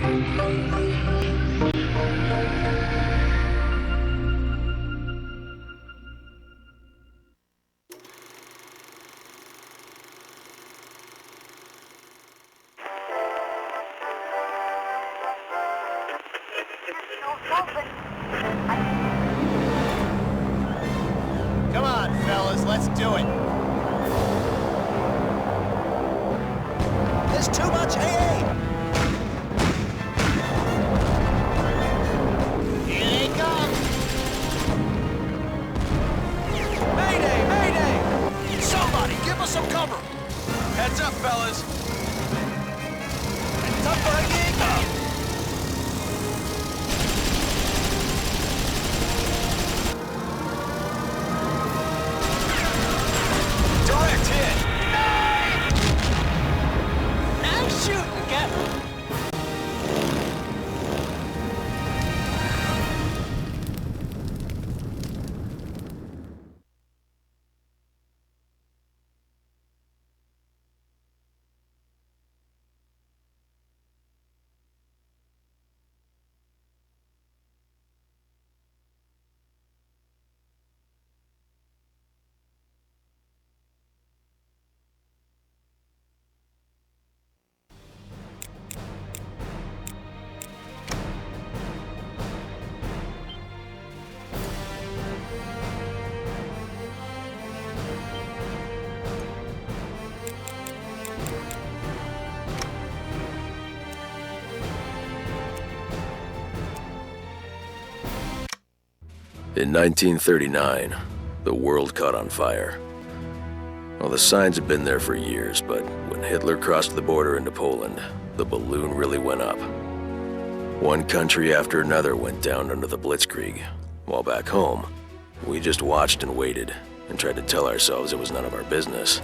Come on, fellas, let's do it. There's too much AA! Here they come! Mayday! Mayday! Somebody, give us some cover! Heads up, fellas! Heads up for a gig! Direct hit! Nice shooting, Captain! In 1939, the world caught on fire. Well, the signs had been there for years, but when Hitler crossed the border into Poland, the balloon really went up. One country after another went down under the Blitzkrieg, while back home, we just watched and waited and tried to tell ourselves it was none of our business.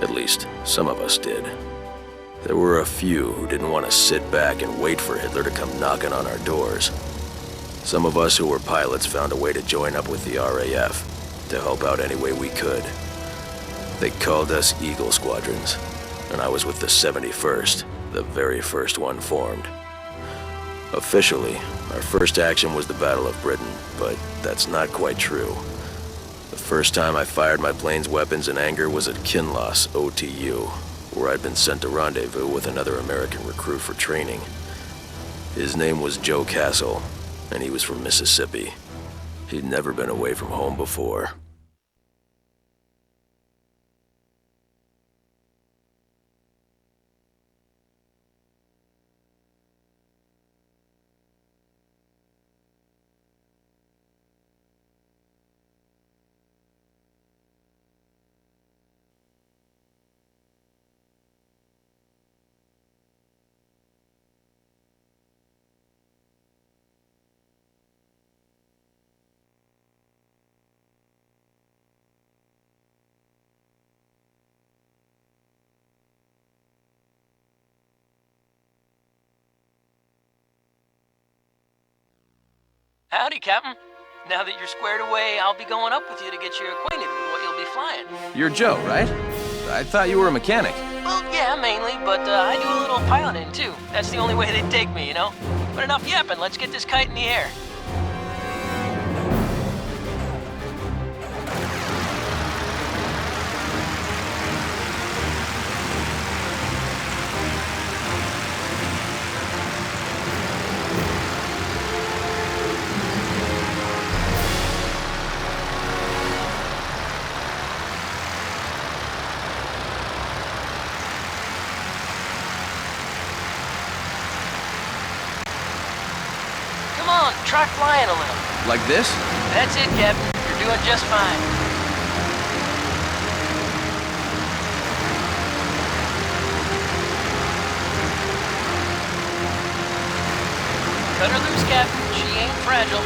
At least, some of us did. There were a few who didn't want to sit back and wait for Hitler to come knocking on our doors. Some of us who were pilots found a way to join up with the RAF to help out any way we could. They called us Eagle Squadrons, and I was with the 71st, the very first one formed. Officially, our first action was the Battle of Britain, but that's not quite true. The first time I fired my plane's weapons in anger was at Kinloss, OTU, where I'd been sent to rendezvous with another American recruit for training. His name was Joe Castle, and he was from Mississippi. He'd never been away from home before. Howdy, Captain. Now that you're squared away, I'll be going up with you to get you acquainted with what you'll be flying. You're Joe, right? I thought you were a mechanic. Well, yeah, mainly, but I do a little piloting, too. That's the only way they'd take me, you know? But enough yapping, let's get this kite in the air. Try flying a little. Like this? That's it, Captain. You're doing just fine. Cut her loose, Captain. She ain't fragile.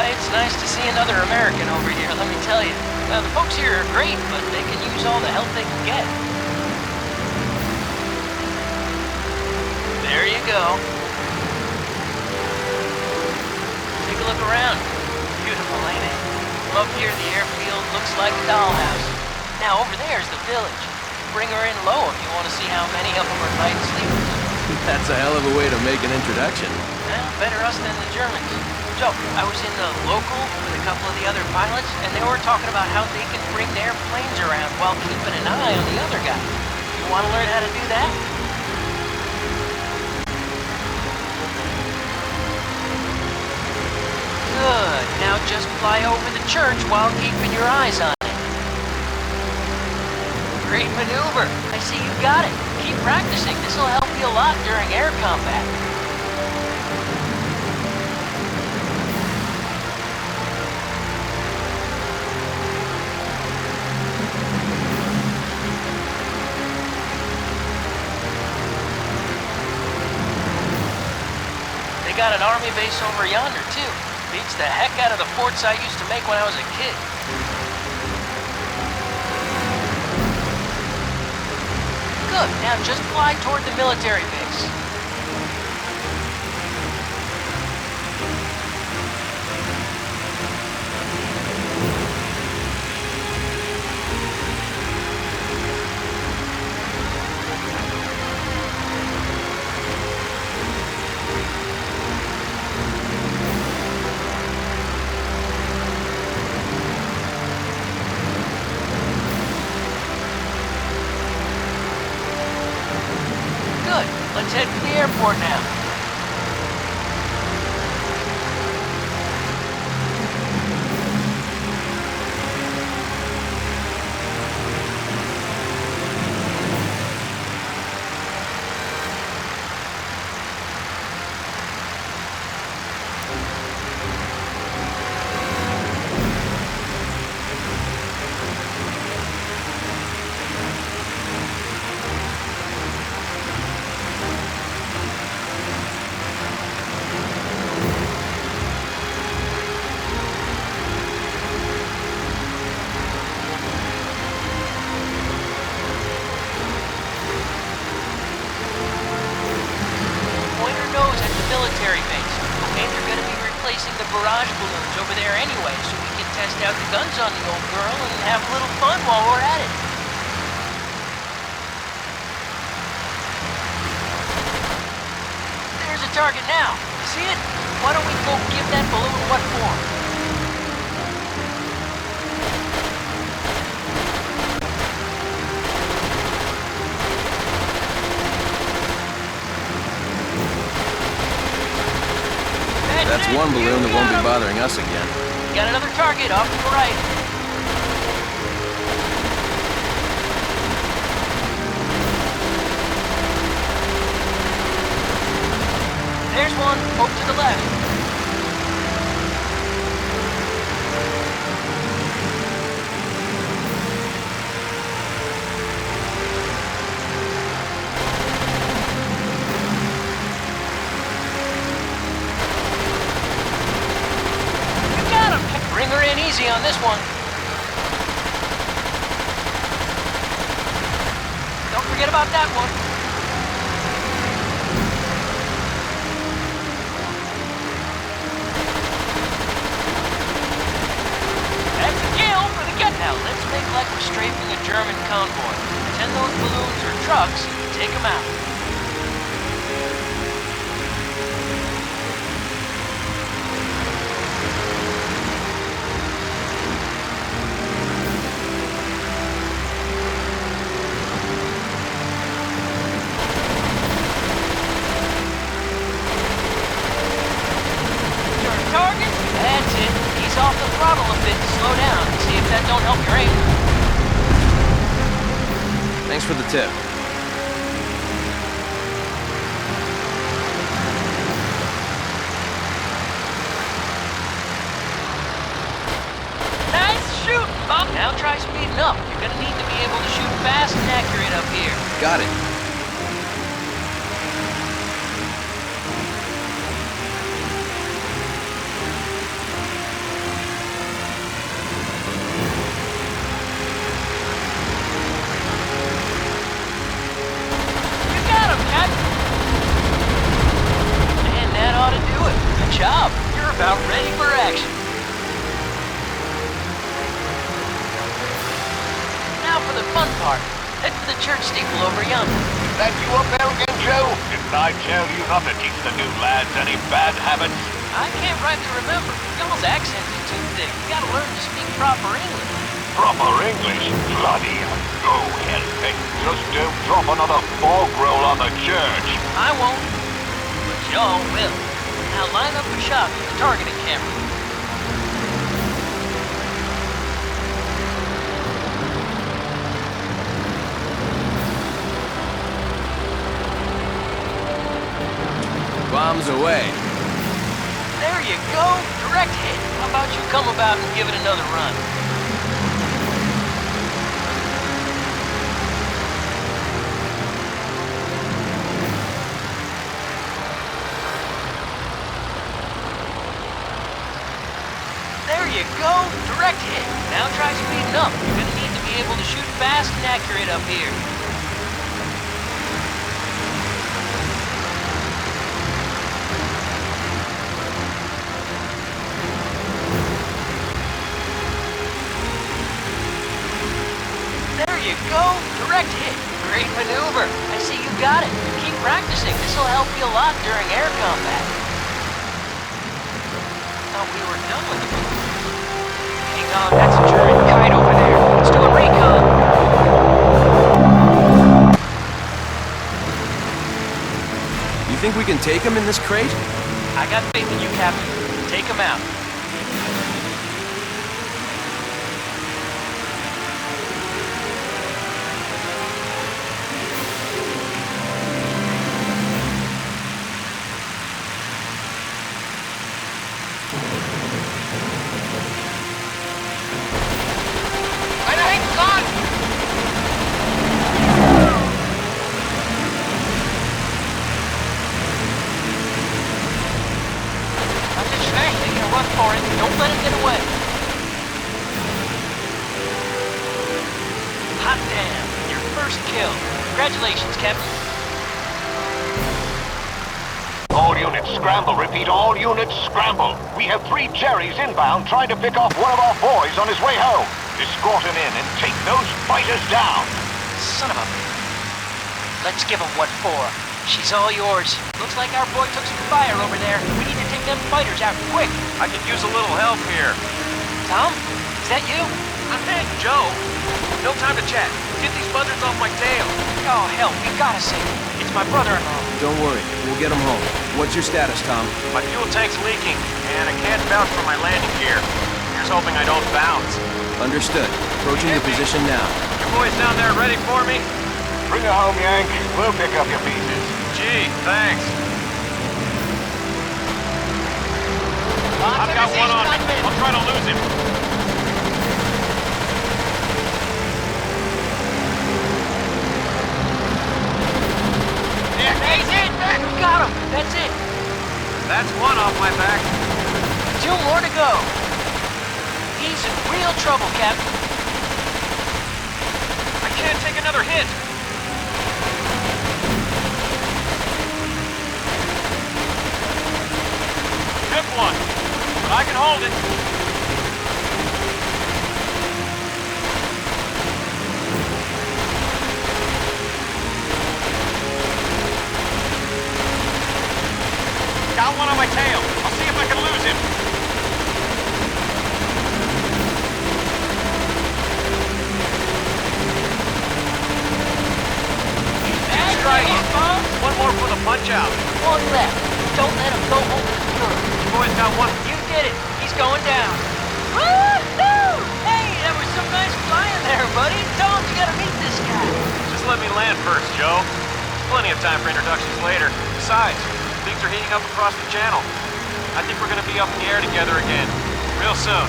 It's nice to see another American over here, let me tell you. The folks here are great, but they can use all the help they can get. There you go. Take a look around. Beautiful, ain't it? From up here, the airfield Looks like a dollhouse. Now over there's the village. Bring her in low if you want to see how many of them are light sleepers. That's a hell of a way to make an introduction. Well, better us than the Germans. So, I was in the local with a couple of the other pilots, and they were talking about how they can bring their planes around while keeping an eye on the other guy. You want to learn how to do that? Good. Now just fly over the church while keeping your eyes on it. Great maneuver. I see you got it. Keep practicing. This'll help you a lot during air combat. They got an army base over yonder, too. Beats the heck out of the forts I used to make when I was a kid. Good. Now just fly toward the military base. Good. Let's head to the airport now. Military base. And they're gonna be replacing the barrage balloons over there anyway, so we can test out the guns on the old girl and have a little fun while we're at it. There's a target now. See it? Why don't we go give that balloon what for? That's one balloon that won't be bothering us again. Got another target off to the right. There's one, over to the left. Bring her in easy on this one. Don't forget about that one. That's a kill for the gut. Now let's make like we're strafing a German convoy. Pretend those balloons are trucks and take them out. That's it. Ease off the throttle a bit to slow down. See if that don't help your aim. Thanks for the tip. Nice shoot, Bob. Now try speeding up. You're gonna need to be able to shoot fast and accurate up here. Got it. Job. You're about ready for action. fun part. Head for the church steeple over yonder. That you up there again, Joe? Didn't I tell you not to teach the new lads any bad habits? I can't rightly remember. Y'all's accents are too thick. You gotta learn to speak proper English. Proper English? Bloody hell. Go ahead, Vic. Just don't drop another bog roll on the church. I won't, but y'all will. Now line up for shot with the targeting camera. Bombs away. There you go. Direct hit. How about you come about and give it another run? There you go. Direct hit. Now try speeding up. You're gonna need to be able to shoot fast and accurate up here. There you go. Direct hit. Great maneuver. I see you got it. Keep practicing. This'll help you a lot during air combat. Thought we were done with it. Hang on, that's a German kite over there. Let's do a recon. You think we can take him in this crate? I got faith in you, Captain. Take him out. Run for it. Don't let him get away. Hot damn. Your first kill. Congratulations, Captain. All units scramble. Repeat, all units scramble. We have 3 Jerrys inbound trying to pick off one of our boys on his way home. Escort him in and take those fighters down. Son of a... Let's give him what for. She's all yours. Looks like our boy took some fire over there. We need to take them fighters out quick. I could use a little help here. Tom? Is that you? I'm Ed, Joe. No time to chat. Get these buzzards off my tail. Oh, hell, we gotta save him. It's my brother-in-law. Don't worry, we'll get him home. What's your status, Tom? My fuel tank's leaking, and I can't vouch for my landing gear. Here's hoping I don't bounce. Understood. Approaching your position now. You boys down there ready for me? Bring her home, Yank. We'll pick up your pieces. Gee, thanks. I've got one on me. I'll try to lose him. Got him! That's it! That's one off my back. 2 more to go. He's in real trouble, Captain. I can't take another hit. Hit one, but I can hold it. Got one on my tail. I'll see if I can lose him. He's striking. One more for the punch out. 1 left. Don't let him go over the curve. You boys got one. You did it. He's going down. Woo-hoo! Hey, that was some nice flying there, buddy. Tom, you gotta meet this guy. Just let me land first, Joe. Plenty of time for introductions later. Besides, things are heating up across the channel. I think we're gonna be up in the air together again, real soon.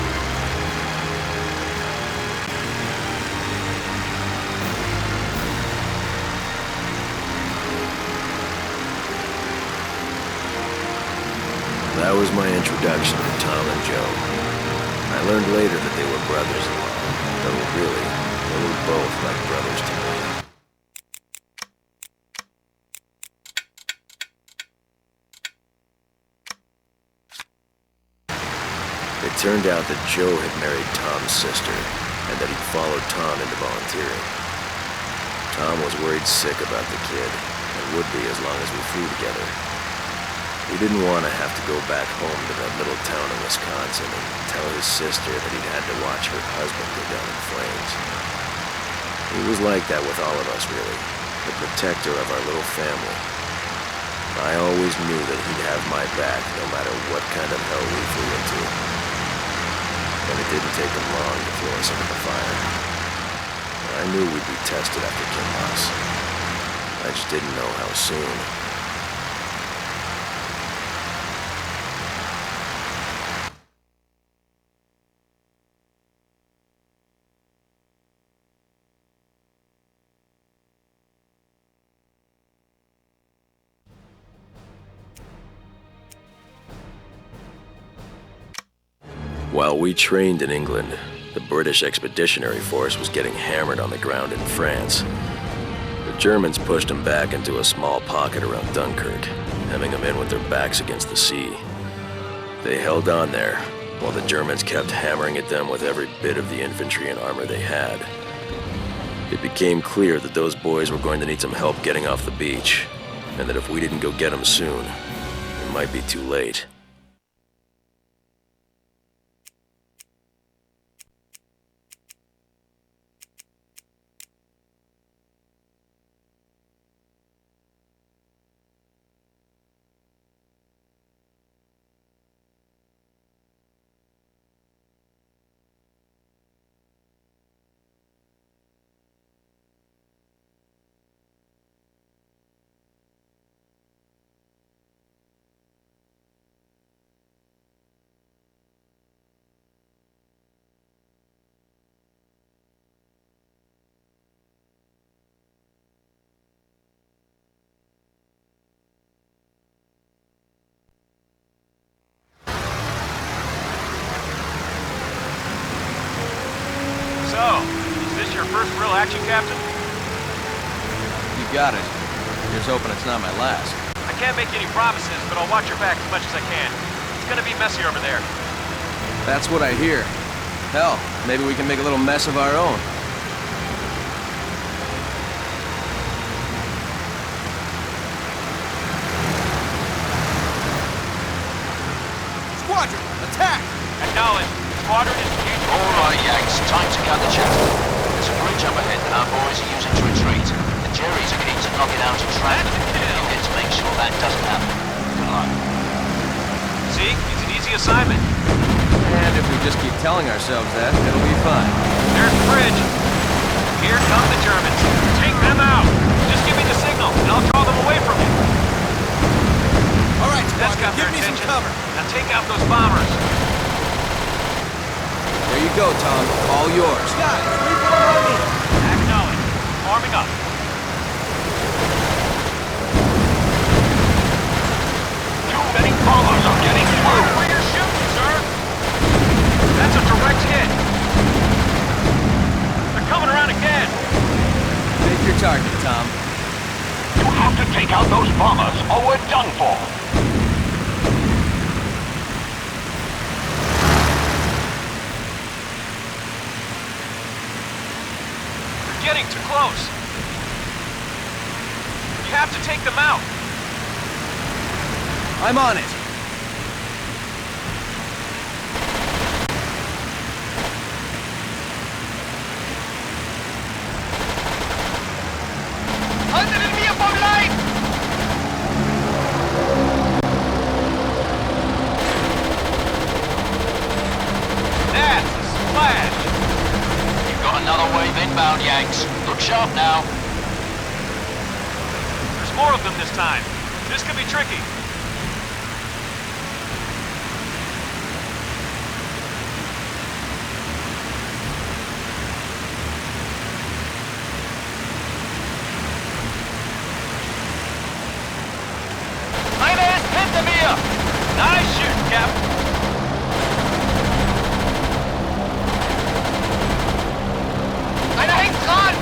That was my introduction to Tom and Joe. I learned later that they were brothers-in-law, though really, they were both like brothers to me. It turned out that Joe had married Tom's sister, and that he'd followed Tom into volunteering. Tom was worried sick about the kid, and would be as long as we flew together. He didn't want to have to go back home to that little town in Wisconsin and tell his sister that he'd had to watch her husband go down in flames. He was like that with all of us, really, the protector of our little family. I always knew that he'd have my back no matter what kind of hell we flew into. And it didn't take him long to throw us into the fire. I knew we'd be tested after Kinloss. I just didn't know how soon. While we trained in England, the British Expeditionary Force was getting hammered on the ground in France. The Germans pushed them back into a small pocket around Dunkirk, hemming them in with their backs against the sea. They held on there, while the Germans kept hammering at them with every bit of the infantry and armor they had. It became clear that those boys were going to need some help getting off the beach, and that if we didn't go get them soon, it might be too late. So, is this your first real action, Captain? You got it. Here's hoping it's not my last. I can't make any promises, but I'll watch your back as much as I can. It's gonna be messy over there. That's what I hear. Hell, maybe we can make a little mess of our own. Squadron, attack! Acknowledge. Squadron is engaged. All right, Yanks, time to cut the chatter. There's a bridge up ahead that our boys are using to retreat. The Jerrys are keen to knock it out and trap them. You get to make sure that doesn't happen. Good luck. See? It's an easy assignment. And if we just keep telling ourselves that, it'll be fine. There's the bridge. Here come the Germans. Take them out. Just give me the signal, and I'll draw them away from you. All right, That's Squadron, got give their me some attention. cover. Now take out those bombers. There you go, Tom. All yours. Guys, reform on me. Acknowledge. Arming up. Too many bombers are getting through. Where you're shooting, sir? That's a direct hit. They're coming around again. Pick your target, Tom. You have to take out those bombers, or we're done for. They're getting too close. You have to take them out. I'm on it. Haltet mir vom Leib! That's a splash. You've got another wave inbound, Yanks. Look sharp now. There's more of them this time. This could be tricky. Einer ist hinter mir! Nice shoot, Captain. Einer hängt dran!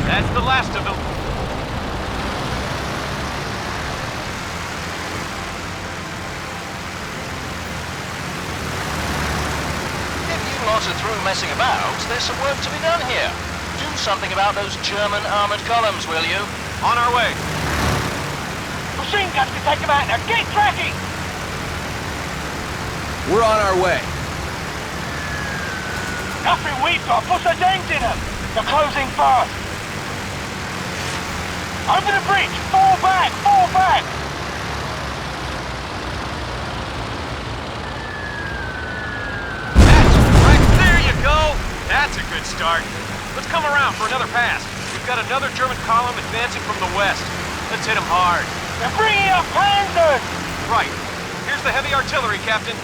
That's the last of them. If you lost Guards are through messing about. There's some work to be done here. Do something about those German armored columns, will you? On our way. Machine guns can take them out now. Get tracking! We're on our way. Nothing we've got. Put the dings in them. They're closing fast. Over the bridge. Fall back. Fall back. There you go. That's a good start. Let's come around for another pass. We've got another German column advancing from the west. Let's hit them hard. They're bringing up Panzers. Right. Here's the heavy artillery, Captain.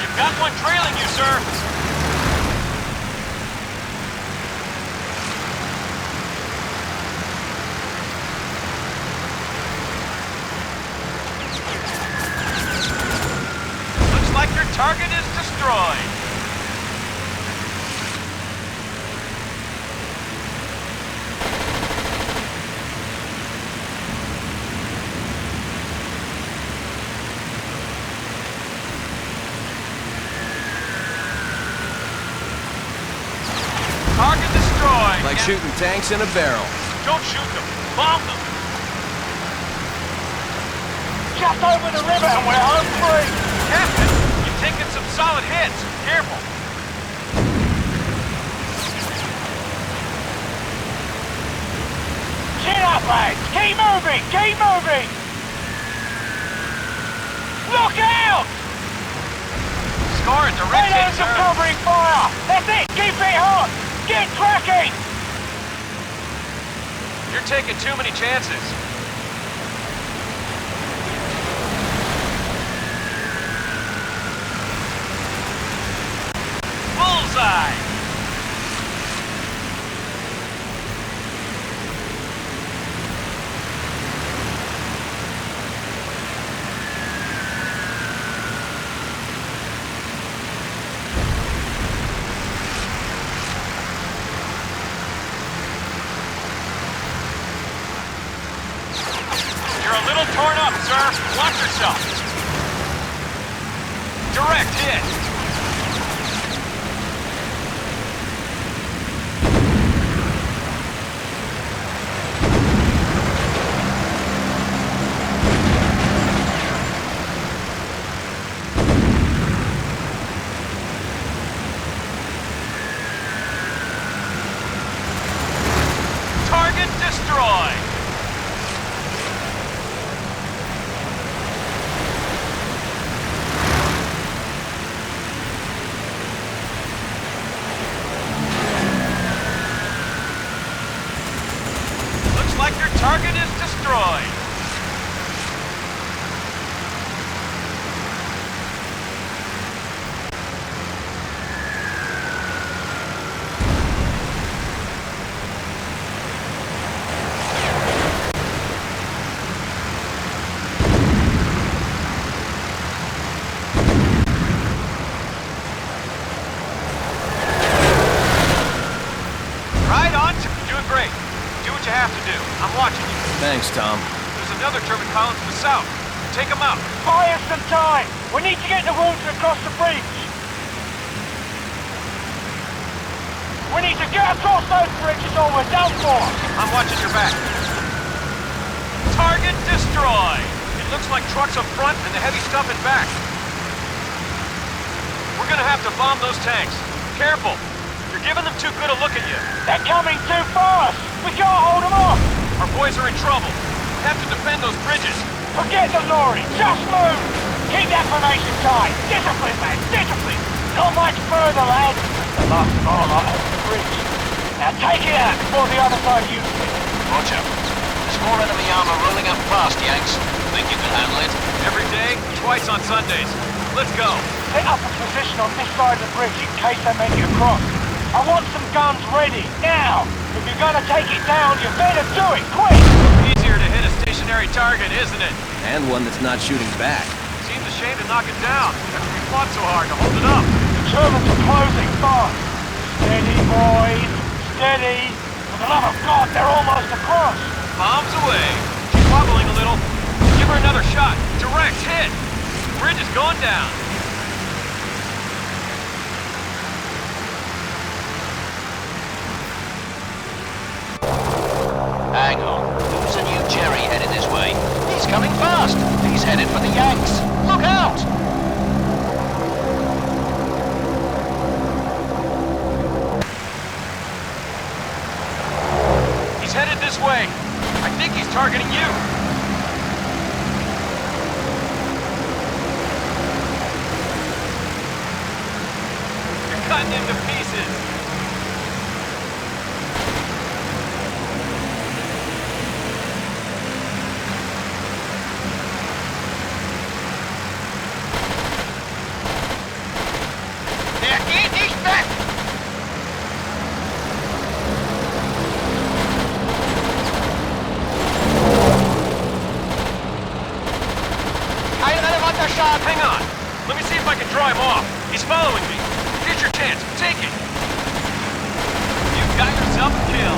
You've got one trailing you, sir. Looks like your target is destroyed. Target destroyed. Like shooting tanks in a barrel. Don't shoot them. Bomb them. Just over the river and we're home free. Captain, you're taking some solid hits. Careful. Chin up, lads. Keep moving. Keep moving. Look out! Score a direct hit, Radars sir. are covering fire. That's it. Keep it hot. Get tracking. You're taking too many chances. Bullseye! You're a little torn up, sir. Watch yourself. Direct hit. Target destroyed. Looks like your target is destroyed. Right on. You're doing great. Do what you have to do. I'm watching you. Thanks, Tom. There's another German column to the south. Take them out. Buy us some time. We need to get the wounded across the bridge. We need to get across those bridges or we're done for. I'm watching your back. Target destroyed. It looks like trucks up front and the heavy stuff in back. We're gonna have to bomb those tanks. Careful. You're giving them too good a look at you. They're coming too fast. We can't hold them off. Our boys are in trouble. We have to defend those bridges. Forget the lorry. Just move. Keep that formation tight. Discipline, man. Discipline. Not much further, lads. The last mile over the bridge. Now take it out before the other side uses it. Roger. There's more enemy armor rolling up fast, Yanks. Think you can handle it? Every day, twice on Sundays. Let's go. Set up a position on this side of the bridge in case they make it across. I want some guns ready, now! If you're gonna take it down, you better do it, quick! Easier to hit a stationary target, isn't it? And one that's not shooting back. Seems a shame to knock it down after we fought so hard to hold it up. The Germans are closing fast. Steady, boys, steady. For the love of God, they're almost across. Bombs away. She's wobbling a little. Give her another shot. Direct hit. Bridge is going down. He's coming fast. He's headed for the Yanks. Look out! He's headed this way. I think he's targeting you. You're cutting him to pieces. Der geht nicht weg! Kein relevanter Schaden! Hang on. Let me see if I can draw him off. He's following me. Here's your chance. Take it. You got yourself a kill.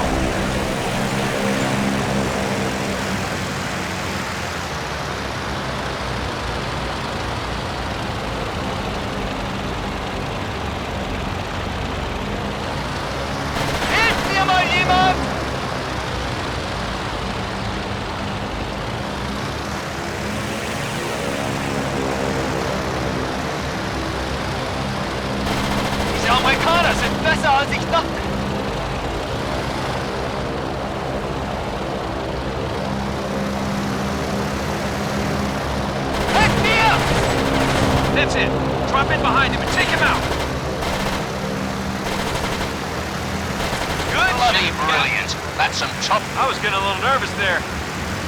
Hilft mir mal jemand! Diese Amerikaner sind besser, als ich dachte. Helft mir! That's it. Drop in behind him and take him out. Good Bloody shit, brilliant. That's some top... I was getting a little nervous there.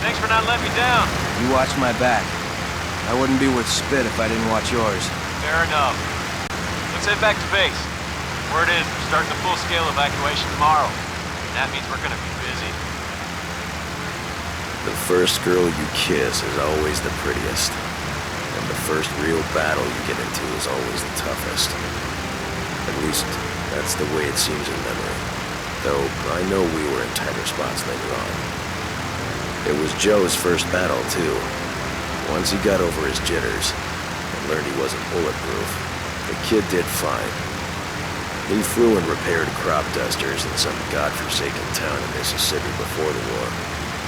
Thanks for not letting me down. You watched my back. I wouldn't be worth spit if I didn't watch yours. Fair enough. Let's head back to base. Word is we're starting a full-scale evacuation tomorrow. And that means we're gonna be busy. The first girl you kiss is always the prettiest. And the first real battle you get into is always the toughest. At least, that's the way it seems in memory. Though, I know we were in tighter spots later on. It was Joe's first battle, too. Once he got over his jitters, and learned he wasn't bulletproof, the kid did fine. He flew and repaired crop dusters in some godforsaken town in Mississippi before the war,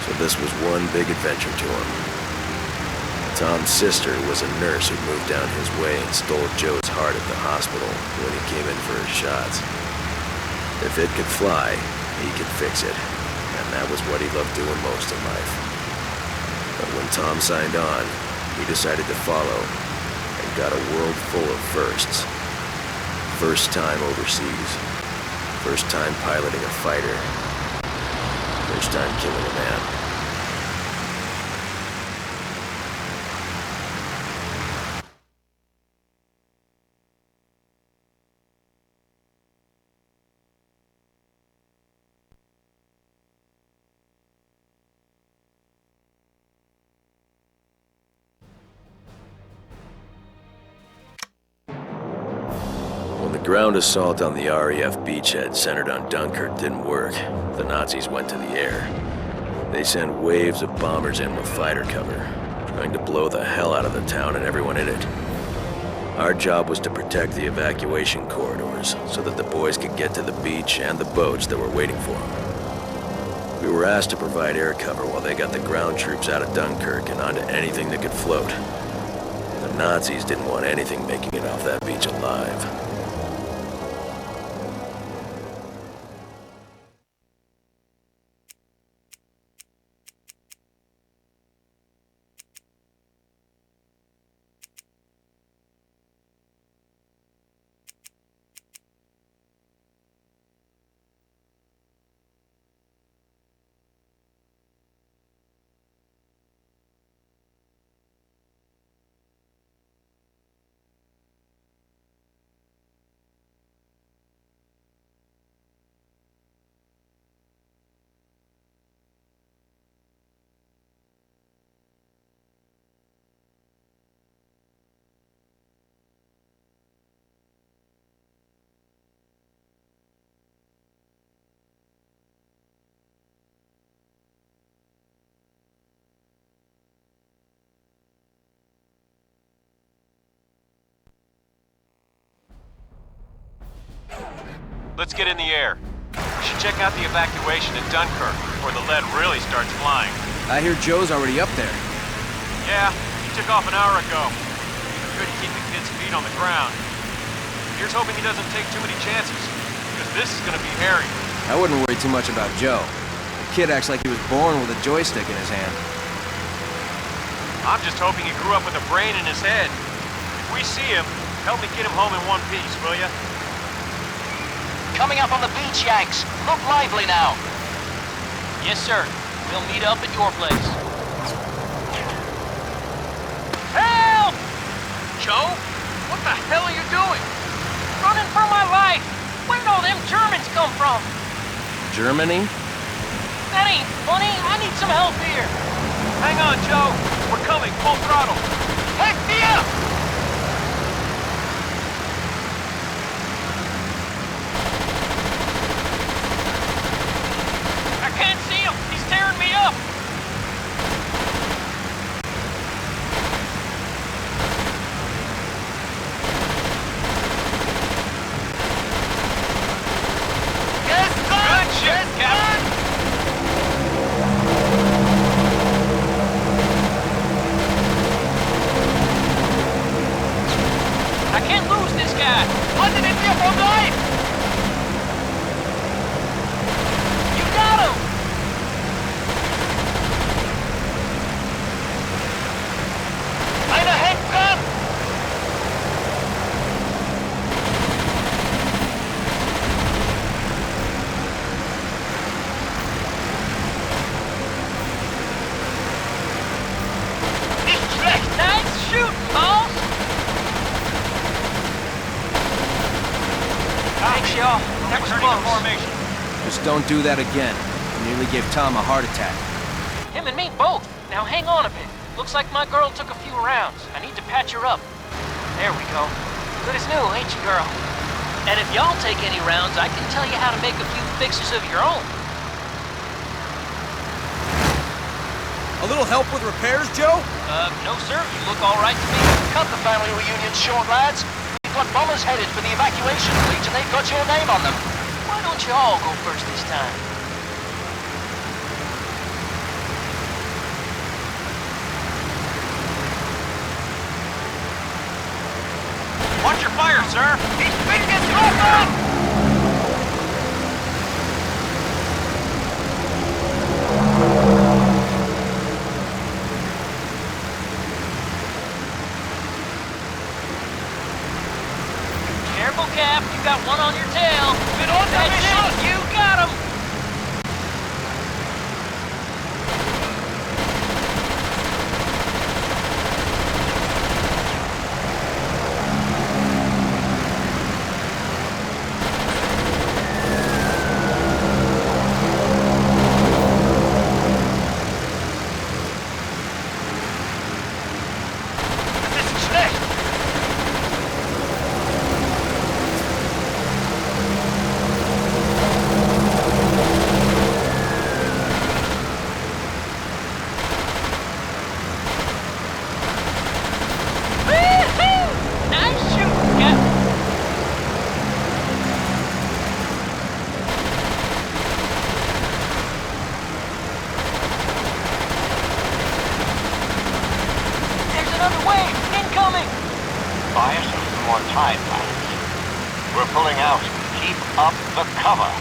so this was one big adventure to him. Tom's sister was a nurse who moved down his way and stole Joe's heart at the hospital when he came in for his shots. If it could fly, he could fix it, and that was what he loved doing most in life. But when Tom signed on, he decided to follow, and got a world full of firsts. First time overseas, first time piloting a fighter, first time killing a man. The ground assault on the RAF beachhead centered on Dunkirk didn't work. The Nazis went to the air. They sent waves of bombers in with fighter cover, trying to blow the hell out of the town and everyone in it. Our job was to protect the evacuation corridors so that the boys could get to the beach and the boats that were waiting for them. We were asked to provide air cover while they got the ground troops out of Dunkirk and onto anything that could float. The Nazis didn't want anything making it off that beach alive. Let's get in the air. We should check out the evacuation in Dunkirk before the lead really starts flying. I hear Joe's already up there. Yeah, he took off an hour ago. Good to keep the kid's feet on the ground. Here's hoping he doesn't take too many chances, because this is gonna be hairy. I wouldn't worry too much about Joe. The kid acts like he was born with a joystick in his hand. I'm just hoping he grew up with a brain in his head. If we see him, help me get him home in one piece, will ya? Coming up on the beach, Yanks. Look lively now. Yes, sir. We'll meet up at your place. Help! Joe? What the hell are you doing? Running for my life. Where'd all them Germans come from? Germany? That ain't funny. I need some help here. Hang on, Joe. We're coming, full throttle. Hey, Thea! I can't see him. He's tearing me up. Good shit, Captain. I can't lose this guy. Wasn't it here for life? You got him. Eine Heckbrand! Nicht schlecht! Nice shooting, boss! Thanks, y'all. That was close. Formation. Just don't do that again. You nearly gave Tom a heart attack. Him and me both. Now hang on a bit. Looks like my girl took a few rounds. I need to patch her up. There we go. Good as new, ain't you, girl? And if y'all take any rounds, I can tell you how to make a few fixes of your own. A little help with repairs, Joe? No, sir. You look all right to me. Cut the family reunion short, lads. We've got bombers headed for the evacuation fleet, and they've got your name on them. Why don't you all go first this time? Watch your fire, sir. He's fingers open! Careful, Cap. You got one on your tail. That's it. You got him. Das ist schlecht. Woo-hoo! Nice shooting, Cap. There's another wave incoming. Buy us a little more time, lads. We're pulling out. Keep up the cover.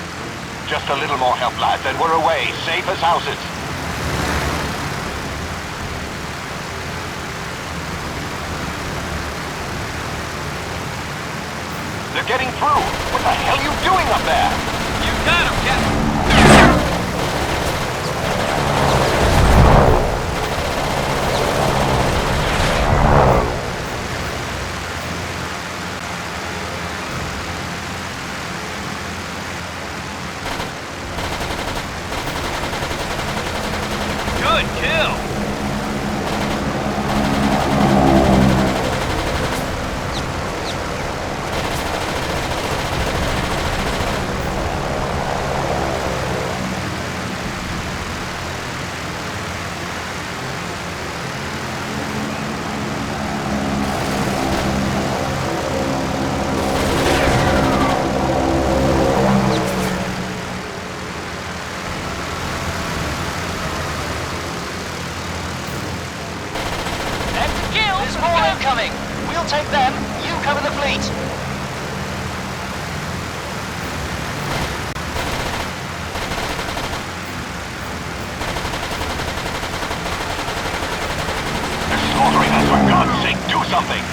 Just a little more help, lads, and we're away, safe as houses. They're getting through. What the hell are you doing up there? You got him, Captain. Good kill. We'll take them. You cover the fleet. They're slaughtering us, for God's sake, do something!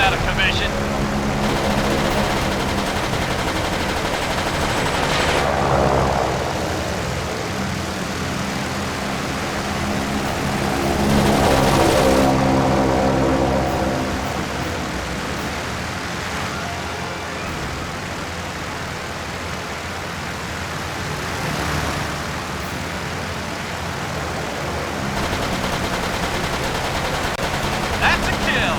Out of commission. That's a kill.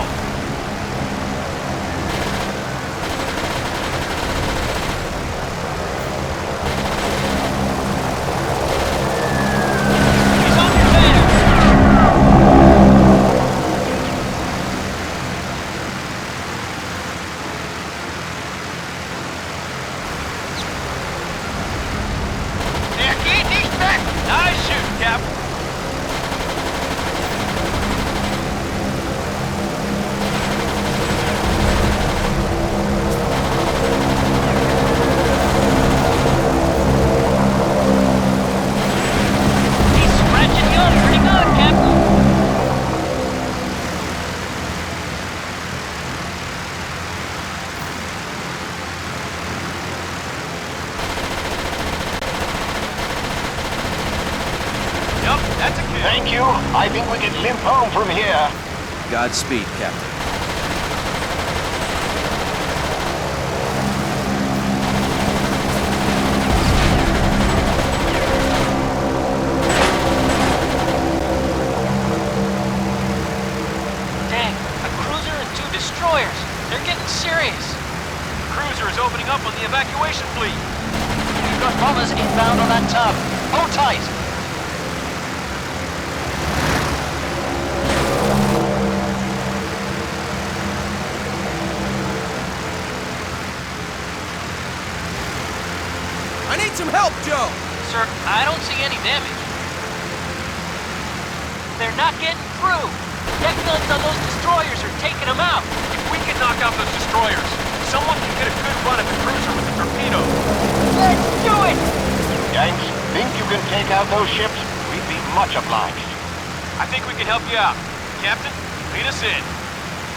Nice shoot, Cap. He's scratching you up pretty good, Captain. Yup, that's a kill. Thank you. I think we can limp home from here. Godspeed, Captain. Dang, a cruiser and 2 destroyers. They're getting serious. The cruiser is opening up on the evacuation fleet. We've got bombers inbound on that tub. Hold tight. I need some help, Joe! Sir, I don't see any damage. They're not getting through. Deck guns on those destroyers are taking them out. If we can knock out those destroyers, someone can get a good run at the cruiser with the torpedo. Let's do it! James, think you can take out those ships? We'd be much obliged. I think we can help you out. Captain, lead us in.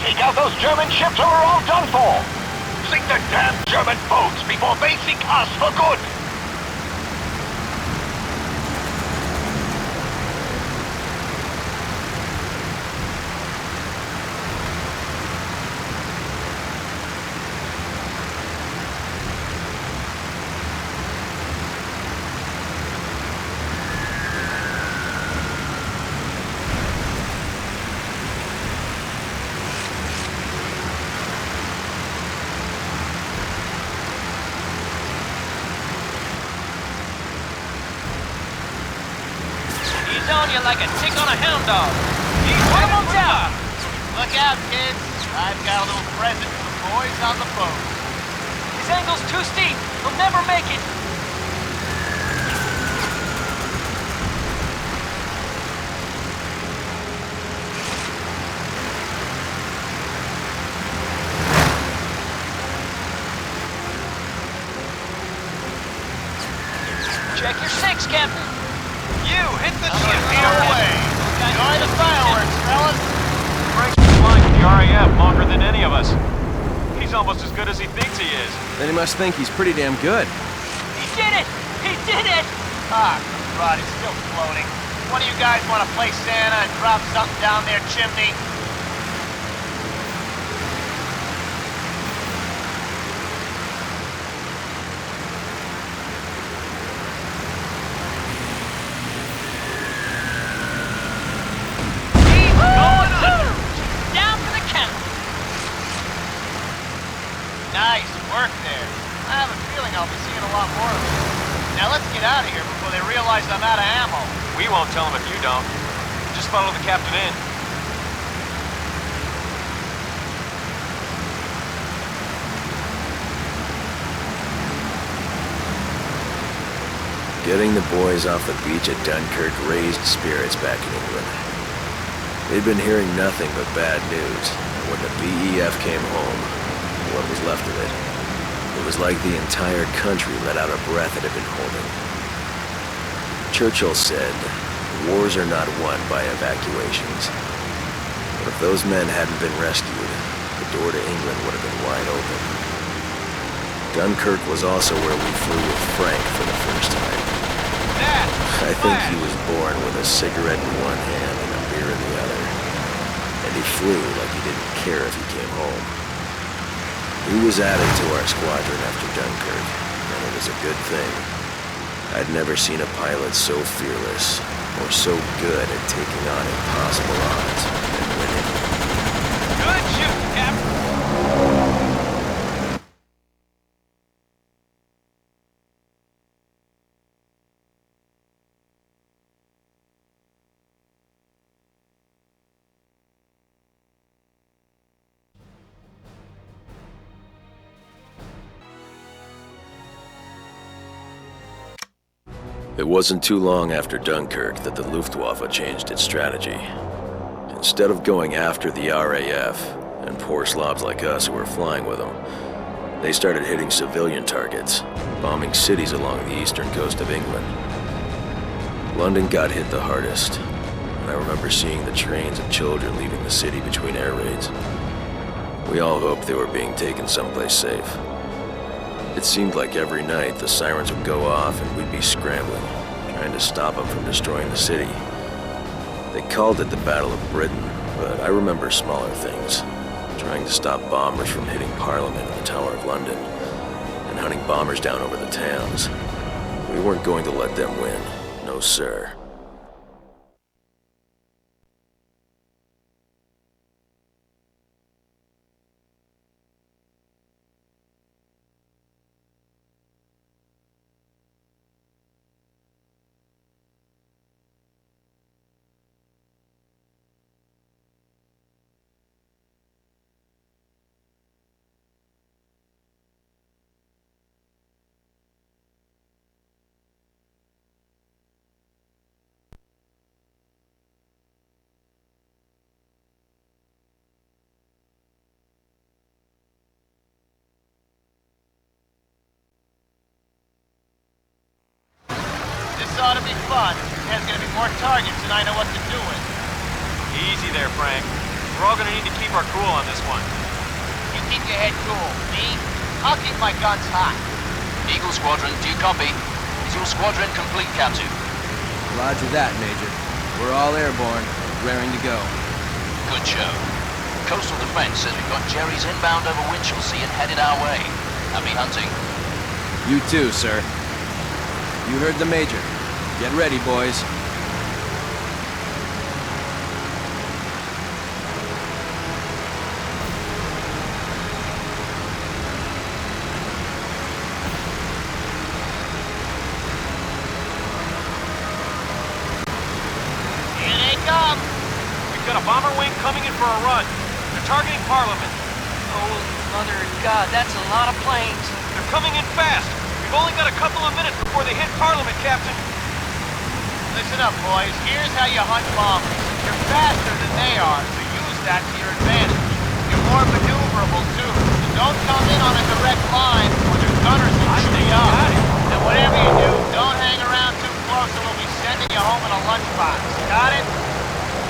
Take out those German ships or we're all done for! Sink the damn German boats before they sink us for good! He's on you like a tick on a hound dog. He's put him down. Look out, kids. I've got a little present for the boys on the boat. His angle's too steep. He'll never make it. Check your 6, Captain. You hit the ship. ship away. Enjoy the fireworks, fellas. Frank's been flying for the RAF longer than any of us. He's almost as good as he thinks he is. Then he must think he's pretty damn good. He did it! He did it! Ah, crud, it's still floating. One of you guys want to play Santa and drop something down their chimney? He's gone! I'm out of ammo. We won't tell him if you don't. Just follow the captain in. Getting the boys off the beach at Dunkirk raised spirits back in England. They'd been hearing nothing but bad news, and when the BEF came home, what was left of it was like the entire country let out a breath it had been holding. Churchill said, "Wars are not won by evacuations." But if those men hadn't been rescued, the door to England would have been wide open. Dunkirk was also where we flew with Frank for the first time. I think he was born with a cigarette in one hand and a beer in the other. And he flew like he didn't care if he came home. He was added to our squadron after Dunkirk, and it was a good thing. I'd never seen a pilot so fearless, or so good at taking on impossible odds and winning. Good shoot, Captain! It wasn't too long after Dunkirk that the Luftwaffe changed its strategy. Instead of going after the RAF and poor slobs like us who were flying with them, they started hitting civilian targets, bombing cities along the eastern coast of England. London got hit the hardest, and I remember seeing the trains of children leaving the city between air raids. We all hoped they were being taken someplace safe. It seemed like every night the sirens would go off and we'd be scrambling, trying to stop them from destroying the city. They called it the Battle of Britain, but I remember smaller things. Trying to stop bombers from hitting Parliament and the Tower of London, and hunting bombers down over the towns. We weren't going to let them win. No, sir. This ought to be fun. There's gonna be more targets than I know what to do with. Easy there, Frank. We're all gonna need to keep our cool on this one. You keep your head cool. Me? I'll keep my guns hot. Eagle Squadron, do you copy? Is your squadron complete, Captain? Roger that, Major. We're all airborne, raring to go. Good show. Coastal Defense says we've got Jerry's inbound over Winchelsea and headed our way. Happy hunting? You too, sir. You heard the Major. Get ready, boys. Here they come. We've got a bomber wing coming in for a run. They're targeting Parliament. Oh, Mother of God, that's a lot of planes. They're coming in fast. We've only got a couple of minutes before they hit Parliament, Captain. Listen up, boys. Here's how you hunt bombers. You're faster than they are, so use that to your advantage. You're more maneuverable, too. So don't come in on a direct line, or their gunners will shoot you up. And whatever you do, don't hang around too close, or we'll be sending you home in a lunchbox. Got it?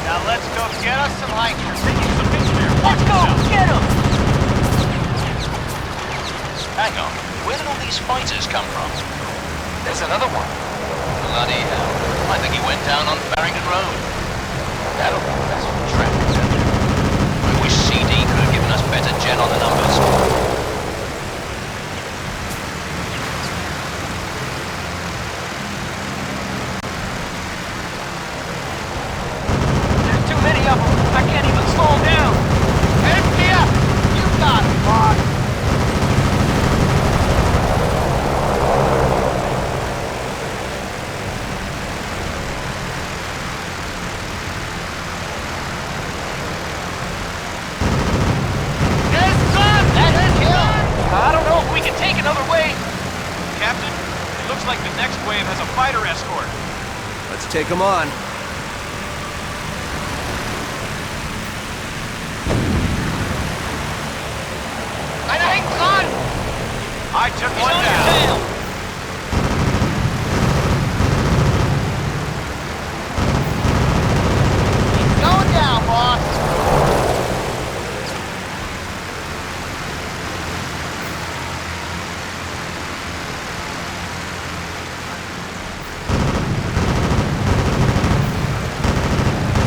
Now let's go get us some hikers. Let's go! Get them! Hang on. Where did all these fighters come from? There's another one. Bloody hell. I think he went down on Farringdon Road. That's traffic. I wish CD could have given us better gen on the numbers. There's too many of them. I can't even slow another wave. Captain, it looks like the next wave has a fighter escort. Let's take them on. I took He's one on your down. tail. He's going down, boss.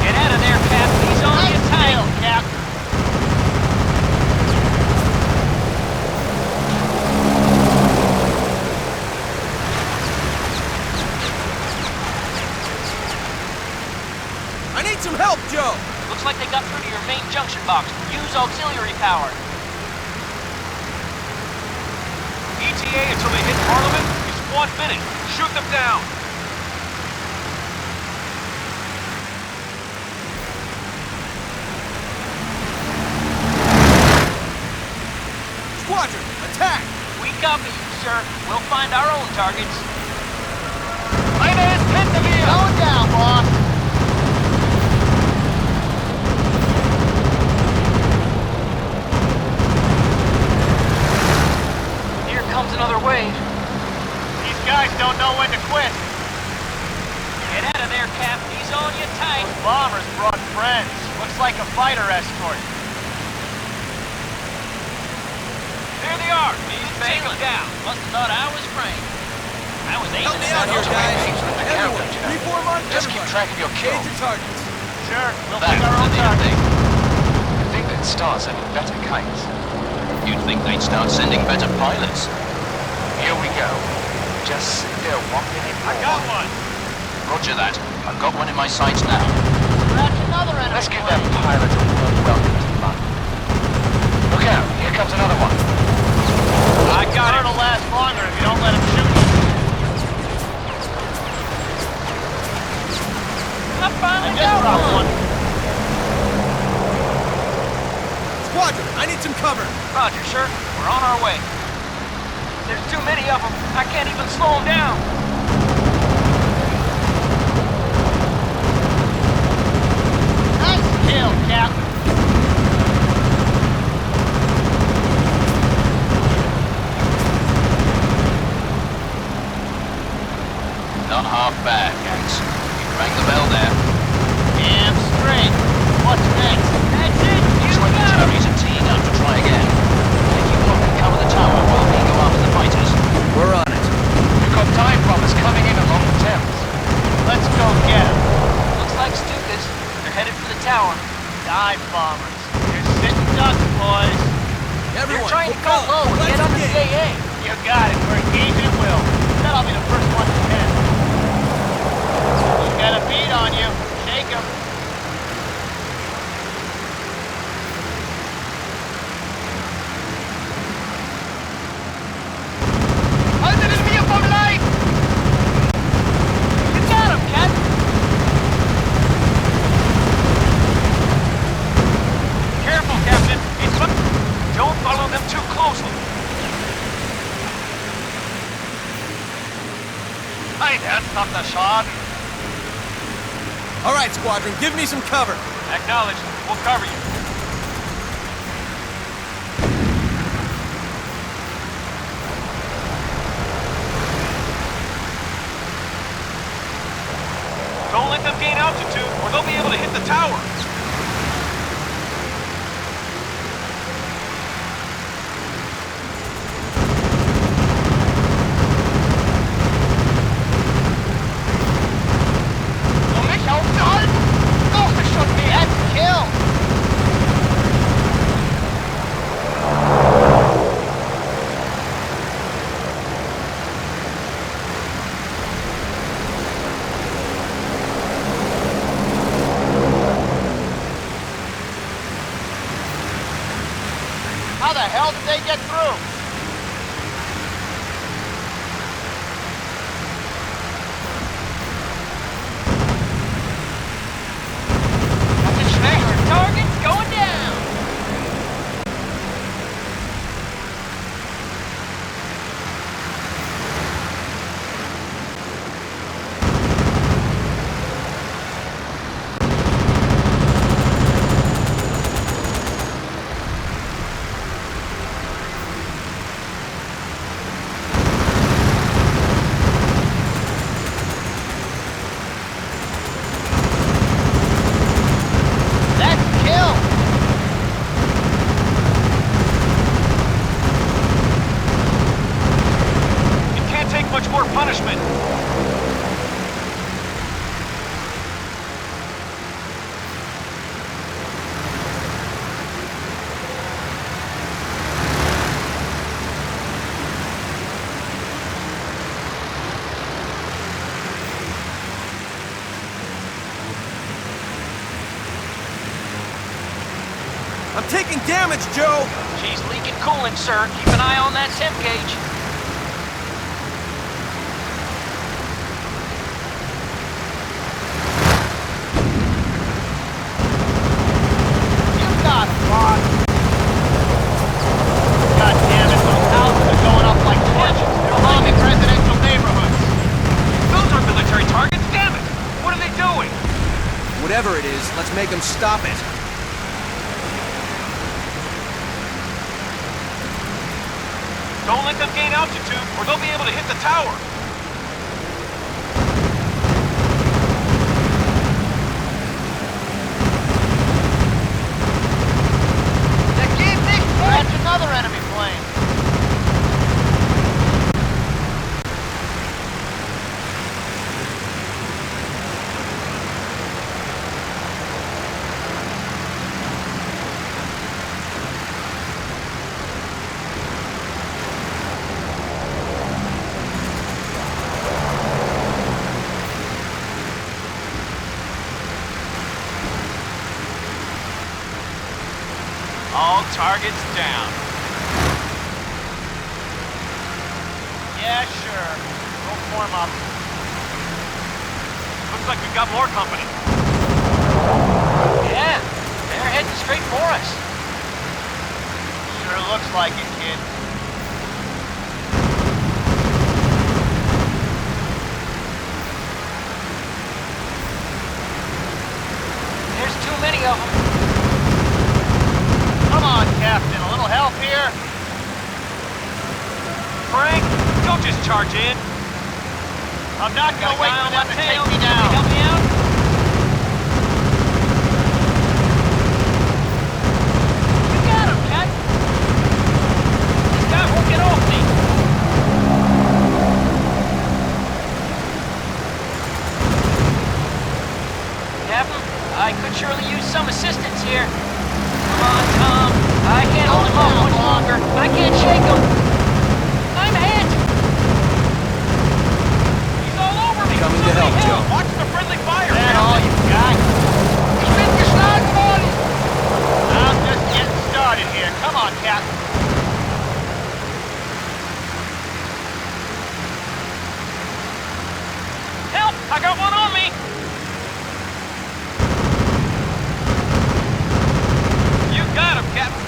Get out of there, Cap. He's on your tail. Cap. I need some help, Joe! Looks like they got through to your main junction box. Use auxiliary power. ETA until they hit Parliament is 1 minute. Shoot them down. Squadron, attack! We copy you, sir. We'll find our own targets. Going down, boss. Here comes another wave. These guys don't know when to quit. Get out of there, Cap. He's on you tight. Those bombers brought friends. Looks like a fighter escort. There they are. He's take them down. Must have thought I was framed. I was aiming Help me at out here, those guys! Engage with the Everyone, countdown. reform on Just keep everybody. track of your Engage kills. your targets. Sure, we'll That's pick our own the neat target. thing. I think that start sending better kites. You'd think they'd start sending better pilots. Here we go. Just still 1 minute more. I got one. Roger that. I've got one in my sights now. Scratch another enemy. Let's give that pilot a warm welcome to fun. Look out, here comes another one. I got it. It'll last longer if you don't let him shoot you. I finally Just got dropped one. one. Squadron, I need some cover. Roger, sir. We're on our way. There's too many of them. I can't even slow them down. Nice kill, Cap. Not half bad, Yanks. You rang the bell there. Damn straight. What's next? That's it. You Looks like the got 'em. Cherries are teeing up to try again. If you look and cover the tower while we go after the fighters. We're on it. We've got dive bombers coming in along the Thames. Let's go get him. Looks like Stukas. They're headed for the tower. Dive bombers. You're sitting ducks, boys. They're Everyone, trying to go propel. low and Let's get under the engage. AA. You got it. We're engaging at will. Said I'll be the first one to hit. He's got a beat on you. Shake him. You got him, Cap. Careful, Captain. It's don't follow them too closely. Hey, that's not the shot. All right, Squadron, give me some cover. Acknowledged. We'll cover you. Don't let them gain altitude, or they'll be able to hit the tower. Um mich aufzuhalten? Doch, das schon wie ein Kill. How the hell did they get through? Captain Schnecker, target's going down. I'm taking damage, Joe! She's leaking coolant, sir. Keep an eye on that temp gauge. You got it, Ron. God damn it, those houses are going up like torches. They're bombing residential neighborhoods. Those are military targets, damn it! What are they doing? Whatever it is, let's make them stop it. Don't let them gain altitude, or they'll be able to hit the tower. That's another enemy plane. All targets down. Yeah, sure. Go form up. Looks like we've got more company. Yeah, they're heading straight for us. Sure looks like it, kid. There's too many of them. Come on, Captain. A little help here? Frank, don't just charge in. I'm not gonna wait for them to take me Help down. me out. You got him, Cat. This guy won't get off me. Captain, I could surely use some assistance here. Come on, Tom. I can't hold him up much longer. I can't shake him. I'm hit. He's all over me. Coming to help, Joe. Watch the friendly fire. Is that all you got? Ich bin geschlagen worden! I'm just getting started here. Come on, Captain. Help! I got one on me. You got him, Captain.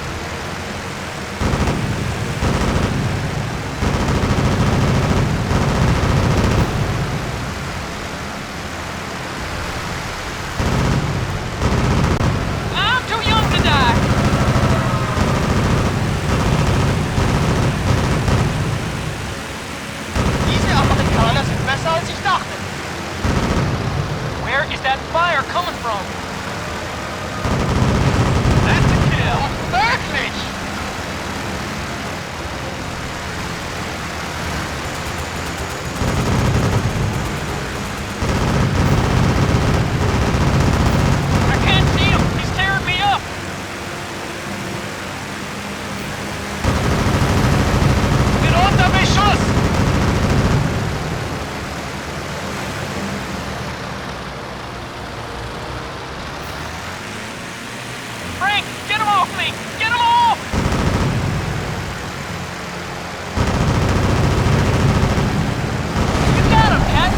I'm too young to die. Diese Amerikaner sind besser als ich dachte. Where is that fire coming from? That's the kill. Wirklich! I can't see him. He's tearing me up. Get unter Beschuss! Frank, get him off me. Get him off. You got him, Cat.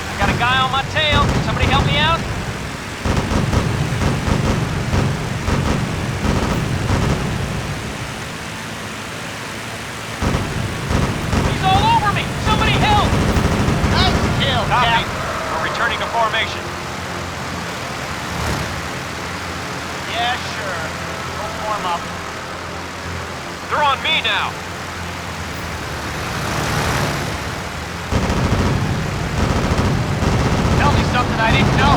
I got a guy on my tail. Can somebody help me out? He's all over me. Somebody help. Nice kill, Copy. Captain. We're returning to formation. Yeah, sure. Go form up. They're on me now. Tell me something I didn't know.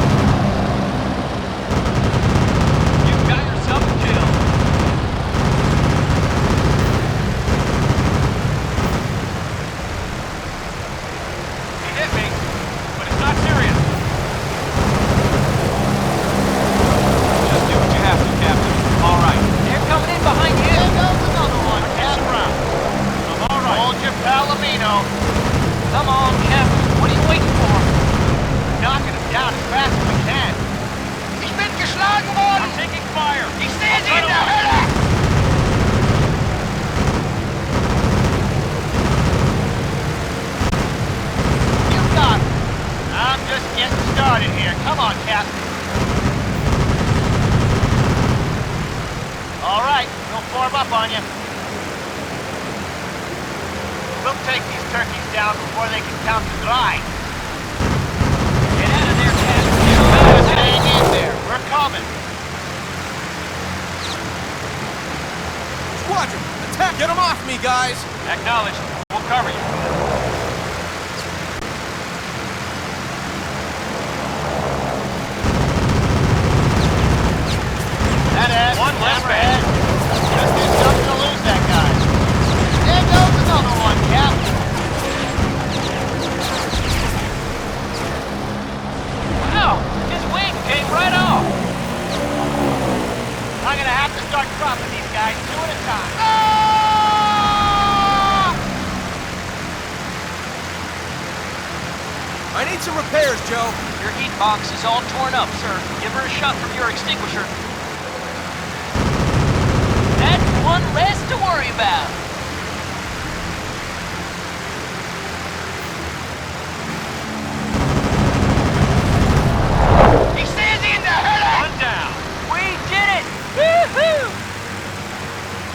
You got yourself a kill. He hit me, but it's not serious. Just do what you have to, Captain. All right. They're coming in behind you. There goes another one. Pass around. I'm all right. Hold your Palomino. Come on, Captain. What are you waiting for? Knocking him down as fast as we can. I'm taking fire! Ich sehe sie in der Hölle! You got it! I'm just getting started here. Come on, Captain. All right, we'll form up on you. We'll take these turkeys down before they can count to dry. Get out of there, Captain. Just hang in there. We're coming. Squadron, attack! Get them off me, guys! Acknowledged. We'll cover you. That ass, One less hammerhead. Just do something to lose that guy. There goes another one, Cap. Wow, his wing came right off. I'm gonna have to start dropping these guys two at a time. Ah! I need some repairs, Joe. Your heat box is all torn up, sir. Give her a shot from your extinguisher. That's one less to worry about. Ich sehe sie in der Hölle! One down. We did it! Woohoo!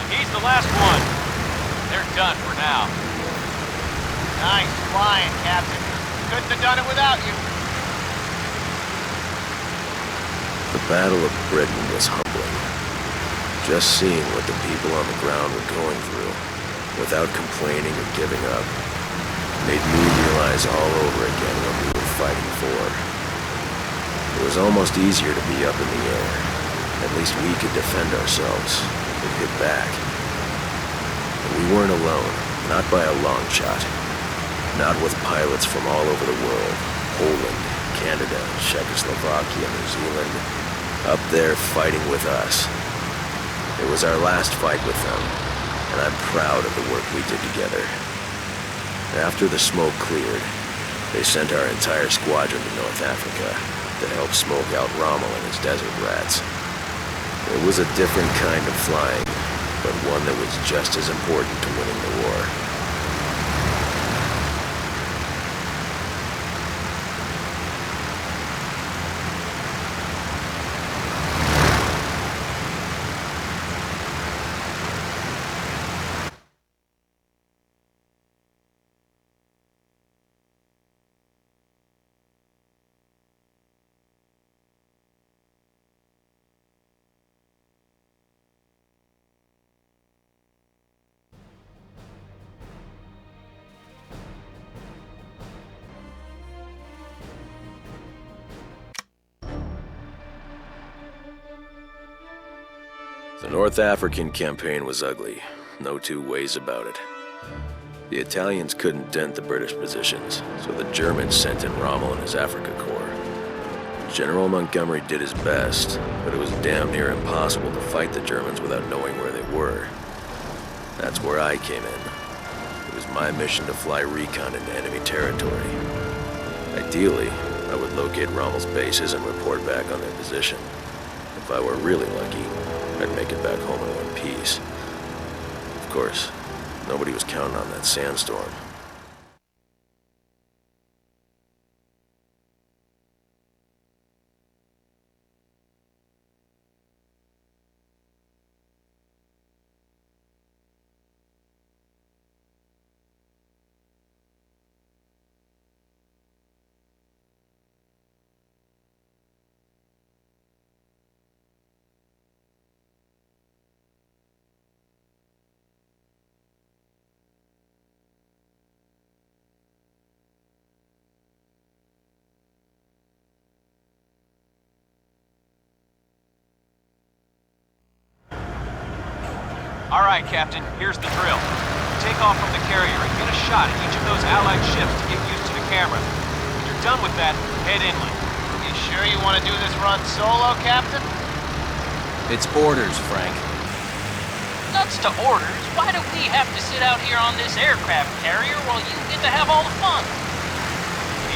He's the last one. They're done for now. Nice flying, Captain. Couldn't have done it without you. The Battle of Britain was humbling. Just seeing what the people on the ground were going through, without complaining or giving up, made me realize all over again what we were fighting for. It was almost easier to be up in the air. At least we could defend ourselves, could hit back. But we weren't alone, not by a long shot. Not with pilots from all over the world. Poland, Canada, Czechoslovakia, New Zealand. Up there fighting with us. It was our last fight with them, and I'm proud of the work we did together. After the smoke cleared, they sent our entire squadron to North Africa to help smoke out Rommel and his desert rats. It was a different kind of flying, but one that was just as important to winning the war. The North African campaign was ugly, no two ways about it. The Italians couldn't dent the British positions, so the Germans sent in Rommel and his Africa Corps. General Montgomery did his best, but it was damn near impossible to fight the Germans without knowing where they were. That's where I came in. It was my mission to fly recon into enemy territory. Ideally, I would locate Rommel's bases and report back on their position. If I were really lucky, I'd make it back home in one piece. Of course, nobody was counting on that sandstorm. All right, Captain, here's the drill. Take off from the carrier and get a shot at each of those Allied ships to get used to the camera. When you're done with that, head inland. You sure you want to do this run solo, Captain? It's orders, Frank. Nuts to orders. Why do we have to sit out here on this aircraft carrier while you get to have all the fun?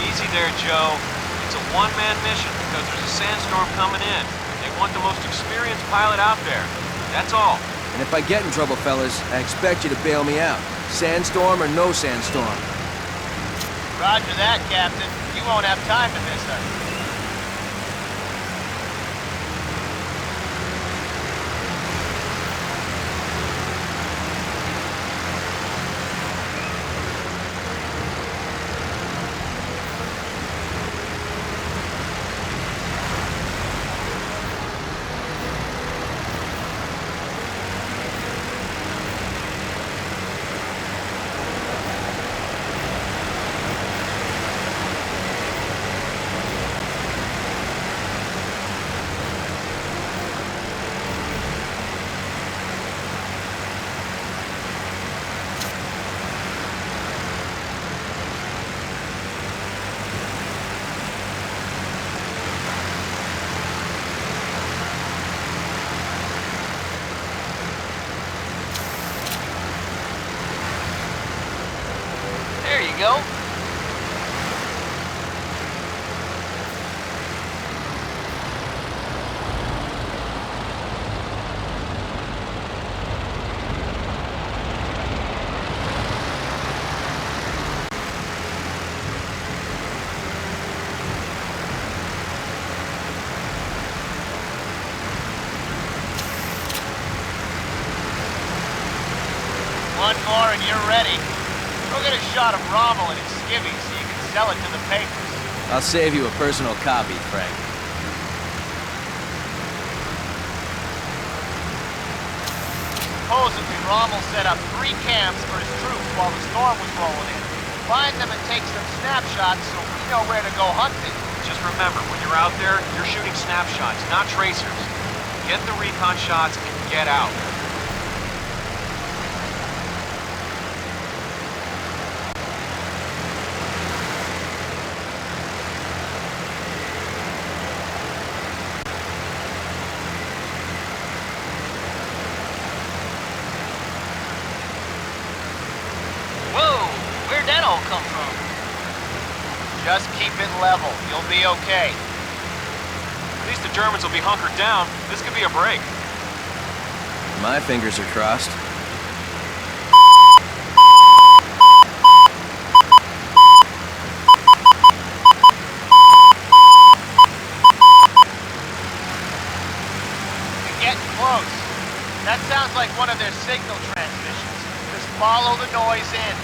Easy there, Joe. It's a one-man mission because there's a sandstorm coming in. They want the most experienced pilot out there. That's all. And if I get in trouble, fellas, I expect you to bail me out. Sandstorm or no sandstorm. Roger that, Captain. You won't have time to miss us. There you go. One more and you're ready. Go get a shot of Rommel and his skivvy so you can sell it to the papers. I'll save you a personal copy, Frank. Supposedly, Rommel set up 3 camps for his troops while the storm was rolling in. Find them and take some snapshots so we know where to go hunting. Just remember, when you're out there, you're shooting snapshots, not tracers. Get the recon shots and get out. Whoa, where'd that all come from? Just keep it level. You'll be okay. At least the Germans will be hunkered down. This could be a break. My fingers are crossed. You're getting close. That sounds like one of their signal transmissions. Just follow the noise in.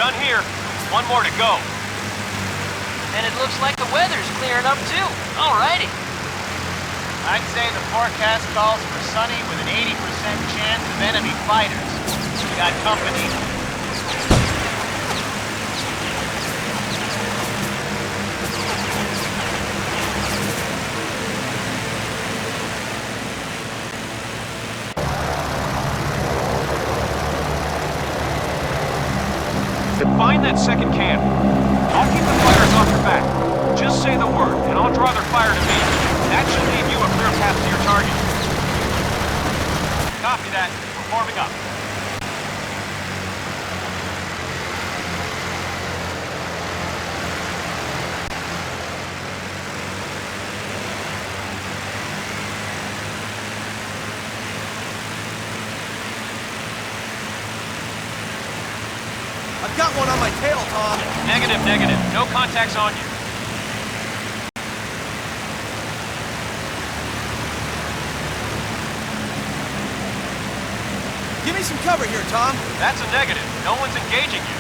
done here. One more to go. And it looks like the weather's clearing up too. Alrighty. I'd say the forecast calls for sunny with an 80% chance of enemy fighters. We got company. Find that second camp. I'll keep the fighters off your back. Just say the word, and I'll draw their fire to me. That should leave you a clear path to your target. Copy that. We're forming up. I've got one on my tail, Tom. Negative, negative. No contacts on you. Give me some cover here, Tom. That's a negative. No one's engaging you.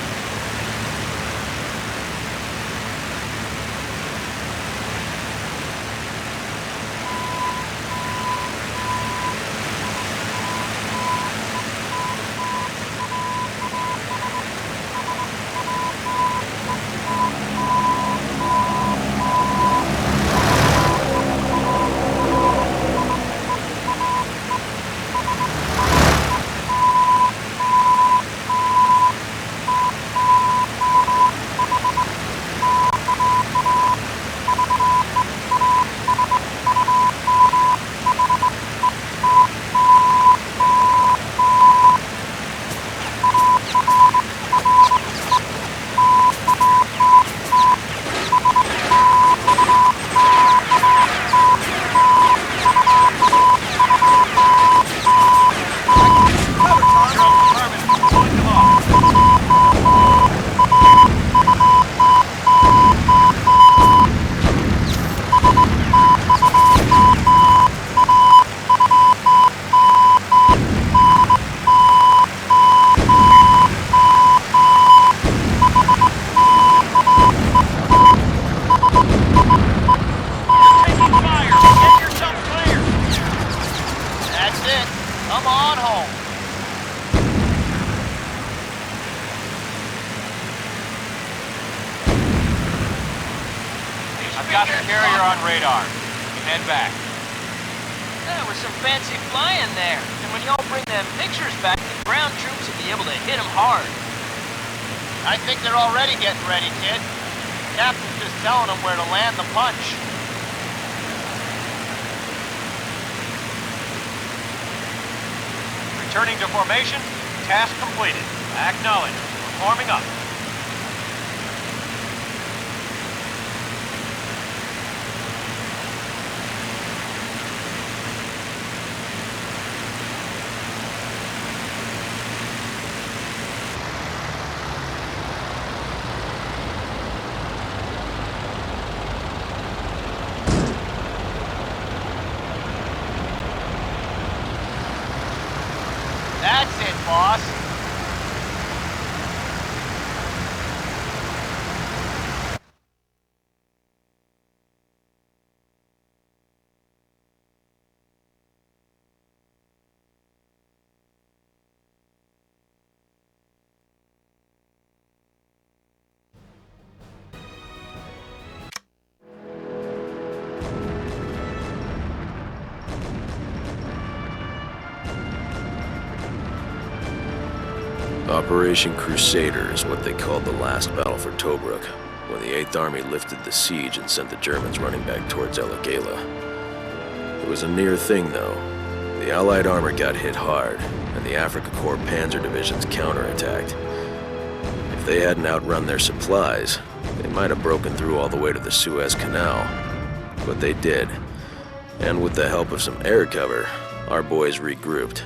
Got the carrier on radar. You can head back. There was some fancy flying there. And when y'all bring them pictures back, the ground troops will be able to hit them hard. I think they're already getting ready, kid. Captain's just telling them where to land the punch. Returning to formation. Task completed. Acknowledged. We're forming up. That's it, boss. Operation Crusader is what they called the last battle for Tobruk, when the 8th Army lifted the siege and sent the Germans running back towards Elagala. It was a near thing, though. The Allied armor got hit hard, and the Afrika Korps Panzer Divisions counterattacked. If they hadn't outrun their supplies, they might have broken through all the way to the Suez Canal. But they did, and with the help of some air cover, our boys regrouped.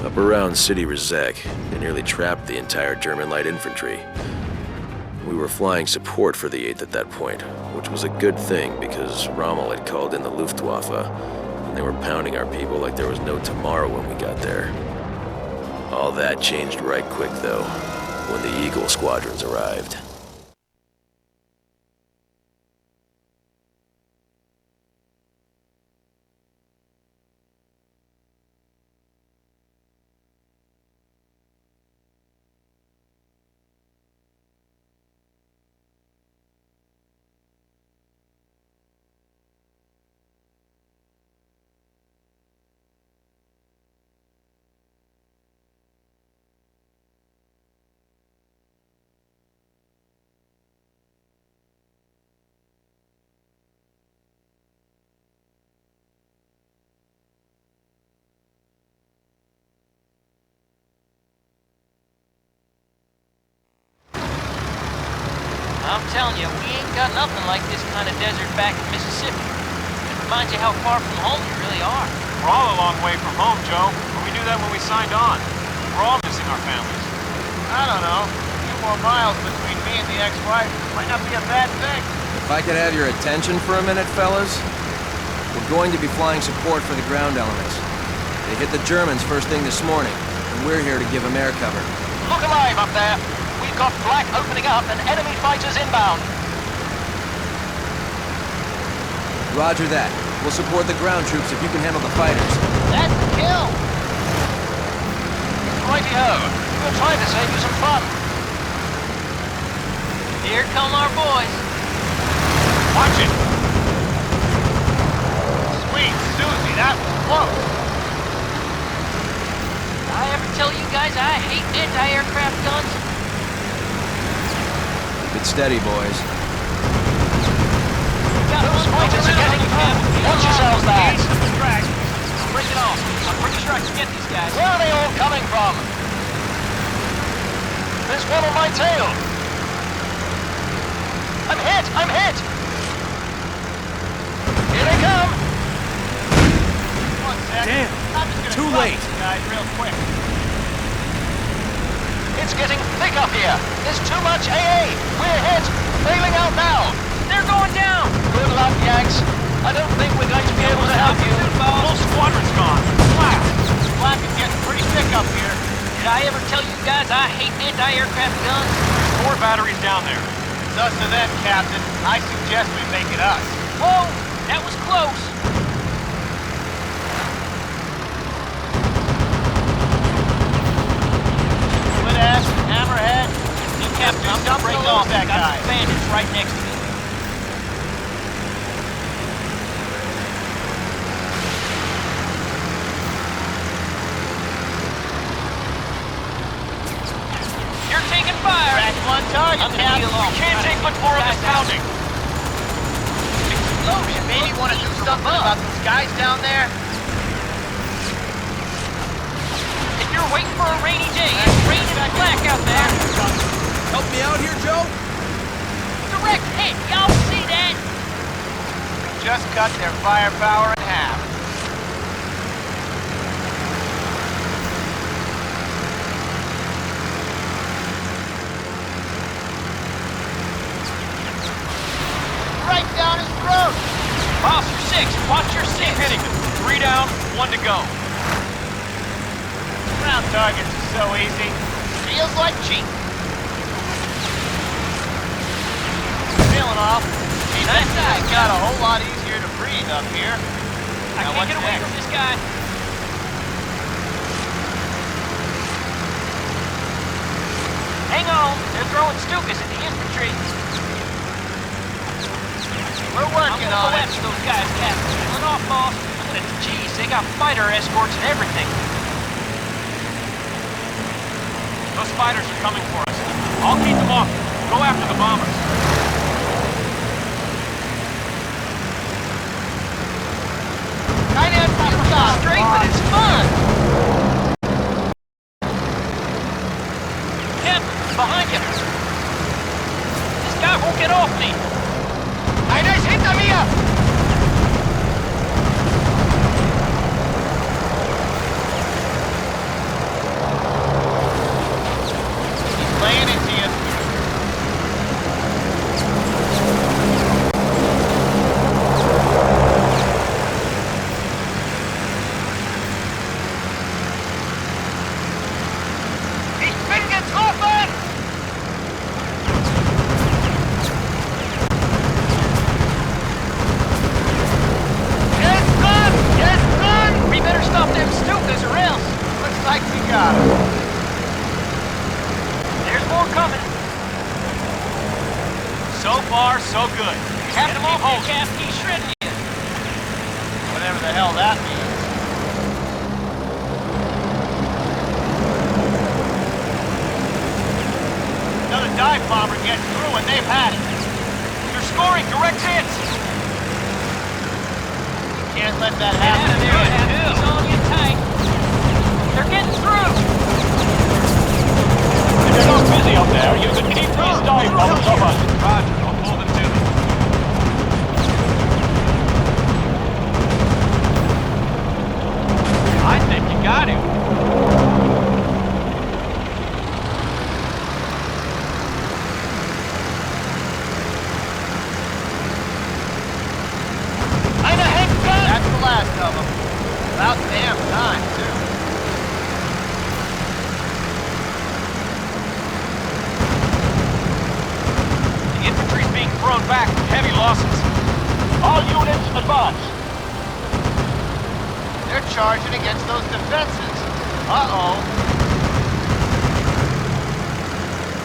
Up around City Rizek, they nearly trapped the entire German light infantry. We were flying support for the 8th at that point, which was a good thing because Rommel had called in the Luftwaffe, and they were pounding our people like there was no tomorrow when we got there. All that changed right quick, though. when the Eagle squadrons arrived. I'm telling you, we ain't got nothing like this kind of desert back in Mississippi. It reminds you how far from home you really are. We're all a long way from home, Joe. But we knew that when we signed on. We're all missing our families. I don't know. A few more miles between me and the ex-wife might not be a bad thing. If I could have your attention for a minute, fellas. We're going to be flying support for the ground elements. They hit the Germans first thing this morning, and we're here to give them air cover. Look alive up there! We've got flak opening up and enemy fighters inbound. Roger that. We'll support the ground troops if you can handle the fighters. That's the kill! Righty-ho. We're trying to save you some fun. Here come our boys. Watch it! Sweet Susie, that was close. I ever tell you guys I hate anti-aircraft guns? Keep it steady, boys. Those fighters are getting through. Watch yourselves, lads. Break it off. I'm pretty sure I can get these guys. Where are they all coming from? There's one on my tail. I'm hit! I'm hit! Here they come! One sec. Damn, I'm just gonna too drop late. these guys real quick. It's getting thick up here. There's too much AA. We're hit. Bailing out now. They're going down! Good luck, Yanks. I don't think we're going to be able to help you. Whole squadron's gone. Flak! Flak is getting pretty thick up here. Did I ever tell you guys I hate anti-aircraft guns? There's 4 batteries down there. It's us to them, Captain. I suggest we make it us. Whoa! That was close! Good ass, hammerhead. Hey, Captain, I'm gonna break off. That Got guy. some bandits right next to me. You're taking fire! Crack one target, I'm gonna Captain. heal off. Can't take much more of this pounding. You maybe want to do something about those guys down there? If you're waiting for a rainy day, it's raining black out there. Help me out here, Joe? Direct hit! Y'all see that? Just cut their firepower in half. Right down his throat! Officer 6, watch your 6! Keep hitting them. 3 down, 1 to go. Ground targets are so easy. Feels like cheating. Feeling off. Hey, that guy's got a whole lot easier to breathe up here. I Now can't what's get away next? from this guy. Hang on, they're throwing Stukas at the infantry. We're working I'm on gonna go it. after those guys, Captain. Pulling off, boss. Geez, they got fighter escorts and everything. Those fighters are coming for us. I'll keep them off. Go after the bombers. Kinda Straight, but it's fun. Captain, behind you. This guy won't get off me. Einer ist hinter mir! He's laying into you. Ich bin getroffen! more coming. So far, so good. Get him off you, Cap. He's shredding you. Whatever the hell that means. Another dive bomber gets through and they've had it. You're scoring direct hits. Can't let that Get out happen. of there, Cap. He's on you tight. They're getting through. If you're not busy up there, you can keep these dive bombs off us. Roger, I'll pull them to me. I think you got him. I'm ahead, gun! That's the last of them. About damn time, too. The infantry's being thrown back with heavy losses. All units, advance. They're charging against those defenses. Uh-oh.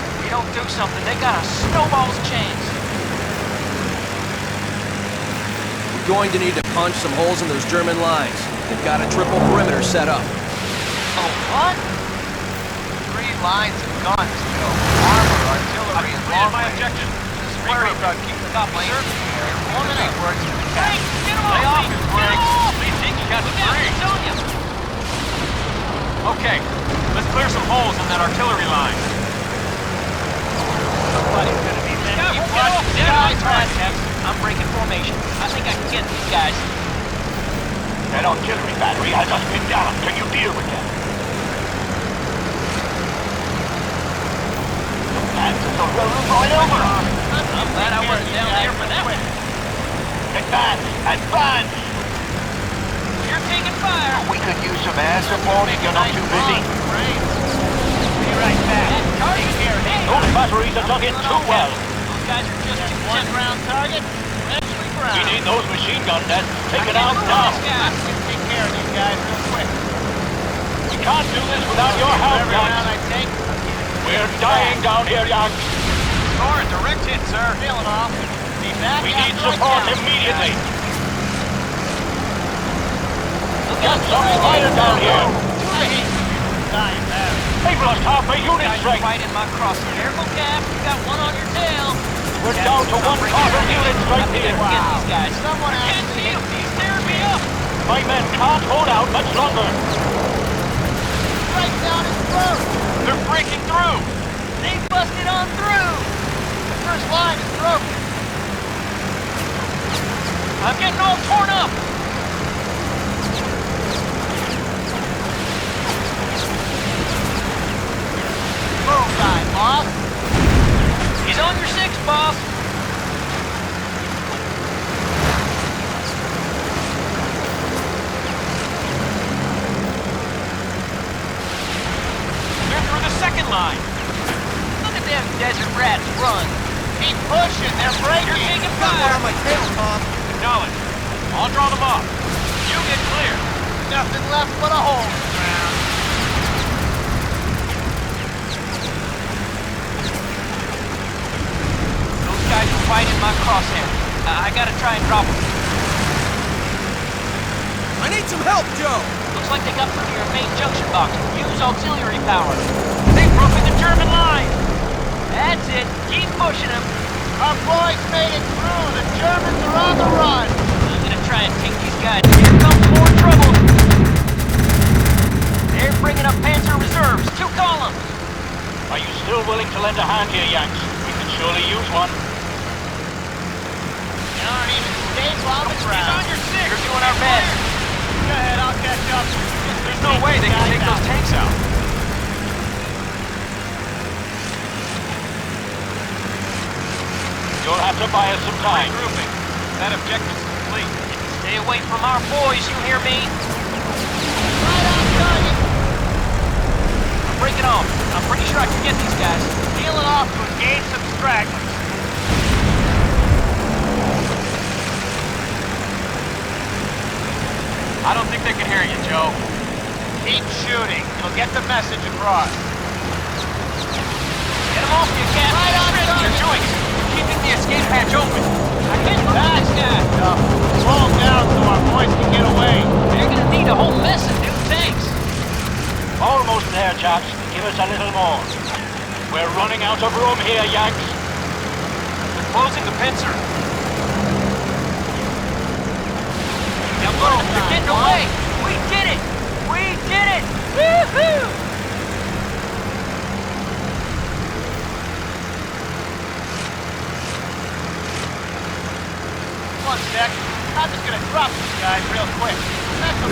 If we don't do something, they got a snowball's chance. We're going to need to punch some holes in those German lines. They've got a triple perimeter set up. Oh, what? 3 lines of guns, Joe. Armor, artillery, and long my range. objective. Just worry about keeping the planes in the air. Eliminate works for the tank. Get him Lay off off me! his Get brakes. him off! We think you got the Yeah, brakes. he's on you. Okay, let's clear some holes in that artillery line. Somebody's gonna be Get keep off! watching the Get off! skies, Cap. I'm breaking formation. I think I can get these guys. That artillery battery has us pinned down. Can you deal with them? The Panzers are rolling right over us. I'm glad I wasn't down there for that one. Advance! Advance! You're taking fire. We could use some air support if you're not too busy. Be right back. That target here. Hey, Those batteries are dug in too well. those guys are just too One gentle. round target, eventually brown. We need those machine gun nests taken I out can't now. move this guy. Take care of these guys real quick. We can't do this without your help, Every round I Yanks. take, I'm getting We're dying down here, Yanks. Score a direct hit, sir. feeling off. Be back We need after I support count. immediately. Get some fire down here. Dying battery. They've lost half a unit Guys are strength. right in my crosshair. Careful, Cap. You got one on your tail. We're down to one quarter unit I strength think I here. can get these guys. Someone I can't actually see hit them. He's tearing me up. My men can't hold out much longer. right down his throat. They're breaking through. They busted on through. The first line is broken. I'm getting all torn up. Move, guy, boss. He's on your 6, boss. They're through the second line. Look at them desert rats run. Keep pushing. They're breaking. You're taking fire. Acknowledge. I'll draw them off. You get clear. Nothing left but a hole in the ground. Those guys are right in my crosshair. I gotta try and drop them. I need some help, Joe! Looks like they got through to your main junction box. Use auxiliary power. They've broken the German line. That's it. Keep pushing them. Our boys made it through. The Germans are on the run. I'm gonna try and take these guys. Here comes more trouble. They're bringing up Panzer reserves. 2 columns. Are you still willing to lend a hand here, Yanks? We could surely use one. They aren't even stable on the He's ground. on your 6. We're doing our best. Go ahead, I'll catch up. There's no way they can take those tanks out. You'll have to buy us some time. Regrouping. That objective's complete. Stay away from our boys, you hear me? Right on target. I'm breaking off. I'm pretty sure I can get these guys. Peeling off to engage some stragglers. I don't think they can hear you, Joe. Keep shooting. You'll get the message across. Get them lost you, Cap. Right on target. Joyce, keeping the escape hatch open. I can't look at this guy. Slow them down so our boys can get away. They're gonna need a whole mess of new tanks. Almost there, chaps. Give us a little more. We're running out of room here, Yanks. They're closing the pincer. Now look, they're getting away. We did it. We did it. Woohoo! One sec. I'm just gonna drop these guys real quick.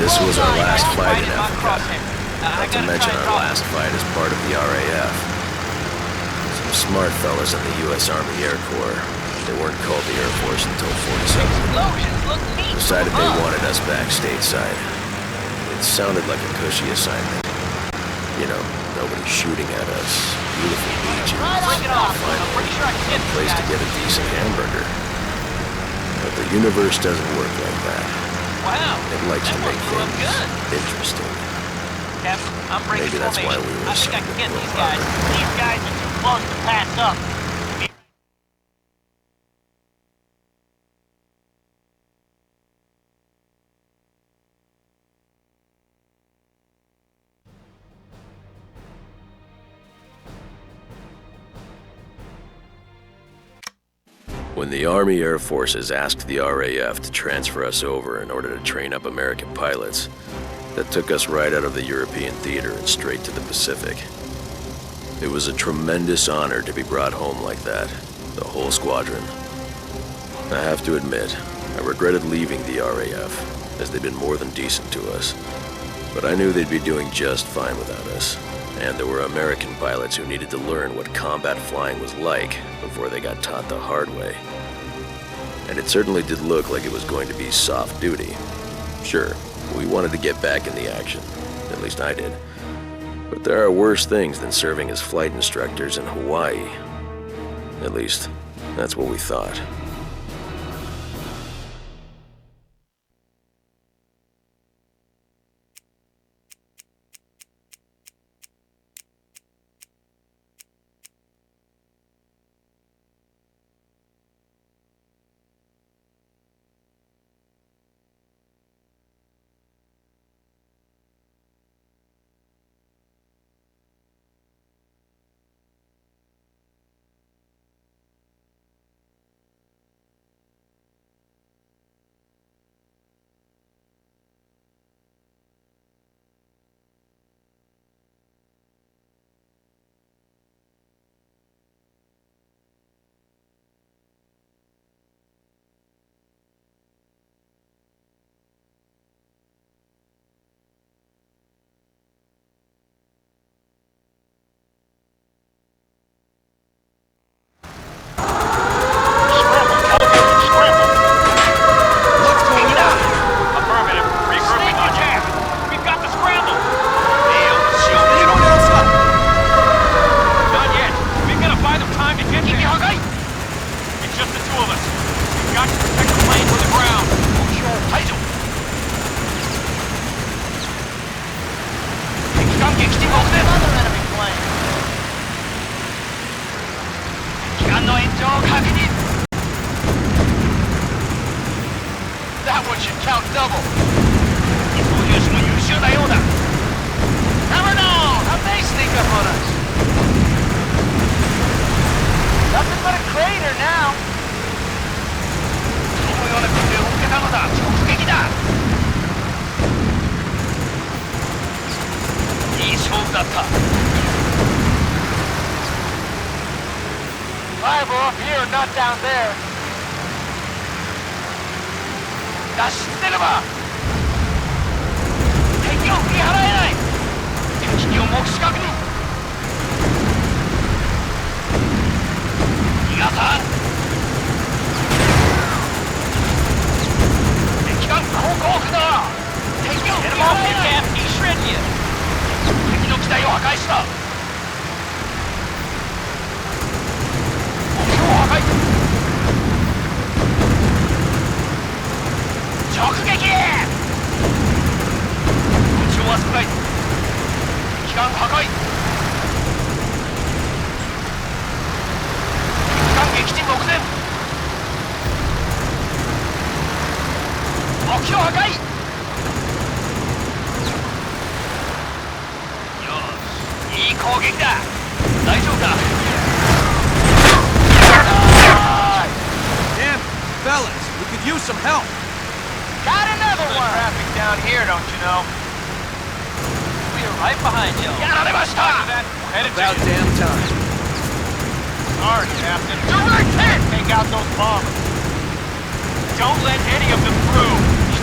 This was our last fight in Right in my Africa. crosshair. I Not to gotta mention try and our drop last fight as part of the RAF. Some smart fellas in the U.S. Army Air Corps. They weren't called the Air Force until 47. explosions. Look neat. Decided from they above. wanted us back stateside. It sounded like a cushy assignment. You know, nobody shooting at us. Beautiful beaches. Bring it on. I'm Finally, pretty sure I can get a this place to guy. get a decent hamburger. But the universe doesn't work like that. Wow. It likes that to one make blew up things good. interesting. Cap, I'm breaking Maybe that's why formation. we were I think I can get these guys. These guys are too close to pass up. When the Army Air Forces asked the RAF to transfer us over in order to train up American pilots, that took us right out of the European theater and straight to the Pacific. It was a tremendous honor to be brought home like that, the whole squadron. I have to admit, I regretted leaving the RAF, as they'd been more than decent to us. But I knew they'd be doing just fine without us, and there were American pilots who needed to learn what combat flying was like before they got taught the hard way. And it certainly did look like it was going to be soft duty. Sure, we wanted to get back in the action, at least I did. But there are worse things than serving as flight instructors in Hawaii. At least, that's what we thought. Affirmative. Regrouping on jam. We've got the scramble. Not yet. We've got to buy them time to get there. It's just the two of us. We've got to protect the plane from the ground. Another enemy plane. That one should count double. Never know! How'd they sneak up on us? Nothing but a crater now. Liable up here, not down there. 脱出せねば敵を振り払えない敵機を目視確認逃がさん敵艦航行機だ敵を振り払えない敵の機体を破壊した目標破壊直撃武装は少ない機関破壊目標破壊。よし、いい攻撃だ。大丈夫だ。Damn, fellas, we could use some help. Got another one! Traffic down here, don't you know? We're right behind you. やられました。 Headed to About you. damn time. Sorry, Captain. Direct hit! Take out those bombs. Don't let any of them through.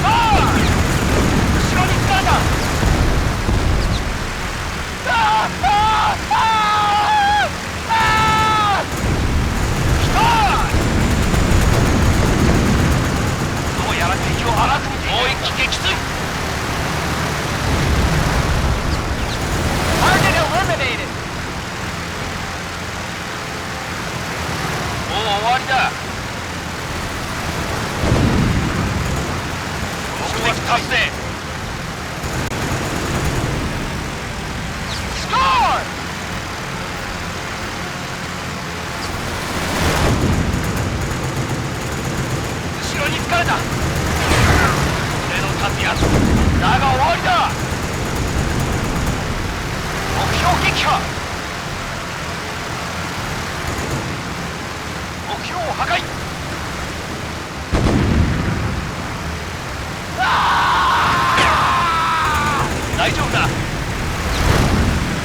後ろにつかんだ。どうやら敵を荒く見ている。もう一撃撃墜。Target eliminated! もう終わりだ。目的達成。Score! 後ろに疲れた。腕の立つやつだが終わりだ。目標撃破。目標破壊。大丈夫だ。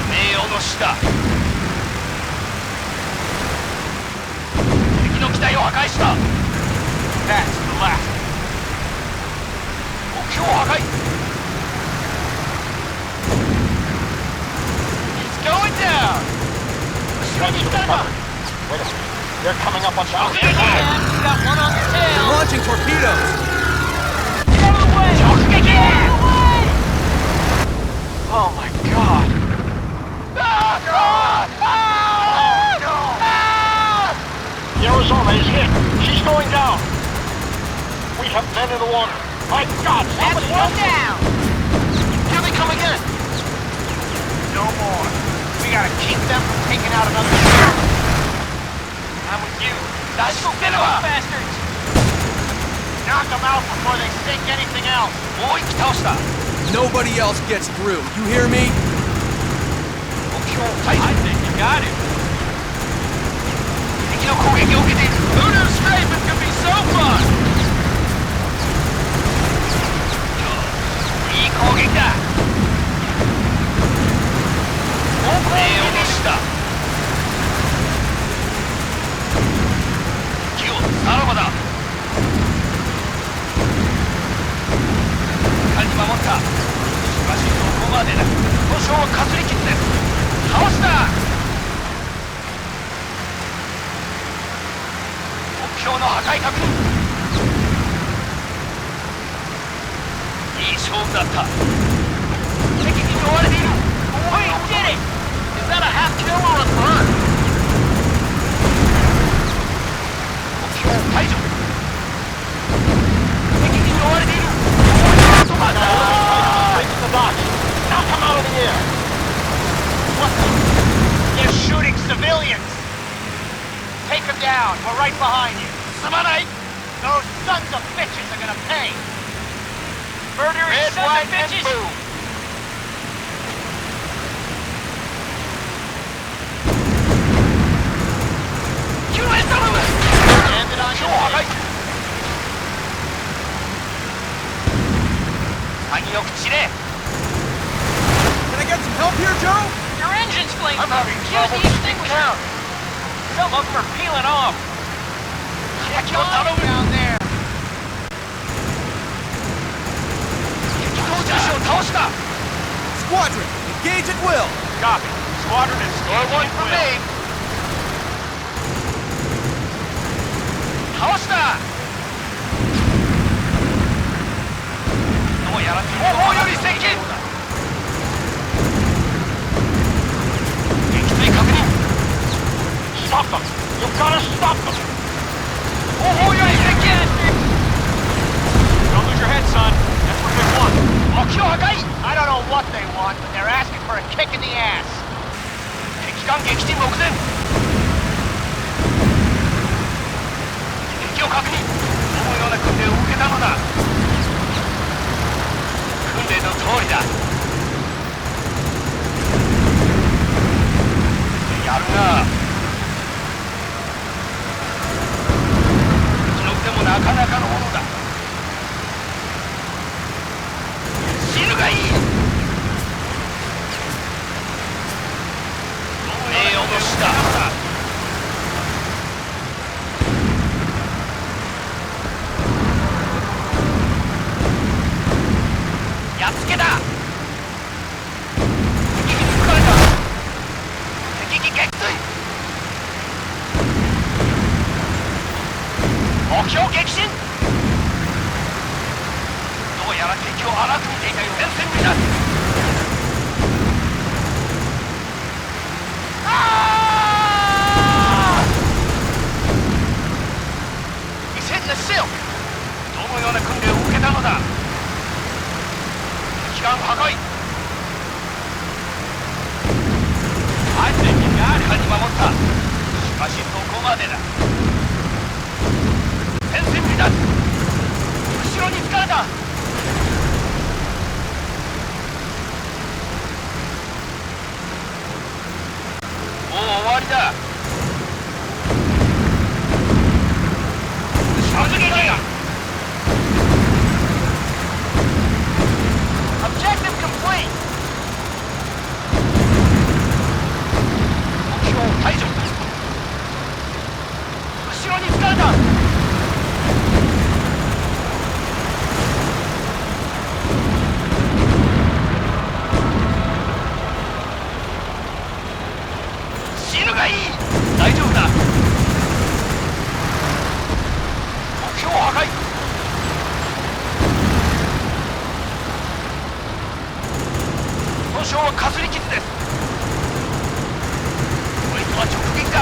名誉の死だ。敵の機体を破壊した。 That's the last. 目標破壊。 It's going down! 後ろに疲れた。 Wait a minute. They're coming up on the And we got one on the They're tail. launching torpedoes. Oh my god! Arizona is hit. She's going down. We have men in the water. My God, somebody help me. down! Here they come again. No more. We gotta keep them from taking out another ship. I'm with you. 出し込んでるわ bastards. Knock them out before they sink anything else. もう一機倒した。 Nobody else gets through. You hear me? 目標解除。 I think you got it. 敵の攻撃を受けている。 Lunar strafe is gonna be so fun. いい攻撃だ。名誉の死だ。敵をさらばだ。管に守った。しかしどこまでだ。故障はかすり傷です。倒した。目標の破壊確認。いい勝負だった。敵に追われている。Wait, did it! Is that a half kill or a burn? 目標解除。敵に追われている。 Breaking the docks. Now come out of the air. What the? They're shooting civilians! Take them down. We're right behind you. すまない。 Those sons of bitches are gonna pay! Murderous Red, sons white, of and bitches! boom! Land it on your head. 潔く散れ。 Can I get some help here, Joe? Your engine's flaming! I'm having Use trouble the keeping extinguisher! count. Some of them are peeling off!敵を頼む。 Down there. 敵操縦士を倒した。 Squadron, engage at will. Copy. Squadron is Score one for me. 倒した。どうやら後方より接近。撃墜確認。 Stop them. You've got to stop them. 後方より接近。 Don't lose your head, son. That's what they want. 目標破壊。 I don't know what they want, but they're asking for a kick in the ass. 敵艦撃沈目前。敵を確認。どのような訓練を受けたのだ。定の通りだ。やるな。うちの腕もなかなかのものだ。死ぬがいい。目を落とした。やっつけだ。敵に撃たれた。敵に撃墜。目標撃沈。どうやら敵を荒く見ていたよ。前線にだ。どのような訓練を受けたのだ。機関破壊。I think you got it。かに守った。しかしそこまでだ。前線離脱。後ろに疲れた。もう終わりだ。突撃だ。Objective complete. 目標解除。後ろに疲れた。死ぬがいい。大丈夫だ。目標破壊。損傷はかすり傷です。こいつは直撃だ。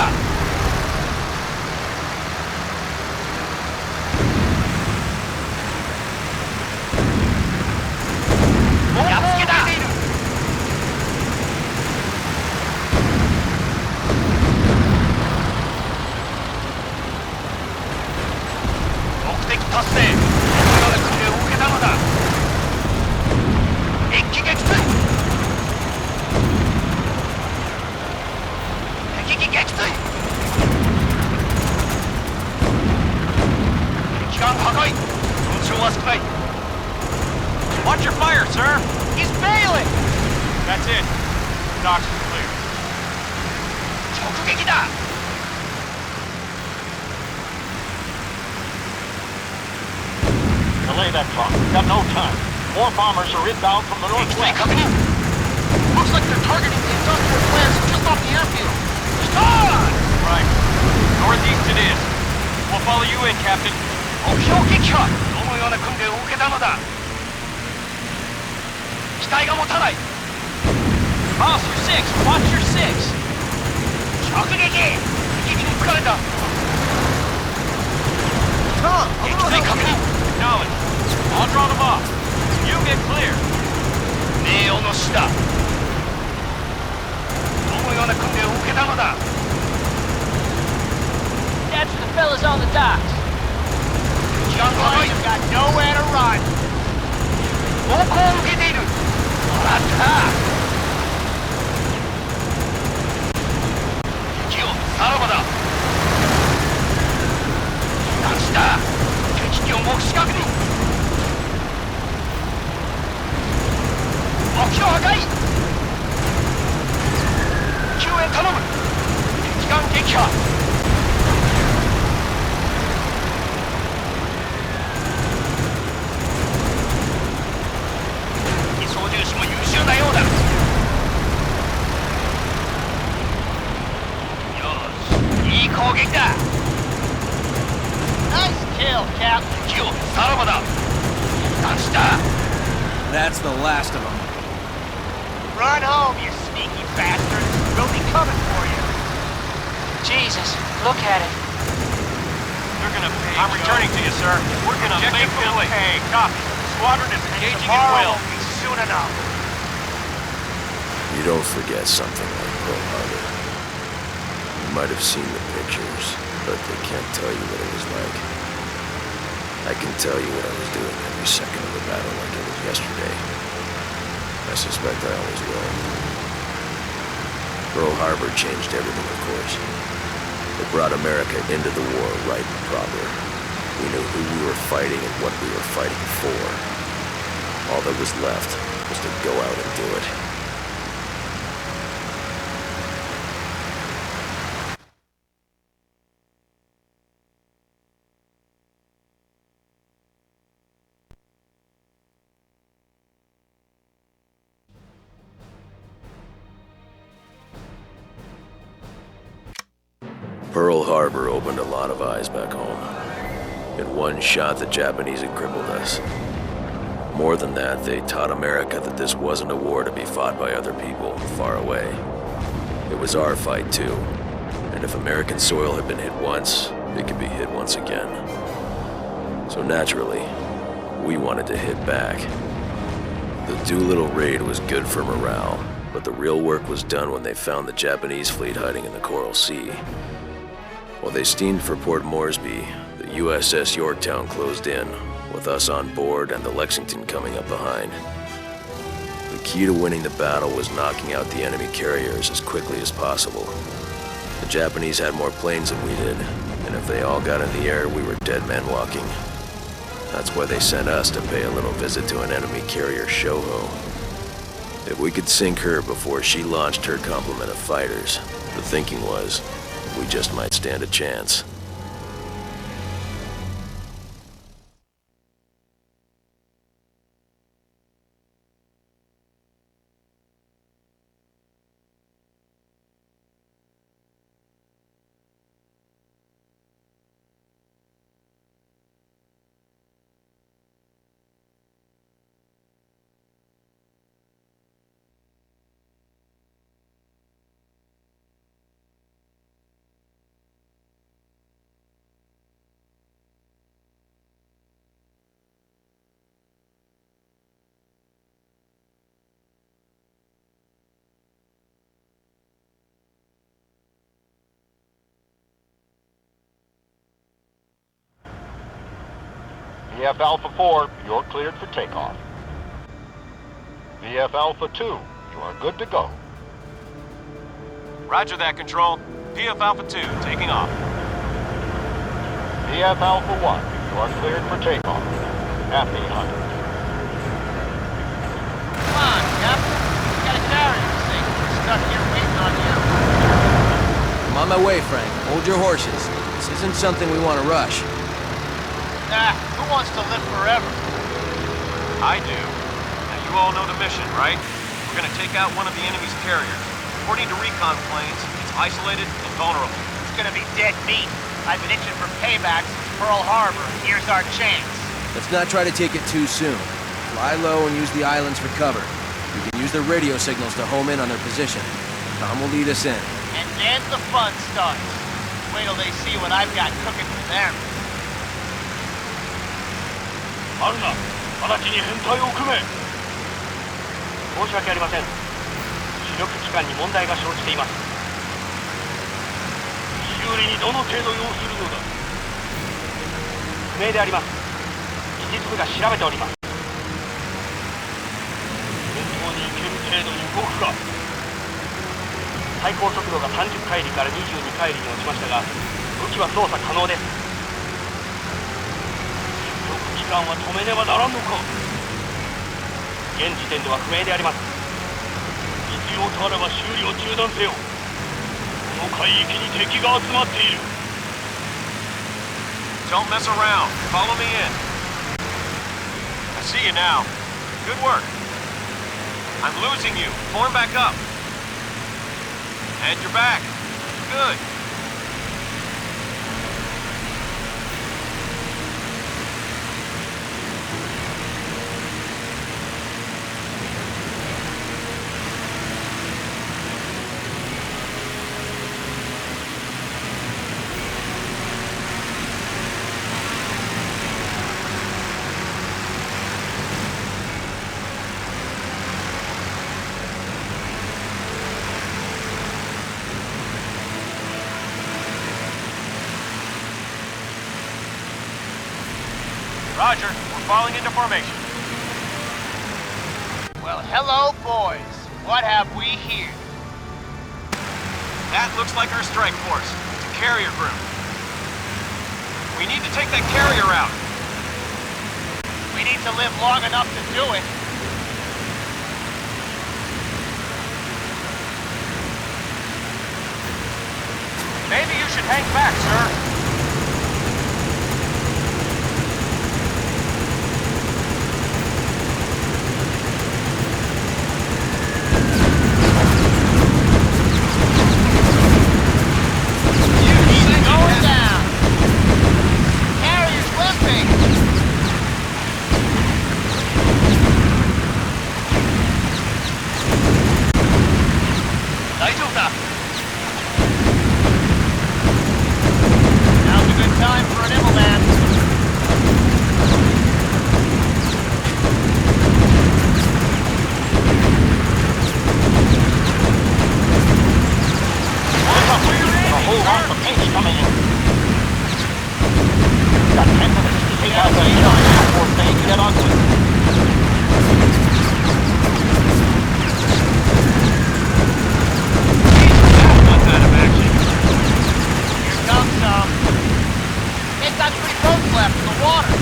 やっつけだ。目的達成。このような訓練を受けたのだ。一気撃墜。撃墜。機関破壊。損傷は少ない。Watch your fire, sir! He's bailing. That's it. Docks is clear. 直撃だ。Delay that talk. We've got no time. More bombers are inbound from the 撃墜 northwest. 確認。 Looks like they're targeting the industrial plants just off the airfield. Right. Northeast it is. We'll follow you in, Captain. 目標撃破。どのような訓練を受けたのだ。機体が持たない。Boss, your six! Watch your six! 直撃。敵に撃たれた。撃墜確認。 Knowledge. I'll draw them off. You get clear. 名誉の死だ。どのような訓練を受けたのだ。 That's for the fellas on the docks. 機関破壊。 You've got nowhere to run. 暴行を受けている。もらった。敵をさらばだ。何した敵機を目視確認。目標破壊。救援頼む。敵艦撃破。輸送重視も優秀なようだ。よし、いい攻撃だ。 Nice kill, Cap. 敵をさらばだ。何した。 That's the last of them. Run home, you sneaky bastard. We'll be coming for you. Jesus, look at it. They're gonna pay. I'm returning to you, sir. We're gonna make them pay. Copy. Squadron is engaging at Tomorrow will. won't be soon enough. You don't forget something like Pearl Harbor. You might have seen the pictures, but they can't tell you what it was like. I can tell you what I was doing every second of the battle like it was yesterday. I suspect I always will. Pearl Harbor changed everything, of course. It brought America into the war right and proper. We knew who we were fighting and what we were fighting for. All that was left was to go out and do it. Pearl Harbor opened a lot of eyes back home. In one shot, the Japanese had crippled us. More than that, they taught America that this wasn't a war to be fought by other people far away. It was our fight, too. And if American soil had been hit once, it could be hit once again. So naturally, we wanted to hit back. The Doolittle raid was good for morale, but the real work was done when they found the Japanese fleet hiding in the Coral Sea. While they steamed for Port Moresby, the USS Yorktown closed in, with us on board and the Lexington coming up behind. The key to winning the battle was knocking out the enemy carriers as quickly as possible. The Japanese had more planes than we did, and if they all got in the air, we were dead men walking. That's why they sent us to pay a little visit to an enemy carrier, Shoho. If we could sink her before she launched her complement of fighters, the thinking was, we just might stand a chance. VF Alpha 4, you're cleared for takeoff. VF Alpha 2, you are good to go. Roger that, Control. PF Alpha 2, taking off. VF Alpha 1, you are cleared for takeoff. Happy hunting. Come on, Captain. We got a carrier to sink. We're stuck here waiting on you. I'm on my way, Frank. Hold your horses. This isn't something we want to rush. Nah, who wants to live forever? I do. Now you all know the mission, right? We're gonna take out one of the enemy's carriers. According to recon planes, it's isolated and vulnerable. It's gonna be dead meat. I've been itching for payback since Pearl Harbor. Here's our chance. Let's not try to take it too soon. Fly low and use the islands for cover. We can use their radio signals to home in on their position. Tom will lead us in. And then the fun starts. Wait till they see what I've got cooking for them. マルナ、直ちに編隊を組め。申し訳ありません。主力機関に問題が生じています。修理にどの程度要するのだ。不明であります。技術部が調べております。本当にいける程度に動くか。最高速度が30海里から22海里に落ちましたが、武器は操作可能です。時間は止めねばならんのか。現時点では不明であります。必要とあれば修理を中断せよ。この海域に敵が集まっている。Don't mess around. Follow me in. I see you now. Good work. I'm losing you. Form back up. And you're back. Good. Roger, we're falling into formation. Well, Well, hello, boys. What have we here? That looks like our strike force. It's a carrier group. We need to take that carrier out. We need to live long enough to do it. Maybe you should hang back, sir. Going down. Carrier's limping. Now's a good time for an Immelman. A whole lot of paint's coming in. Got 10 minutes to take out that giant before things get ugly. That's out of action. Here comes some. They've got 3 boats left in the water.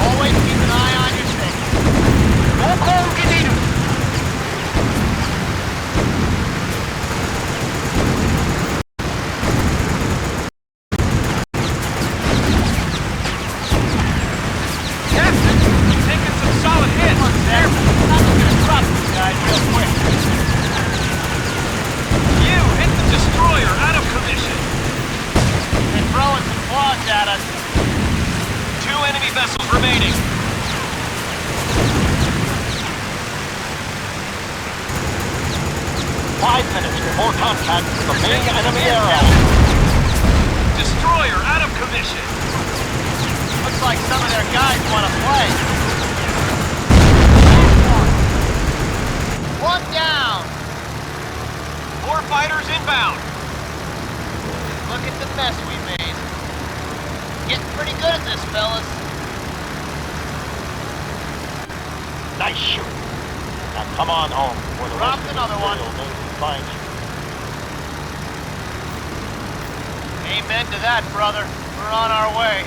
Always keep an eye on your six. Taking some solid hits. I'm gonna drop these guys real quick. You hit the destroyer out of commission. They're throwing some claws at us. 2 enemy vessels remaining. 5 minutes before contact with the main enemy area. Destroyer out of commission. Looks like some of their guys want to play. One down. 4 fighters inbound. Look at the mess we made. Getting pretty good at this, fellas. Nice shooting. Now come on home before the Dropped rest of another the one. Imperial Navy finds you. Amen to that, brother. We're on our way.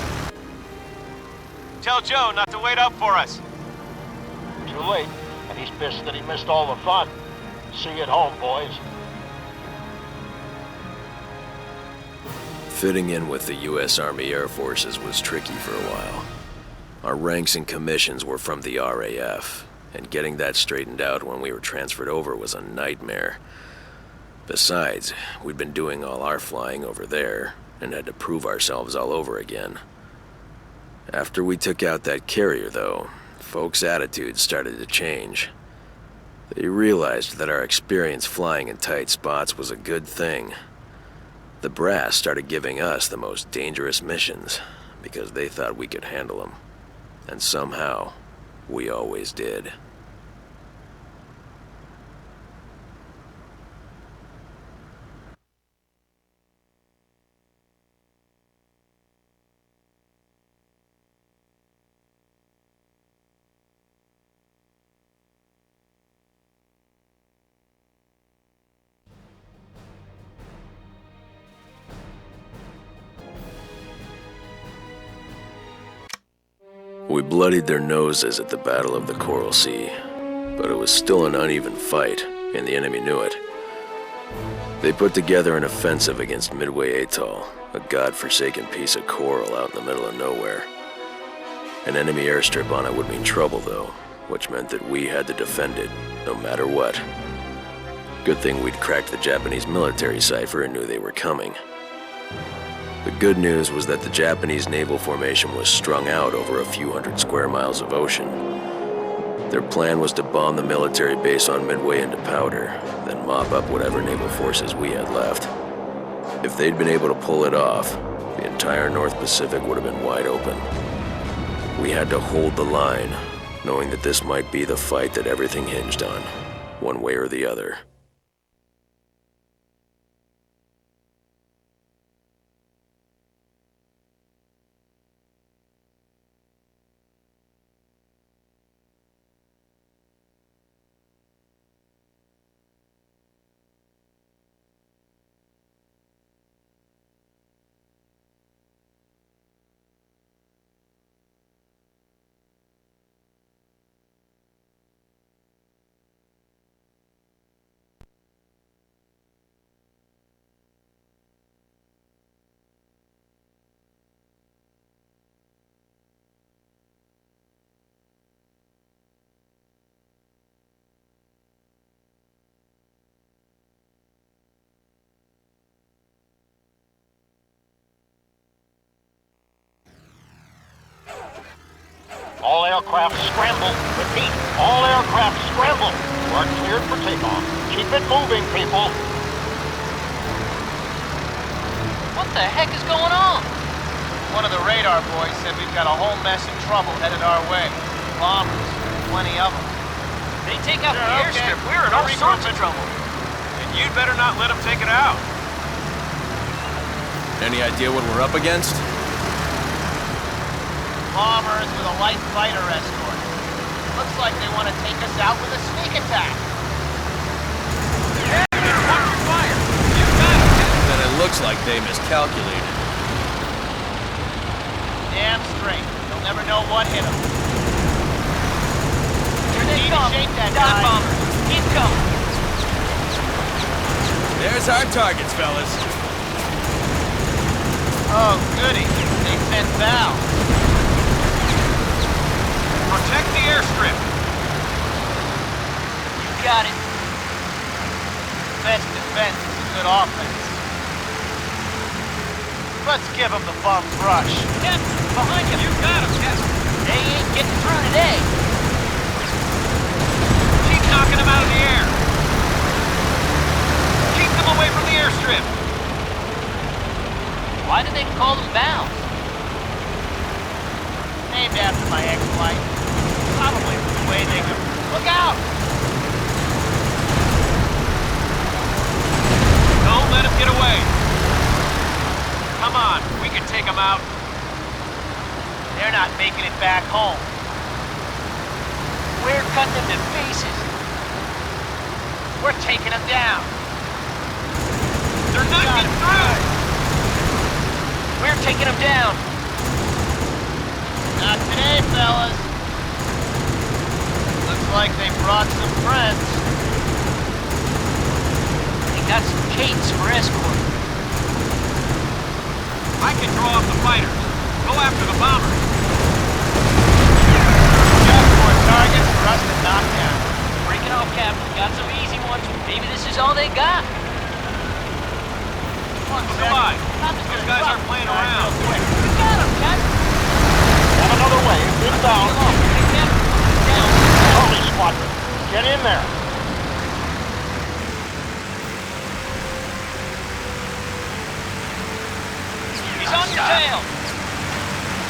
Tell Joe not to wait up for us. Too late, and he's pissed that he missed all the fun. See you at home, boys. Fitting in with the U.S. Army Air Forces was tricky for a while. Our ranks and commissions were from the RAF, and getting that straightened out when we were transferred over was a nightmare. Besides, we'd been doing all our flying over there, and had to prove ourselves all over again. After we took out that carrier, though, folks' attitudes started to change. They realized that our experience flying in tight spots was a good thing. The brass started giving us the most dangerous missions, because they thought we could handle them. And somehow, we always did. We bloodied their noses at the Battle of the Coral Sea, but it was still an uneven fight, and the enemy knew it. They put together an offensive against Midway Atoll, a godforsaken piece of coral out in the middle of nowhere. An enemy airstrip on it would mean trouble, though, which meant that we had to defend it, no matter what. Good thing we'd cracked the Japanese military cipher and knew they were coming. The good news was that the Japanese naval formation was strung out over a few hundred square miles of ocean. Their plan was to bomb the military base on Midway into powder, then mop up whatever naval forces we had left. If they'd been able to pull it off, the entire North Pacific would have been wide open. We had to hold the line, knowing that this might be the fight that everything hinged on, one way or the other. All aircraft scramble. Repeat, all aircraft scramble. We're cleared for takeoff. Keep it moving, people. What the heck is going on? One of the radar boys said we've got a whole mess of trouble headed our way. Bombers, plenty of them. They take out the Yeah, airstrip. okay. We're in all sorts of trouble. And you'd better not let them take it out. Any idea what we're up against? Bombers with a light fighter escort. Looks like they want to take us out with a sneak attack. Watch your fire. You got it. Then it looks like they miscalculated. Damn straight. They'll never know what hit them. Here they Need to come. shake that Dive guy. bombers. Keep coming. There's our targets, fellas. Oh, goody. They sent Val. Protect the airstrip. You got it. Best defense is a good offense. Let's give them the bum rush. Captain, behind you. You got him, Captain. They ain't getting through today. Keep knocking them out of the air. Keep them away from the airstrip. Why do they call them valves? Named after my ex-wife. Probably the way they go. Look out! Don't let them get away. Come on, we can take them out. They're not making it back home. We're cutting them to pieces. We're taking them down. They're not Got getting it. through. We're taking them down. Not today, fellas. Looks like they brought some friends. They got some Kates for escort. I can draw off the fighters. Go after the bombers. Just more targets for us to knock down. Break it off, Captain. Got some easy ones. Maybe this is all they got. One Look second. alive. I'm just Those gonna guys drop aren't playing these guys around. real quick. You got them, Captain. On another wave, inbound. Hey, Captain. Down. Hurry, Squadron. Get in there. He's on your tail.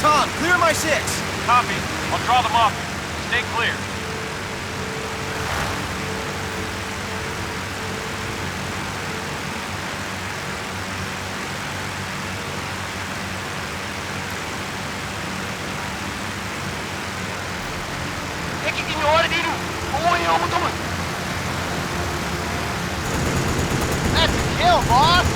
Tom, clear my six. Copy. I'll draw them off. Stay clear. That's a kill, boss.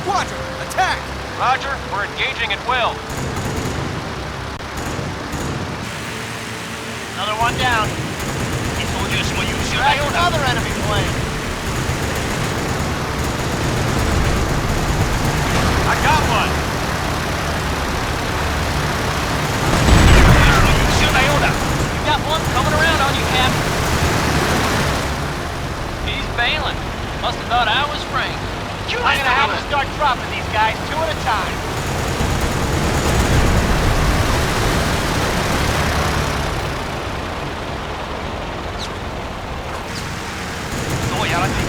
Squadron, attack! Roger, we're engaging at will. Another one down. That's another enemy plane. I got one. You got one coming around on you, Captain. He's bailing. Must have thought I was Frank. I'm gonna have to start dropping these guys two at a time.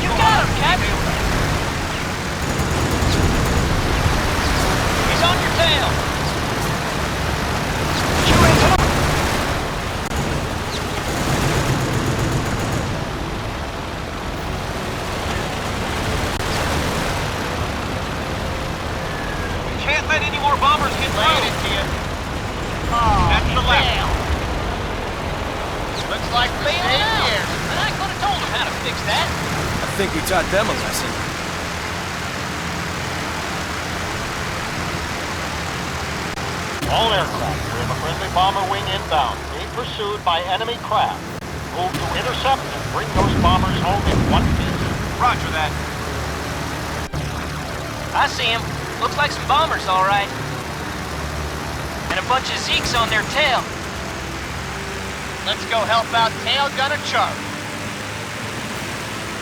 You got him, Captain. He's on your tail. Can't let any more bombers get Laying through. it to you. Oh, Back to the left. damn. Looks like we're Bailing staying out. here. And I could have told him how to fix that. I think we taught them a lesson. All aircraft, we have a friendly bomber wing inbound, being pursued by enemy craft. Move to intercept and bring those bombers home in one piece. Roger that. I see him. Looks like some bombers, all right. And a bunch of Zeeks on their tail. Let's go help out Tail Gunner Charlie.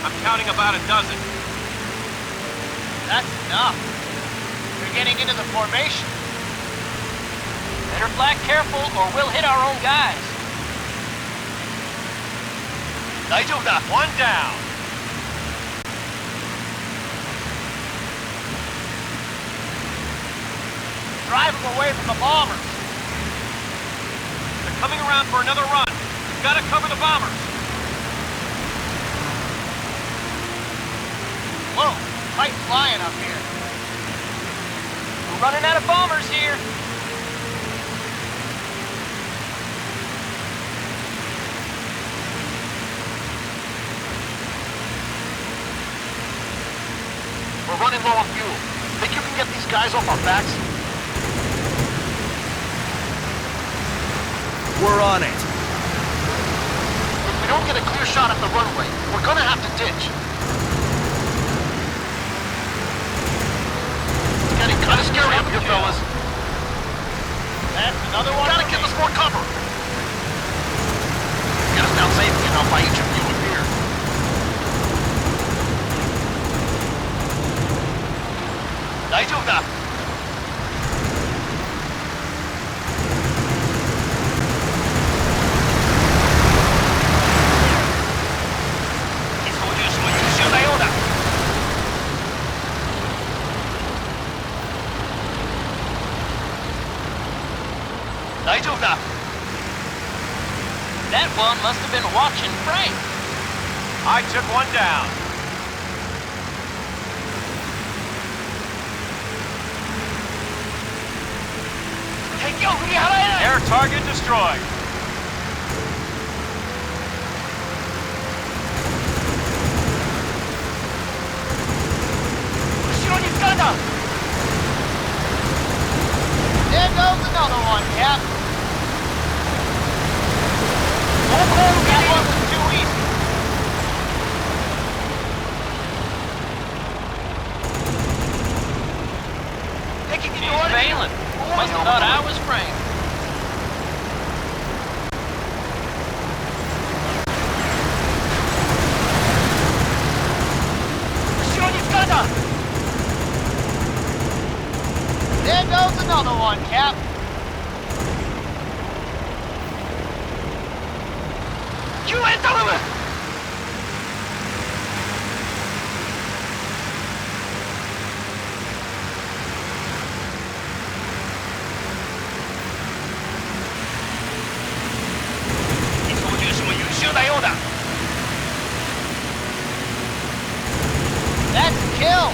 I'm counting about a dozen. That's enough. You're getting into the formation. Better flak careful or we'll hit our own guys. One down. Drive them away from the bombers. They're coming around for another run. We've got to cover the bombers. Whoa, tight flying up here. We're running out of bombers here. We're running low on fuel. Think you can get these guys off our backs? We're on it. If we don't get a clear shot at the runway, we're gonna have to ditch. It's getting kind of scary up here, fellas. That's another one. Gotta give us more cover. Get us down safely enough by each of you in here. That one must have been watching Frank. I took one down. Air target destroyed. There goes another one, Cap. That one was too easy. She's failing. Must have thought I was Frank. There goes another one, Cap. That's a kill.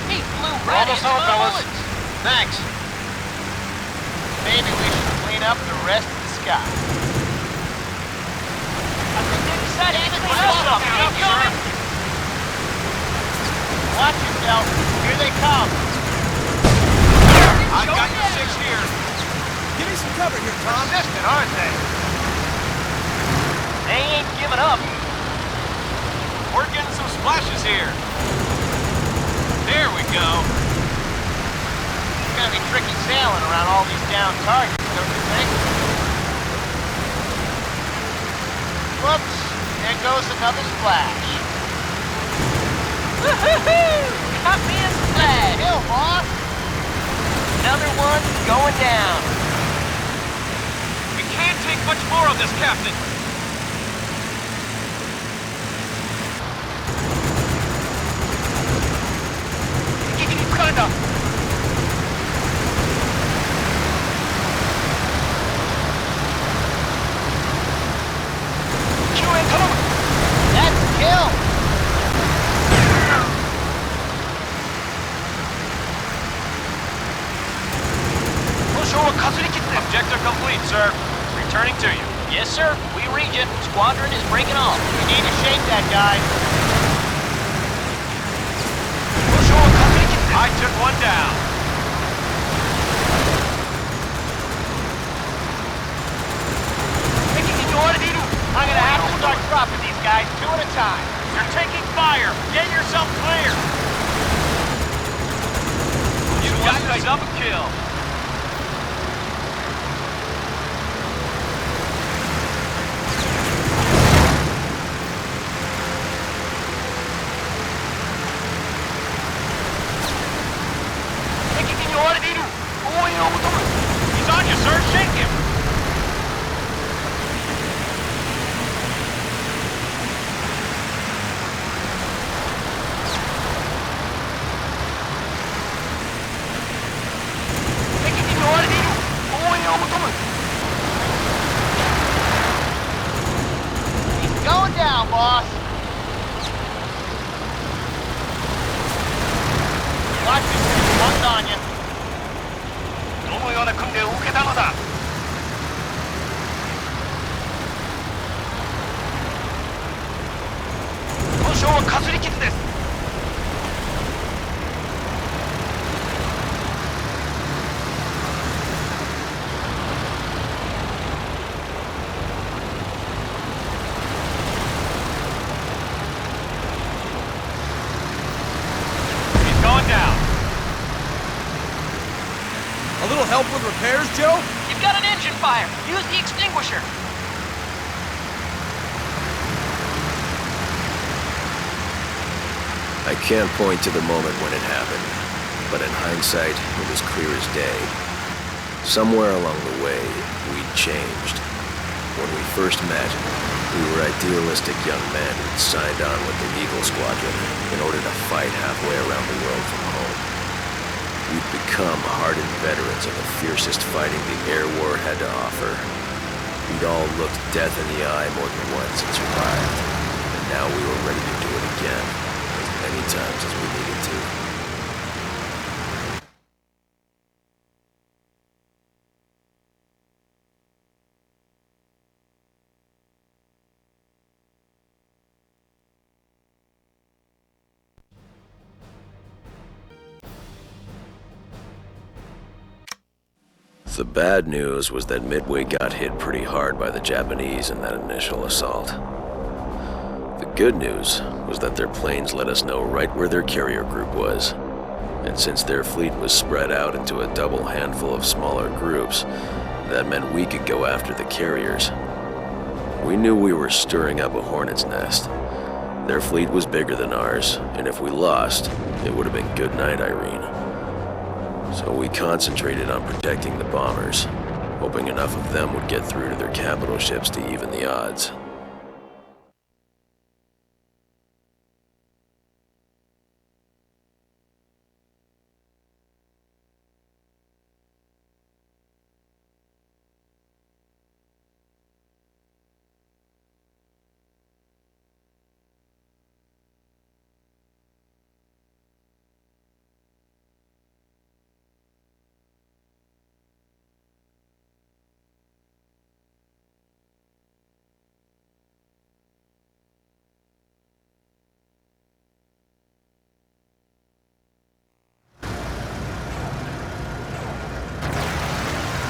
He flew right Almost into home, the fellas. bullets. Thanks. Maybe we should clean up the rest of the sky. I think they decided to clean us up. Watch yourself. Here they come. I've got your six here. Give me some cover here, Tom. Persistent, aren't they? They ain't giving up. We're getting some splashes here. There we go. It's gonna be tricky sailing around all these down targets, don't you think? Whoops. There goes another splash. Woohoo! Got me a splash. Kill, boss. Another one going down. We can't take much more of this, Captain. That's a kill. complete, sir. Returning to you. Yes, sir. We read you. Squadron is breaking off. We need to shake that guy. I took one down. I'm gonna have to start dropping these guys 2 at a time. You're taking fire. Get yourself clear. You got yourself a kill. He's on you, sir. Shake him. He's going down, boss. Watch it. One's on you. どのような訓練を受けたのだ。本省はかすり傷です。He's going down. A little help with repairs, Joe? You've got an engine fire. Use the extinguisher. I can't point to the moment when it happened, but in hindsight, it was clear as day. Somewhere along the way, we'd changed. When we first met, we were idealistic young men who'd signed on with the Eagle Squadron in order to fight halfway around the world from home. We'd become hardened veterans of the fiercest fighting the air war had to offer. We'd all looked death in the eye more than once and survived, and now we were ready to do it again. Many times as we needed to. The bad news was that Midway got hit pretty hard by the Japanese in that initial assault. The good news was that their planes let us know right where their carrier group was. And since their fleet was spread out into a double handful of smaller groups, that meant we could go after the carriers. We knew we were stirring up a hornet's nest. Their fleet was bigger than ours, and if we lost, it would have been good night, Irene. So we concentrated on protecting the bombers, hoping enough of them would get through to their capital ships to even the odds.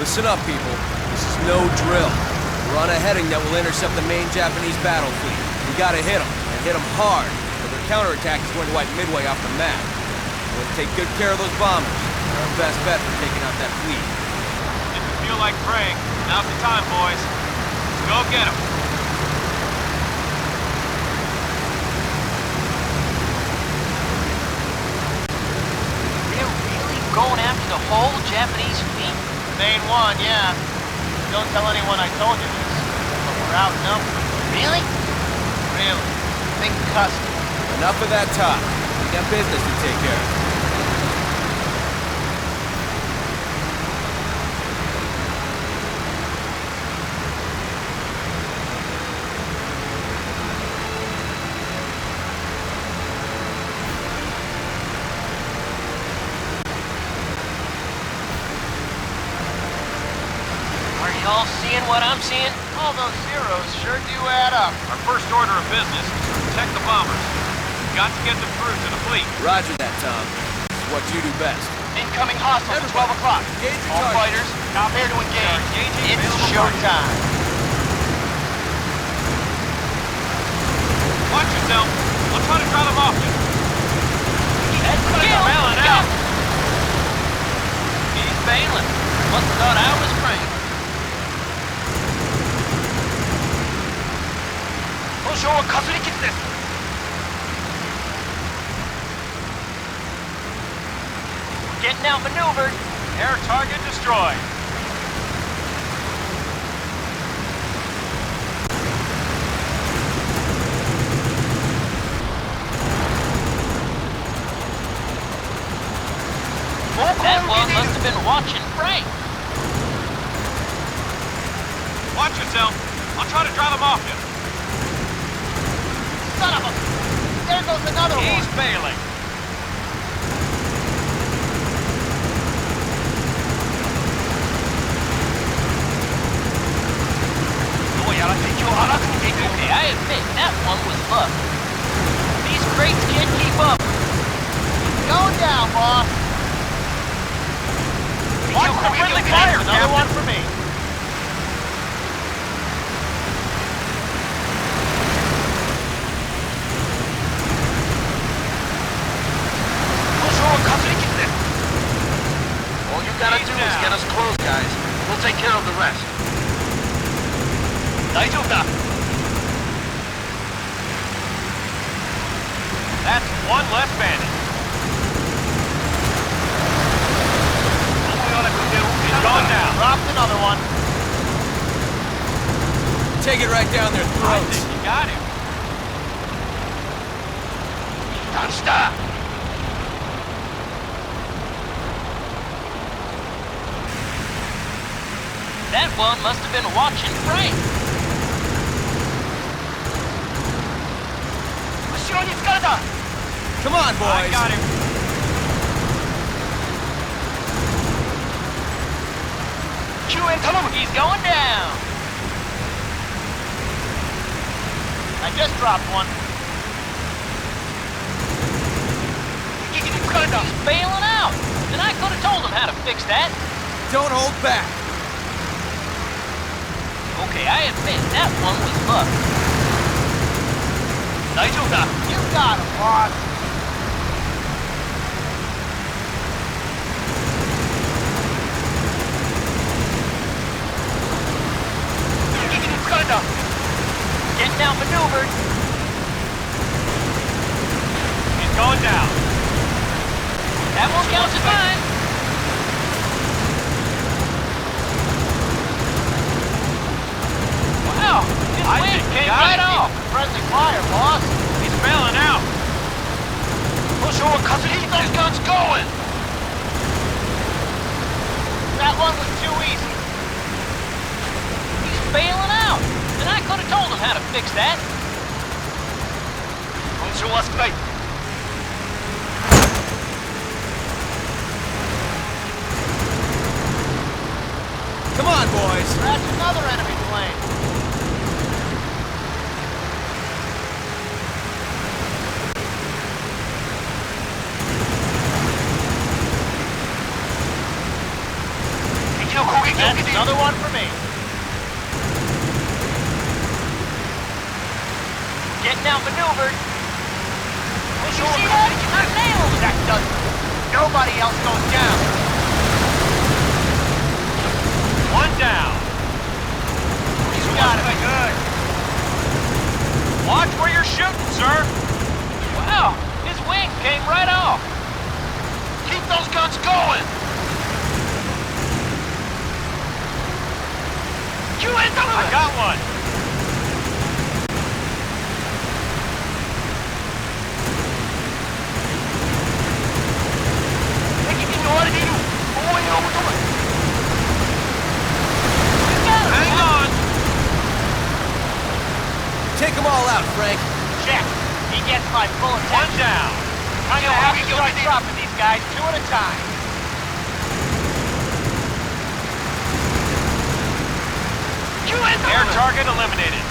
Listen up, people. This is no drill. We're on a heading that will intercept the main Japanese battle fleet. We gotta hit them, and hit them hard, or their counterattack is going to wipe Midway off the map. We'll take good care of those bombers. They're our best bet for taking out that fleet. If you feel like praying, now's the time, boys. Let's go get them. They're really going after the whole Japanese fleet? Main one, yeah. Don't tell anyone I told you this, but we're outnumbered. Really? Really. Think custom. Enough of that talk. We got business to take care of. Are y'all seeing what I'm seeing? All those zeros sure do add up. Our first order of business is to protect the bombers. We've got to get them through to the fleet. Roger that, Tom. This is what you do best. Incoming hostiles at 12 o'clock. Engage your All target. fighters, prepare to engage. Engaging It's available showtime. Watch yourself. I'll try to draw them off you. That's Kill. Bailing out. He's bailing. Must have thought I was Frank. 交渉はかすり傷です。 Getting outmaneuvered. Air target destroyed. That one must have been watching Frank. Watch yourself. I'll try to draw them off you. Son of a... There goes another He's one. bailing. Okay, I admit that one was luck. These crates can't keep up. Going down, boss. Watch the friendly fire, Another Captain. one for me. All you gotta do is get us close, guys. We'll take care of the rest. 大丈夫だ. That's one less bandit. He's gone down. Dropped another one. Take it right down their I throats. think you got him. 何した? That one must have been watching Frank. Come on, I boys. got him. He's going down. I just dropped one. He's bailing out. And I could have told him how to fix that. Don't hold back. Okay, I admit that one was luck. 大丈夫だ. You got him, boss. Getting outmaneuvered. He's going down. That one counts as mine. Wow, his I wing think he came got right it. off. Friendly fire, boss. He's bailing out. Keep those guns going. That one was too easy. He's bailing out. And I could have told him how to fix that. Come on, boys. That's another enemy plane. That's another one for me. Getting outmaneuvered. You see that? I nailed him. That does it. Nobody else goes down. One down. You got it. Good. Watch where you're shooting, sir. Wow, his wing came right off. Keep those guns going. I got one. Hang on. Take them all out, Frank. Check. He gets my full One attention. down. I'm gonna have to start dropping these guys two at a time. Target eliminated.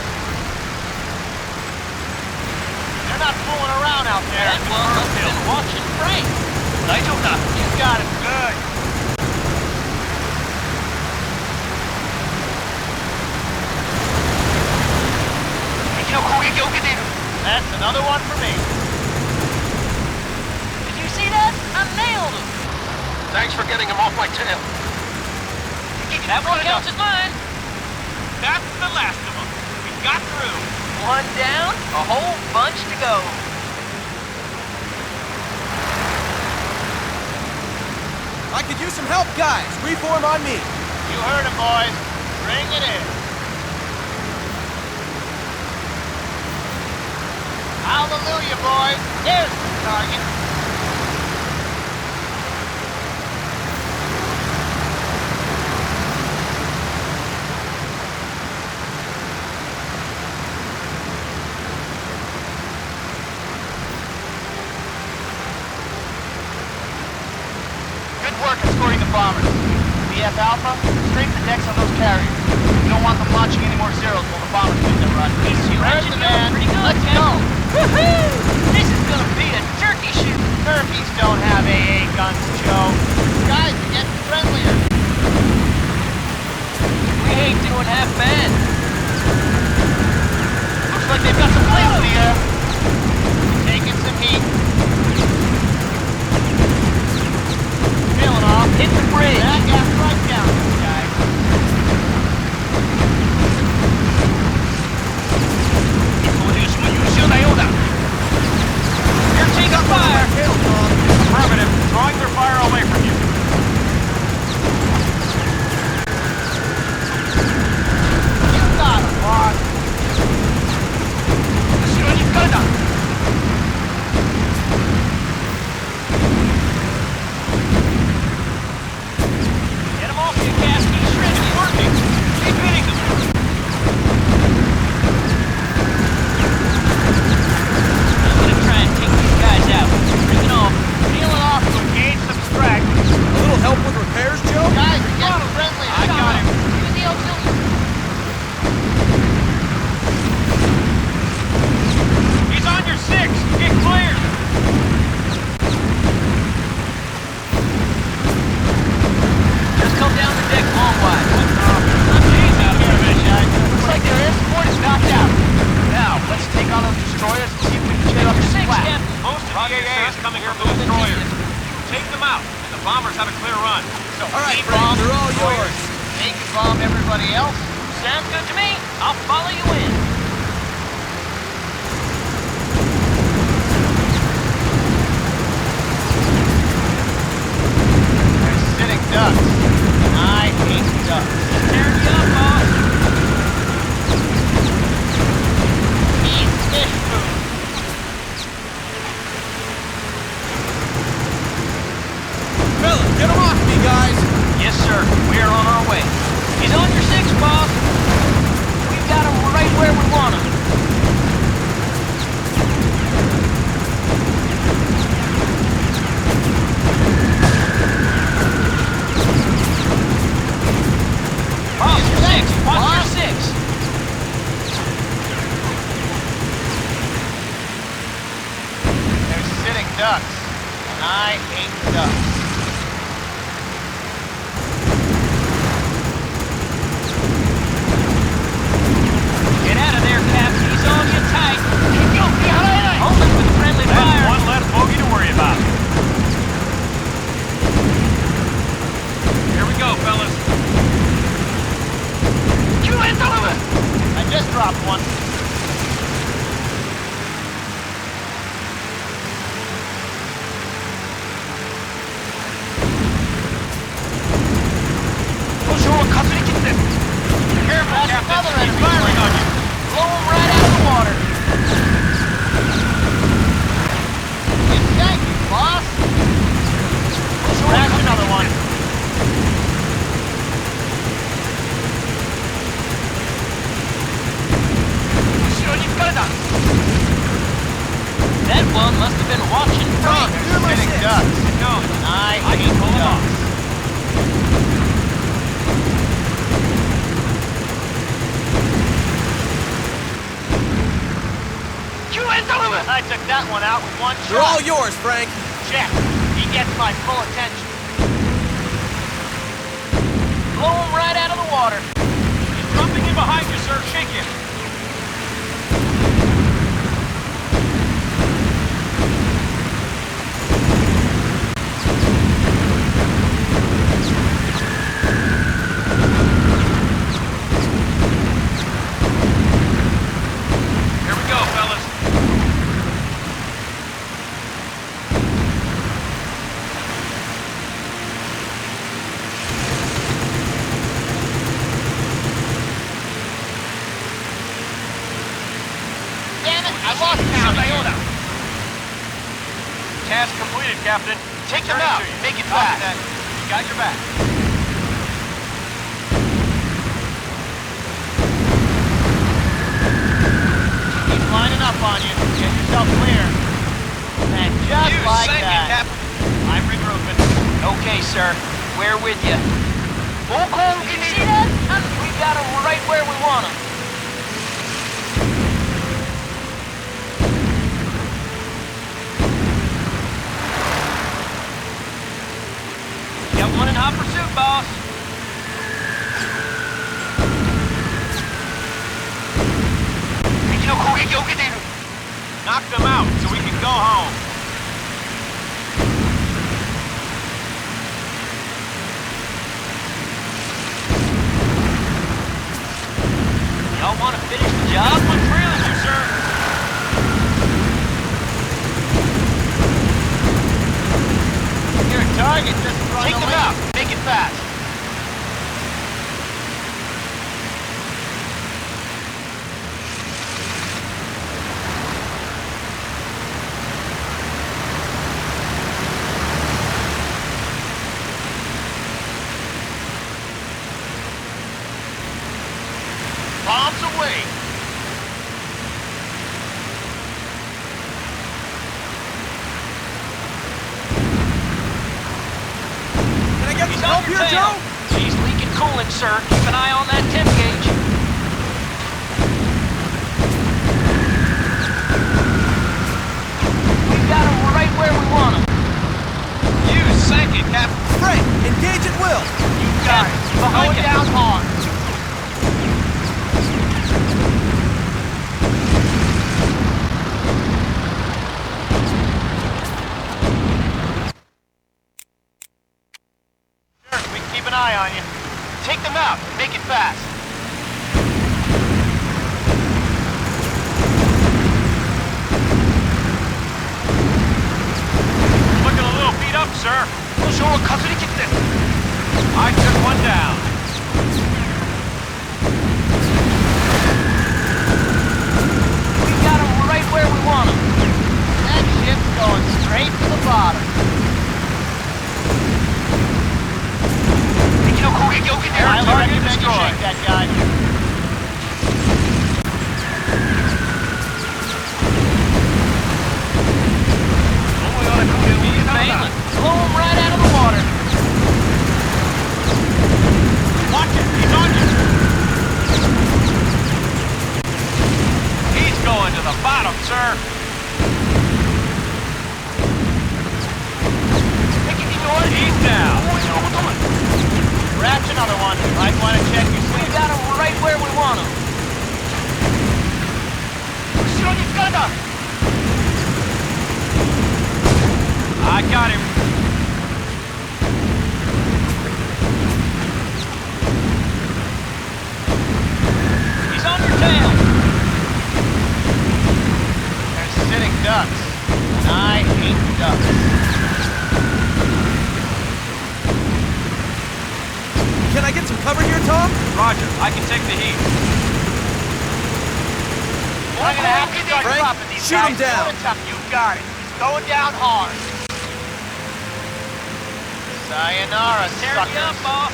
They're not fooling around out there. That one must have been watching Frank. You got it. Good. That's another one for me. Did you see that? I nailed him. Thanks for getting him off my tail. That one counts as mine. That's the last of them. We got through. One down, a whole bunch to go. I could use some help, guys. Reform on me. You heard him, boys. Bring it in. Hallelujah, boys. There's the target. Good work escorting the bombers. BF Alpha, straight the decks on those carriers. You don't want them launching any more zeros while the bombers do their run. Where's the man? Pretty good, Let's Captain. go. Woohoo! This is gonna be a turkey shoot. Turkeys don't have AA guns, Joe. Guys are getting friendlier. We ain't doing half bad. Looks like they've got some planes in the air. Taking some heat. Feeling off. Hit the bridge. That gas right down, guys. You're taking fire. Affirmative. Drawing their fire away from you. You got him, boss. Get him off you, Cass. He's shredding. He's working. Keep hitting them. I'm gonna try and take these guys out. Bring it on. Peeling off to engage some stragglers. A little help with repairs, Joe? Guys are getting friendly. I got him. Use the auxiliary. He's on your 6. Get clear. Just come down the deck long wide. Looks like their air support is knocked out. Now, let's take on those destroyers and see if we can get up to Six, flat. Captain. Most of the AA is coming from the destroyers. Take them out, and the bombers have a clear run. So, All right, we Frank, bomb they're all destroyers. yours. They can bomb everybody else. Sounds good to me. I'll follow you in. They're sitting ducks. And I hate ducks. Tearing you up, boss. Eat fish food. Fella, get him off me, guys. Yes, sir. We're on our way. He's on your 6, boss. We've got him right where we want him. Boss, your 6. Watch your 6. They're sitting ducks. And I hate ducks. Get out of there, Cap. He's on you tight. Hold him with friendly That's fire. one less bogey to worry about. Here we go, fellas. I just dropped one. Careful, Captain. another He's enemy firing plane. on you. Blow him right out of the water. Thank you, boss. Crash another one. That one must have been watching Frank. You're my Sitting 6. ducks. Go. I I hate can pull him ducks. off. I took that one out with one They're all shot. yours, Frank. Check. He gets my full attention. Blow him right out of the water. He's dropping in behind you, sir. Shake him. Here we go, fellas. Damn it, I lost count again. Task completed, Captain. Take them Turn it out. to you. Make it Copy fast. that. You got your back. He's lining up on you. Get yourself clear. And just You like sank it, that. Captain. I'm regrouping. Okay, sir. We're with you. You see that? We got him right where we want him. Got one in hot pursuit, boss. Knock them out so we can go home. Y'all want to finish the job? One trailing you, sir. Your target just run Take them away. out. Make it fast. Bombs away. Can I get He's some help on your here, tail. Joe? He's leaking coolant, sir. Keep an eye on that temp gauge. We got him right where we want him. You sank it, Captain. Frank, engage at will. You got it. Behind Going you. down hard. Sure, we can keep an eye on you. Take them out. Make it fast. Looking a little beat up, sir. I took one down. We got him right where we want him. That ship's going straight to the bottom. Highly target recommend you destroyed. shake that guy. He's failing. Blow him right out of the water. Watch it. He's on you. He's going to the bottom, sir. He's down. Perhaps another one. Might want to check your We sleep. got him right where we want him. I got him. He's on your tail. They're sitting ducks. And I hate ducks. Can I get some cover here, Tom? Roger, I can take the heat. I'm gonna have to start Frank, dropping these shoot 'em guys. down. It's up. You got it. He's going down hard. Sayonara, Tear me up, suckers. boss.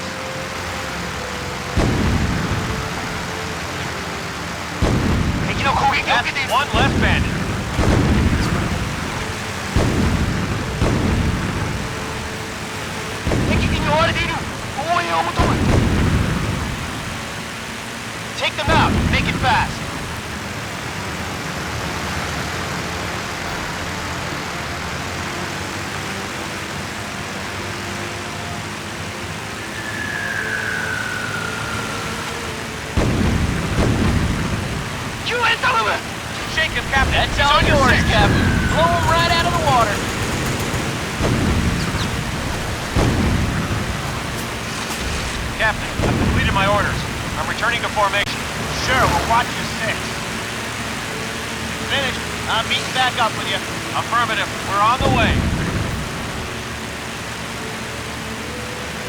That's one less bandit. Take them out. Make it fast. Shake him, Captain. That's He's all on your yours, six. Captain. Blow him right out of the water. Captain, I've completed my orders. I'm returning to formation. Sure, we'll watch your six. Finished. I'm meeting back up with you. Affirmative. We're on the way.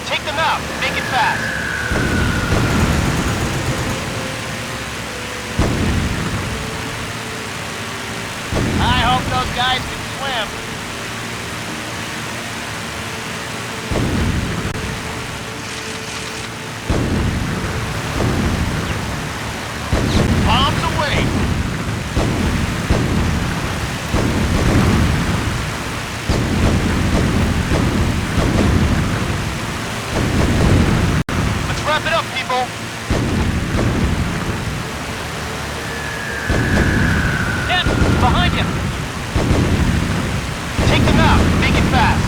Take them out. Make it fast. I hope those guys can swim. Bombs away. Let's wrap it up, people. Captain, behind him. Take them out. Make it fast.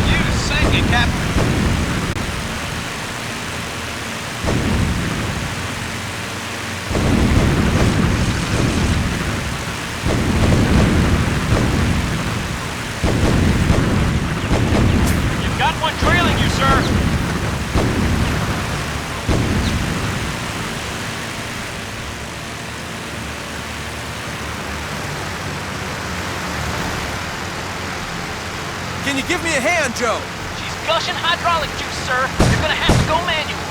You sink it, Captain. You've got one trailing you, sir. Can you give me a hand, Joe? She's gushing hydraulic juice, sir. You're gonna have to go manual.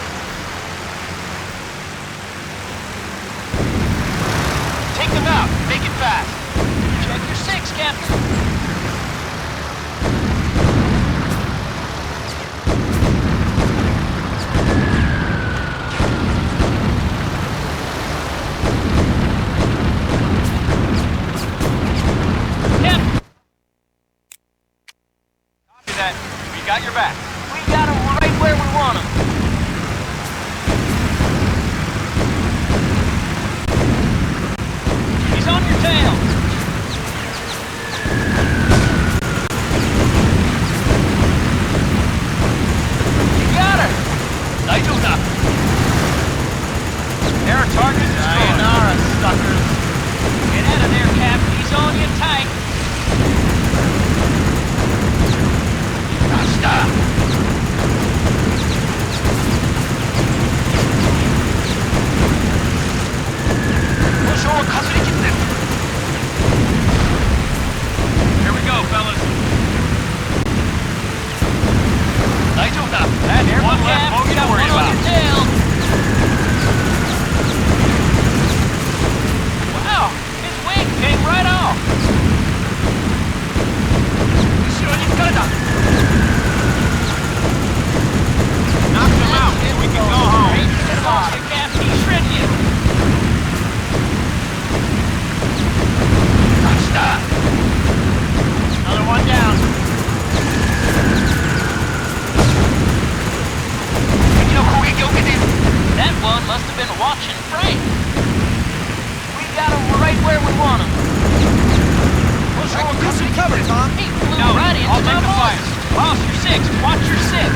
Take them out. Make it fast. Check your six, Captain. Captain, Copy that. We got your back. we got him right where we want him. He's on your tail. You got her. Air target destroyed. Sayonara, suckers. Get out of there, Cap. He's on you tight. Here we go, fellas. That's one left Cap. bogey You to got worry one on about. your tail. Wow, his wing came right off. Knock them out so we can go home. Get off you, Cap. He's shredding you. Another one down. That one must have been watching Frank. We got him right where we want him. I can use some cover, Tom. He flew No, right into I'll my take the boss. fire. Boss, your six. Watch your six.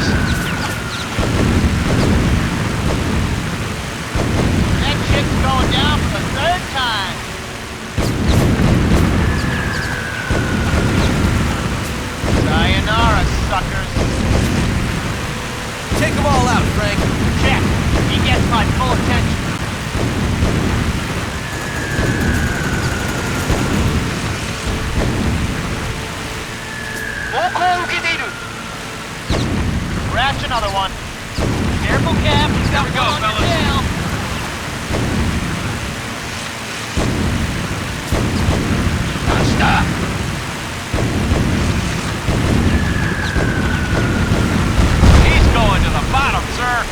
That chick's going down for the third time. Sayonara, suckers. Take them all out, Frank. Check. He gets my full attention. Crash another one. Careful, Cap. He's got Here we go, one on your fellas. tail. He's going to the bottom, sir.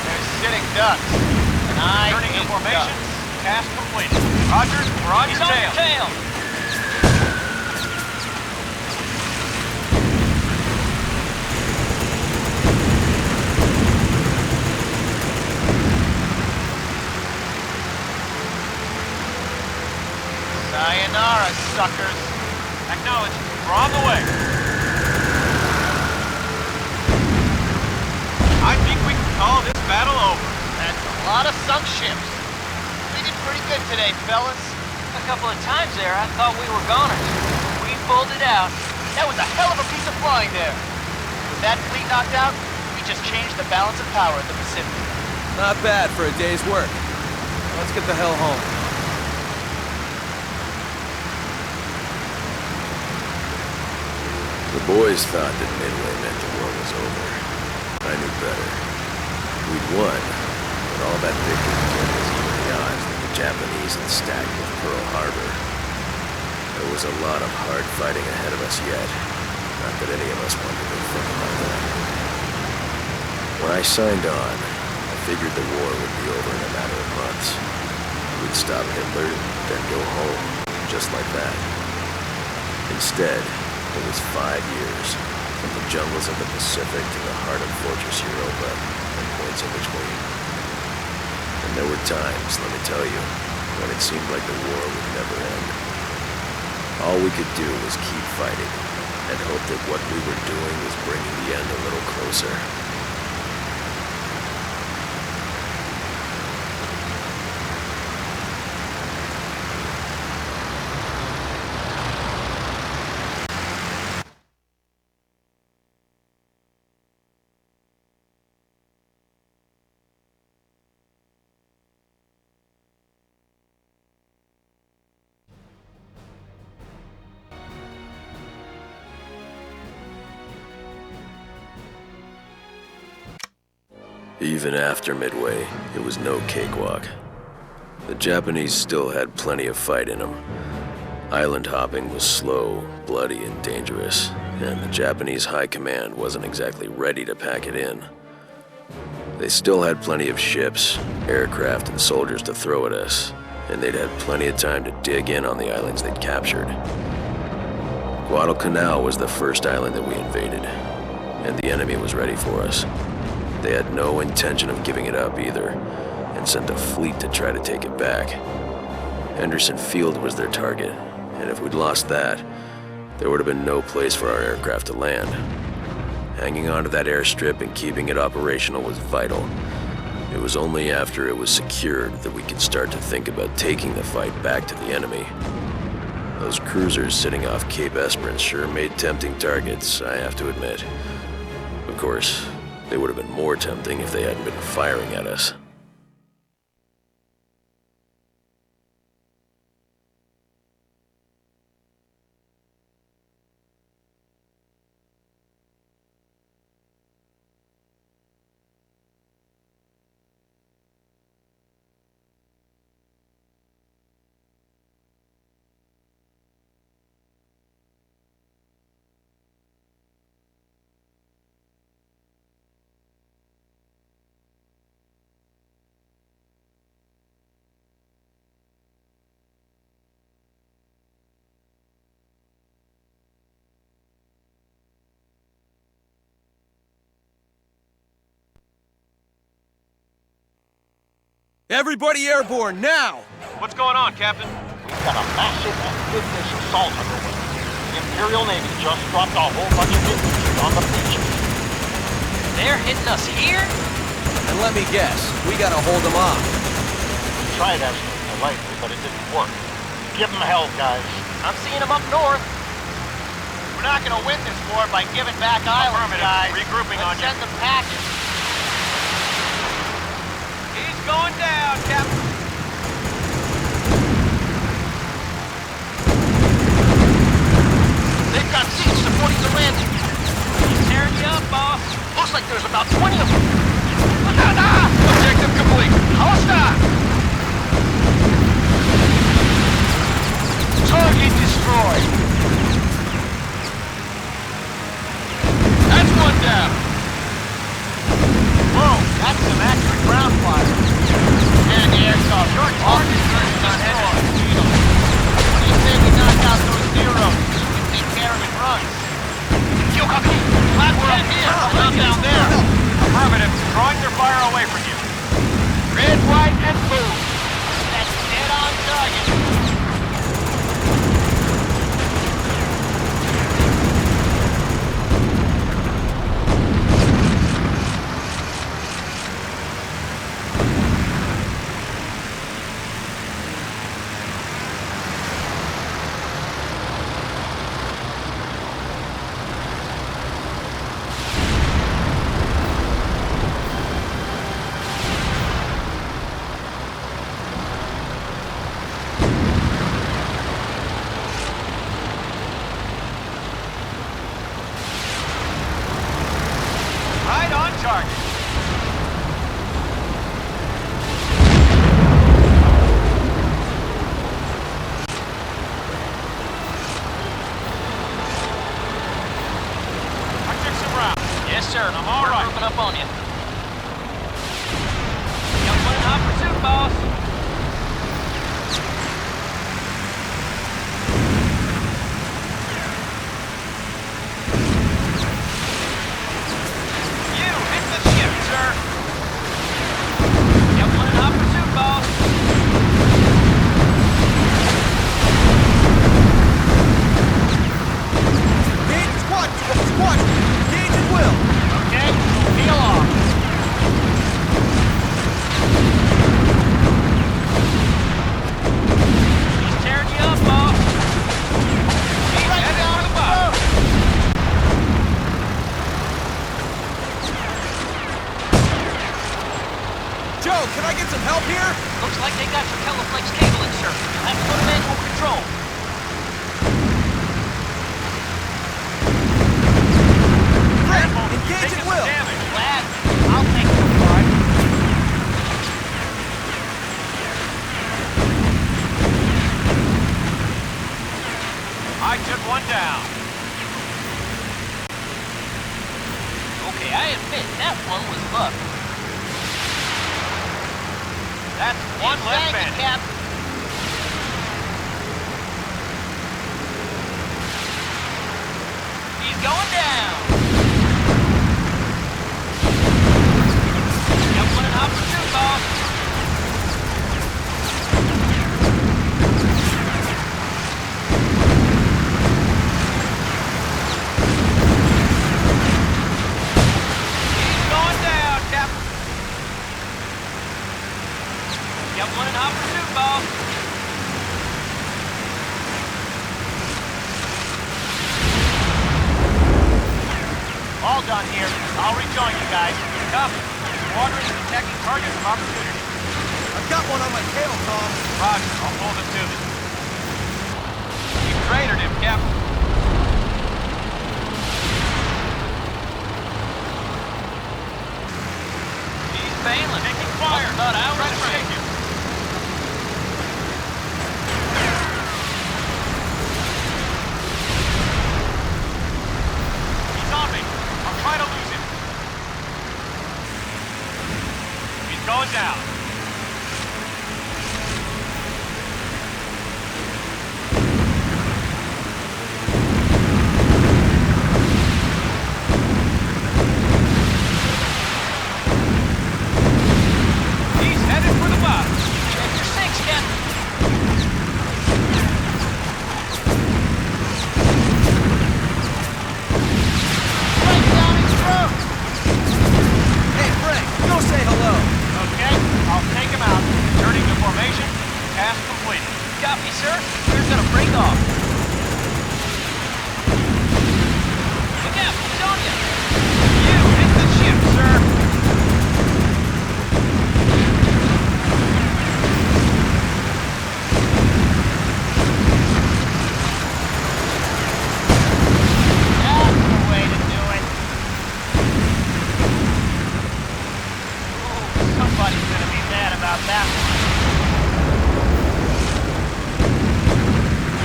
They're sitting ducks. And I Turning to hate formation. ducks. Task completed. Rogers, we're on He's your on tail. your tail. Sayonara, suckers. Acknowledged. We're on the way. I'm being lot of sunk ships. We did pretty good today, fellas. A couple of times there, I thought we were goners. We pulled it out. That was a hell of a piece of flying there. With that fleet knocked out, we just changed the balance of power in the Pacific. Not bad for a day's work. Let's get the hell home. The boys thought that Midway meant the war was over. I knew better. We'd won, but all that victory came as even the odds that the Japanese had stacked with Pearl Harbor. There was a lot of hard fighting ahead of us yet. Not that any of us wanted to think about that. When I signed on, I figured the war would be over in a matter of months. We'd stop Hitler, then go home, just like that. Instead, it was 5 years, from the jungles of the Pacific to the heart of Fortress Europa, and points in between. And there were times, let me tell you, when it seemed like the war would never end. All we could do was keep fighting, and hope that what we were doing was bringing the end a little closer. Even after Midway, it was no cakewalk. The Japanese still had plenty of fight in them. Island hopping was slow, bloody, and dangerous, and the Japanese high command wasn't exactly ready to pack it in. They still had plenty of ships, aircraft, and soldiers to throw at us, and they'd had plenty of time to dig in on the islands they'd captured. Guadalcanal was the first island that we invaded, and the enemy was ready for us. They had no intention of giving it up either, and sent a fleet to try to take it back. Henderson Field was their target, and if we'd lost that, there would have been no place for our aircraft to land. Hanging onto that airstrip and keeping it operational was vital. It was only after it was secured that we could start to think about taking the fight back to the enemy. Those cruisers sitting off Cape Esperance sure made tempting targets, I have to admit. Of course, they would have been more tempting if they hadn't been firing at us. Everybody airborne, now! What's going on, Captain? We've got a massive amphibious assault underway. The Imperial Navy just dropped a whole bunch of infantry on the beaches. They're hitting us here? And let me guess, we gotta hold them off. We tried asking politely, but it didn't work. Give them hell, guys. I'm seeing them up north. We're not gonna win this war by giving back islands, Affirmative. guys. Regrouping on Let's you. send them packing. He's going down, Captain. They've got seats supporting the landing. He's tearing you up, boss. Looks like there's about 20 of them. Objective complete. Hostile. Target destroyed. That's one down. Whoa, that's some accurate ground fire. And the airsoft. Your target is on Henderson. What do you say we knock out those zeros? We take care of it runs. Yo, copy. Glad we're up here. Not down there. Affirmative. Drawing their fire away from you. Red, white, and blue. That's dead on target. target. I took some rounds. Yes, sir. I'm all We're right. grouping up on you. Got one in hot pursuit, boss. You hit the ship, sir. Got one in hot pursuit, boss. Engage squad! Squad! Engage at will! Okay, peel off. He's tearing you up, boss. He's headed for the bottom. Joe, can I get some help here? Looks like they got your Teleflex cabling, sir. You'll have to go to manual control. Fred, Careful, you're engage taking at some will! damage. Lad, I'll take the part. I took one down. Okay, I admit that one was luck. That's one less Thank you, bandit. Cap. He's going down. Got one in hot pursuit, boss. He's going down, Captain. Got one in hot pursuit, boss. All done here. I'll rejoin you guys. Copy. Squadron is attacking targets of opportunity. I've got one on my tail, Tom. Roger, I'll hold it to them. You cratered him, Captain. He's bailing. Taking fire. Must about hours Try to straight. shake him. He's on me. I'll try to lose him. He's going down. He's headed for the bottom. Check your sinks, Captain. Right down his throat. Hey, Frank, go say hello. Okay, I'll take him out. Turning to formation. Task completed. Copy, sir. We're gonna break off. Look out, he's on you. You hit the ship, sir. That's the way to do it. Oh, somebody's gonna be mad about that one.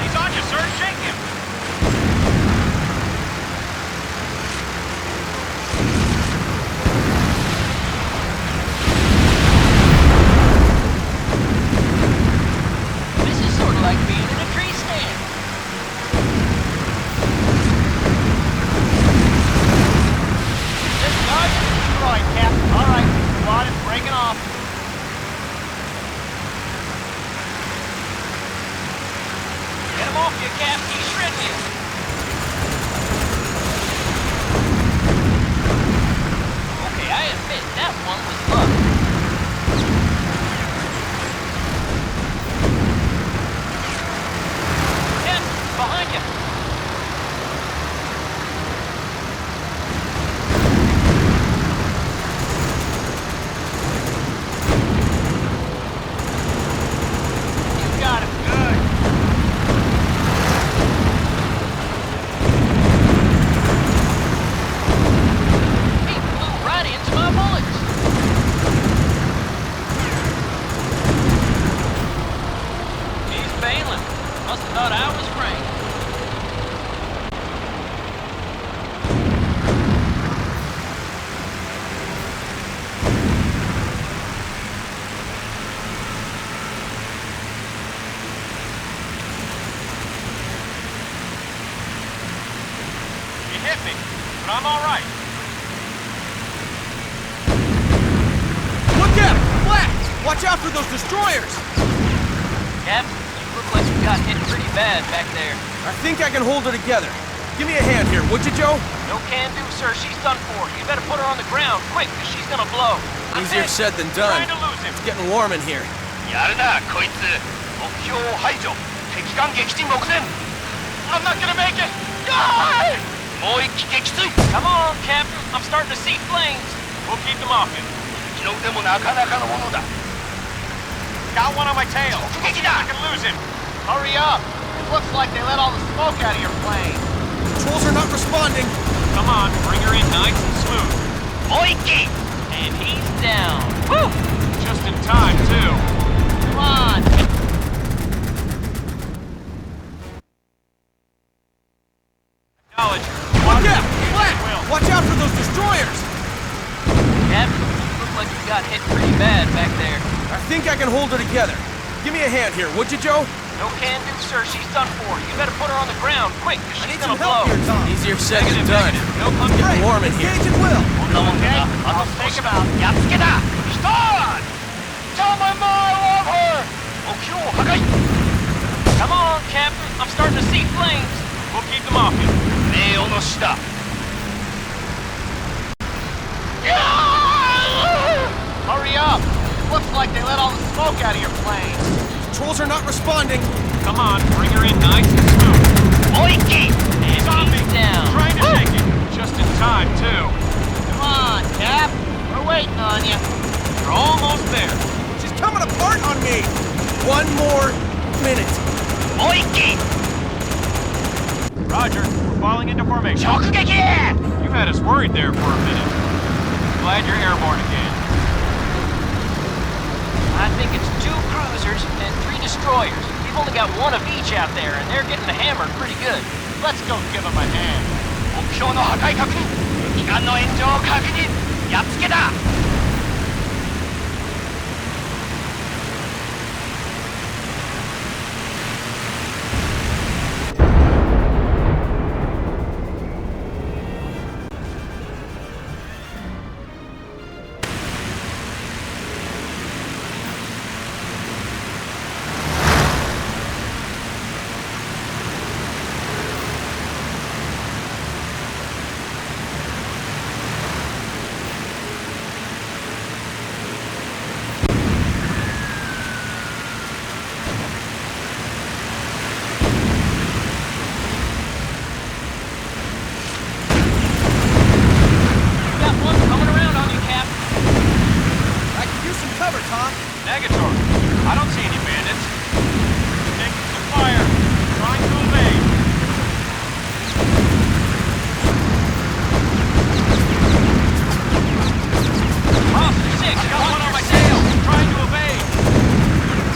He's on you, sir. Shake him. This is sort of like being in a tree stand. This target is destroyed, Cap. All right, squad is breaking off. Get him off you, Cap. He's shredding you. Okay, I admit that one was luck. Cap, behind you. Watch out for those destroyers! Cap, you look like you got hit pretty bad back there. I think I can hold her together. Give me a hand here, would you, Joe? No can do, sir. She's done for. You better put her on the ground, quick, because she's gonna blow. Easier said than done. Trying to lose him. It's getting warm in here. やるなこいつ目標排除敵艦撃沈目前 I'm not gonna make it! Die! もう一機撃墜 Come on, Captain. I'm starting to see flames. We'll keep them off him. 敵の腕もなかなかのものだ Got one on my tail. 直撃だ I can lose him. Hurry up! It looks like they let all the smoke out of your plane. Controls are not responding. Come on, bring her in nice and smooth. もう一機 And he's down. Woo! Just in time, too. Come on! Acknowledge. Look out! Flat! Will. Watch out for those destroyers! Captain, you look like you got hit pretty bad back there. I think I can hold her together. Give me a hand here, would you, Joe? No can do, sir. She's done for. You better put her on the ground, quick, because she's gonna blow. Tom. Easier said than done. No It's pump. getting warm in here. Okay, I'll take him out やっつけだ Start! Tell my mom I love her! 目標破壊 Come on, Captain. I'm starting to see flames. We'll keep them off him. 名誉の死だ Hurry up! It looks like they let all the smoke out of your plane. Controls are not responding. Come on, bring her in nice and smooth. もう一機 And Zombie. he's down. Trying to take it. Just in time, too. Come on, Cap. We're waiting on you. You're almost there. She's coming apart on me. One more minute. もう一機 Roger, we're falling into formation. 直撃 You had us worried there for a minute. Glad you're airborne again. I think it's 2 cruisers and 3 destroyers. We've only got 1 of each out there, and they're getting hammered pretty good. Let's go give them a hand. 目標の破壊確認敵艦の炎上確認やっつけだ You got one coming around on you, Cap. I can use some cover, Tom. Negator. I don't see any bandits. Taking some fire. Trying to evade. Officer 6, I got one on my your tail. Trying to evade.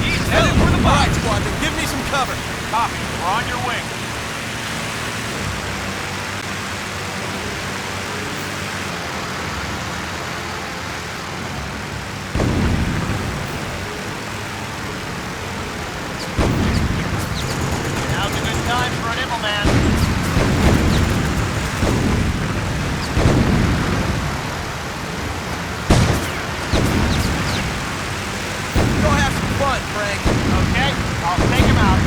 He's headed for the All box. right, Squadron, give me some cover. Copy. We're on your wing. Now's a good time for an Immelman. Go have some fun, Frank. Okay, I'll take him out.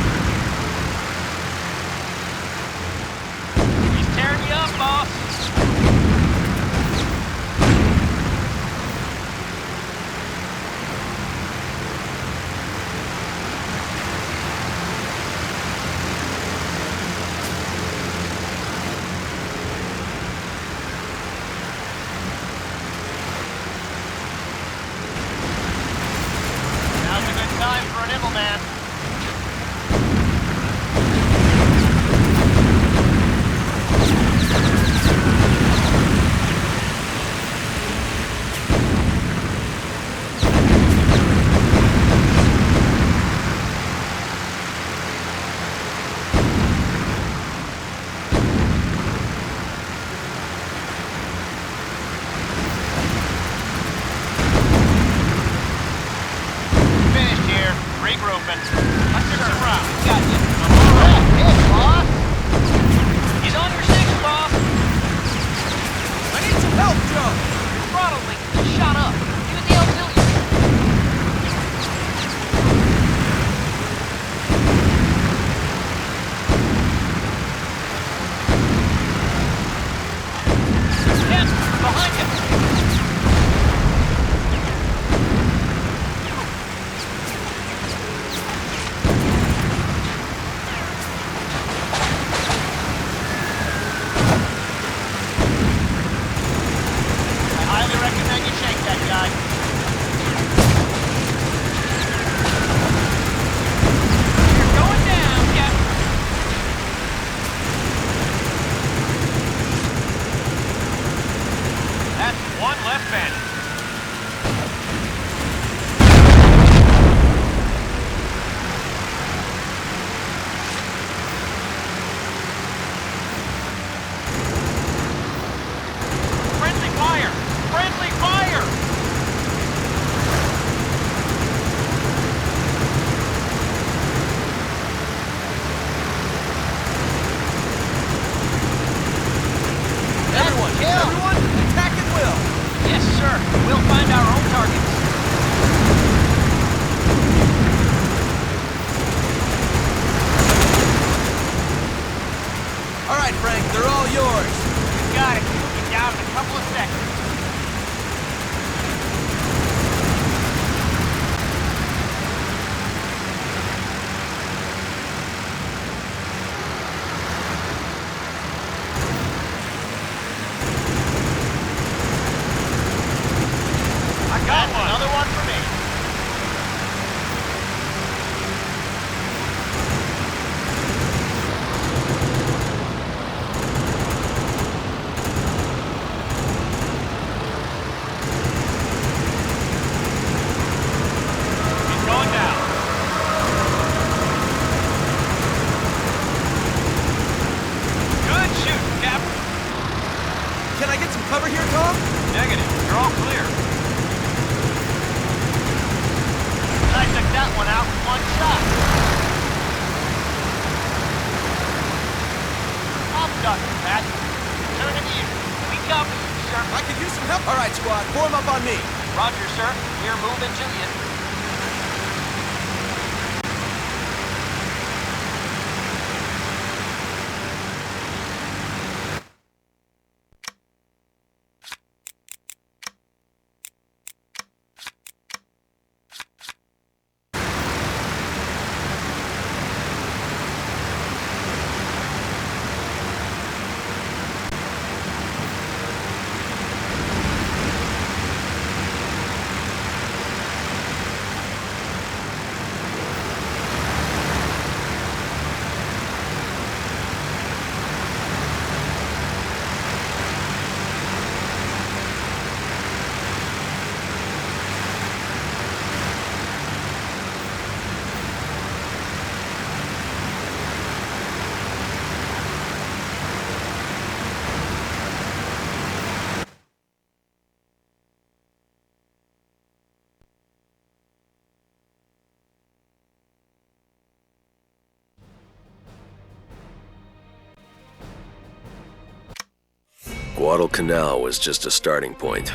they're all yours. You got it. We'll be down in a couple of seconds. I got one. Another one for me. He's going down. Good shooting, Captain. Can I get some cover here, Tom? Negative. You're all clear. I took that one out with one shot. I'm done with that. Turn it here. We copy you, sir. I could use some help. All right, squad, form up on me. Roger, sir. We're moving to you. Guadalcanal was just a starting point.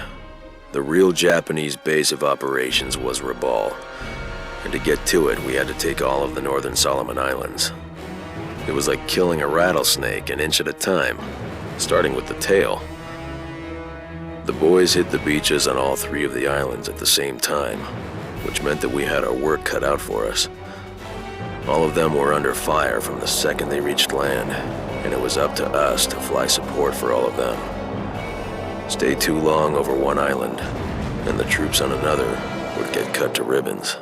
The real Japanese base of operations was Rabaul, and to get to it, we had to take all of the northern Solomon Islands. It was like killing a rattlesnake an inch at a time, starting with the tail. The boys hit the beaches on all three of the islands at the same time, which meant that we had our work cut out for us. All of them were under fire from the second they reached land, and it was up to us to fly support for all of them. Stay too long over one island, and the troops on another would get cut to ribbons.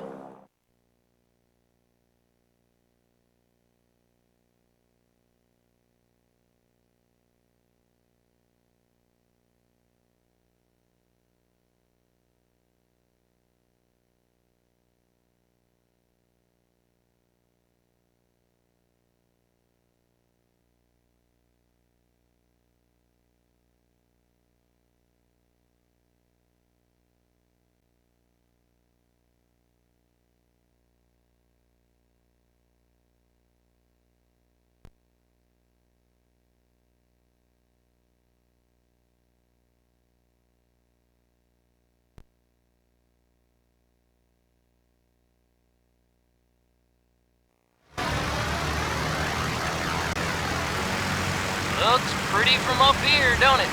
Looks pretty from up here, don't it?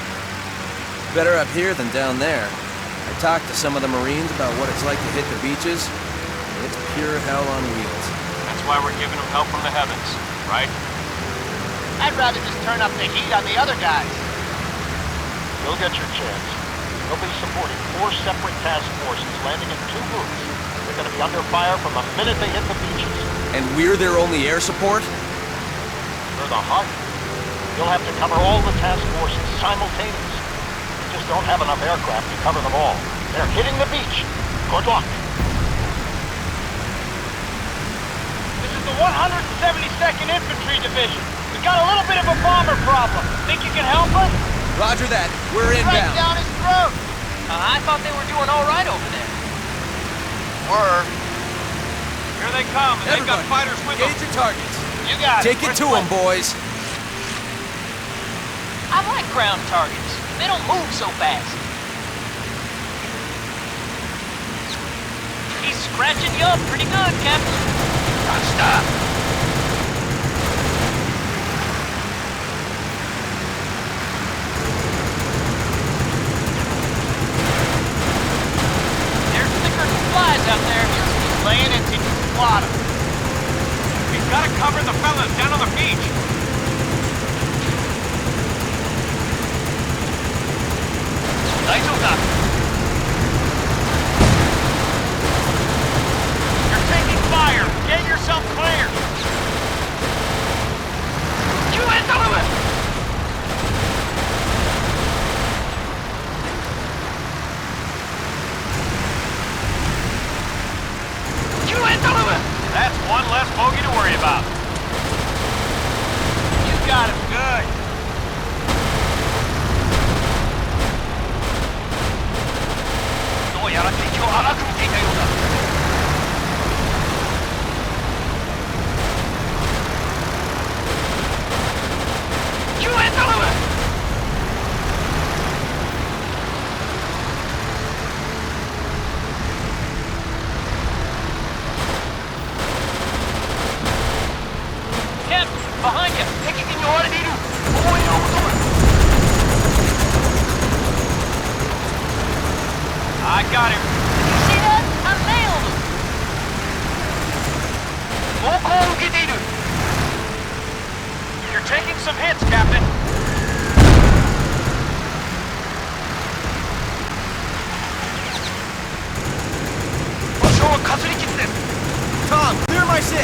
Better up here than down there. I talked to some of the Marines about what it's like to hit the beaches. It's pure hell on wheels. That's why we're giving them help from the heavens, right? I'd rather just turn up the heat on the other guys. You'll get your chance. They'll be supporting 4 separate task forces landing in 2 groups. They're going to be under fire from the minute they hit the beaches. And we're their only air support? They're the heart. You'll have to cover all the task forces simultaneously. You just don't have enough aircraft to cover them all. They're hitting the beach. Good luck. This is the 172nd Infantry Division. We got a little bit of a bomber problem. Think you can help us? Roger that. We're Right inbound. down his throat. I thought they were doing all right over there. Were. Here they come, and they've got Everybody, fighters with them. engage your targets. You got it. Take it to them, boys. I like ground targets. They don't move so fast. He's scratching you up pretty good, Captain. Stop. cover the fellas down on the beach. You're taking fire. Get yourself clear. That's one less bogey to worry about. You got him good. Behind you! I got him. Did you see that? I nailed him! You're taking some hits, Captain. Tom, clear my 6!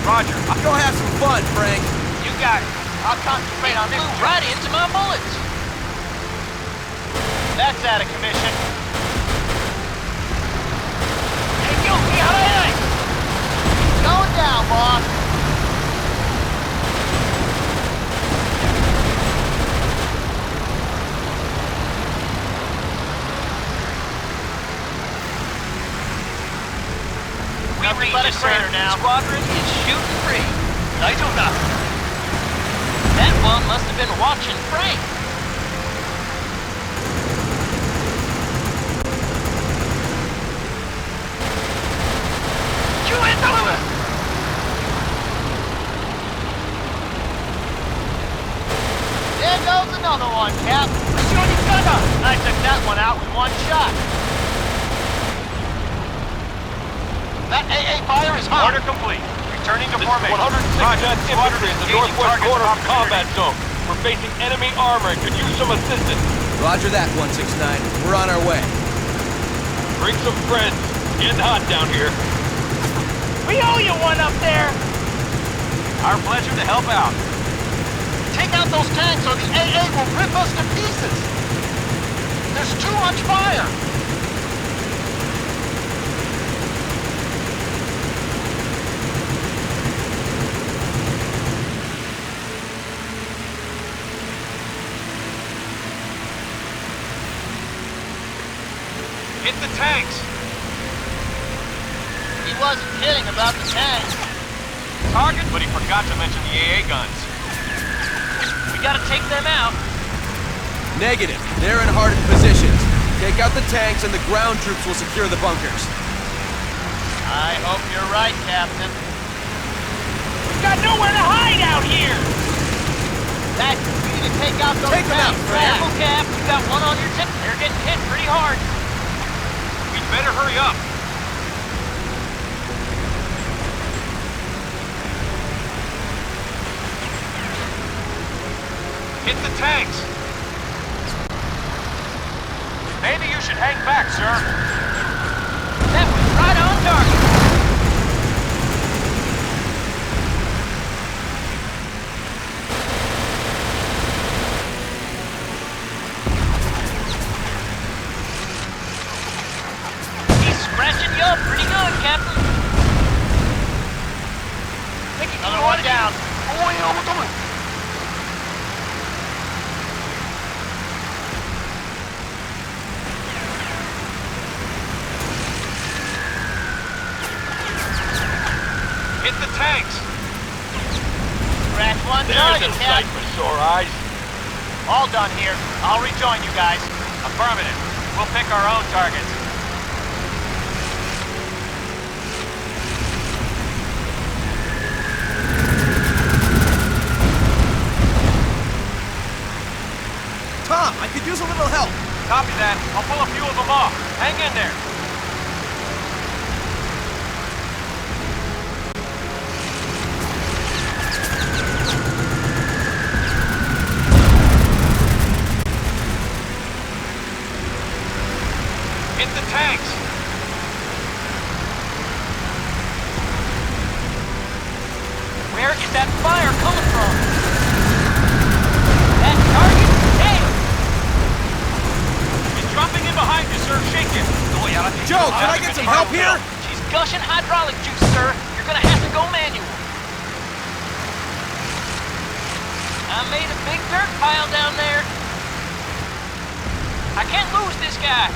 Roger. Go have some fun, Frank. You got it. I'll concentrate on this. Flew right into my bullets! That's out of commission. Going down, boss. We Let reached it the crater crater now. Squadron is shooting free. That one must have been watching Frank. There goes another one, Cap. I took that one out with one shot. That AA fire is hot. Order complete. Returning to formation. 106th Infantry in the northwest corner of the combat zone. We're facing enemy armor and could use some assistance. Roger that, 169. We're on our way. Bring some friends. Getting hot down here. We owe you one up there. Our pleasure to help out. Take out those tanks or the AA will rip us to pieces. There's too much fire. Hit the tanks. He wasn't kidding about the tanks. Target, but he forgot to mention the AA guns. We gotta take them out. Negative. They're in hardened positions. Take out the tanks and the ground troops will secure the bunkers. I hope you're right, Captain. We've got nowhere to hide out here! That we need to take out those Take them out, tanks Frank. fast. Careful, Cap. You got one on your tip. They're getting hit pretty hard. We'd better hurry up. Hit the tanks. Maybe you should hang back, sir. That was right on target. He's scratching you up pretty good, Captain. Another one down. Hit the tanks. Scratch one There's target, a Cap. sight for sore eyes. All done here. I'll rejoin you guys. Affirmative. We'll pick our own targets. Tom, I could use a little help. Copy that. I'll pull a few of them off. Hang in there. fire coming from? That target? Damn! He's dropping in behind you, sir. Shake him. Joe, can I get some help here? She's gushing hydraulic juice, sir. You're gonna have to go manual. I made a big dirt pile down there. I can't lose this guy.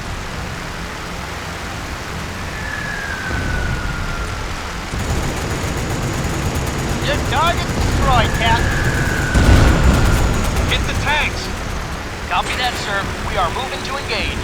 Your target's destroyed, Captain. Hit the tanks. Copy that, sir. We are moving to engage.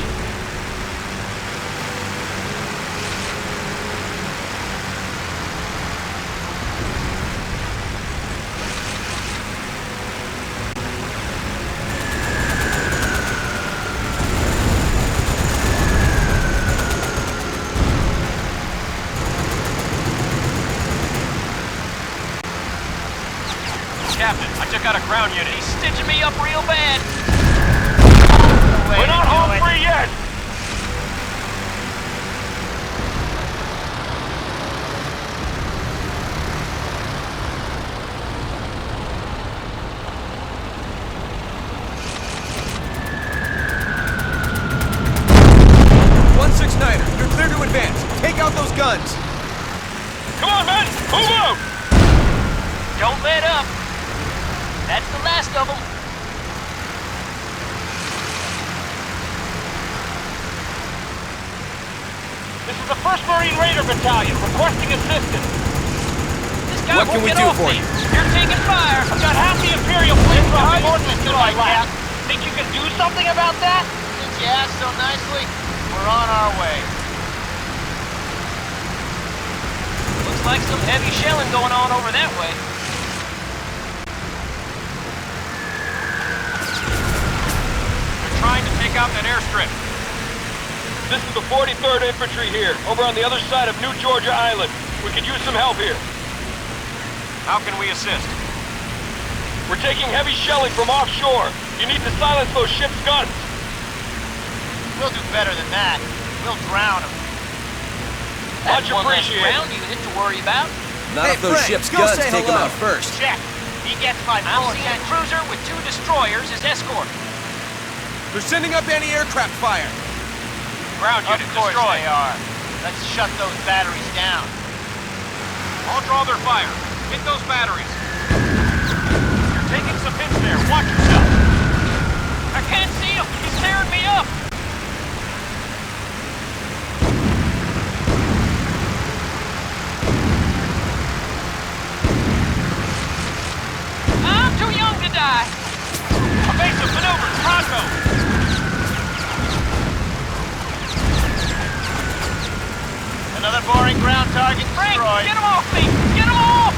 Captain, I took out a ground unit. He's stitching me up real bad. We're not home free yet! You're clear to advance. Take out those guns. Come on, men! Move out! Don't let up. That's the last of them. This is the 1st Marine Raider Battalion, requesting assistance. This guy What can won't we get do off for me. you? You're taking fire. I've got half the Imperial fleet dropping ordnance in my lap. Think you can do something about that? Since you asked so nicely, we're on our way. Looks like some heavy shelling going on over that way. They're trying to take out that airstrip. This is the 43rd Infantry here, over on the other side of New Georgia Island. We could use some help here. How can we assist? We're taking heavy shelling from offshore. You need to silence those ship's guns. We'll do better than that. We'll drown them. Much That's one less appreciated. ground unit to worry about. Not Hey, if those Frank, ships' go guns say take them hello. out first. Check. He gets my I'm full seeing a attention. cruiser with 2 destroyers as escort. They're sending up anti-aircraft fire. Ground Of unit course destroyed. they are. Let's shut those batteries down. I'll draw their fire. Hit those batteries. You're taking some hits there. Watch yourself. I can't see him. He's tearing me up. I'm too young to die. Evasive maneuver. Pronto. Another boring ground target Frank, destroyed. get him off me. Get him off.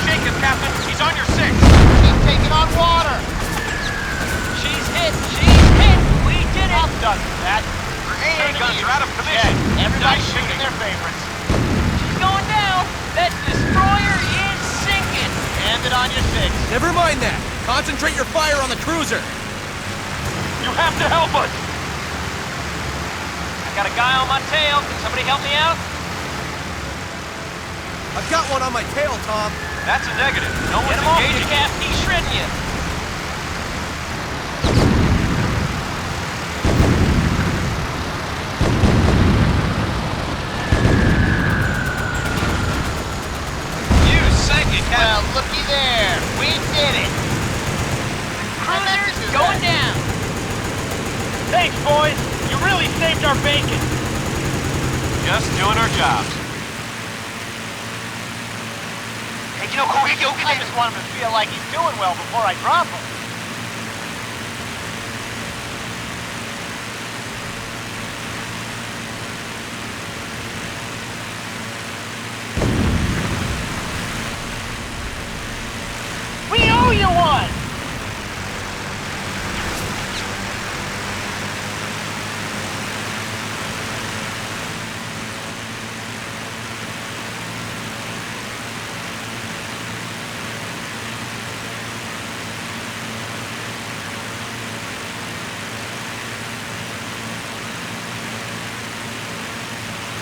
Shake him, Captain. He's on your 6. Keep taking on water. She's hit. She's hit. We did it. I'm done with that. AA guns are out of commission. Yeah, everybody's Nice shooting shooting. their favorites. She's going down. That destroyer is sinking. Hand it on your 6. Never mind that. Concentrate your fire on the cruiser. You have to help us! I got a guy on my tail. Can somebody help me out? I've got one on my tail, Tom. That's a negative. No Get one's him off me, engaging. Cap. He's shredding you. You sank it, Captain. Well, looky there. We did it. Cruiser's do going that. down. Thanks, boys. You really saved our bacon. Just doing our jobs. I just want him to feel like he's doing well before I drop him. We owe you one!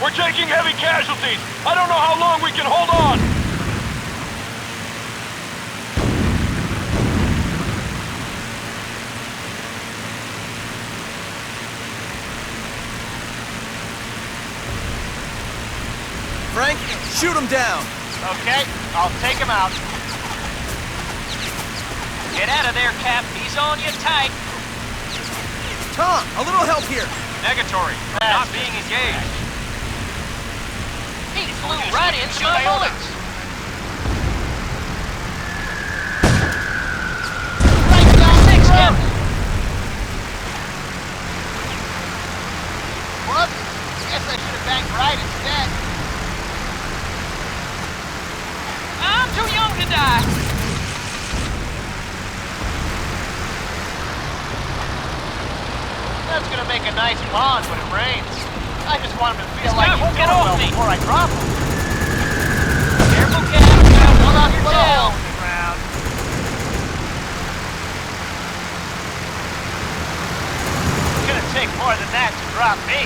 We're taking heavy casualties. I don't know how long we can hold on. Frank, shoot him down. Okay, I'll take him out. Get out of there, Cap. He's on you tight. Tom, a little help here. Negatory. Not being engaged. He flew right into my bullets. Right down six, Captain. Whoops. Guess I should have banked right instead. I'm too young to die. That's gonna make a nice pond when it rains. I just want him to feel This like guy he's won't get doing off well me. before I drop him. Careful, Cap. Hold off your Put a tail. hole in the ground. It's gonna take more than that to drop me.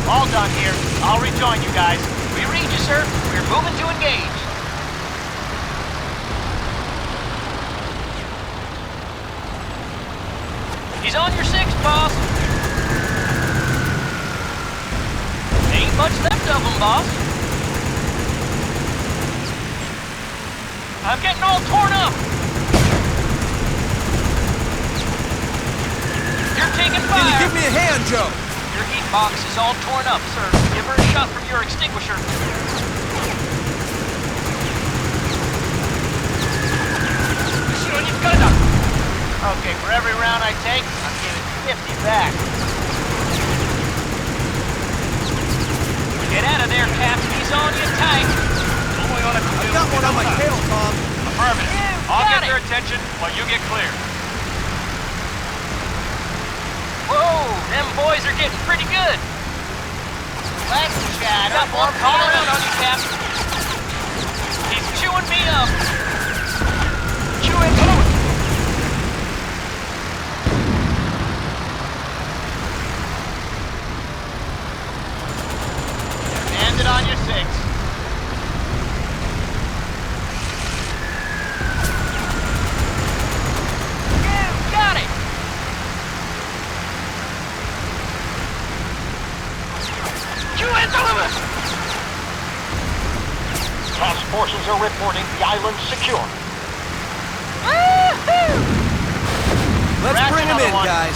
All done here. I'll rejoin you guys. We read you, sir. We're moving to engage. He's on your six, boss. Ain't much left of him, boss. I'm getting all torn up. You're taking fire. Can you give me a hand, Joe? Your heat box is all torn up, sir. Give her a shot from your extinguisher. Okay, for every round I take, I'm giving 50 back. Get out of there, Cap. He's on you tight. I've got one on my tail, Tom. Affirmative. I'll get their attention while you get clear. Whoa, them boys are getting pretty good. Let's chat Got up one on coming board. around on you, Cap. He's chewing me up. Chewing fluid. Landed on your six. Got it. Chewing fluid. Task forces are reporting the island secure. Let's Crack bring him another in, one. guys.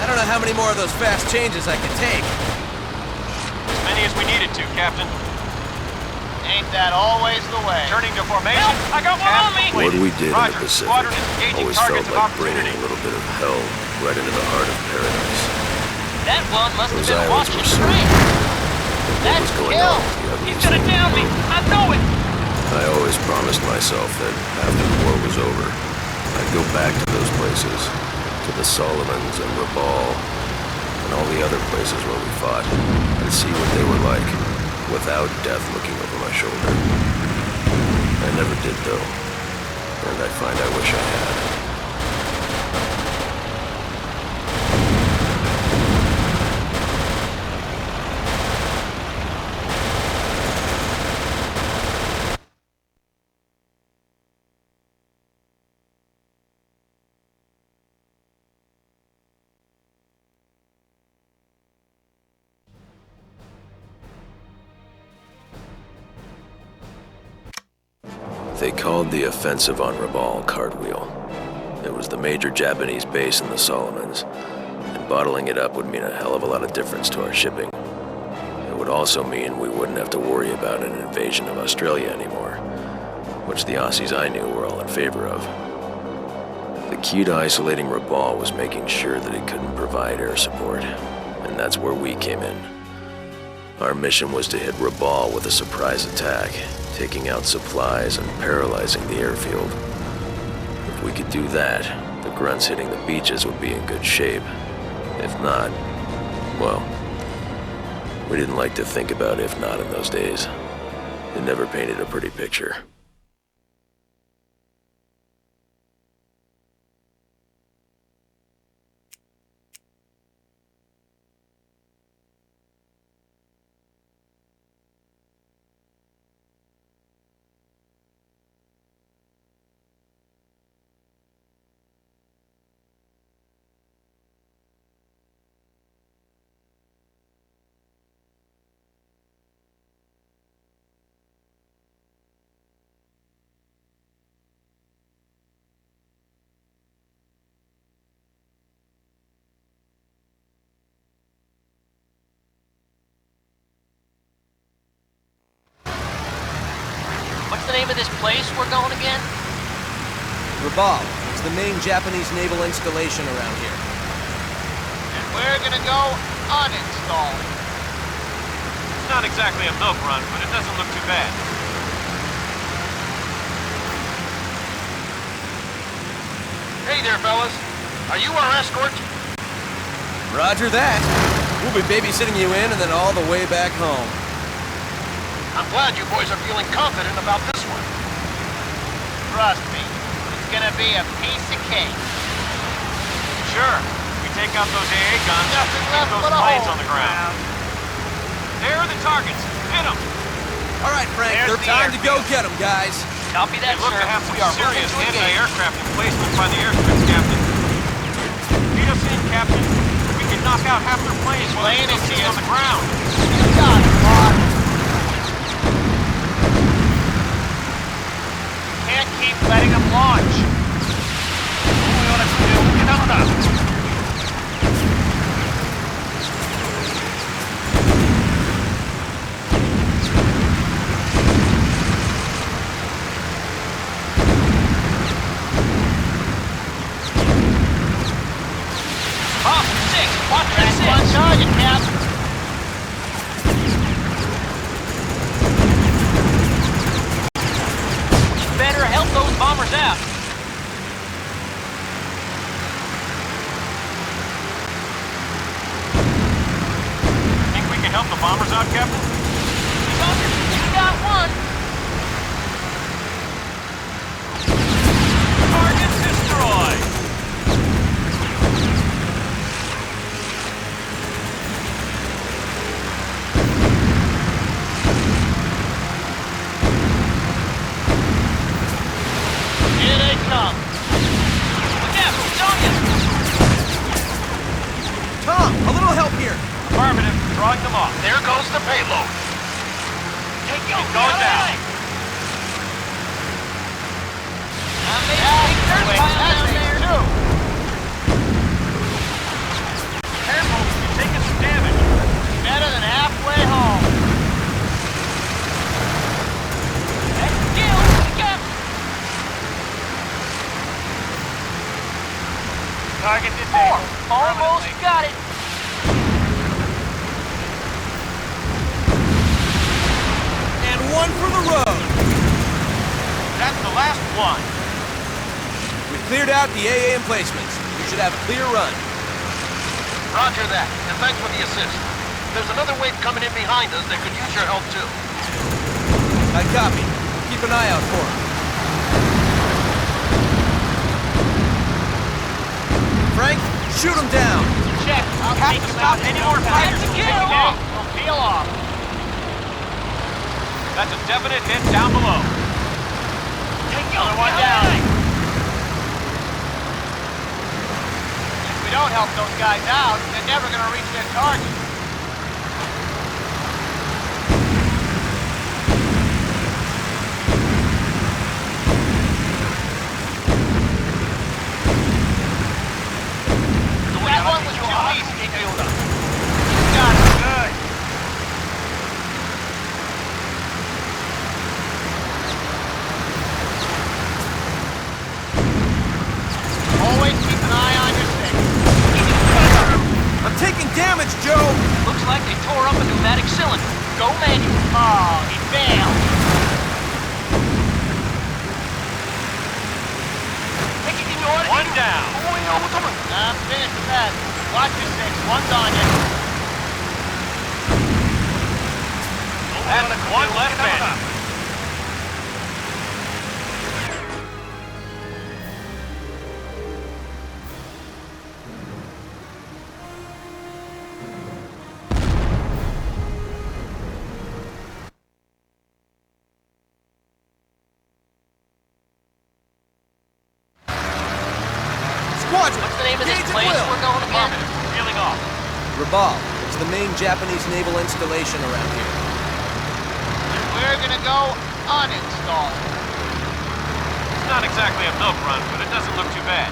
I don't know how many more of those fast changes I can take. As many as we needed to, Captain. Ain't that always the way? Turning to formation. Help! I got one on me! What we did in the Roger. Pacific Squadron is engaging always felt targets of like bringing opportunity. a little bit of hell right into the heart of paradise. That one must have Those been islands watching were so straight. What That's was going kill. on with the other He's gonna side? down me. I know it. I always promised myself that after the war was over, I'd go back to those places, to the Solomons and Rabaul, and all the other places where we fought, and see what they were like, without death looking over my shoulder. I never did, though, and I find I wish I had. They called the offensive on Rabaul Cartwheel. It was the major Japanese base in the Solomons, and bottling it up would mean a hell of a lot of difference to our shipping. It would also mean we wouldn't have to worry about an invasion of Australia anymore, which the Aussies I knew were all in favor of. The key to isolating Rabaul was making sure that it couldn't provide air support, and that's where we came in. Our mission was to hit Rabaul with a surprise attack, taking out supplies and paralyzing the airfield. If we could do that, the grunts hitting the beaches would be in good shape. If not, well, we didn't like to think about if not in those days. It never painted a pretty picture. the name of this place we're going again? Rabaul. It's the main Japanese naval installation around here. And we're gonna go uninstall it. It's not exactly a milk run, but it doesn't look too bad. Hey there, fellas. Are you our escort? Roger that. We'll be babysitting you in and then all the way back home. I'm glad you boys are feeling confident about this one. Trust me, it's gonna be a piece of cake. Sure. We take out those AA guns, Nothing keep left those but a planes hole on the in ground. There are the targets. Hit them. All right, Frank, There's it's the time to go airfield. get them, guys. Copy They that, look sir. to have some We are serious moving to engage. anti-aircraft emplacement by the airstrips, Captain. Feed us in, Captain. We can knock out half their planes while Plane they're is still here. on the ground. You got it, boss. Can't keep letting them launch. Bob, 6, watch that That's 6. one target, Cap. Better help those bombers out. Think we can help the bombers out, Captain? You got one. Target destroyed. Here they come. Look out, it's on you. Tom, a little help here. Affirmative. Drawing them off. There goes the payload. Take Keep going down. There's Wait, pile that's down there. two. Careful. You're taking some damage. Better than halfway home. That's kill. Look out. Target disabled. Almost got it. And one for the road. That's the last one. We've cleared out the AA emplacements. We should have a clear run. Roger that, and thanks for the assist. There's another wave coming in behind us that could use your help too. I copy. Keep an eye out for them. Frank, shoot them down. Check. Have to stop any more fighters. That's a Take kill. them off. We'll peel off. That's a definite hit down below. Another one down. If we don't help those guys out, they're never gonna reach their target. That one was too easy. Got it. Good. Always keep an eye on your six. I'm taking damage, Joe. Looks like they tore up a pneumatic cylinder. Go manual. Oh, he failed. One down. I'm finished with that. Watch your six. One's on you. That's one left man. Squadron, What's the name of this engage at place will. we're going again? Peeling off. Rabaul. It's the main Japanese naval installation around here. And we're gonna go uninstall. It's not exactly a milk run, but it doesn't look too bad.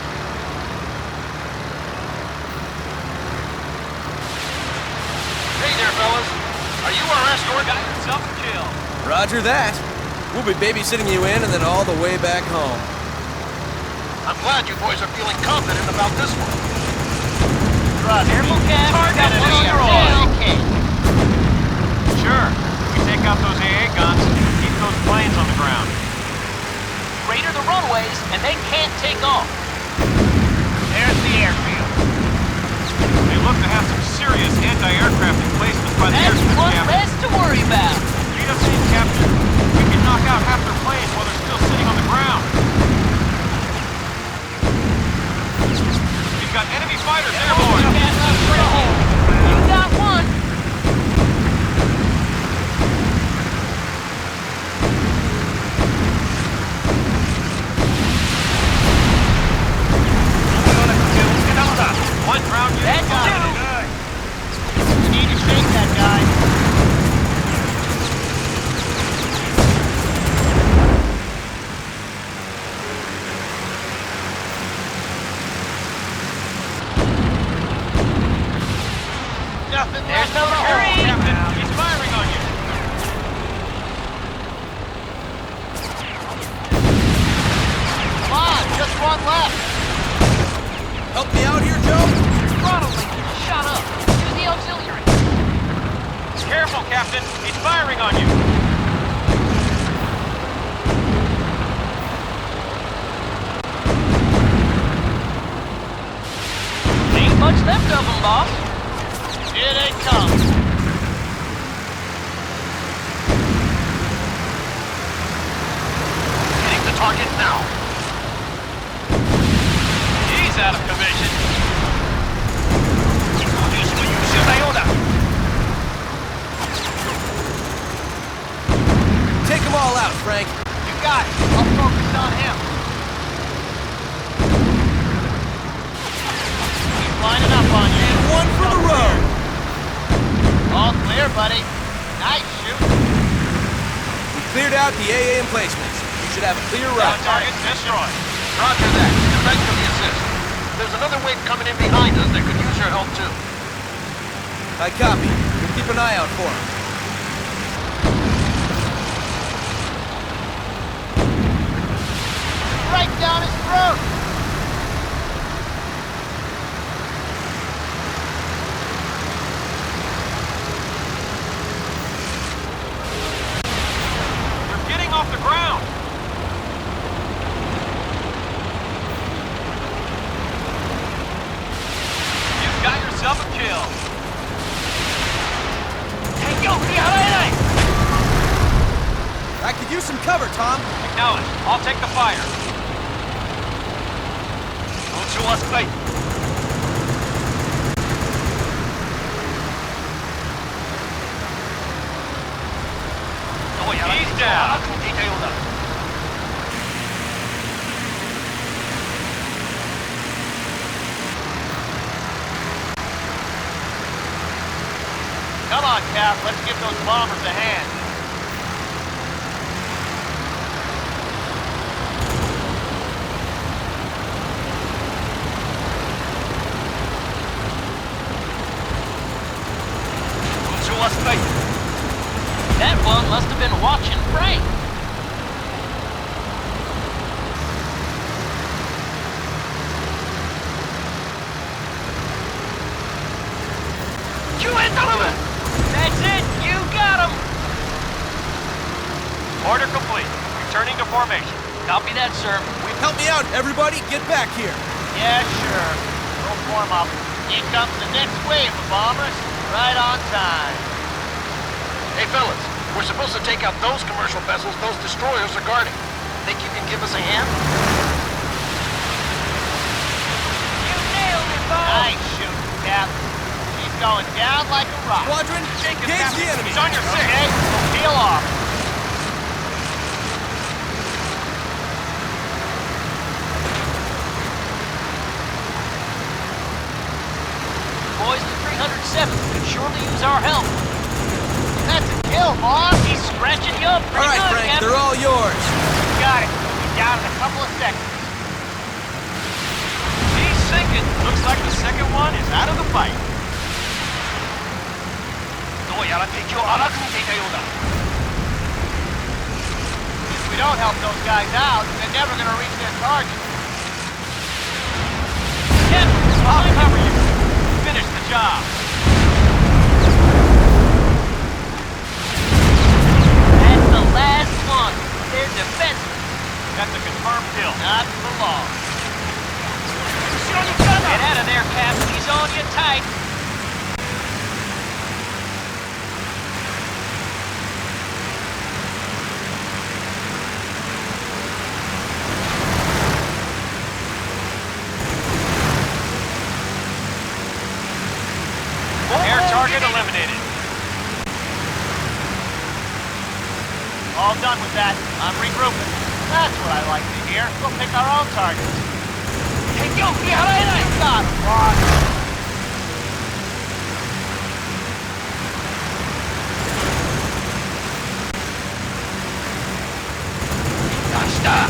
Hey there, fellas. Are you our escort? Got yourself a kill. Roger that. We'll be babysitting you in and then all the way back home. I'm glad you boys are feeling confident about this one. Careful, Cap. Target Got one on your destroyed. tail. Sure. We take out those AA guns and keep those planes on the ground. Crater the runways, and they can't take off. There's the airfield. They look to have some serious anti-aircraft emplacements by the That's airstrip, one Captain. less to worry about. Lead us in, Captain. We can knock out half their planes while they're still sitting on the ground. We've got enemy fighters airborne. You got one. One ground unit. That's got two. it. You need to shake that guy. Nothing There's left number to hold. three. Captain, he's firing on you. Come on, just one left. Help me out here, Joe? Throttle leader, shut up. Use the auxiliary. Careful, Captain. He's firing on you. Ain't much left of them, boss. Here they come. Hitting the target now. He's out of commission. Take them all out, Frank. You got it. I'll focus on him. He's lining up on you. And one for the road. All clear, buddy. Nice shooting. We cleared out the AA emplacements. You should have a clear route. Target destroyed. Roger that. And thanks for the assist. There's another wave coming in behind us that could use your help too. I copy. We'll keep an eye out for him. Right down his throat. They're getting off the ground. You've got yourself a kill. Hey, yo, behind. I could use some cover, Tom. Acknowledge. I'll take the fire. Don't show us fight. He's down. Come on, Cap. Let's give those bombers a hand. That one must have been watching Frank. That's it. You got him. Order complete. Returning to formation. Copy that, sir. Help me out, everybody. Get back here. Yeah, sure. We'll form up. Here comes the next wave of bombers. Right on time. Hey fellas, we're supposed to take out those commercial vessels those destroyers are guarding. Think you can give us a hand? You nailed it, boss. Nice shooting, Cap. He's going down like a rock. Squadron, engage the enemy. He's on your six. Okay, we'll peel off. Boys, the 307th could surely use our help. That's a kill, boss. He's scratching you up pretty All right, good, Frank, Captain. they're all yours. Got it. We'll be down in a couple of seconds. He's sinking. Looks like the second one is out of the fight. we don't help those guys out, they're never gonna reach their target. Captain, I'll cover you. Finish the job. That's the last one. They're defensive. That's a confirmed kill. Not for long. Get out of there, Captain. He's on you tight. Air target eliminated. All done with that. I'm regrouping. That's what I like to hear. We'll pick our own targets. Hey, yo, you got him, boss. Stop.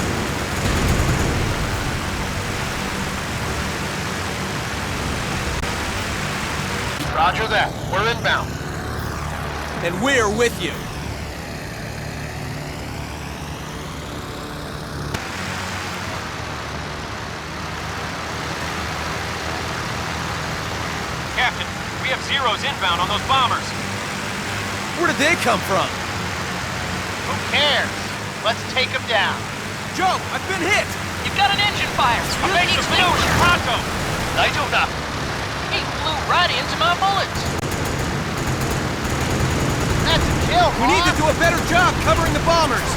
Roger that. We're inbound. And we're with you. Captain, we have Zeros inbound on those bombers. Where did they come from? Who cares? Let's take them down. Joe, I've been hit! You've got an engine fire. Use the extinguisher. Pronto! He flew right into my bullets. That's a kill, We need to do a better job covering the bombers!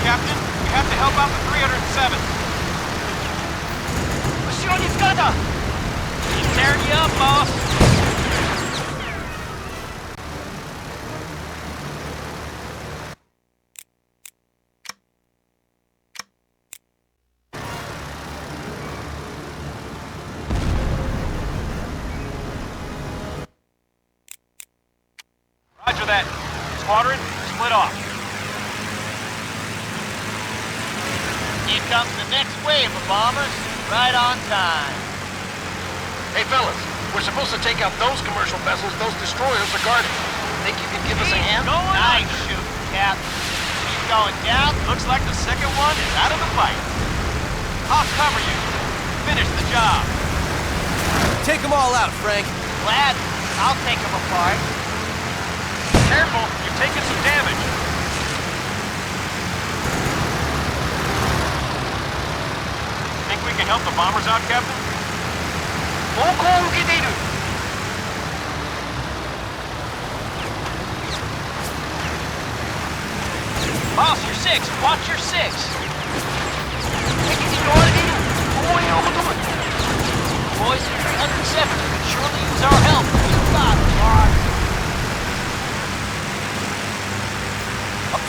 Captain, we have to help out the 307. He's tearing you up, boss. Roger that. Squadron, split off. Here comes the next wave of bombers. Right on time. Hey, fellas, we're supposed to take out those commercial vessels those destroyers are guarding. Think you can give us a hand? Nice shooting, Cap. He's going down. Looks like the second one is out of the fight. I'll cover you. Finish the job. Take them all out, Frank. Glad. I'll take him apart. Careful, you're taking some damage. Think we can help the bombers out, Captain? Boss, you're six. Watch your six. Boys, 307 could surely use our help.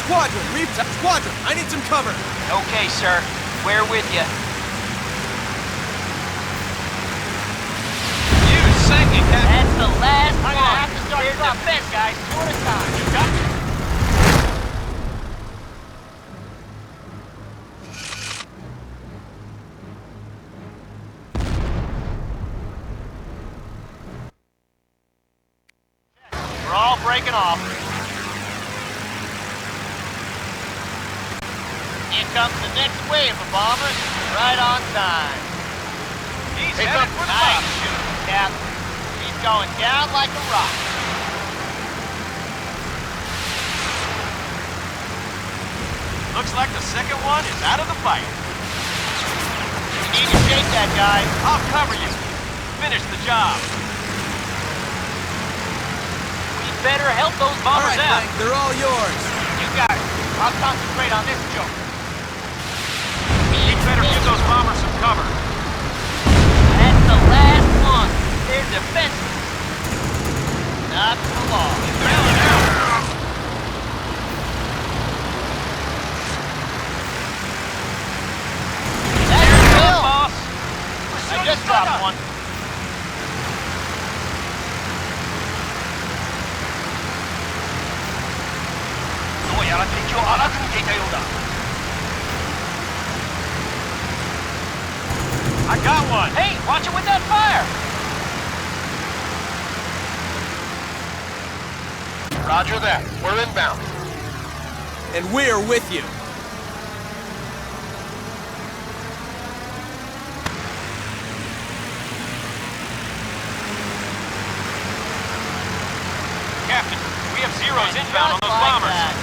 Squadron, Squadron, I need some cover. Okay, sir. We're with you. You sank it, Captain. That's the last I'm one. gonna have to start They're dropping these defensive. guys two at a time. You got me? We're all breaking off. Here comes the next wave of bombers. Right on time. He's Hey, headed Doc, for the Nice bombers. shooting, Cap. He's going down like a rock. Looks like the second one is out of the fight. You need to shake that guy. I'll cover you. Finish the job. We better help those All bombers right, out. Frank, they're all yours. You got it. I'll concentrate on this joke. We'd better give those bombers some cover. That's the last one. They're defensive. Not for long. That's There you good, go. boss. I just dropped one. I got one. Hey, watch it with that fire. Roger that. We're inbound. And we're with you. inbound on Just those like bombers. that.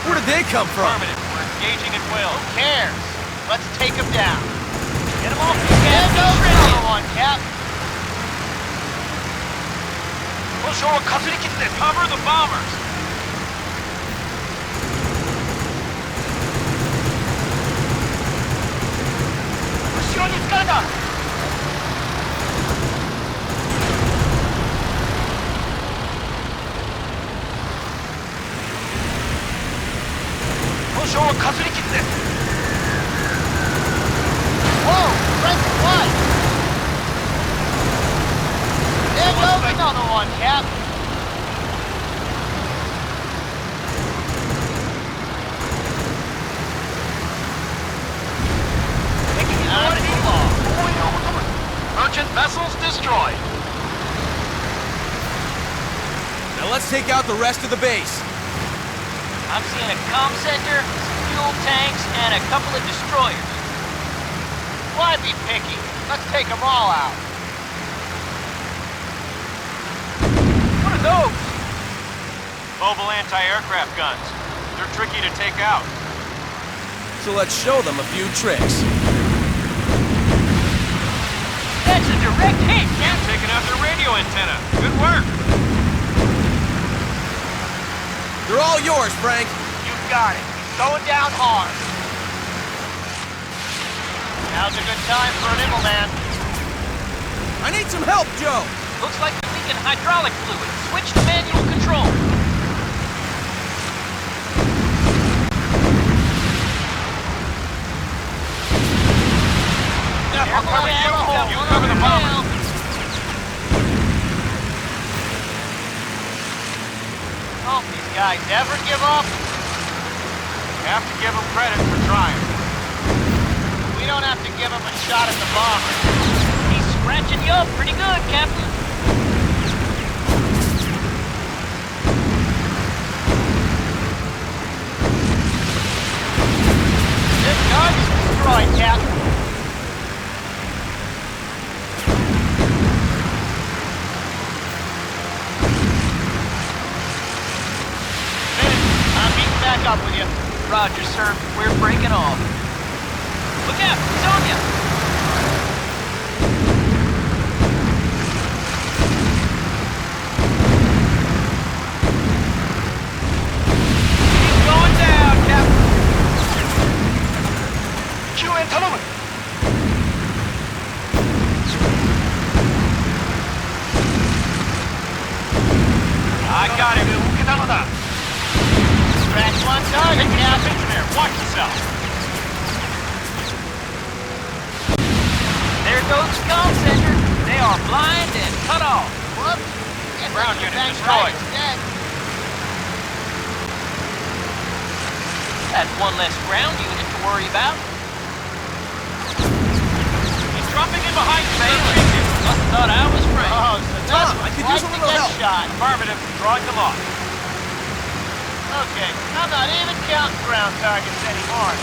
Where did they come from? Affirmative. We're engaging at will. Who cares? Let's take them down. Get them off the There gas. goes another one, Cap. Cover the bombers. Whoa, press what? There goes another one, Cap. Merchant vessels destroyed. Now let's take out the rest of the base. I'm seeing a comm center, some fuel tanks, and a couple of destroyers. Why be picky? Let's take them all out. What are those? Mobile anti-aircraft guns. They're tricky to take out. So let's show them a few tricks. That's a direct hit, Cap. Taking out their radio antenna. Good work. They're all yours, Frank. You got it. Going down hard. Now's a good time for an Immelman. I need some help, Joe. Looks like we're leaking hydraulic fluid. Switch to manual control. I'll cover you. You cover the bombers. Don't these guys ever give up? Have to give them credit for trying. We don't have to give them a shot at the bomber. He's scratching you up pretty good, Captain. This gun's destroyed, Cap. I'm meeting back up with you. Roger, sir. We're breaking off. Look out! It's on you! He's going down, Captain. I got him. Scratch one target, Captain. There, watch yourself. There goes the comm center. They are blind and cut off. Whoops. Guess Ground I should unit thank destroyed. Mike instead. That's one less ground unit to worry about. He's dropping in behind you. Must have thought I was free. Oh, so that's Tom, I could use a like to little get help. shot. Affirmative. Drawing them off. Okay, I'm not even counting ground targets anymore.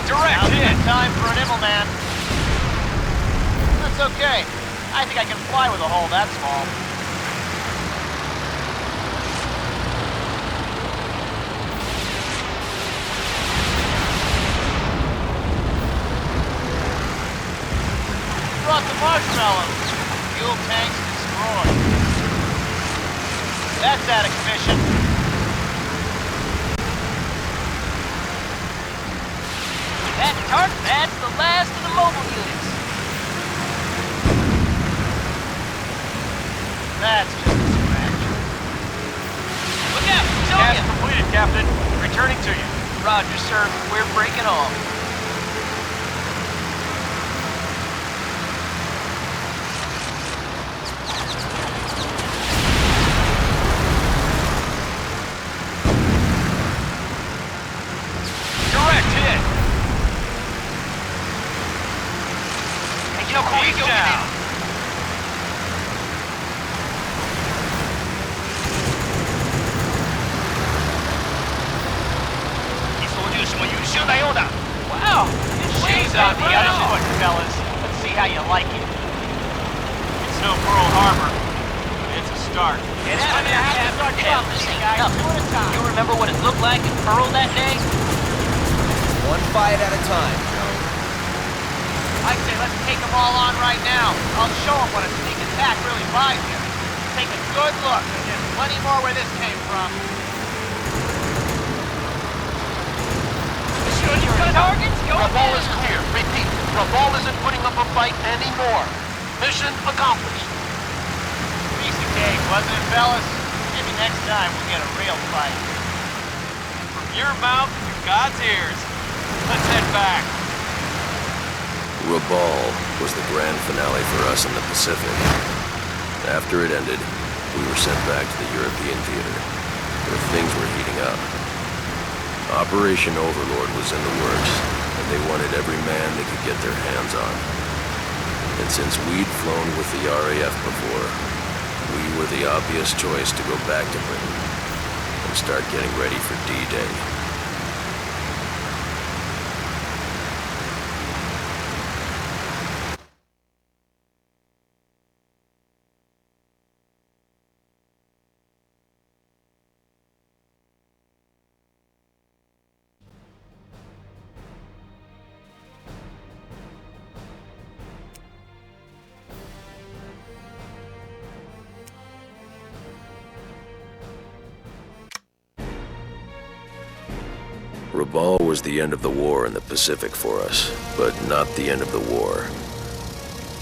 Direct Now's a hit. good time for an Immelman. That's okay. I think I can fly with a hole that small. Brought the marshmallows. Fuel tanks destroyed. That's out of commission. That tarp pad's the last of the mobile units. That's just a scratch. Look out! It's on Task you! completed, Captain. Returning to you. Roger, sir. We're breaking off. Direct hit. He's down. fellas. Let's see how you like it. It's no Pearl Harbor. It's a start. Get out of there, start Hell, jumping, this you ain't guys. nothing. Two at a time. You remember what it looked like in Pearl that day? One fight at a time, Joe. I'd say let's take them all on right now. I'll show them what a sneak attack really buys you. Take a good look. There's plenty more where this came from. Shoot your targets, go Rabal ahead. is clear. Repeat, Rabal isn't putting up a fight anymore. Mission accomplished. Piece of cake, wasn't it, fellas? Maybe next time we'll get a real fight. From your mouth to God's ears. Let's head back. Rabal was the grand finale for us in the Pacific. After it ended, we were sent back to the European theater, where things were heating up. Operation Overlord was in the works, and they wanted every man they could get their hands on. And since we'd flown with the RAF before, we were the obvious choice to go back to Britain and start getting ready for D-Day. Rabal was the end of the war in the Pacific for us, but not the end of the war.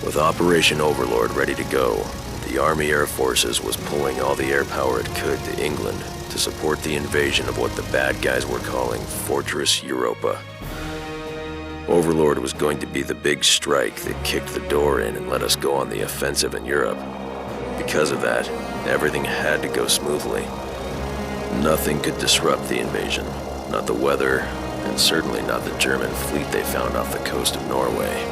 With Operation Overlord ready to go, the Army Air Forces was pulling all the air power it could to England to support the invasion of what the bad guys were calling Fortress Europa. Overlord was going to be the big strike that kicked the door in and let us go on the offensive in Europe. Because of that, everything had to go smoothly. Nothing could disrupt the invasion. Not the weather, and certainly not the German fleet they found off the coast of Norway.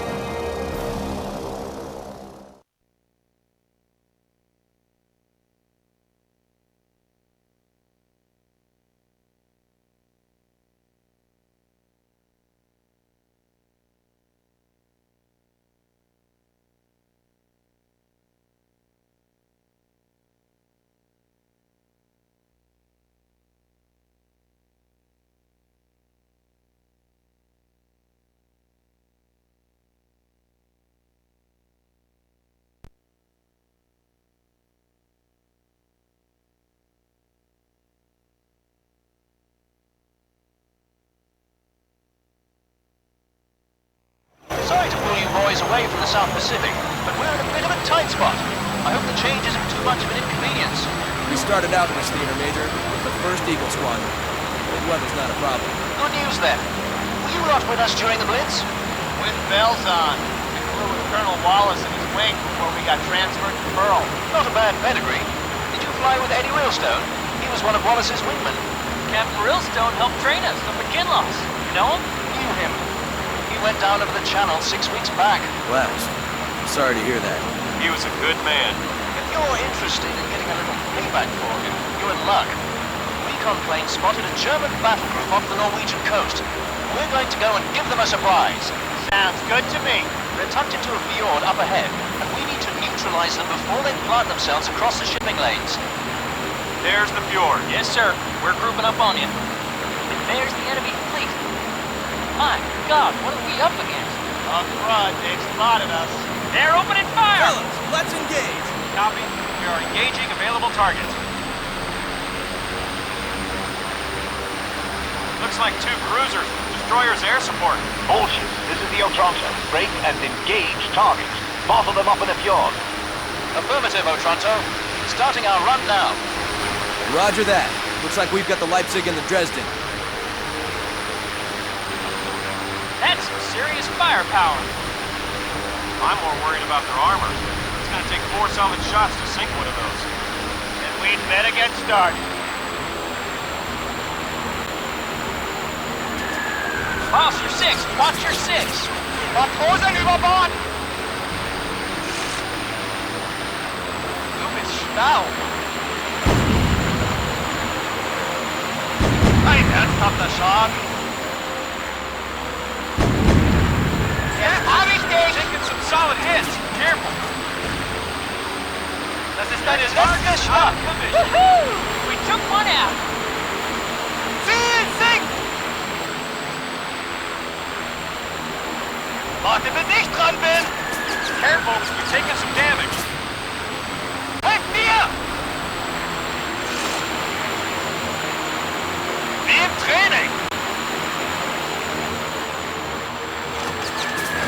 Sorry to pull you boys away from the South Pacific, but we're in a bit of a tight spot. I hope the change isn't too much of an inconvenience. We started out in this theater, Major, with the 1st Eagle Squadron. The weather's not a problem. Good news then. Were you not with us during the Blitz? With bells on. We flew with Colonel Wallace in his wing before we got transferred to Pearl. Not a bad pedigree. Did you fly with Eddie Railstone? He was one of Wallace's wingmen. Captain Rillstone helped train us up at Kinloss. You know him? Knew him. He went down over the channel 6 weeks back. Well, I'm sorry to hear that. He was a good man. If you're interested in getting a little payback for him, you're in luck. Recon plane spotted a German battle group off the Norwegian coast. We're going to go and give them a surprise. Sounds good to me. They're tucked into a fjord up ahead, and we need to neutralize them before they plant themselves across the shipping lanes. There's the fjord. Yes, sir. We're grouping up on you. And there's the enemy fleet. My God, what are we up against? Up front, they've spotted us. They're opening fire! Fellas, let's engage! Copy. We are engaging available targets. Looks like 2 cruisers. Destroyer's air support. Bullshit. This is the Otranto. Break and engage targets. Bottle them up in the fjord. Affirmative, Otranto. Starting our run now. Roger that. Looks like we've got the Leipzig and the Dresden. That's some serious firepower. I'm more worried about their armor. It's gonna take 4 solid shots to sink one of those. Then we'd better get started. Boss, you're 6. Watch your 6. Matrosen über Bord! Du bist schlau. Ein ernsthafter Schaden. Jetzt hab ich dich! solid hits. Careful. Das ist eine letzte Schlacht. Woohoo! We took one out. Ziel sinkt! Warte, bis ich dran bin! Careful, you're taking some damage. Helft mir! Wie im Training!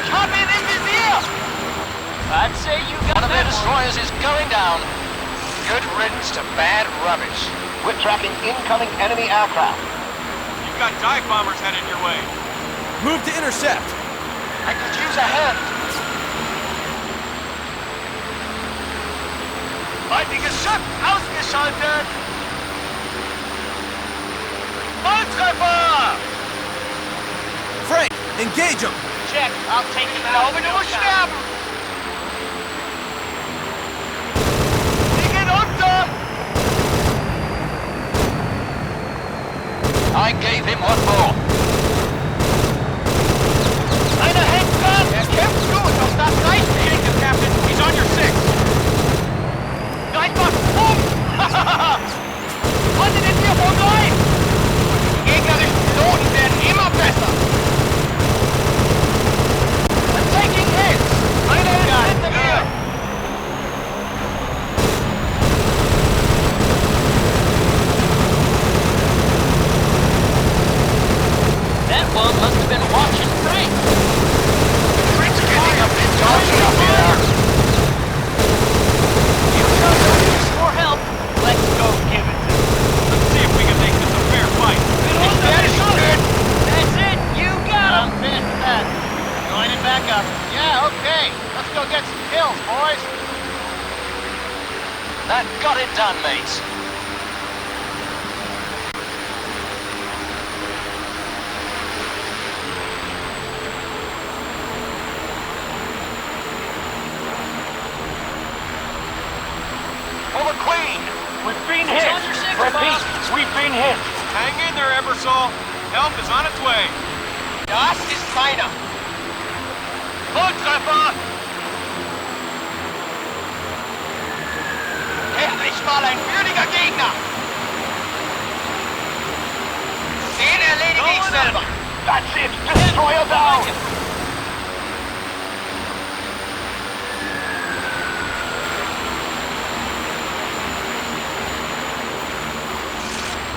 Ich hab ihn im Visier! I'd say you got One of their that one. destroyers is going down. Good riddance to bad rubbish. We're tracking incoming enemy aircraft. You've got dive bombers headed your way. Move to intercept. I could use a hand. Feindliches Schiff ausgeschaltet! Volltreffer! Frank, engage them. Check. I'll take him Ich out. glaube, du musst sterben! Sie gehen unter! I gave him what for. Einer hängt dran! Er kämpft gut! Auf das reicht nicht! Captain, he's on your 6. Gleich macht's um! Haltet den hier vorbei! Die gegnerischen Piloten werden immer besser! I'm taking hits! Einer ist hinter mir! That one must have been watching Frank. Frank's getting a bit dodgy up here. You sure don't need more help. Let's go give it to him. Let's see if we can make this a fair fight. Ich werde schon! That's it. You got him. I'm finished with that. Joining back up. Yeah, okay. Let's go get some kills, boys. That got it done, mates. For the Queen! We've been hit. on your six, Repeat, boss. we've been hit. Hang in there, Ebersol. Help is on its way. Das ist meiner. Volltreffer! Endlich mal ein würdiger Gegner! Den erledige ich selber! That's it. Destroyer down.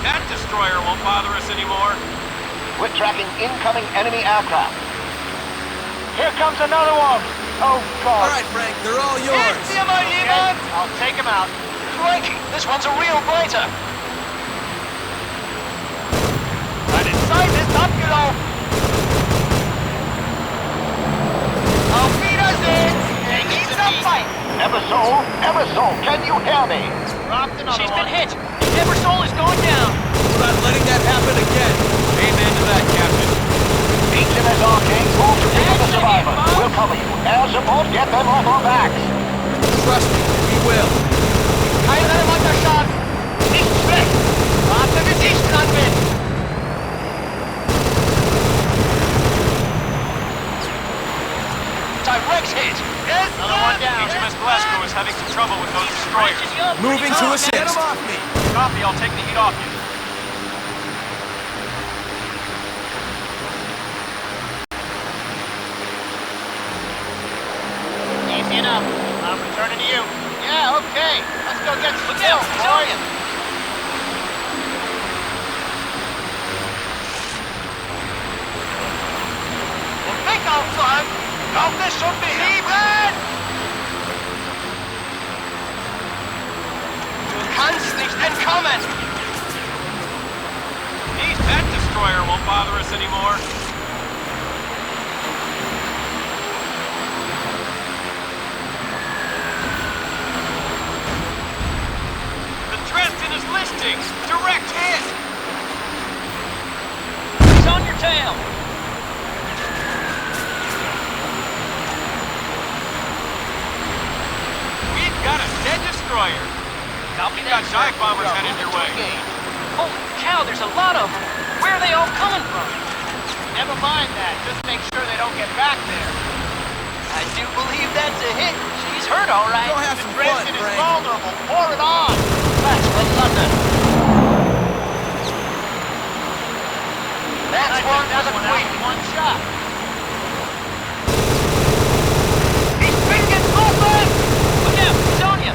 That destroyer won't bother us anymore. We're tracking incoming enemy aircraft. Here comes another one. Oh, God. All right, Frank, they're all yours. Hilft mir mal jemand! I'll take him out. Crikey, this one's a real blighter. Deine Zeit ist abgelaufen! Auf Wiedersehen! He's a fight! Ebersol, can you hear me? Dropped another She's one. been hit. Ebersol is going down. We're not letting that happen again. Amen to that, Captain. HMS Arcane, move to pick up the survivors. We'll cover you. Air support, get them off our backs. Trust me, we will. Kein relevanter Schaden! Nicht schlecht! Warte, bis ich dran bin! Direct hit. Yes, Another one down. HMS Glasgow is having some trouble with those destroyers. Stretching you up Moving pretty to good. assist. Get him off me. Copy, I'll take the heat off you. Easy enough. I'm returning to you. Yeah, okay. Let's go get some Look out, kills, he's on boys. you. Den Blick aufzuhalten! Kommt es schon beheben! Du kannst nicht entkommen! That destroyer won't bother us anymore. The Dresden is listing. Direct hit. He's on your tail. We've got a dead destroyer. Copy We've that, got sir. dive bombers headed your way. Holy cow, there's a lot of them. Where are they all coming from? Never mind that. Just make sure they don't get back there. I do believe that's a hit. She's hurt all right. Go have some fun, Dresden is Frank. vulnerable. Pour it on. That's for London. That's one for the Queen. One shot. He's freaking open! Look out, he's on you.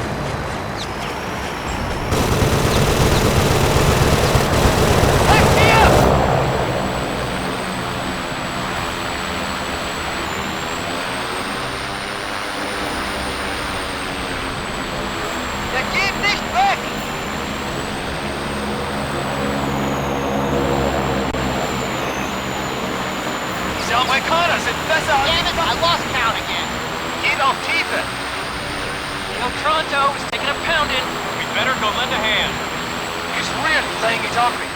Back me up! Der geht nicht weg! Diese Amerikaner sind besser als... Damn it, I lost count again. Geht auf Tiefe. Yo, Toronto is taking a pounding. We better go lend a hand. He's really laying it on me.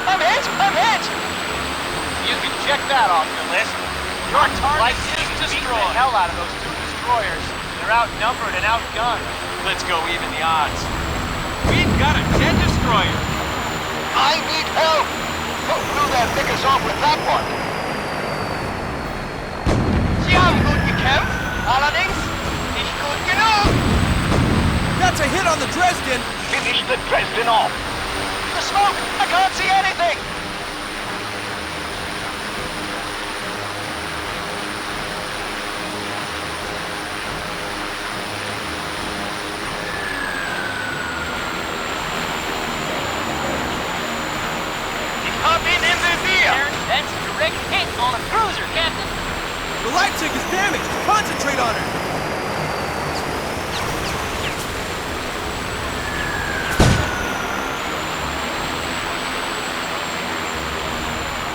I'm hit! I'm hit! You can check that off your list. Your target Like is this beating the destroyed. hell out of those two destroyers. They're outnumbered and outgunned. Let's go even the odds. We've got a 10 destroyer. I need help! Who blew their knickers off with that one? Sie haben gut gekämpft, allerdings nicht gut genug. That's a hit on the Dresden. Finish the Dresden off. The smoke! I can't see anything! Ich hab ihn im Visier. That's a direct hit on a cruiser, Captain. The Leipzig is damaged. Concentrate on her.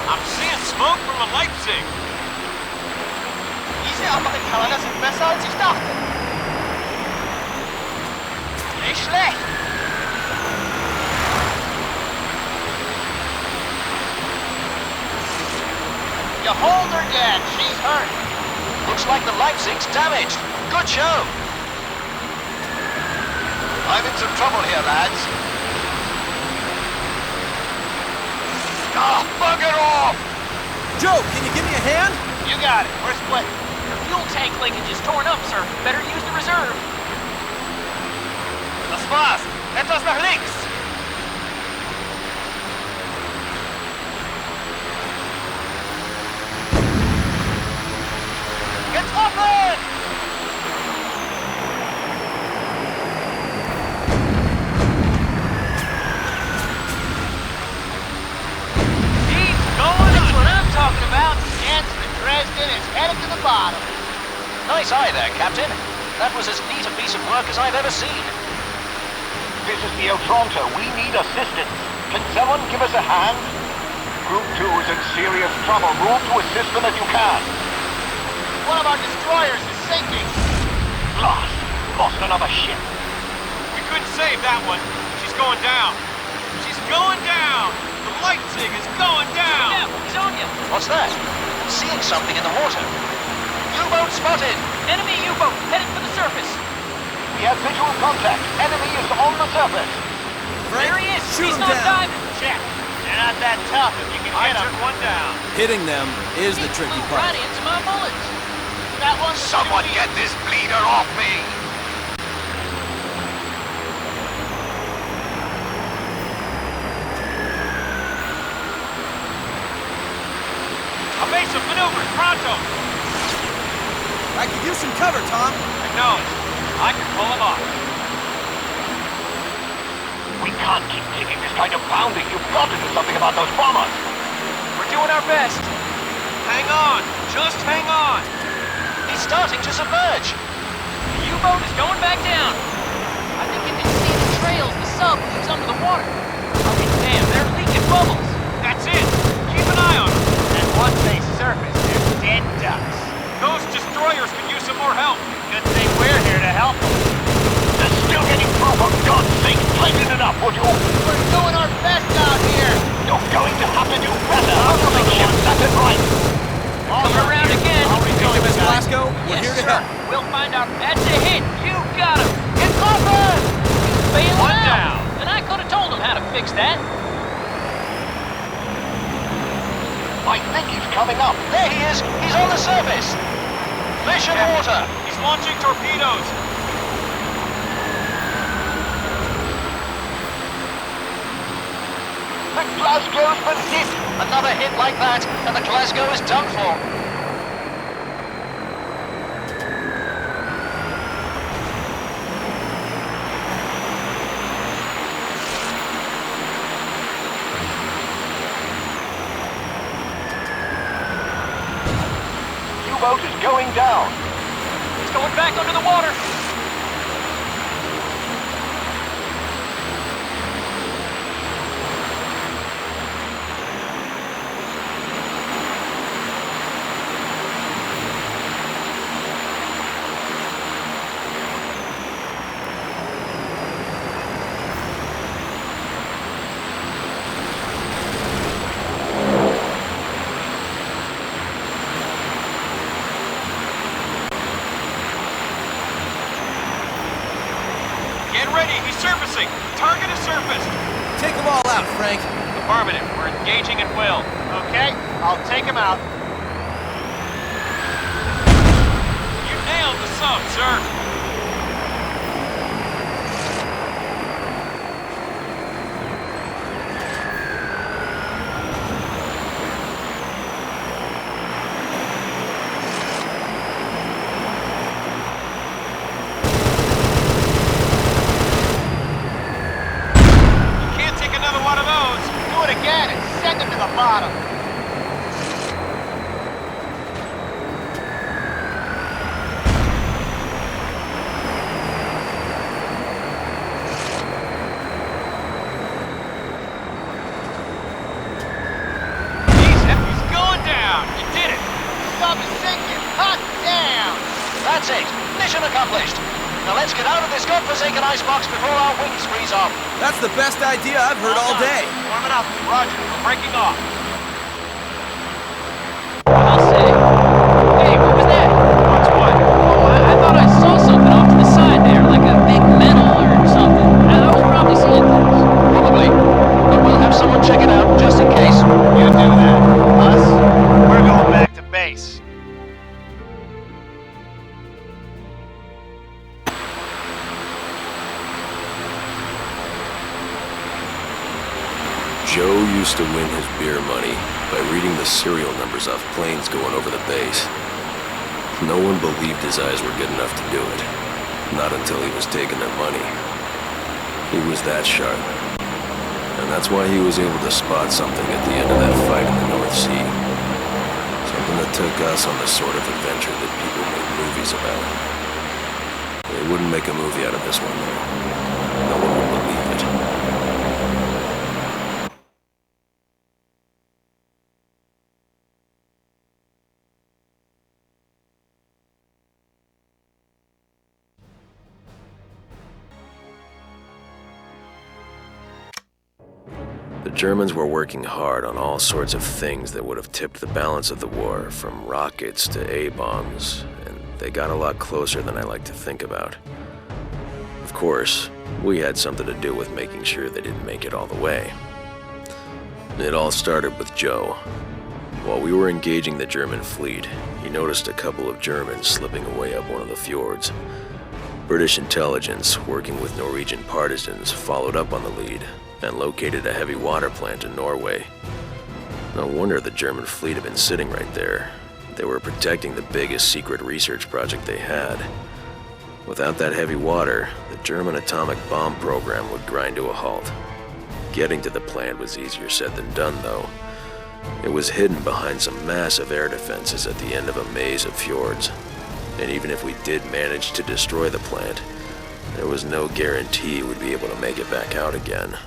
I'm seeing smoke from a Leipzig. Diese Amerikaner sind besser als ich dachte. Nicht schlecht. You hold her dead. She's hurt. Looks like the Leipzig's damaged. Good show. I'm in some trouble here, lads. Ah, bugger off! Joe, can you give me a hand? You got it. We're split. Your fuel tank linkage is torn up, sir. Better use the reserve. Das war's. Etwas nach links. It's open! He's going That's what I'm talking about. Chance the Dresden is headed to the bottom. Nice eye there, Captain. That was as neat a piece of work as I've ever seen. This is the Toronto. We need assistance. Can someone give us a hand? Group 2 is in serious trouble. Move to assist them if you can. One of our destroyers is sinking. Blast! Lost another ship. We couldn't save that one. She's going down. She's going down. The Leipzig is going down. Yeah, he's on you. What's that? Seeing something in the water. U-boat spotted! Enemy U-boat headed for the surface. We have visual contact. Enemy is on the surface. There he is. Shoot He's him not down. diving. Check. They're not that tough if you can I hit them. took one down. Hitting them is the He tricky flew part. right into my bullets. That one's Someone get this bleeder off me! Evasive maneuvers, pronto. I could use some cover, Tom. Acknowledged. I can pull him off. We can't keep taking this kind of pounding. You've got to do something about those bombers. We're doing our best. Hang on. Just hang on. He's starting to submerge! The U-boat is going back down. I think you can see the trails the sub leaves under the water. I'll be damned, they're leaking bubbles. That's it. Keep an eye on them. And once they surface, they're dead ducks. Those destroyers could use some more help. Good thing we're here to help them. They're still getting through, for God's sake. Tighten it up, would you? We're doing our best out here. You're going to have to do better. I'll make sure that's it right. Coming around again. HMS Glasgow, we're Yes, here to sir. help. We'll find out. That's a hit. You got him. It's open! Bailing One out. down. And I could have told him how to fix that. I think he's coming up. There he is! He's on the surface! Fish and water! He's launching torpedoes! The Glasgow's been hit. Another hit like that, and the Glasgow is done for. U-boat is going down. It's going back under the water! Get ready, he's surfacing! Target is surfaced! Take them all out, Frank. Affirmative, we're engaging at will. Okay, I'll take him out. You nailed the sub, sir! You can't take another one of those! Do it again and send him to the bottom. He's going down! You did it! Sub is sinking. Hot damn! That's it! Mission accomplished! Now let's get out of this godforsaken icebox before our wings freeze off. That's the best idea I've heard all day. Warming up. Roger. We're breaking off. I'll say. Hey, what was that? What's what? Oh, I thought I saw something off to the side there, like a big metal or something. I was probably seeing things. Probably. But we'll have someone check it out just in case. You do that. Us? We're going back to base. Joe used to win his beer money by reading the serial numbers off planes going over the base. No one believed his eyes were good enough to do it. Not until he was taking their money. He was that sharp. And that's why he was able to spot something at the end of that fight in the North Sea. Something that took us on the sort of adventure that people make movies about. They wouldn't make a movie out of this one, though. No one would believe it. The Germans were working hard on all sorts of things that would have tipped the balance of the war, from rockets to A-bombs, and they got a lot closer than I like to think about. Of course, we had something to do with making sure they didn't make it all the way. It all started with Joe. While we were engaging the German fleet, he noticed a couple of Germans slipping away up one of the fjords. British intelligence, working with Norwegian partisans, followed up on the lead and located a heavy water plant in Norway. No wonder the German fleet had been sitting right there. They were protecting the biggest secret research project they had. Without that heavy water, the German atomic bomb program would grind to a halt. Getting to the plant was easier said than done, though. It was hidden behind some massive air defenses at the end of a maze of fjords. And even if we did manage to destroy the plant, there was no guarantee we'd be able to make it back out again.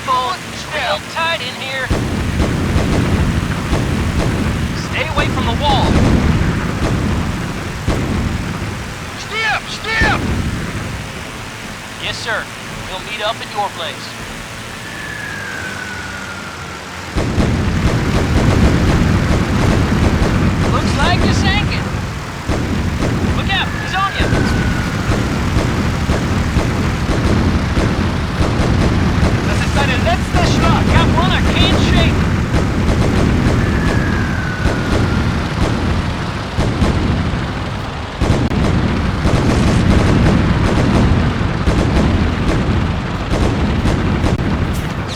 Careful! It's real tight in here. Stay away from the wall. Step! Yes, sir. We'll meet up at your place. Looks like you sank it. Look out, he's on you. Das ist seine letzte Schlag. Got one I can't shake.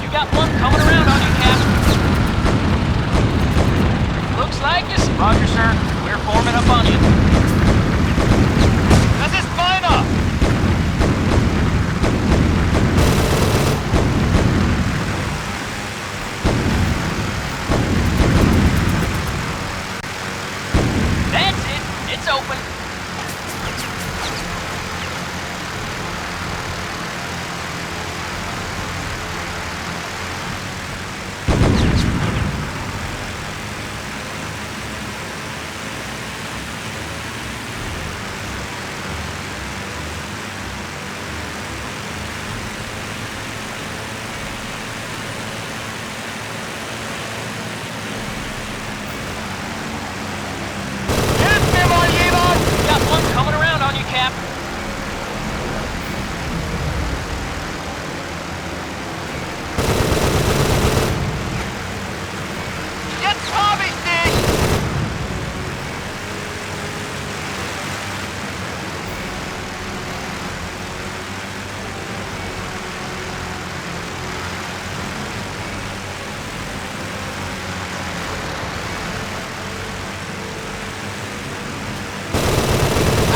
You got one coming around on you, Cap. Looks like it's... Roger, sir. We're forming up on you. Das ist meiner. That's it. It's open. Hilf mir mal jemand. Got one coming around on you, Cap. Jetzt hab ich dich.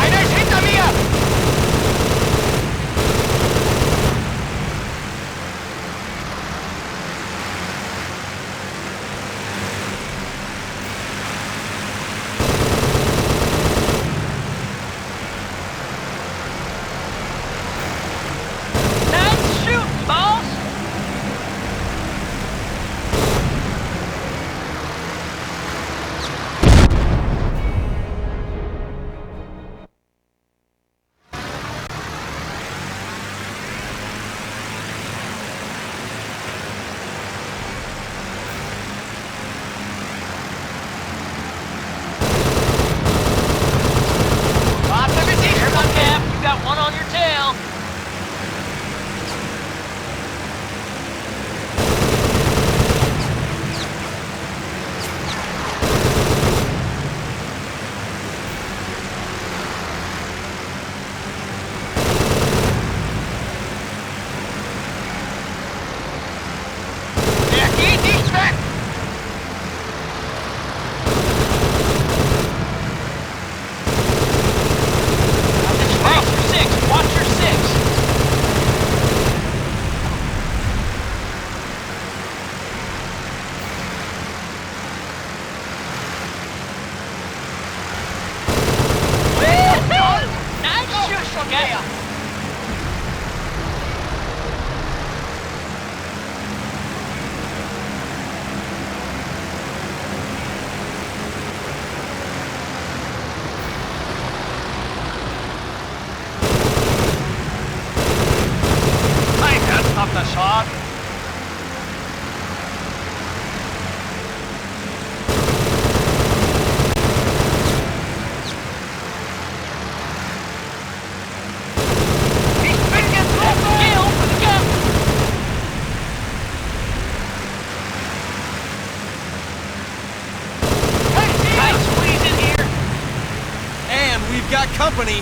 Einer ist hinter mir. Nice shooting, boss. Warte bis ich Come on, Cap. You got one on your tail. Der geht nicht weg. Watch your six. Watch your six. Woo-hoo! Nice shoot, Cap. Ein ernsthafter Schaden. Ich bin getroffen. Kill for the Cap. Hey, Tight squeeze in here. And we've got company.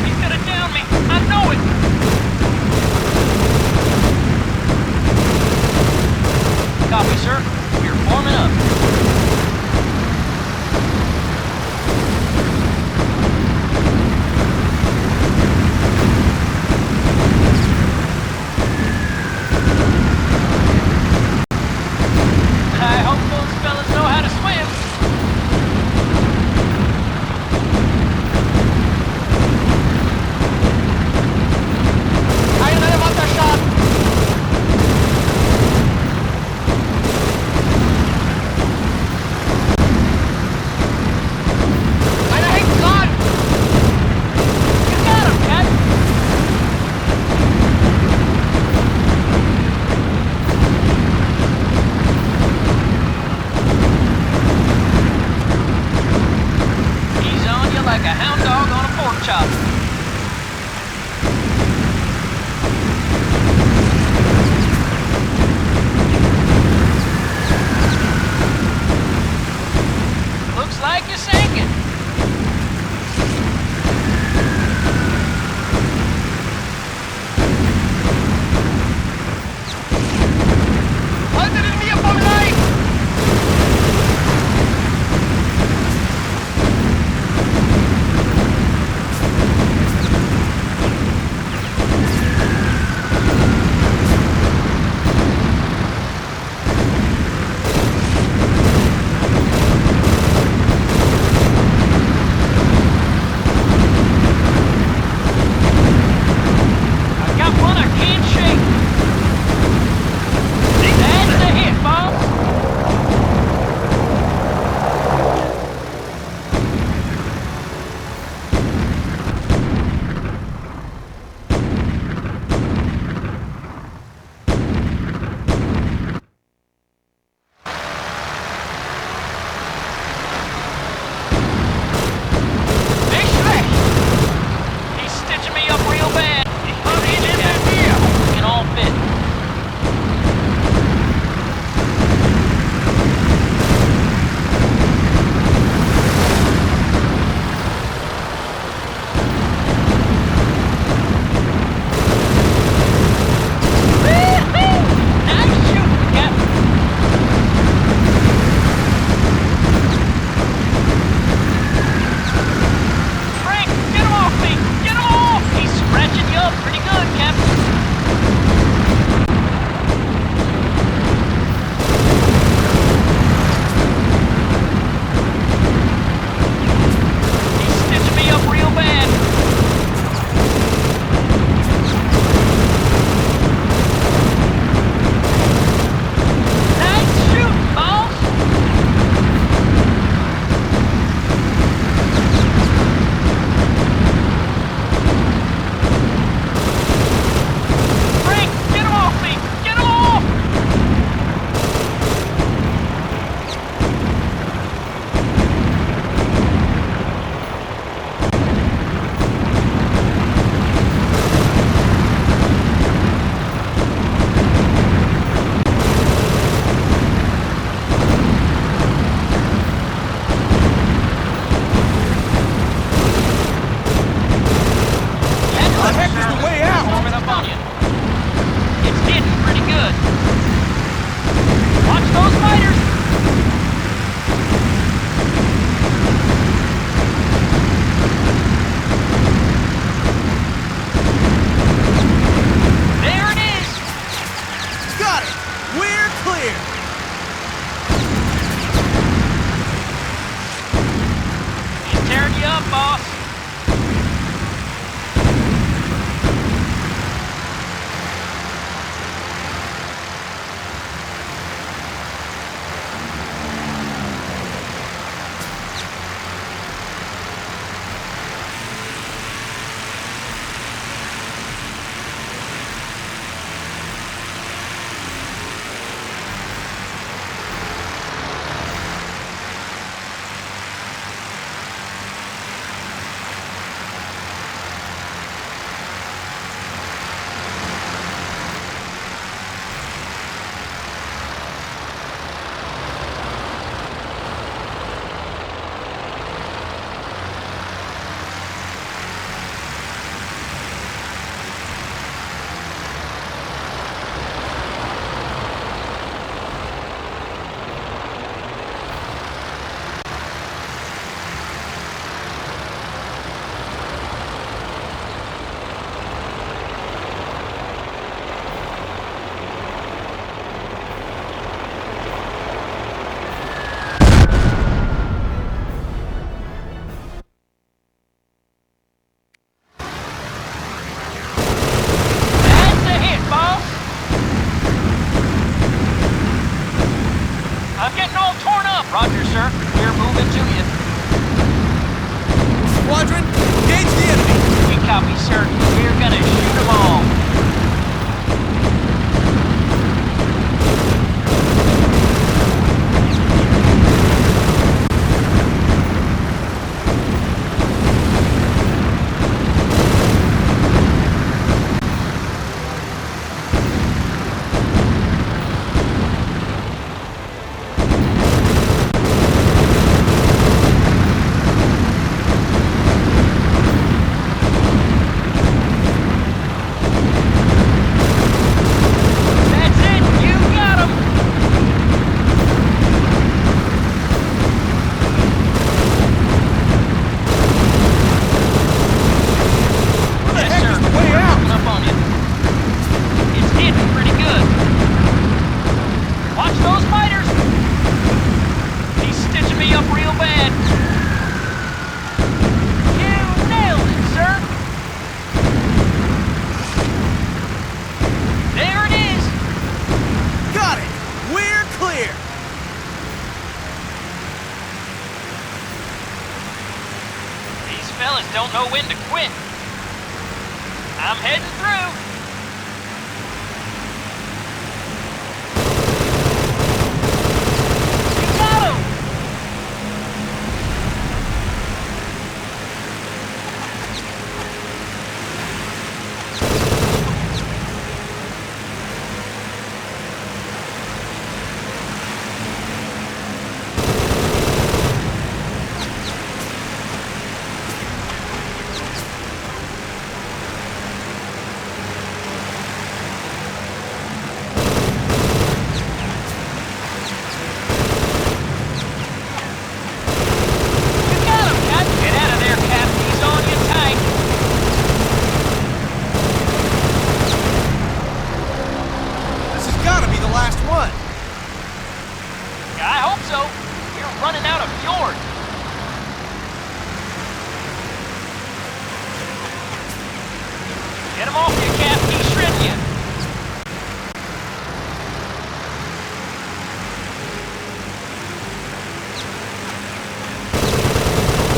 He's gonna down me. I know it. Copy, sir. We're forming up. I hope those fellas know how to swim. shop. Looks like you're sinking. Roger, sir. We're moving to you. Squadron, engage the enemy! We copy, sir. We're gonna shoot them all. fellas don't know when to quit. I'm heading through. You got him! Get him off you, Cap. He's shredding you.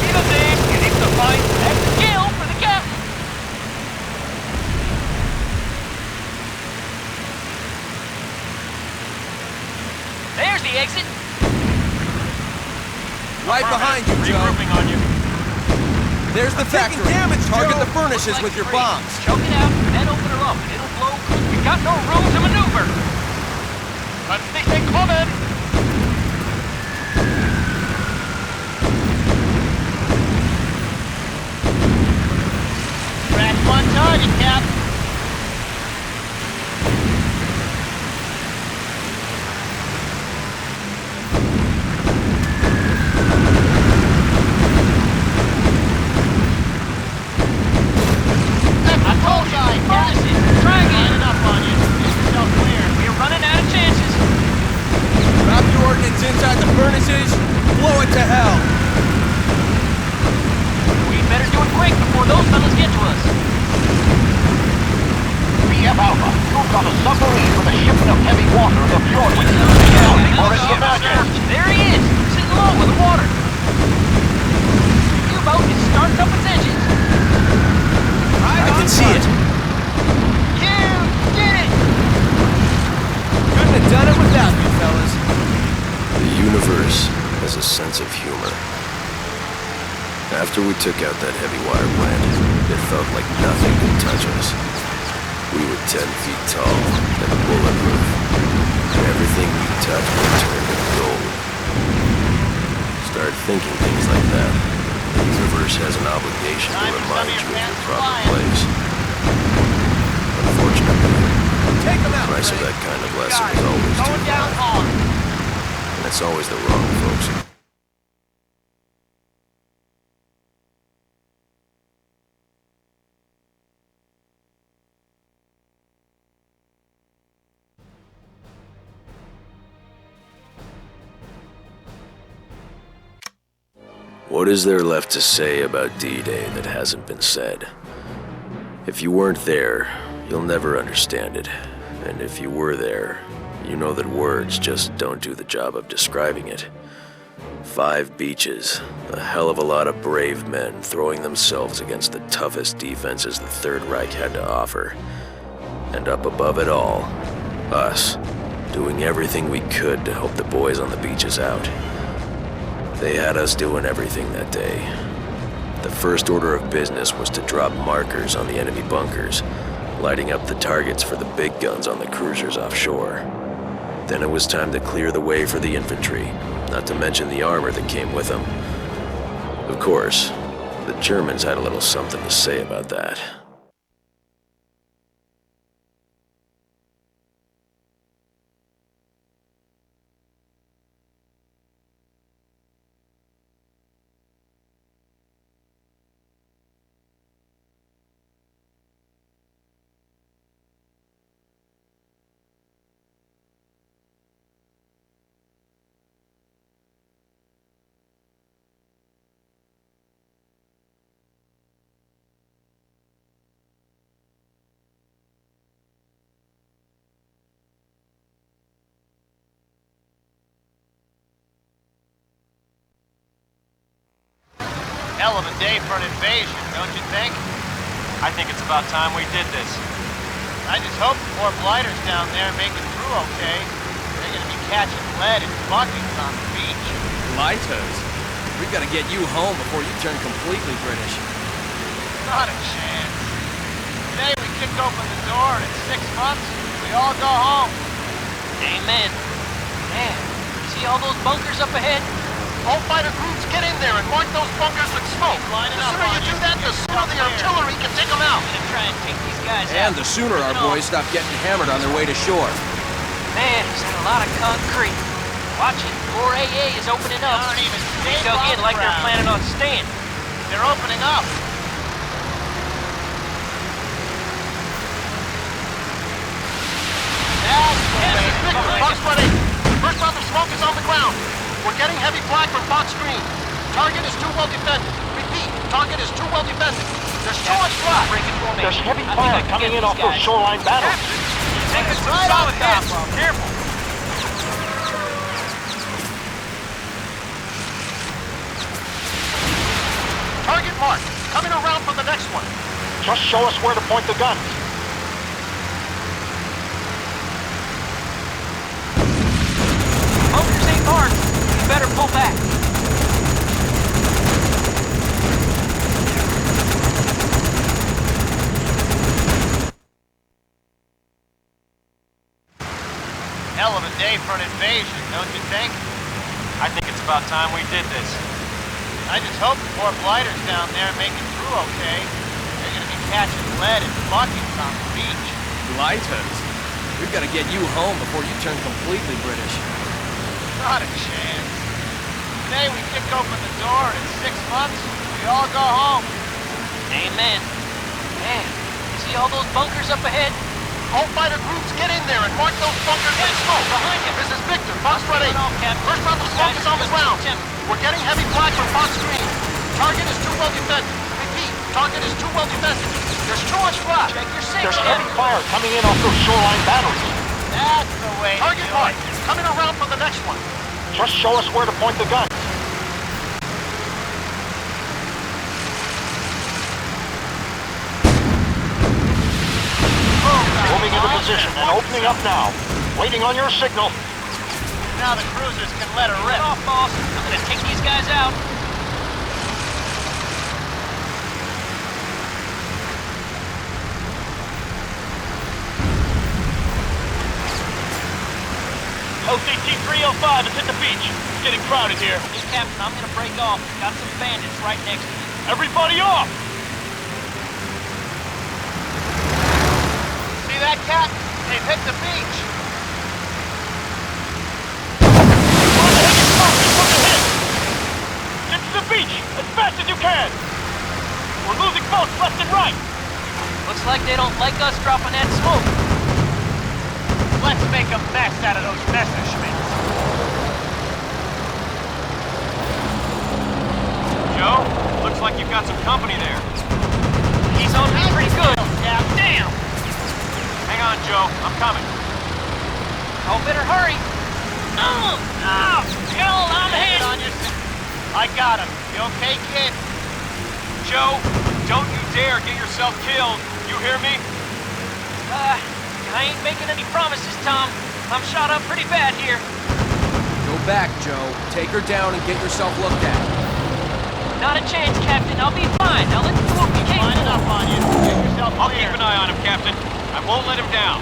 Get him there. Get him to fight. That's the kill for the captain. There's the exit. Right behind you, Joe. Regrouping on you. There's the factory. Target the furnaces with your bombs. Choke it out, then open her up. It'll blow. We got no room to maneuver. Let's think they coming! Crash one target, Cap. Inside the furnaces, blow it to hell. We better do it quick before those fellas get to us. BF Alpha, you've got a submarine with a shipment of heavy water in the fjord with you. Or is it magic? There he is, sitting low in the water. The U-boat is starting up its engines. I can see it. You did it! Couldn't have done it without you, fellas. The universe has a sense of humor. After we took out that heavy water plant, it felt like nothing could touch us. We were 10 feet tall and bulletproof. Everything we touched would turn to gold. Start thinking things like that. The universe has an obligation to remind you of your proper place. Unfortunately, the price of that kind of lesson is always too high. And it's always the wrong folks. What is there left to say about D-Day that hasn't been said? If you weren't there, you'll never understand it. And if you were there, you know that words just don't do the job of describing it. 5 beaches, a hell of a lot of brave men throwing themselves against the toughest defenses the Third Reich had to offer. And up above it all, us, doing everything we could to help the boys on the beaches out. They had us doing everything that day. The first order of business was to drop markers on the enemy bunkers, lighting up the targets for the big guns on the cruisers offshore. Then it was time to clear the way for the infantry, not to mention the armor that came with them. Of course, the Germans had a little something to say about that. Hell of a day for an invasion, don't you think? I think it's about time we did this. I just hope the poor blighters down there make it through okay. They're gonna be catching lead in buckets on the beach. Lighters? We've got to get you home before you turn completely British. Not a chance. Today we kick open the door and in 6 months, we all go home. Amen. Man, see all those bunkers up ahead? All fighter groups, get in there and mark those bunkers with smoke. The sooner you do that, the sooner the artillery can take them out. I'm gonna try and take these guys out. And the sooner our boys stop getting hammered on their way to shore. Man, he's got a lot of concrete. Watch it, floor AA is opening up. Aren't even They stable dug in on like they're ground. planning on staying. They're opening up. That's the way to do it. Box ready. First round of smoke is on the ground. We're getting heavy flak from Fox Green. Target is too well defended. Repeat, target is too well defended. There's too much flak. Breaking formation. There's heavy I think I fire can coming get in these off those guys. shoreline battles. Taking some Right solid on top hits. of 'em. Careful. Target marked. Coming around for the next one. Just show us where to point the guns. Bunkers ain't marked. You better pull back. Hell of a day for an invasion, don't you think? I think it's about time we did this. I just hope the poor blighters down there make it through okay. They're gonna be catching lead in buckets on the beach. Lighters? We've got to get you home before you turn completely British. Not a chance. Today we kick open the door and in 6 months, we all go home. Amen. Man, see all those bunkers up ahead? All fighter groups, get in there and mark those bunkers with smoke. Behind you. This is Victor. Fox ready. Get on, Captain. First round of smoke is on the ground. Jim. We're getting heavy flak from Fox Green. Target is too well defended. Repeat, target is too well defended. There's too much flak. Check your six, There's Captain. heavy fire coming in off those shoreline battles. That's the way to Target do marked. it. Coming around for the next one. Just show us where to point the guns. Moving into position and opening up now. Waiting on your signal. Now the cruisers can let her Let rip. off, boss. I'm gonna take these guys out. OCT 305 is at the beach. It's getting crowded here. Hey, Captain, I'm gonna break off. Got some bandits right next to me. Everybody off! See that, Cap? They've hit the beach. Get to the beach as fast as you can! We're losing boats left and right! Looks like they don't like us dropping that smoke. Let's make a mess out of those Messerschmitts. Joe, looks like you've got some company there. He's on me pretty good. Yeah, damn! Hang on, Joe. I'm coming. Oh, better hurry. Oh, hell, I'm Get hit. on your... I got him. You okay, kid? Joe, don't you dare get yourself killed. You hear me? I ain't making any promises, Tom. I'm shot up pretty bad here. Go back, Joe. Take her down and get yourself looked at. Not a chance, Captain. I'll be fine. Now let's do what we came Lining for. up on you. Get yourself I'll clear. keep an eye on him, Captain. I won't let him down.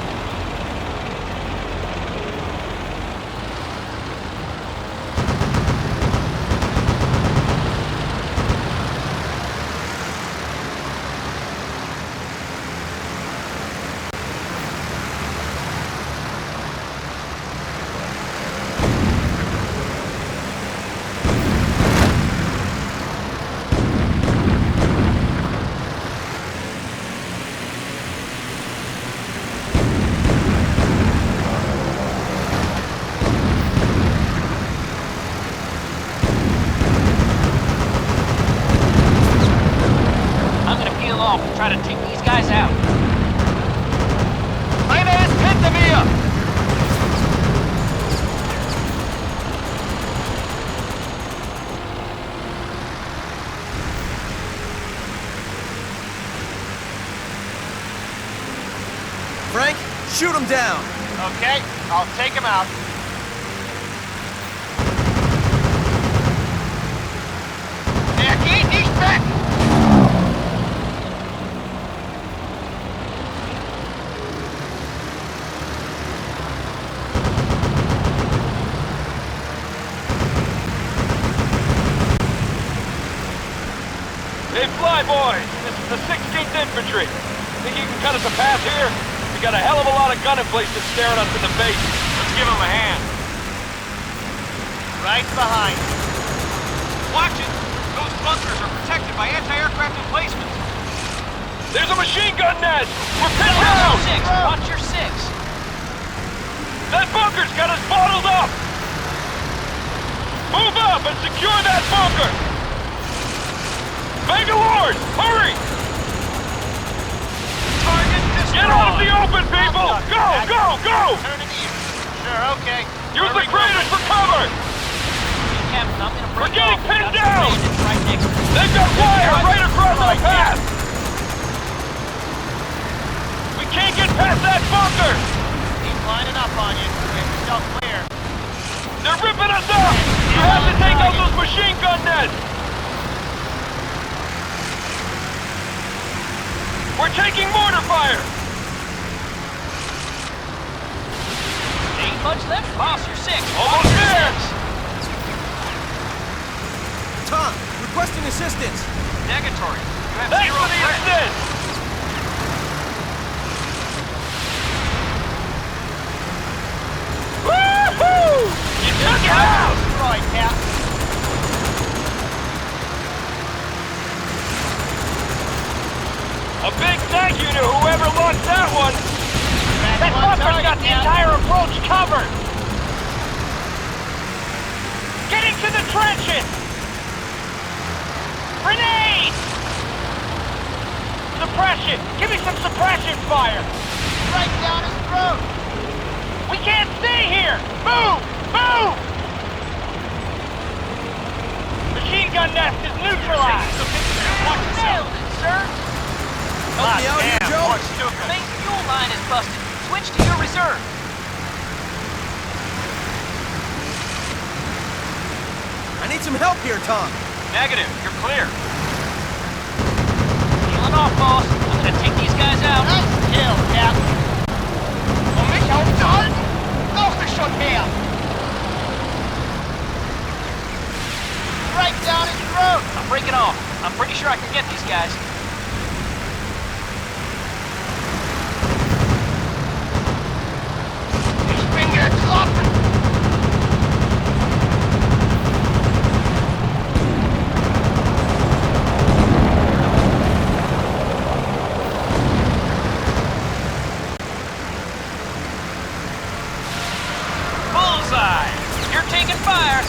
I'm gonna peel off and try to take these guys out. Einer ist hinter mir! shoot him down! Okay, I'll take him out. Der geht nicht weg! Hey, Fly Boys! This is the 16th Infantry. Think you can cut us a pass here? We got a hell of a lot of gun inflation staring us in the face. Let's give him a hand. Right behind. Watch it! Those bunkers are protected by anti-aircraft emplacements. There's a machine gun nest! We're pinned Watch down! your six! Watch your six! That bunker's got us bottled up! Move up and secure that bunker! Bangalore! Hurry! Target destroyed! Get out of the open, people! Go, go, go! Turn it east. Sure, okay. Use the craters for cover! Captain, I'm gonna We're break getting off. pinned Got some down! bandits right next to me. They've got wire right across our path! We can't get past that bunker! Keep lining up on you. Get yourself clear. They're ripping us up! You have to take out those machine gun nets! We're taking mortar fire! Ain't much left, boss. You're six. Almost there! Tom, requesting assistance. Negatory. You have Thanks zero for the threat. assist! Woo-hoo! You took it out! Destroyed, Cap. A big thank you to whoever launched that one! That bunker's got the entire approach covered. Get into the trenches! Grenade! Suppression! Give me some suppression fire! Right down his throat. We can't stay here! Move! Move! Machine gun nest is neutralized! Nailed it, sir. Help me out here, Joe. More Stuka. Main fuel line is busted. Switch to your reserve. I need some help here, Tom. Negative. You're clear. Peeling off, boss. I'm gonna take these guys out. Nice kill, Cap. Um mich aufzuhalten? Braucht es schon mehr. Right down his throat. I'm breaking off. I'm pretty sure I can get these guys. Ich bin getroffen. Bullseye! You're taking fire.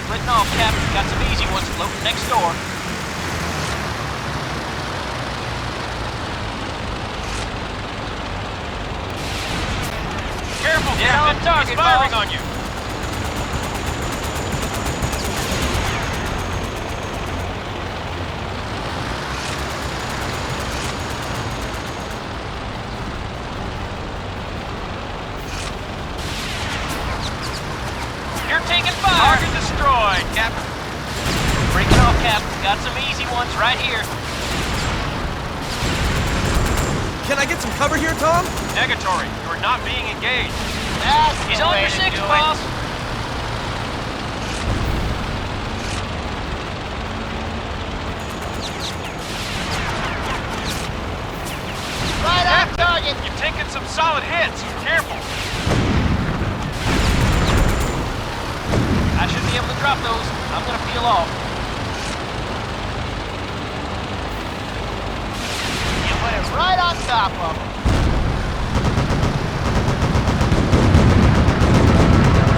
Splitting off, Captain. Got some easy ones floating next door. Careful, Get on Captain. target, He's firing boss. on you. You're taking fire. Target destroyed, Captain. Breaking off, Captain. Got some easy ones right here. Can I get some cover here, Tom? Negatory. You are not being engaged. That's He's the on way your to six, do it. boss. Right on target. You've taken some solid hits. Careful. I should be able to drop those. I'm gonna peel off. You put it right on top of him.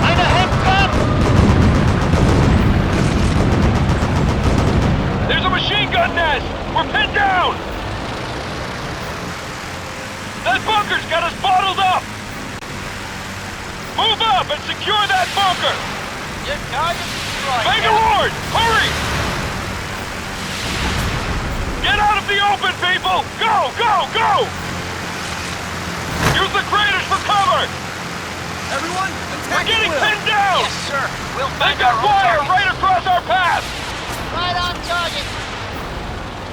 Eine Hemdkraft! There's a machine gun nest! We're pinned down! That bunker's got us bottled up! Move up and secure that bunker! Your target destroyed. Bangalore! Hurry! Get out of the open, people! Go, go, go! Use the craters for cover! Everyone, We're attack getting Will! pinned down! Yes, sir. We'll They've find got our own fire targets. right across our path! Right on target.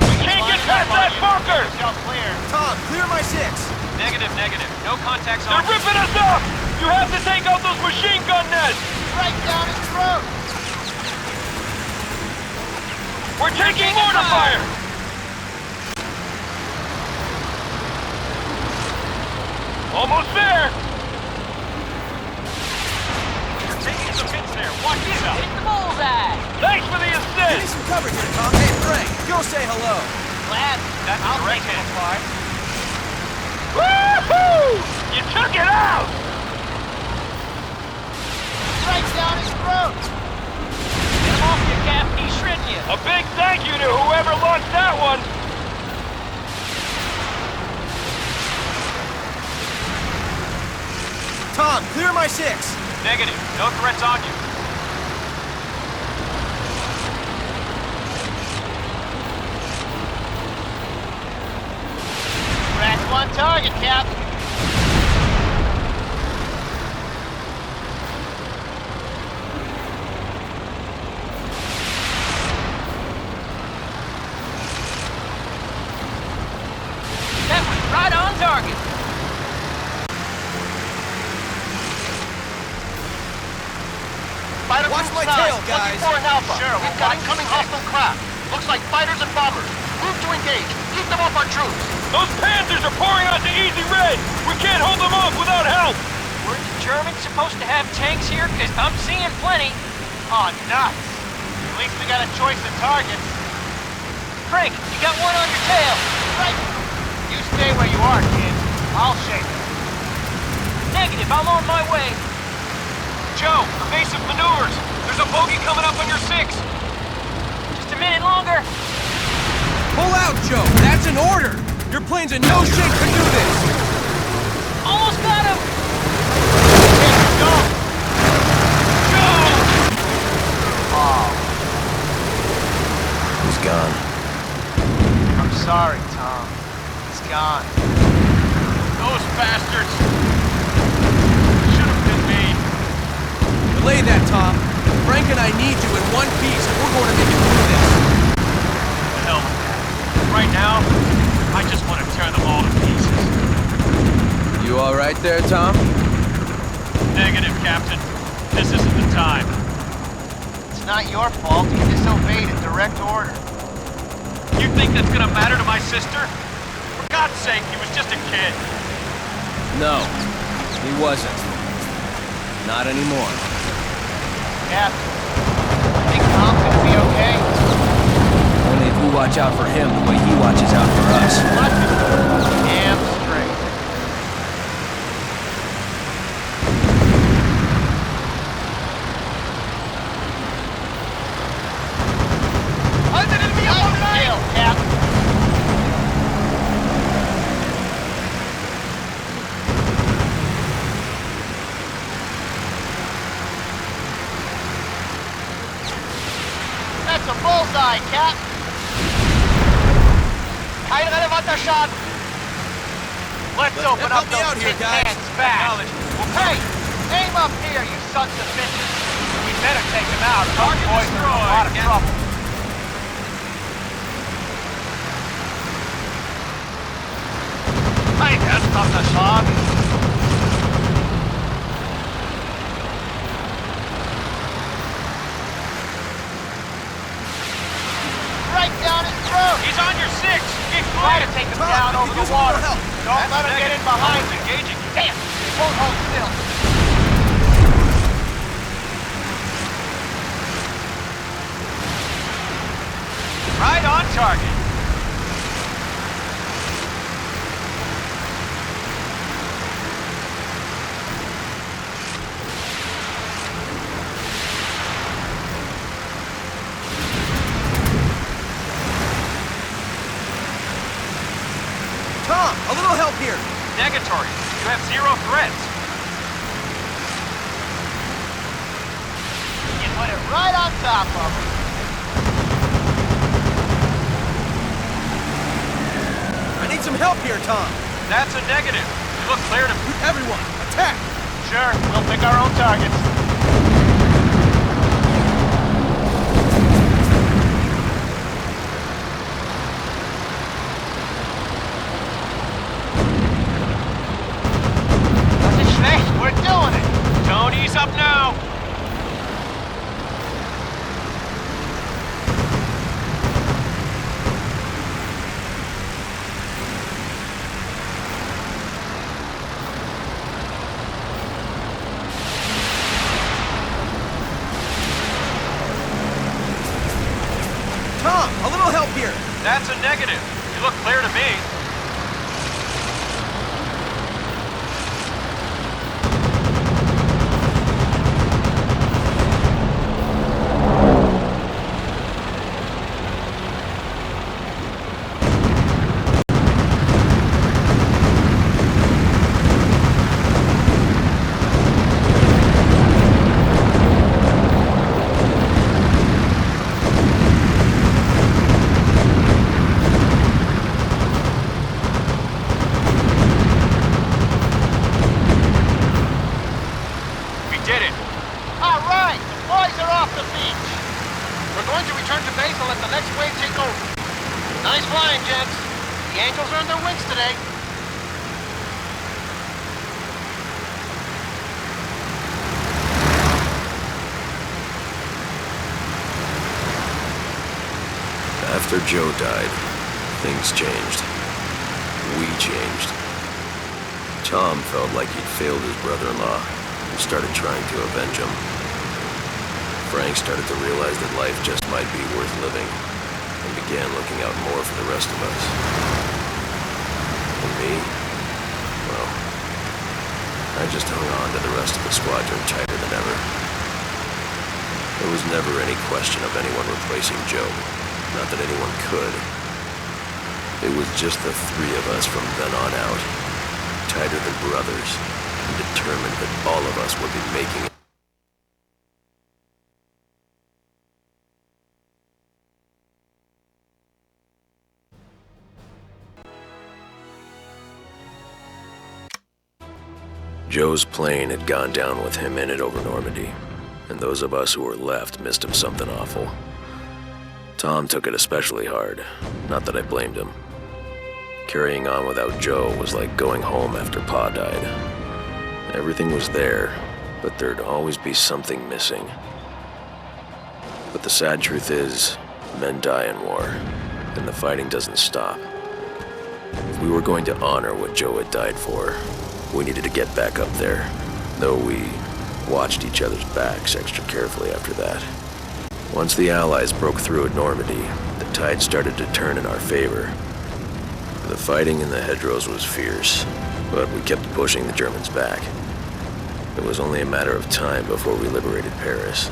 We can't get past that bunker! Yourself clear. Tom, clear my 6. Negative, negative. No contacts They're on. ripping us up! You have to take out those machine gun nests! Right down his throat. We're taking mortar fire! Almost there! You're taking some hits there. Watch this out. Hit the bullseye. Thanks for the Give me assist! some cover here, Tom. Hey, Frank, go say hello. Glad. That's a I'll direct take hit. it apart. Woohoo! You took it out! Right down his throat. Get him off you, Cap. He's shredding you. A big thank you to whoever launched that one! Tom, clear my 6. Negative. No threats on you. That's one target, Cap. That was right on target. Fighter Watch group my nine, tail, guys. 24 and Alpha. Sure, We've got incoming hostile craft. Looks like fighters and bombers. Move to engage. Keep them off our troops. Those Panthers are pouring onto Easy Red! We can't hold them off without help! We're the Germans supposed to have tanks here? Because I'm seeing plenty. Oh, nuts. At least we got a choice of targets. Frank, you got one on your tail. Right. You stay where you are, kid. I'll shake it. Negative. I'm on my way. Joe, evasive maneuvers. There's a bogey coming up on your 6. Just a minute longer. Pull out, Joe. That's an order. Your plane's in no shape to do this. Almost got him. Go! He's gone. I'm sorry, Tom. It's gone. Those bastards. Should have been me. Relay that, Tom. Frank and I need you in one piece, and we're going to make it through this. The hell with that. Right now, I just want to tear them all to pieces. You all right there, Tom? Negative, Captain. This isn't the time. It's not your fault. You disobeyed a direct order. You think that's gonna matter to my sister? For God's sake, he was just a kid. No, he wasn't. Not anymore. Captain, I think Tom's gonna be okay. Only if we watch out for him the way he watches out for us. What? Damn straight. Kill, Cap. That's a bullseye, Cap. Kein relevanter Schaden. Let's open help up me those out here, tin guys. cans fast. Hey, aim up here, you sons of bitches. We better take him out. Those boys are in a lot of trouble. Hey, that's not the song. Right down his throat. He's on your 6. Get Try to clear. take him Tom, down we over could the use a little water. help. Don't let him get in behind you. Engaging you. Damn, he won't hold still. Right on target. Tom, a little help here. Negatory. You have 0 threats. You put it right on top of him. some help here, Tom. That's a negative. You look clear to... Everyone, attack! Sure, we'll pick our own targets. Nothing schlecht, we're doing it. Tony's up now. Tom, a little help here. That's a negative. You look clear to me. Nice flying, gents. The Angels earned their wings today. After Joe died, things changed. We changed. Tom felt like he'd failed his brother-in-law and started trying to avenge him. Frank started to realize that life just might be worth living and began looking out more for the rest of us. And me? Well, I just hung on to the rest of the squadron tighter than ever. There was never any question of anyone replacing Joe. Not that anyone could. It was just the three of us from then on out, tighter than brothers, and determined that all of us would be making it. Joe's plane had gone down with him in it over Normandy, and those of us who were left missed him something awful. Tom took it especially hard, not that I blamed him. Carrying on without Joe was like going home after Pa died. Everything was there, but there'd always be something missing. But the sad truth is, men die in war, and the fighting doesn't stop. If we were going to honor what Joe had died for, we needed to get back up there, though we watched each other's backs extra carefully after that. Once the Allies broke through at Normandy, the tide started to turn in our favor. The fighting in the hedgerows was fierce, but we kept pushing the Germans back. It was only a matter of time before we liberated Paris.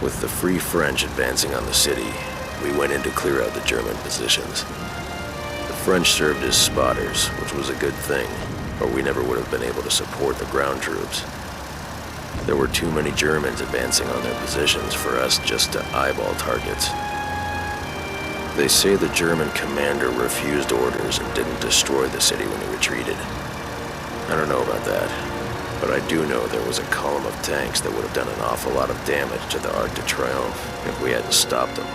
With the Free French advancing on the city, we went in to clear out the German positions. The French served as spotters, which was a good thing, or we never would have been able to support the ground troops. There were too many Germans advancing on their positions for us just to eyeball targets. They say the German commander refused orders and didn't destroy the city when he retreated. I don't know about that, but I do know there was a column of tanks that would have done an awful lot of damage to the Arc de Triomphe if we hadn't stopped them.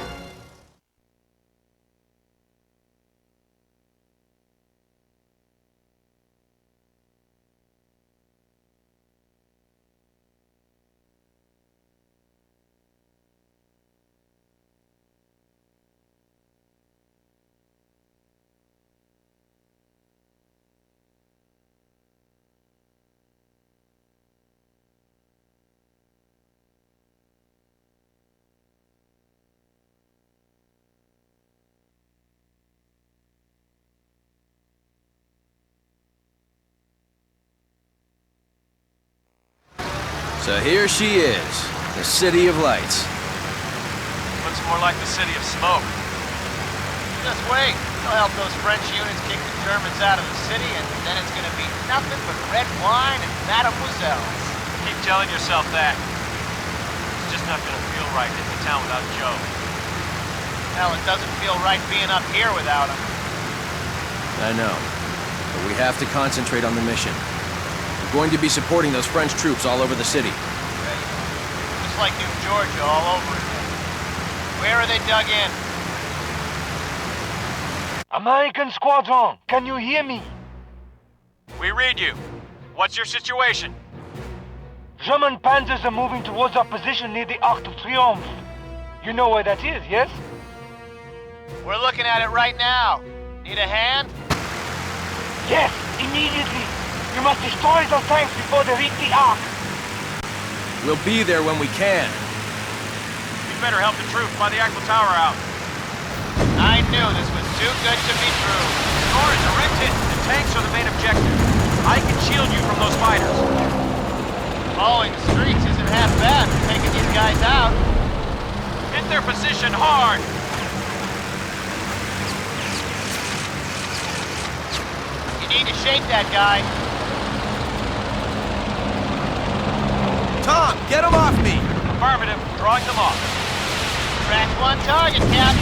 So here she is, the City of Lights. Looks more like the City of Smoke. Just wait. They'll help those French units kick the Germans out of the city, and then it's gonna be nothing but red wine and mademoiselles. Keep telling yourself that. It's just not gonna feel right in the town without Joe. Hell, it doesn't feel right being up here without him. I know. But we have to concentrate on the mission. We're going to be supporting those French troops all over the city. Right. Just like New Georgia all over again. Where are they dug in? American Squadron, can you hear me? We read you. What's your situation? German panzers are moving towards our position near the Arc de Triomphe. You know where that is, yes? We're looking at it right now. Need a hand? Yes, immediately. You must destroy those tanks before they reach the Arc. We'll be there when we can. You better help the troops by the Eiffel Tower out. I knew this was too good to be true. Score a direct hit. The tanks are the main objective. I can shield you from those fighters. Following the streets isn't half bad for taking these guys out. Hit their position hard. You need to shake that guy. Tom, get him off me! Affirmative. Drawing them off. Crack one target, Cap.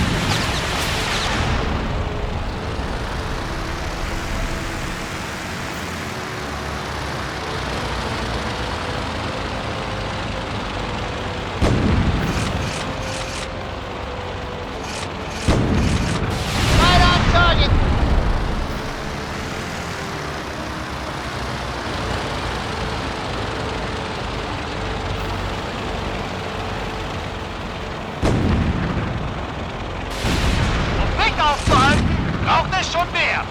Right on target. Blick aufzuhalten, braucht es schon mehr.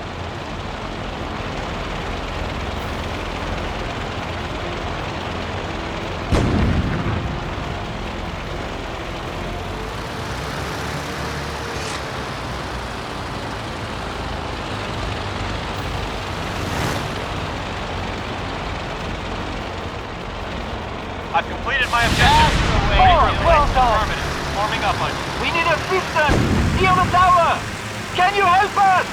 I've completed my objective. Well done. Affirmative. Forming up on you. We need assistance! Near the tower! Can you help us?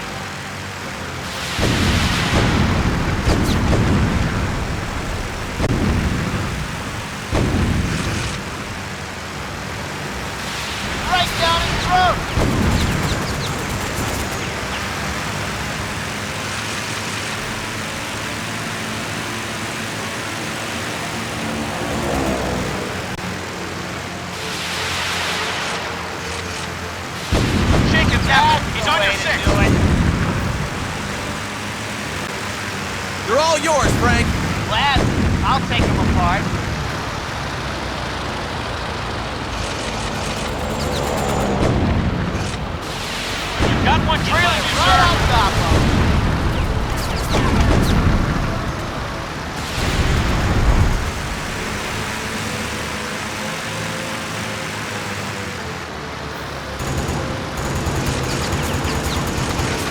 Right down his throat. Shake him, Captain. He's on your six. They're all yours, Frank! Glad. I'll take him apart. You've got one trailing you, Right sir. on top of him.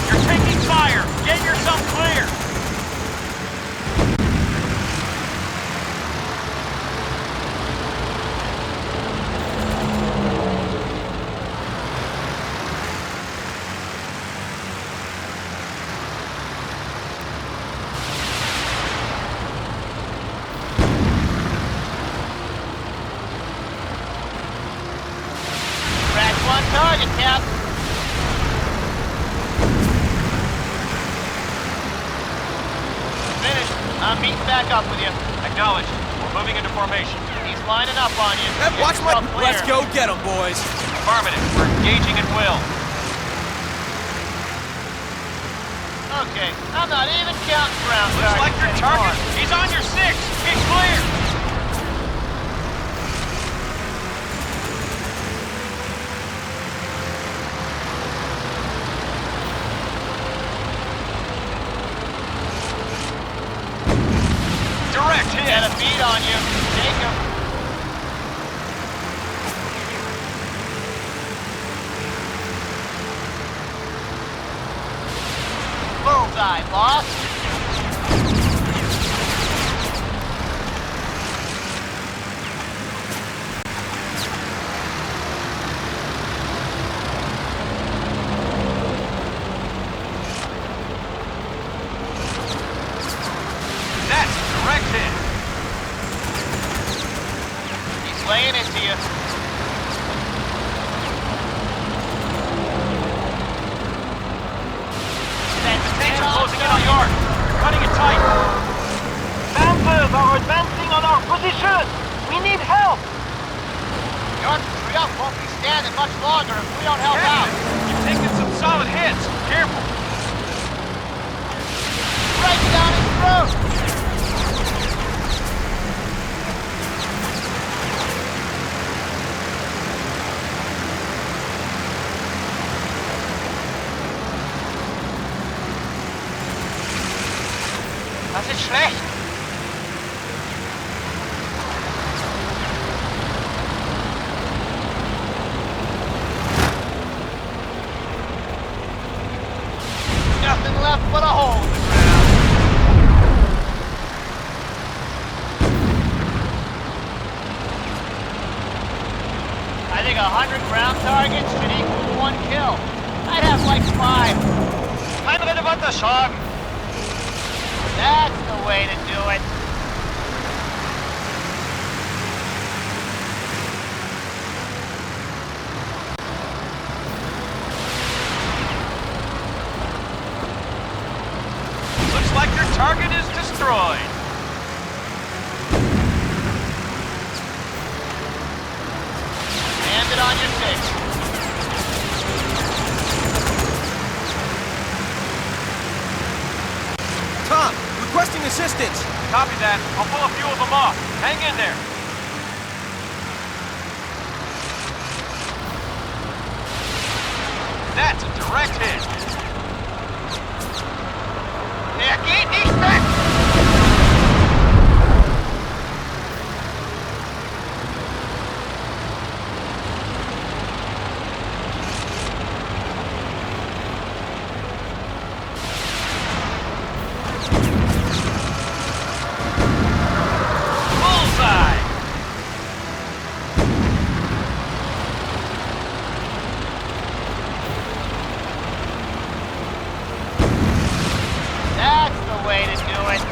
You're taking fire. Get yourself clear. Crack one target, Cap. Finished. I'm meeting back up with you. Acknowledged. We're moving into formation. He's lining up on you. Hey, Get watch my... yourself clear. Let's go get them, boys! Affirmative. We're engaging at will. Okay, I'm not even counting ground Looks like your targets target. anymore. He's on your six. He's clear. Direct hit. Got a beat on you. Take him. Bullseye, boss. That's a direct hit. He's laying into you. The tanks Patriot won't be standing much longer if we don't help out. You're taking some solid hits. Careful. Right down his throat. Das ist schlecht. Nothing left but a hole in the ground. I think 100 ground targets should equal 1 kill. I'd have like 5. Keine relevanter Schaden. That's the way to do it. Looks like your target is destroyed. Land it on your 6. Tom, requesting assistance. Copy that. I'll pull a few of them off. Hang in there. That's a direct hit. Er geht nicht weg! Bullseye! That's the way to do it.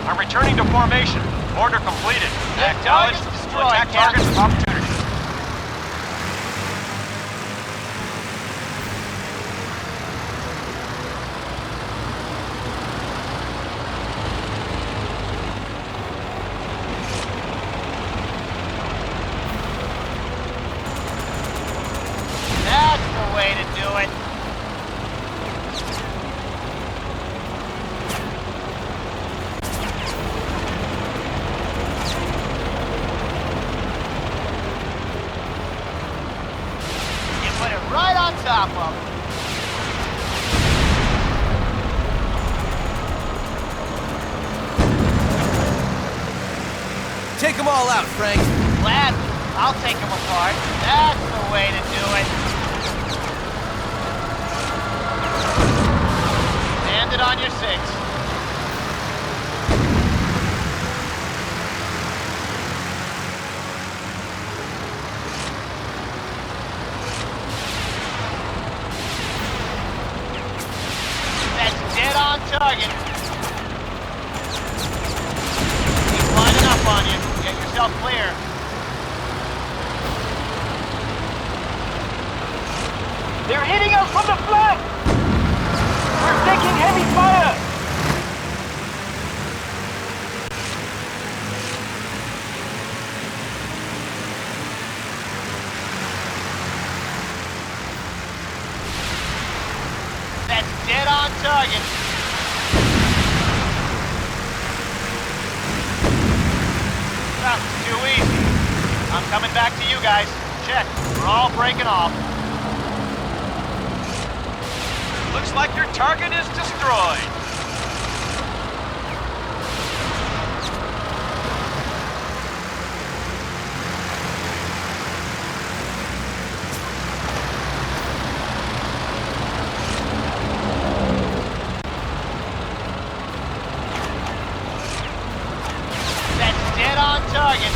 I'm returning to formation. Order completed. Targets Acknowledged. destroyed, Attack targets of opportunity. That's the way to do it. You put it right on top of him. Take them all out, Frank. Gladly. I'll take him apart. That's the way to do it. Land it on your 6. That's dead on target. He's lining up on you. Get yourself clear. They're hitting us from the flank! We're taking heavy fire! That's dead on target. That was too easy. I'm coming back to you guys. Check. We're all breaking off. Looks like your target is destroyed. That's dead on target.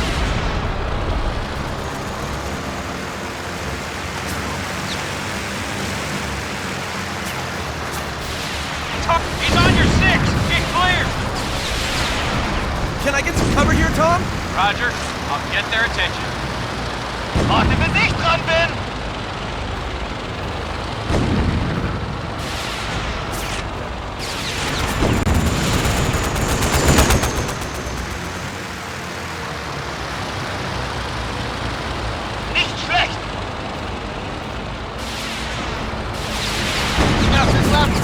He's on your 6. Get clear. Can I get some cover here, Tom? Roger. I'll get their attention. Warte, bis ich dran bin!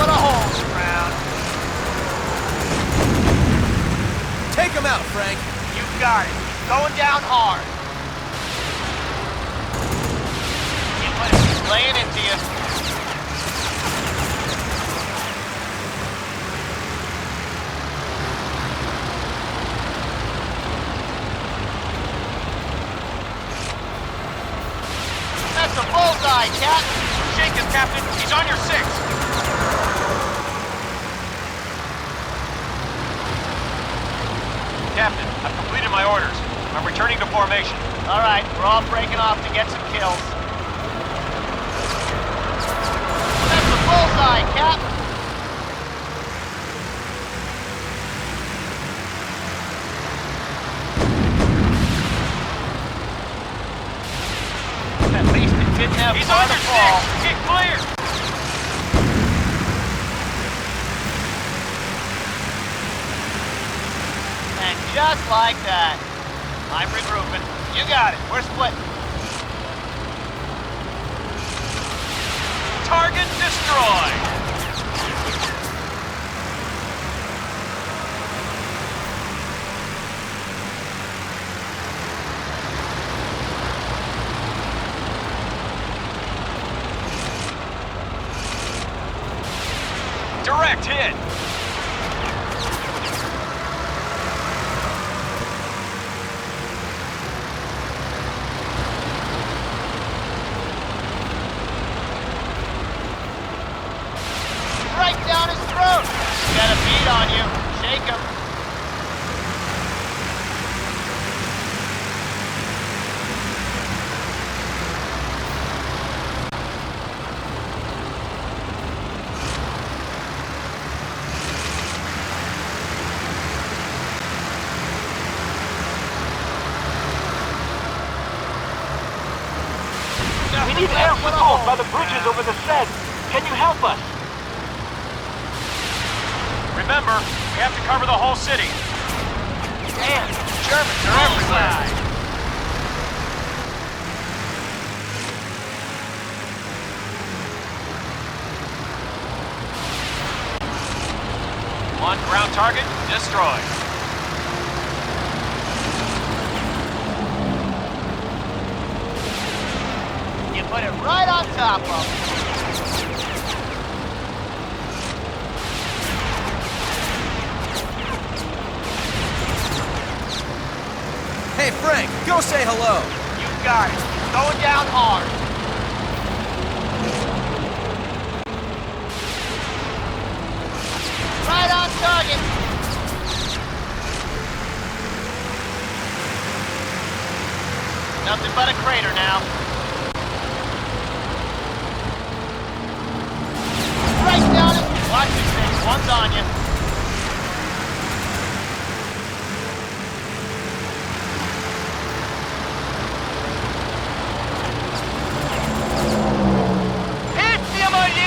Put a hole around. Take him out, Frank. You got it. Going down hard. He's laying into you. That's a bullseye, Cap. Shake him, Captain. He's on your 6. Captain, I've completed my orders. I'm returning to formation. All right, we're all breaking off to get some kills. That's a bullseye, Cap. At least it didn't have He's far on to your fall. 6. Get clear. And just like that, I'm regrouping. You got it. We're splitting. Target destroyed. Direct hit. Right down his throat. Got a bead on you. Shake him. We need air support by the bridges over the Sed. Can you help us? Remember, we have to cover the whole city. Damn, Germans are everywhere. One ground target destroyed. You put it right on top of him. Hey, Frank, go say hello. You got it. Going down hard. Right on target. Nothing but a crater now. Right down it. Watch it, Six. One's on you.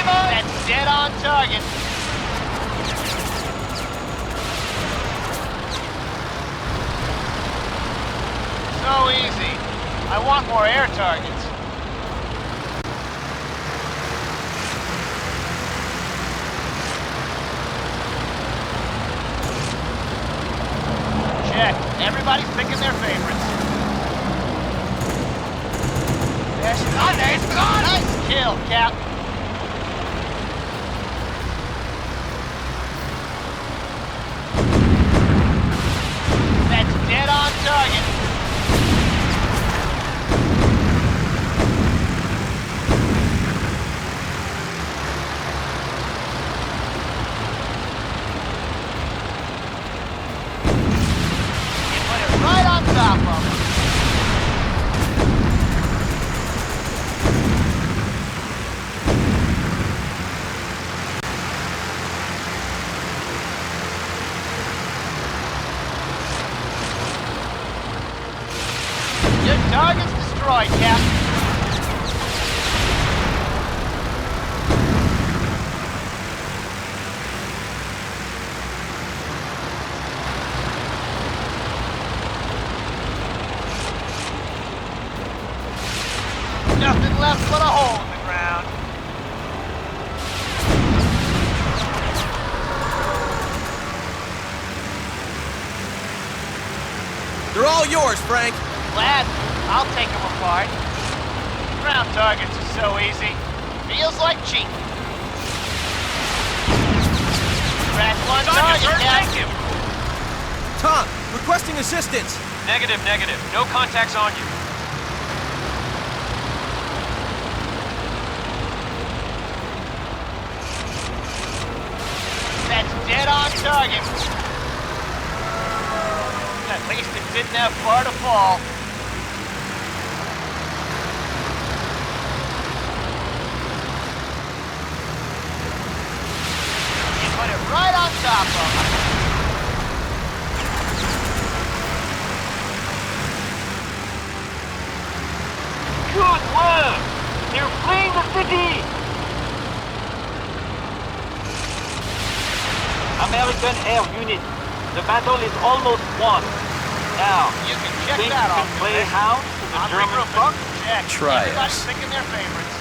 That's dead on target. So easy. I want more air targets. Check. Everybody's picking their favorites. Nice kill, Cap. That's dead on target. all yours, Frank. Glad. I'll take them apart. Ground targets are so easy. Feels like cheating. Crack one target, Captain. Tom, requesting assistance. Negative, negative. No contacts on you. That's dead on target. At least it didn't have far to fall. You put it right on top of it. Good work! They're fleeing the city! American Air Unit, the battle is almost won. Now, You can check think that you off can the play list. hound to the On German regrouping. front? Check. Try Everybody's us. picking their favorites.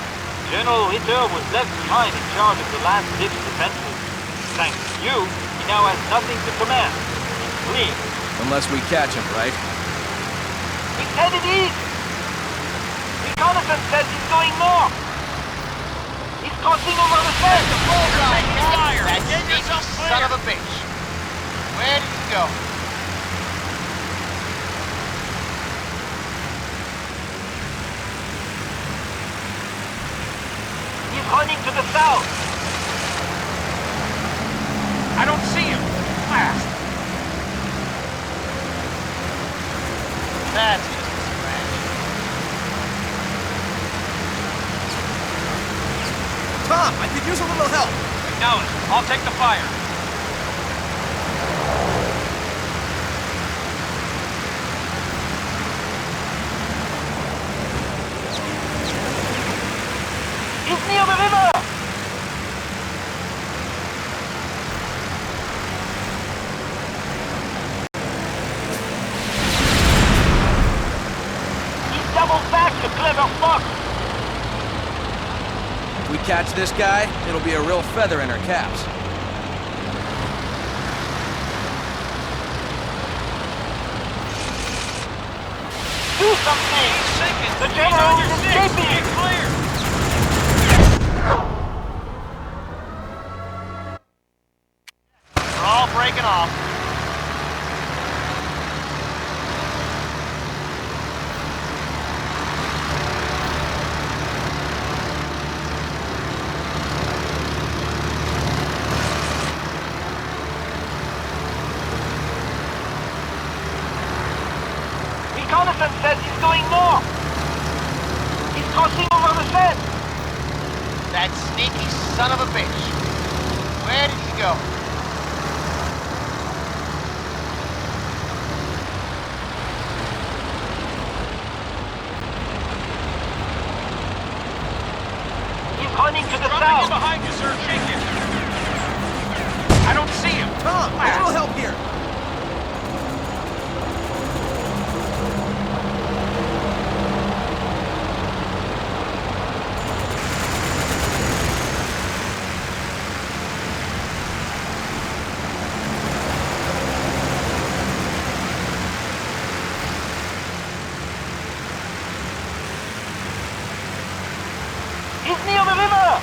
General Ritter was left behind in charge of the last 6 defenses. Thanks to you, he now has nothing to command. He's fleeing. Unless we catch him, right? He's headed east! Reconnaissance says he's going north! He's crossing over the fence! Bullseye, Cap. That Get sneaky yourself son clear. of a bitch. Where did he go? He's running to the south! I don't see him. Blast. That's just a scratch. Tom, I could use a little help. Acknowledge. I'll take the fire. He's near the river! He's doubled back, the clever fuck! If we catch this guy, it'll be a real feather in our caps. Do something! He's sinking. The He's general on your is six. escaping! Get clear. They're all breaking off. Reconnaissance says he's going north! He's crossing over the fence! That sneaky son of a bitch. Where did he go? He's running to the Dropping in south! behind you, sir. Shake it. I don't see him. Tom, a little help here. He's near the river!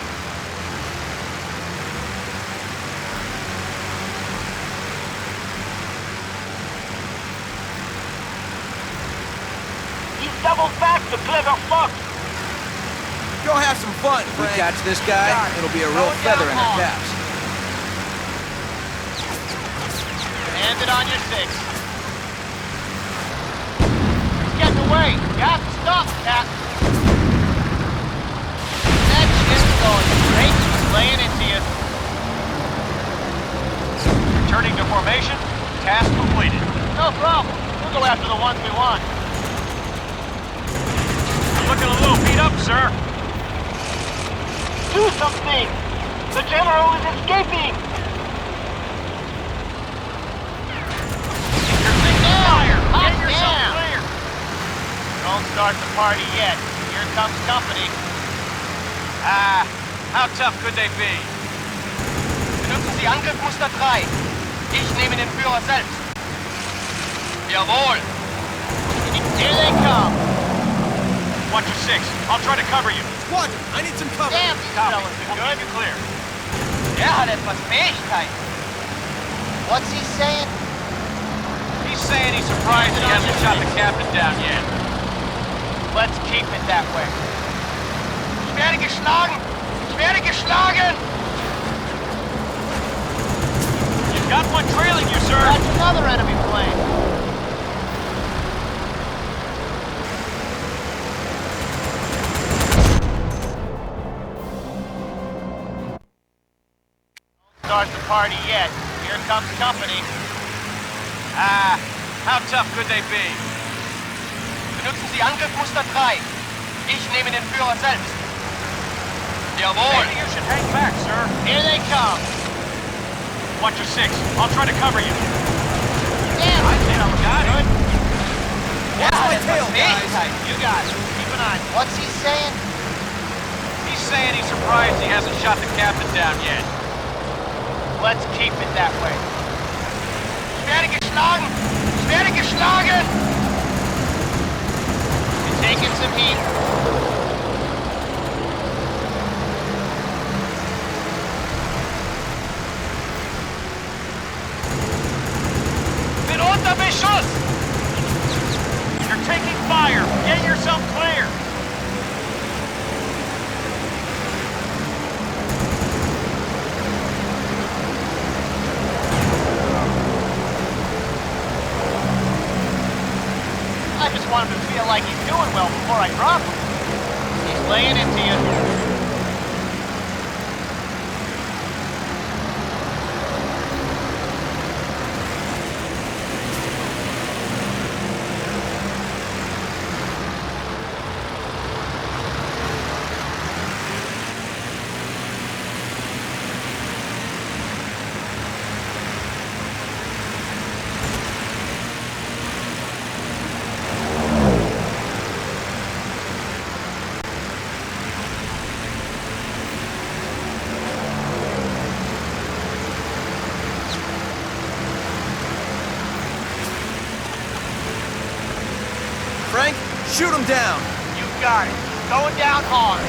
He's doubled back, the clever fuck! Go have some fun, Frank. If we catch this guy, it'll be a real feather in our caps. Landed on your 6. He's getting away. Got to stop, Cap. That shit's going straight. He's laying into you. Returning to formation. Task completed. No problem. We'll go after the ones we want. You're looking a little beat up, sir. Do something! The general is escaping! Hot Get yourself damn! clear. Don't start the party yet. Here comes company. Ah, how tough could they be? Benutzen Sie Angriffsmuster 3. Ich nehme den Führer selbst. Jawohl. Here they come. Watch your six. I'll try to cover you. Squadron, I need some cover. Damn, these fellas are good. Keep you clear. Der hat etwas Fähigkeit. What's he saying? He's saying he's surprised he hasn't shot the captain down yet. Let's keep it that way. Ich werde geschlagen! Ich werde geschlagen! You've got one trailing you, sir. That's another enemy plane. Start the party yet. Here comes company. Ah, how tough could they be? Benutzen Sie Angriffsmuster 3. Ich nehme den Führer selbst. Jawohl. Maybe you should hang back, sir. Here they come. Watch your six. I'll try to cover you. Damn, I think I'm got it. yeah, my that's tail, a guys. Fähigkeit. You got it. Keep an eye. What's he saying? He's saying he's surprised he hasn't shot the captain down yet. Let's keep it that way. Ich werde geschlagen! Ich werde geschlagen! You're taking some heat. Bin unter Beschuss! You're taking fire! Get yourself clear! I just want him to feel like he's doing well before I drop him. He's laying into you. Frank, shoot him down. You got it. Going down hard.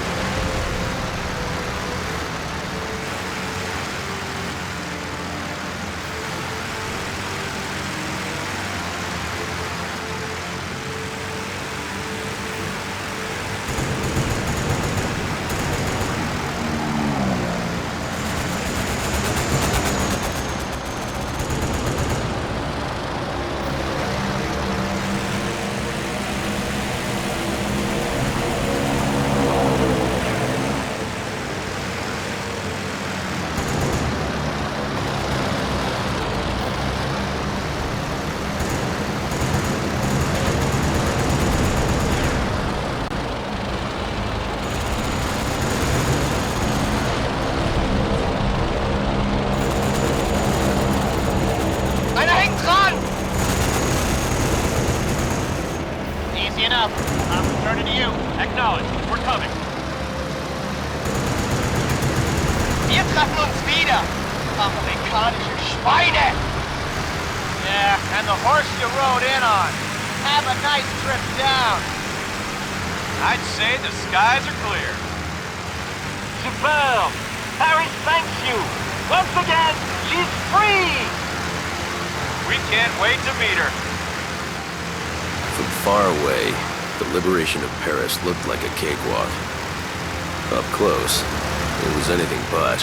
Einer hängt dran! Easy enough. I'm returning to you. Acknowledge. We're coming. Wir treffen uns wieder. Amerikanische Schweine! Yeah, and the horse you rode in on. Have a nice trip down. I'd say the skies are clear. Superb! Paris thanks you! Once again, she's free! We can't wait to meet her. From far away, the liberation of Paris looked like a cakewalk. Up close, it was anything but.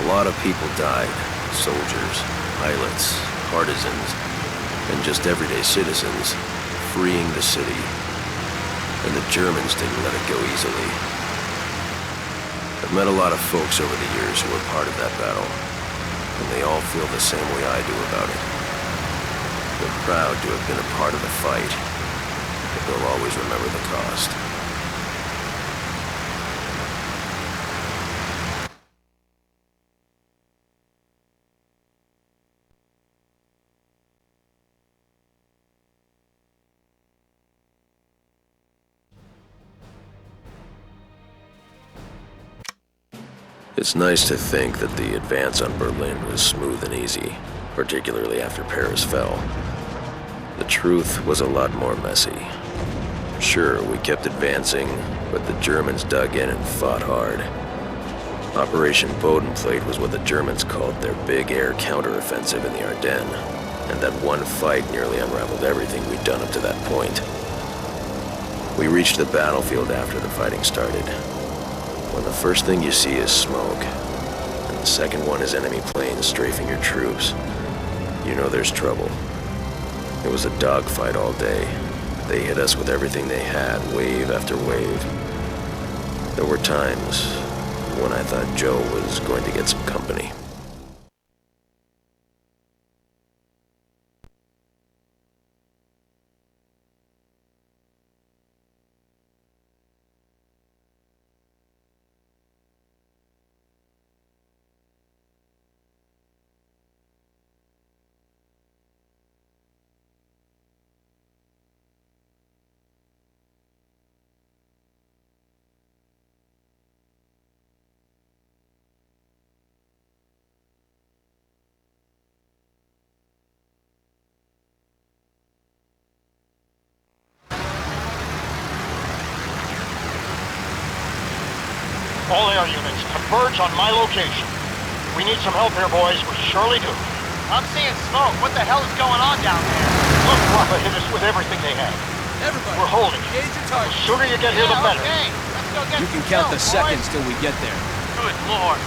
A lot of people died. Soldiers, pilots, partisans, and just everyday citizens, freeing the city. And the Germans didn't let it go easily. I've met a lot of folks over the years who were part of that battle, and they all feel the same way I do about it. They're proud to have been a part of the fight, but they'll always remember the cost. It's nice to think that the advance on Berlin was smooth and easy, particularly after Paris fell. The truth was a lot more messy. Sure, we kept advancing, but the Germans dug in and fought hard. Operation Bodenplate was what the Germans called their big air counteroffensive in the Ardennes, and that one fight nearly unraveled everything we'd done up to that point. We reached the battlefield after the fighting started. When the first thing you see is smoke, and the second one is enemy planes strafing your troops, you know there's trouble. It was a dogfight all day. They hit us with everything they had, wave after wave. There were times when I thought Joe was going to get some company. All air units, converge on my location. We need some help here, boys. We surely do. I'm seeing smoke. What the hell is going on down there? Luftwaffe hit us with everything they had. Everybody, We're holding. engage your target. The sooner you get here, the better. Okay. Let's go get You can some count the smoke, seconds till we get there. Good lord.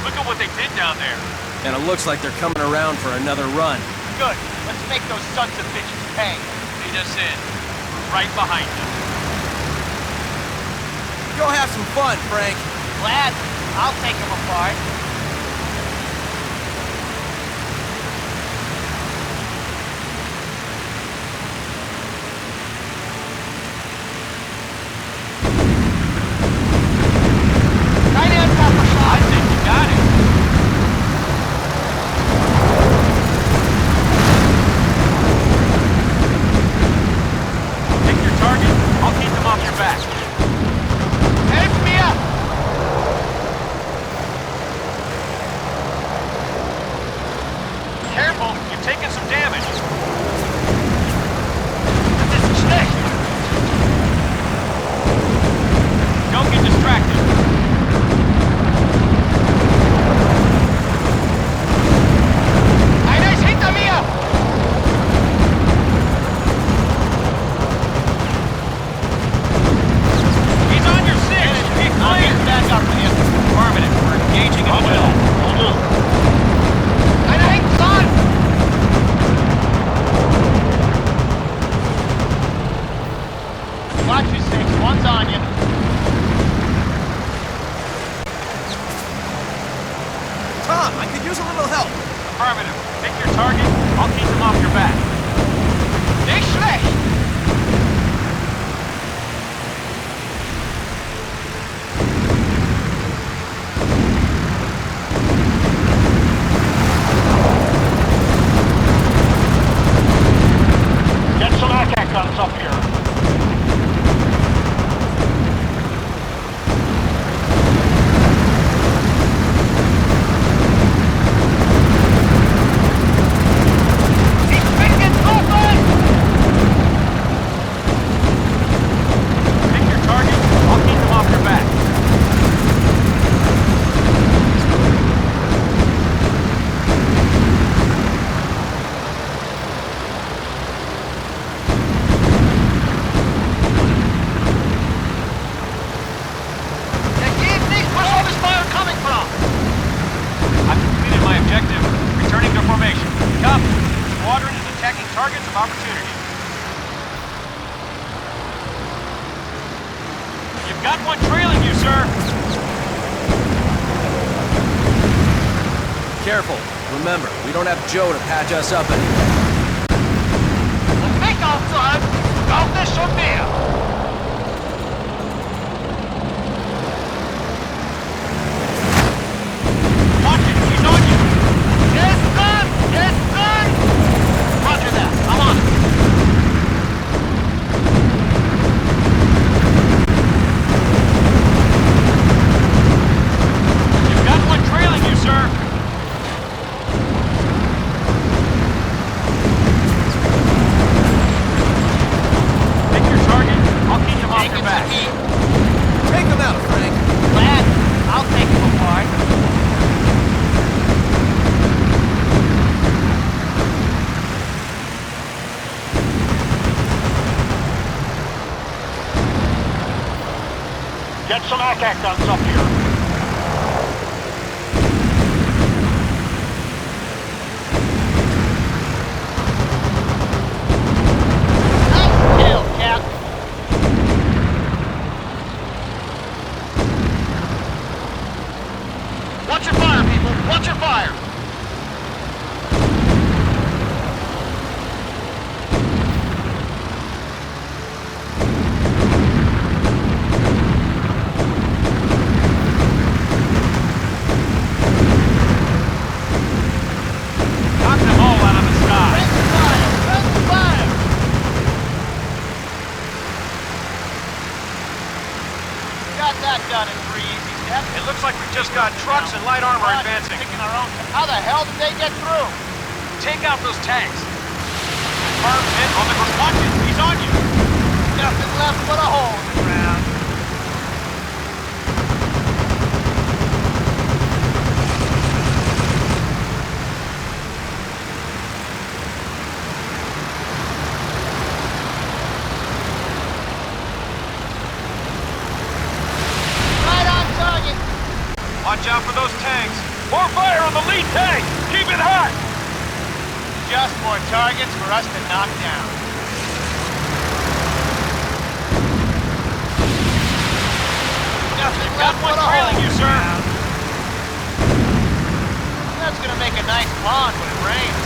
Look at what they did down there. And it looks like they're coming around for another run. Good. Let's make those sons of bitches pay. Lead us in. We're right behind them. Go have some fun, Frank. Glad. I'll take them apart. I think you got it. Pick your target. I'll keep them off your back. Help me up! Careful, you're taking some damage. Das ist schlecht! Don't get distracted. Einer ist hinter mir! He's on your six. Be clear. Back up here. Affirmative. We're engaging at Roger will. that. Will do. Einer hängt dran! Watch your six. One's on you. Tom, I could use a little help. Affirmative. Pick your target. I'll keep them off your back. Nicht schlecht! Get some ACAC guns up here. Ich bin getroffen! Pick your target. I'll keep them off your back. Der geht nicht! Where's all this fire coming from? I've completed my objective. Returning to formation. Copy. Squadron is attacking targets of opportunity. You've got one trailing you, sir. Careful. Remember, we don't have Joe to patch us up anymore. Um mich aufzuhalten, braucht es schon mehr! Watch it. He's on you. Yes, sir! Yes, sir! Roger that. I'm on it. You've got one trailing you, sir. some ACAC guns up here. Watch your fire, people! Watch your fire! Knock them all out of the sky. Friendly fire! Friendly fire! Got that done in 3 easy steps. It looks like we just got trucks and light armor advancing. Picking our own. How the hell did they get through? Take out those tanks. Confirm hit on the ground. Watch it. He's on you. Nothing left but a hole in the ground. Right on target. Watch out for those tanks. More fire on the lead tank! Keep it hot! Just more targets for us to knock down. Nothing Got left one but a trailing hole you, in the sir. ground. That's gonna make a nice pond when it rains.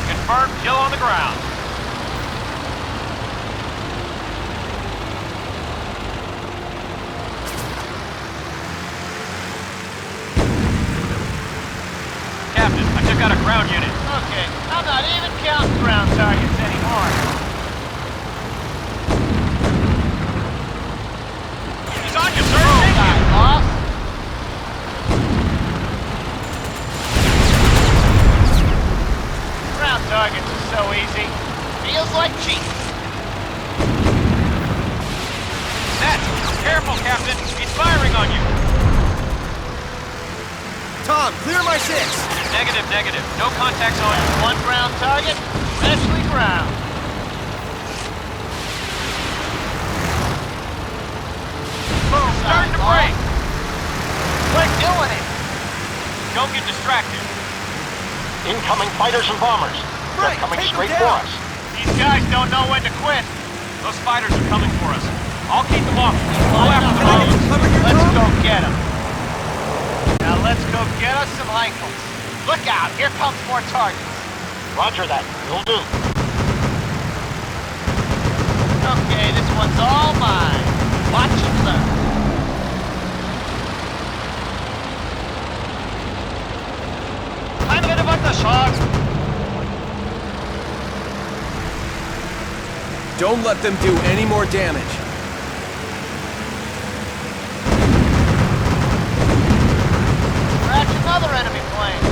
Confirmed kill on the ground. Captain, I took out a ground unit. Okay, I'm not even counting ground targets anymore. He's on you, sir. Oh, Take got him. lost. Ground targets are so easy. Feels like cheating. Set. Careful, Captain. He's firing on you. Tom, clear my six! Negative, negative. No contacts on you. One ground target, freshly ground. Boom. Starting to break. We're doing it. Don't get distracted. Incoming fighters and bombers. They're Right, coming take 'em straight down. for us. These guys don't know when to quit. Those fighters are coming for us. I'll keep them off. Go Line after up, them. fellas. Cover your Let's drum. go get them. Now let's go get us some rifles. Look out, here comes more targets. Roger that. Will do. Okay, this one's all mine. Watch and learn. I'm gonna about the shot. Don't let them do any more damage. Scratch another enemy plane.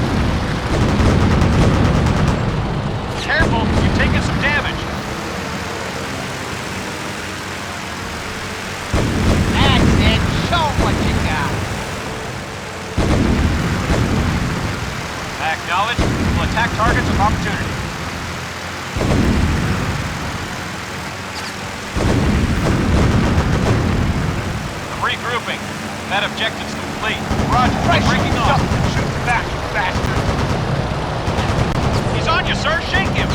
Careful. You've taken some damage. That's it. Show 'em what you got. Acknowledge. We'll attack targets with opportunity. I'm regrouping. That objective's complete. Roger, Breaking off. Shoot back, you bastard. He's on you, sir. Shake him.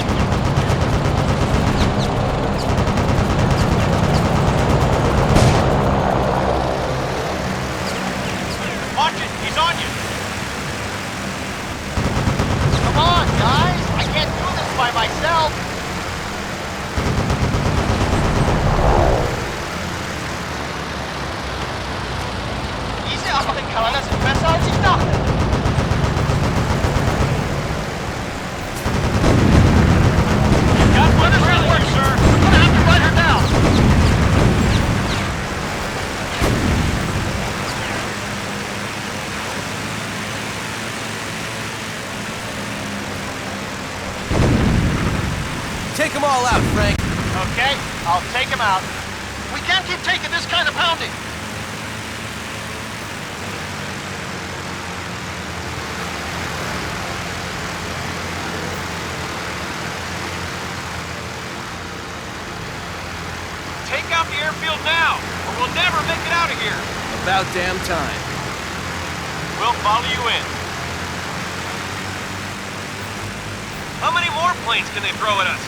Watch it. He's on you. Come on, guys. I can't do this by myself. Diese Amerikaner sind besser als ich dachte. Got one trailing you, sir. We're gonna have to run her down. Take them all out, Frank. Okay, I'll take him out. We can't keep taking this kind of pounding. airfield now, or we'll never make it out of here. About damn time. We'll follow you in. How many more planes can they throw at us?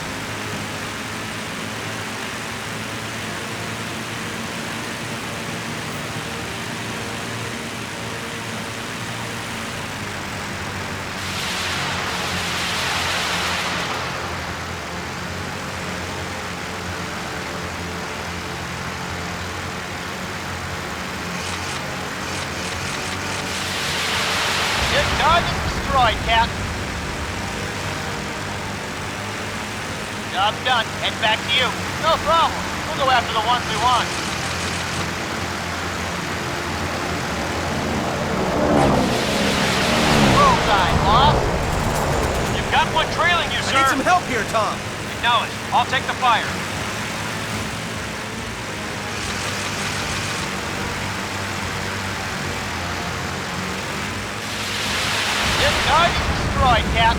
Target destroyed, Cap. Job done. Head back to you. No problem. We'll go after the ones we want. Bullseye, boss. You've got one trailing you, I sir. need some help here, Tom. Acknowledged. I'll take the fire. Target destroyed, Cap.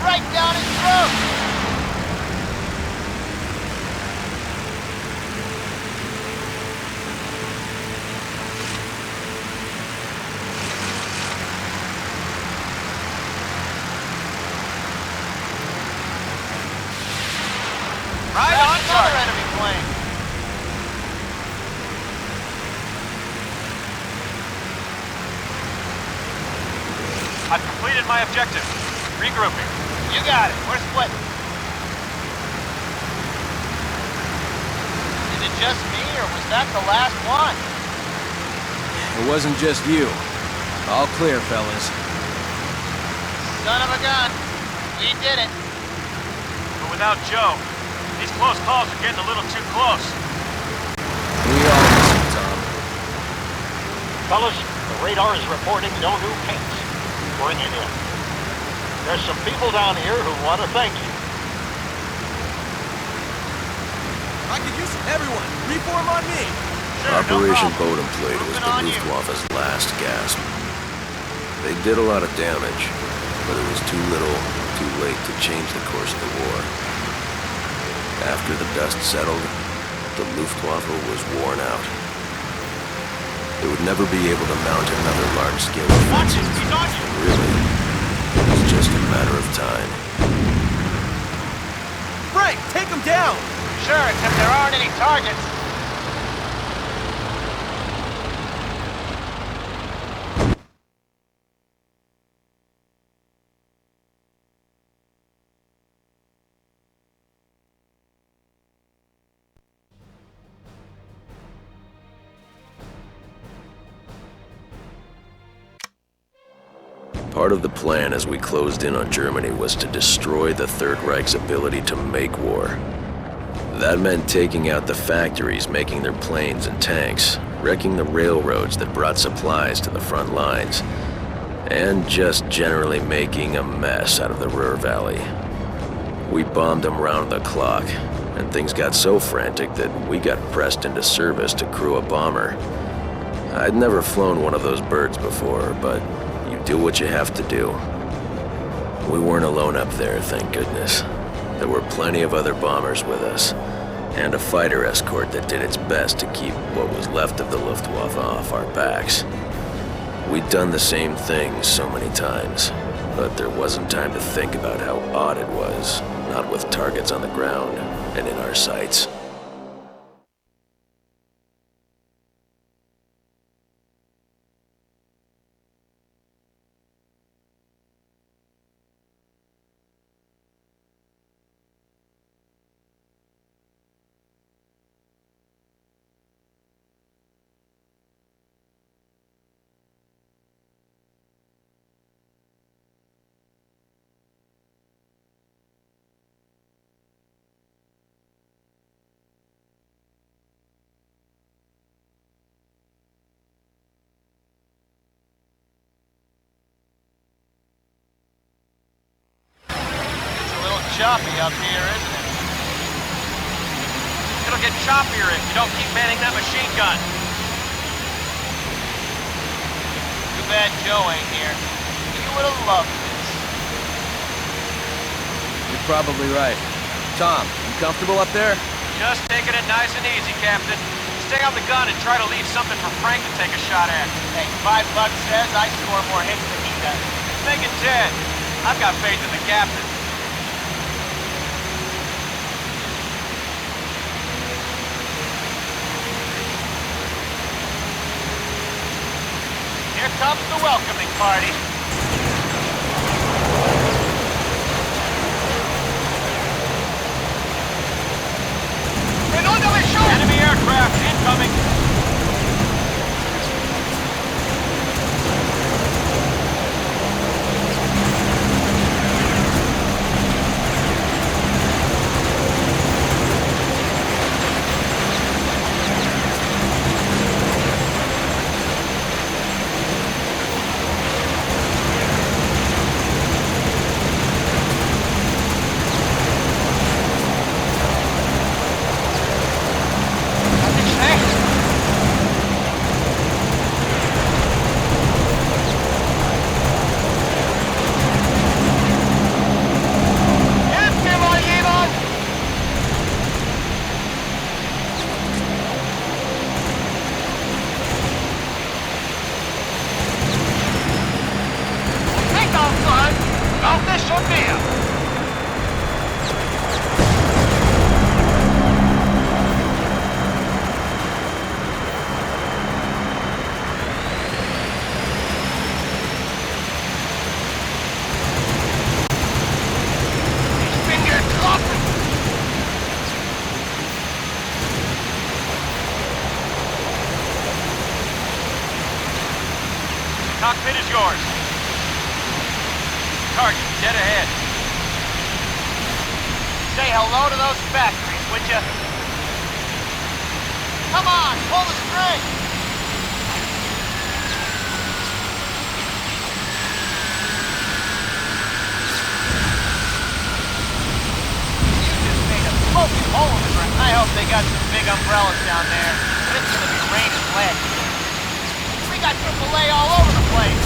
Right down his throat. Right on Another target. enemy plane. I've completed my objective. Regrouping. You got it. We're splitting. Is it just me, or was that the last one? It wasn't just you. All clear, fellas. Son of a gun. We did it. But without Joe, these close calls are getting a little too close. We all miss you, Tom. Fellas, the radar is reporting no new pings. Bring it in. There's some people down here who want to thank you. I could use everyone. Reform on me. Operation Bodenplate was the Luftwaffe's last gasp. They did a lot of damage, but it was too little, too late to change the course of the war. After the dust settled, the Luftwaffe was worn out. They would never be able to mount another large-scale offensive. Really, it was just a matter of time. Frank, take them down! Sure, except there aren't any targets. Part of the plan as we closed in on Germany was to destroy the Third Reich's ability to make war. That meant taking out the factories making their planes and tanks, wrecking the railroads that brought supplies to the front lines, and just generally making a mess out of the Ruhr Valley. We bombed them round the clock, and things got so frantic that we got pressed into service to crew a bomber. I'd never flown one of those birds before, but you do what you have to do. We weren't alone up there, thank goodness. There were plenty of other bombers with us, and a fighter escort that did its best to keep what was left of the Luftwaffe off our backs. We'd done the same thing so many times, but there wasn't time to think about how odd it was, not with targets on the ground and in our sights. Choppy up here, isn't it? Shit'll get choppier if you don't keep manning that machine gun. Too bad Joe ain't here. He would have loved this. You're probably right. Tom, you comfortable up there? Just taking it nice and easy, Captain. Stay on the gun and try to leave something for Frank to take a shot at. Hey, $5 says I score more hits than he does. Make it 10. I've got faith in the captain. Here comes the welcoming party. Enemy aircraft incoming. Cockpit is yours. Target dead ahead. Say hello to those factories, would you? Come on, pull the string! You just made a smoking hole in the ground. I hope they got some big umbrellas down there. But it's gonna be raining lead. We got AAA all over the place.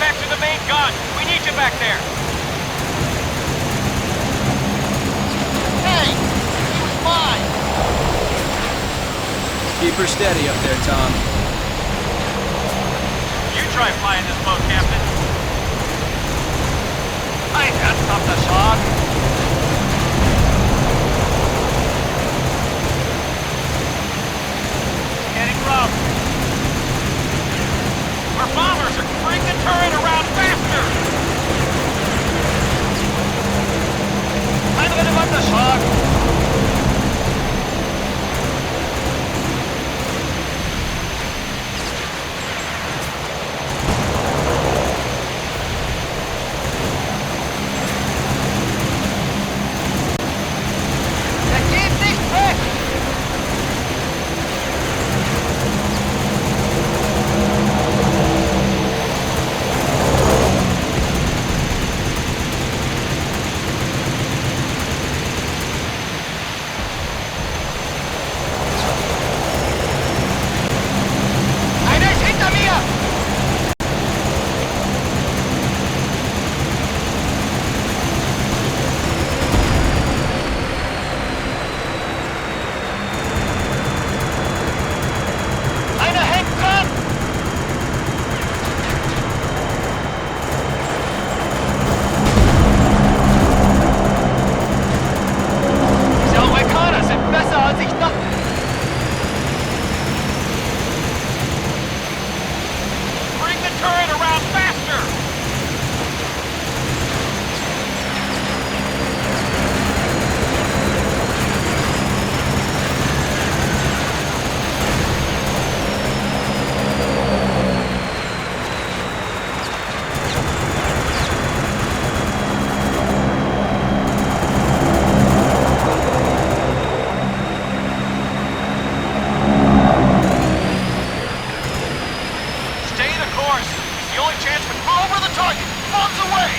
Back to the main gun. We need you back there. Hey, he was mine. Keep her steady up there, Tom. You try flying this boat, Captain. I ain't got something, son. Getting rough. Our bombers are bring the turret around faster! I'm gonna run the shot. miles away!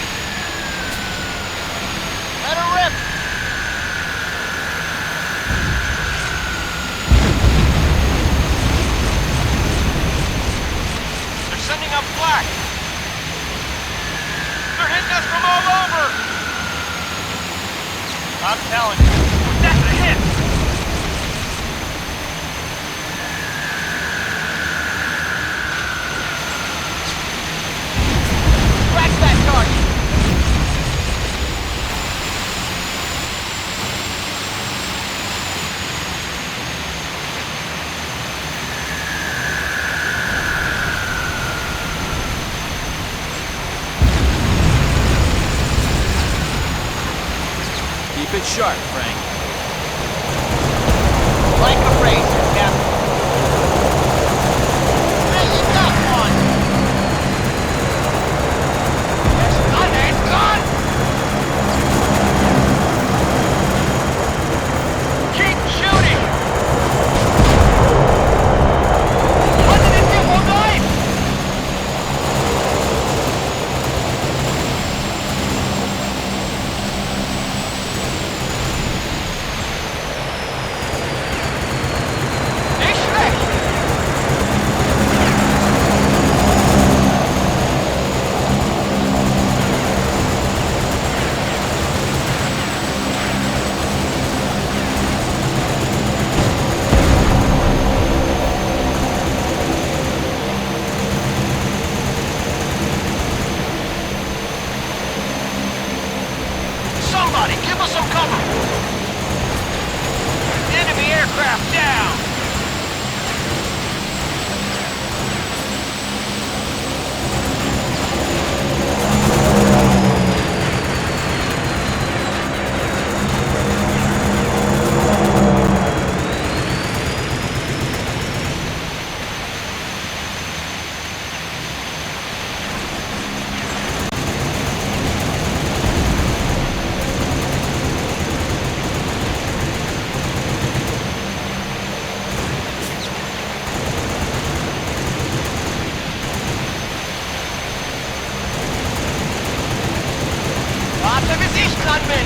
Let her rip! They're sending up flak! They're hitting us from all over! I'm telling you, that's a hit! Crack that target! Keep it sharp, Frank. Like a razor, Captain. Hey, you got one! There's another gun! Keep shooting! Under the double knife! Nicht schlecht! Somebody, give us some cover! Enemy aircraft down! Warte, bis ich dran bin!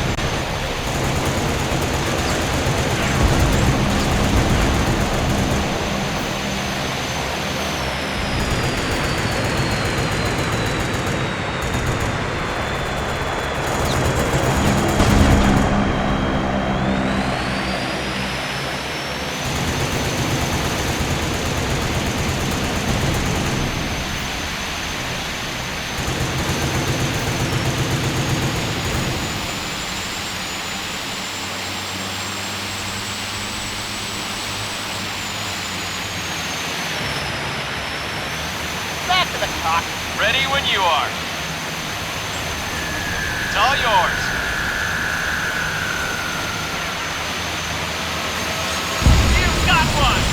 Back to the cock. Ready when you are. It's all yours. You've got one!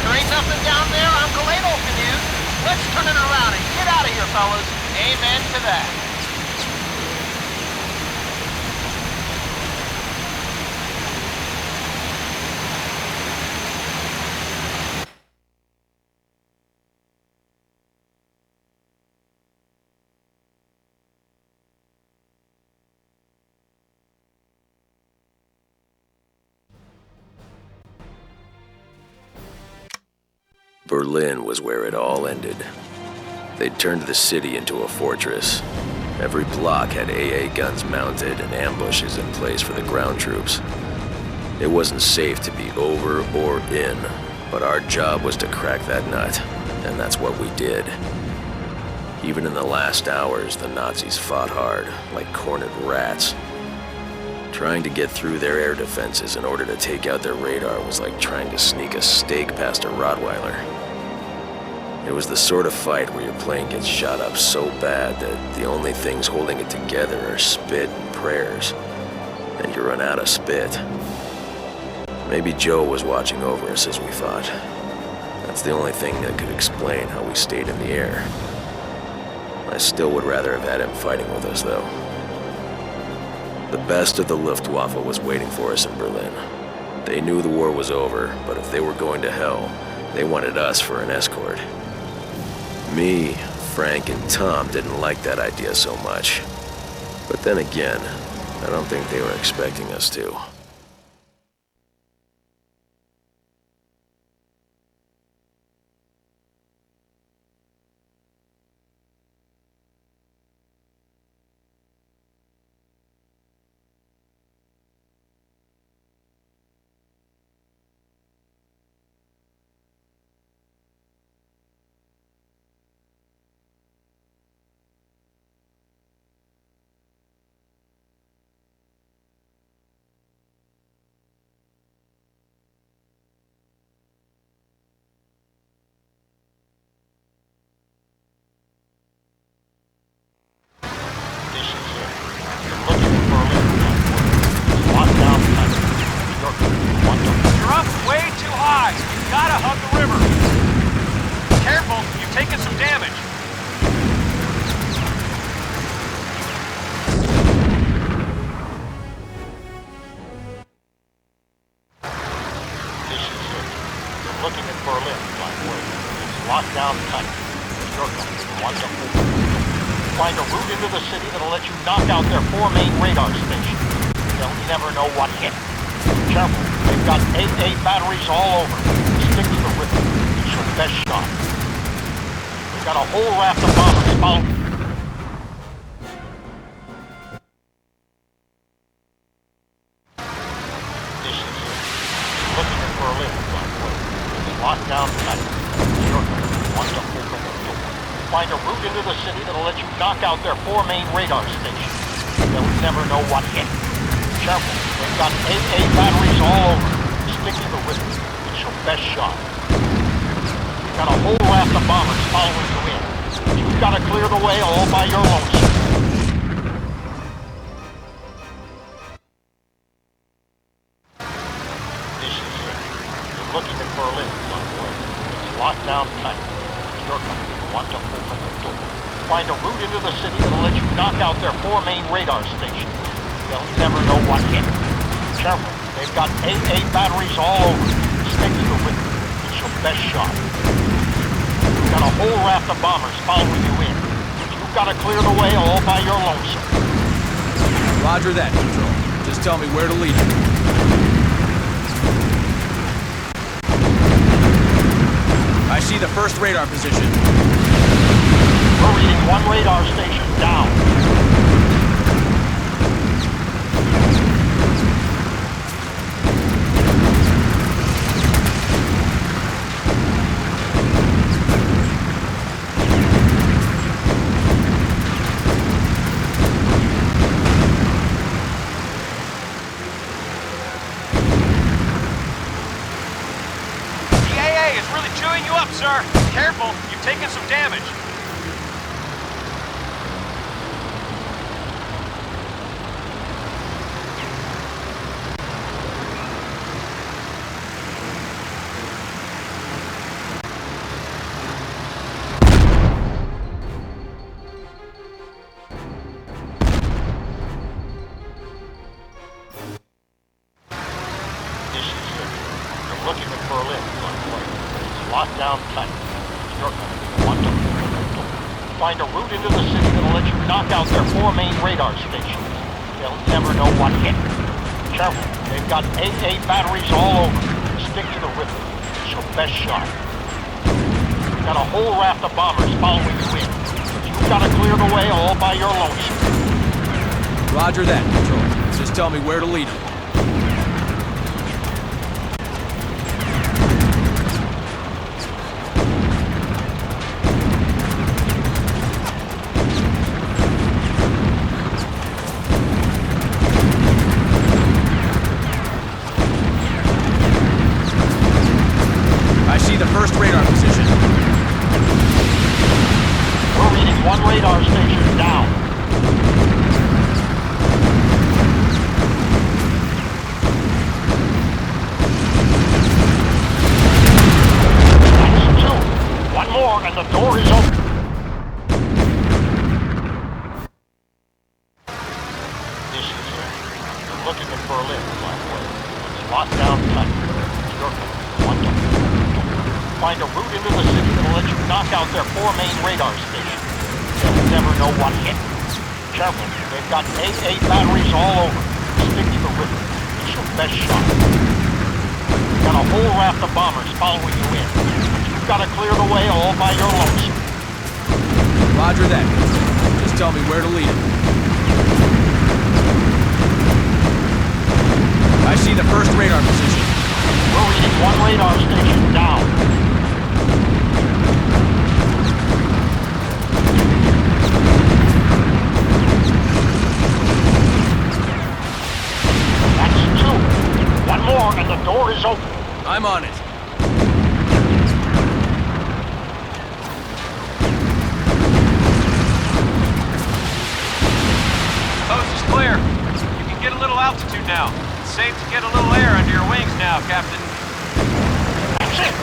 There ain't nothing down there Uncle Adolf can use. Let's turn it around and get out of here, fellas. Amen to that. Berlin was where it all ended. They'd turned the city into a fortress. Every block had AA guns mounted and ambushes in place for the ground troops. It wasn't safe to be over or in, but our job was to crack that nut, and that's what we did. Even in the last hours, the Nazis fought hard, like cornered rats. Trying to get through their air defenses in order to take out their radar was like trying to sneak a steak past a Rottweiler. It was the sort of fight where your plane gets shot up so bad that the only things holding it together are spit and prayers. and you run out of spit. Maybe Joe was watching over us as we fought. That's the only thing that could explain how we stayed in the air. I still would rather have had him fighting with us, though. The best of the Luftwaffe was waiting for us in Berlin. They knew the war was over, but if they were going to hell, they wanted us for an escort. Me, Frank, and Tom didn't like that idea so much. But then again, I don't think they were expecting us to. You're up way too high. You've got to hug the river. Careful, you've taken some damage. This is it. You're looking at Berlin, by the way. It's locked down tight. You're going to want to find a route into the city that'll let you knock out their 4 main radar stations. They'll never know what hit. Careful, they've got AA batteries all over. Stick to the river. It's your best shot. We've got a whole raft of bombers following. This is it. Looking at Berlin, by the way. It's locked down tight. You're going to want to open the door. Find a route into the city that'll let you knock out their 4 main radar stations. They'll never know what hit. Careful, they've got AA batteries all over. Stick to the river. It's your best shot. We've got a whole raft of bombers following you in. You've got to clear the way all by your lonesome. This is it. You're looking at Berlin, by the way. It's locked down tight. You're going to want to open the door. Find a route into the city that'll let you knock out their 4 main radar stations. They'll never know what hit. Careful, they've got AA batteries all over. Stick to the river. It's your best shot. We've got a whole raft of bombers following you in. You've got to clear the way all by your lonesome. Roger that, Control. Just tell me where to lead you. I see the first radar position. We're reading 1 radar station down. Chewing you up, sir. Careful, you've taken some damage. This is it. You're looking at Berlin, by the way. Locked down tight. You're going to want to open the door. Find a route into the city that'll let you knock out their 4 main radar stations. They'll never know what hit. Careful, they've got AA batteries all over. Stick to the river. It's your best shot. We've got a whole raft of bombers following you in. You've got to clear the way all by your lonesome. Roger that, Control. Just tell me where to lead them. First radar position. We're reading 1 radar station down. for a living, Blackwood. It's locked down tight. You're going to find a route into the city that'll let you knock out their 4 main radar stations. You'll never know what hit. Careful, they've got AA batteries all over. Stick to the river. It's your best shot. You've got a whole raft of bombers following you in. You've got to clear the way all by your lonesome. Roger that. Just tell me where to lead him. I see the first radar position. We're reading 1 radar station down. That's 2. 1 more and the door is open. I'm on it. Coast is clear. You can get a little altitude now. It's safe to get a little air under your wings now, Captain. That's it.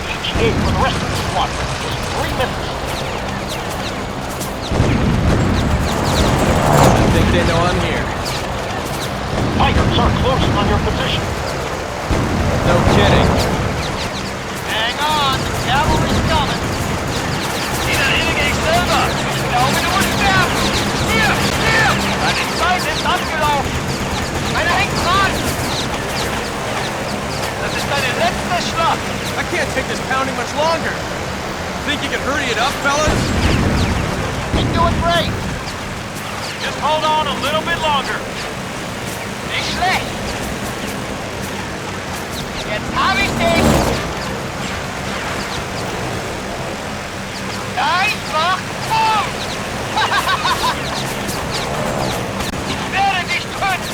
ETA for the rest of the squadron is 3 minutes. I think they know I'm here. Fighters are closing on your position. No kidding. Hang on, the cavalry's coming. Jeder Innegate selber. Ich glaube, du musst sterben. Hier, hier. Deine Zeit ist abgelaufen. Einer hängt dran. Das ist deine letzte Schlacht. I can't take this pounding much longer. Think you can hurry it up, fellas? You're doing great. Just hold on a little bit longer. Nicht schlecht. Jetzt hab ich dich. Einfach bumm. Ich werde dich töten.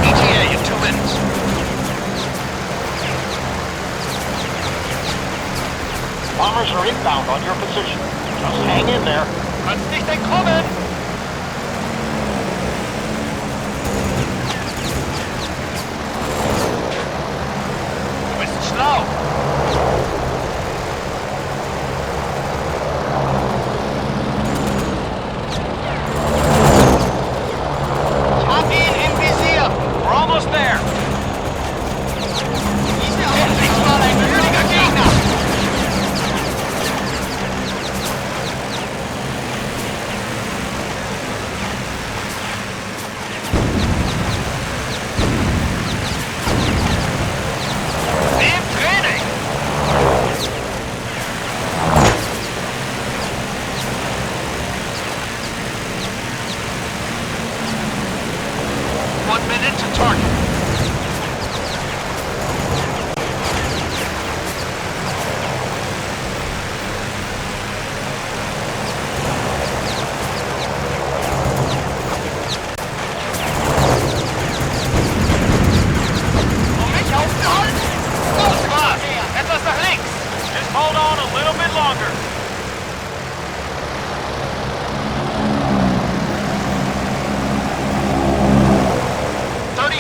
ETA in 2 minutes. Bombers are inbound on your position. Just hang in there. Kannst nicht entkommen. Du bist schlau. Ich hab ihn im Visier. We're almost there. Diese endlich mal ein würdiger Gegner. Hold on a little bit longer.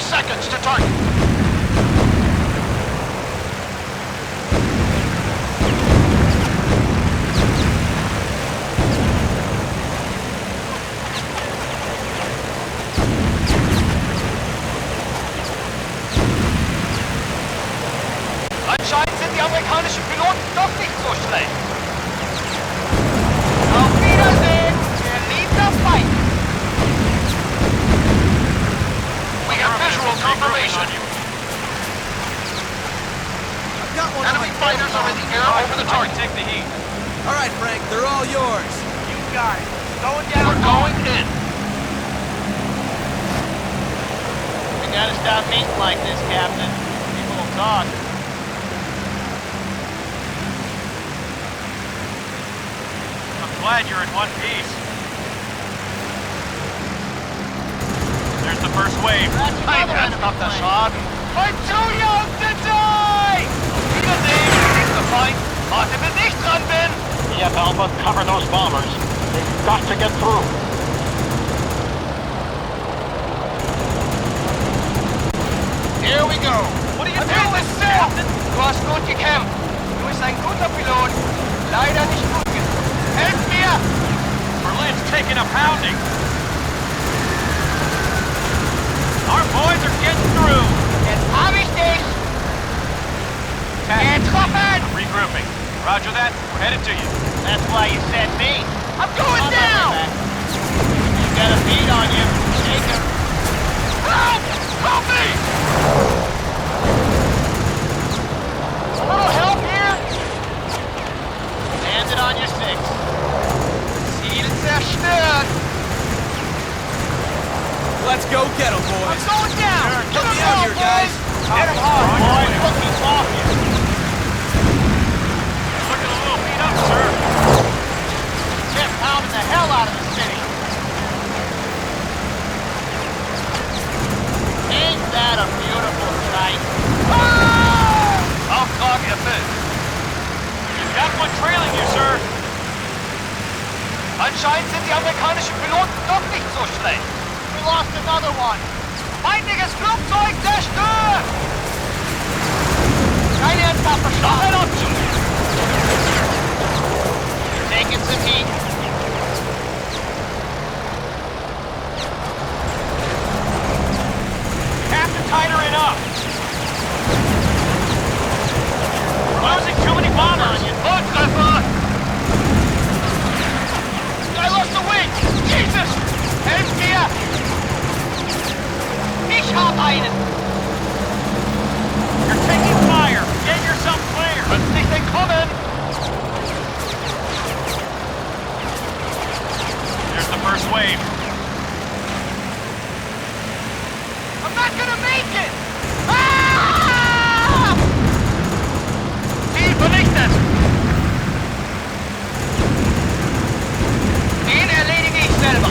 Seconds to target. Anscheinend sind die amerikanischen Piloten doch nicht so schlecht. Auf Wiedersehen, ihr liebster Feind. We have visual confirmation. Enemy fighters are in the air over the target. Take the heat. All right, Frank, they're all yours. You guys, going down. We're going in. We gotta stop meeting like this, Captain. People will talk. I'm glad you're in one piece. There's the first wave. Kein Ernst auf der Schaden. I'm too young to die! Wiedersehen, liebster Feind. Warte, bis ich dran bin. EF Alpha, cover those bombers. They've got to get through. Here we go. What are you doing, Captain? Du hast gut gekämpft. Du bist ein guter Pilot. Leider nicht gut genug. Helft mir! For Plane's taking a pounding. Our boys are getting through. Jetzt hab ich dich! Getroffen! Regrouping. Roger that. We're headed to you. That's why you sent me. I'm going down! You got a beat on you. Take him. Help! Help me! A little help here? Landed on your six. Ziel zerstört! Let's go get him, I'm boys. going down! Get me out here, guys. Hit him hard, boys! Look, he's off you! Looking a little beat up, sir. They're pounding the hell out of the city. Ain't that a beautiful sight? Ah! Auftrag erfüllt. You've got one trailing you, sir. Anscheinend sind die amerikanischen Piloten doch nicht so schlecht. We lost another one. Feindliches Flugzeug zerstört! Kein ernsthafter Schlag. Taking some heat. Have to tighten it up. We're losing too many bombers. Volltreffer! I lost the wing! Jesus! Helft mir! Ich hab einen! You're taking fire. Get yourself clear. Kannst nicht entkommen! There's the first wave. I'm not gonna make it! Ah! Ziel vernichtet! Den erledige ich selber.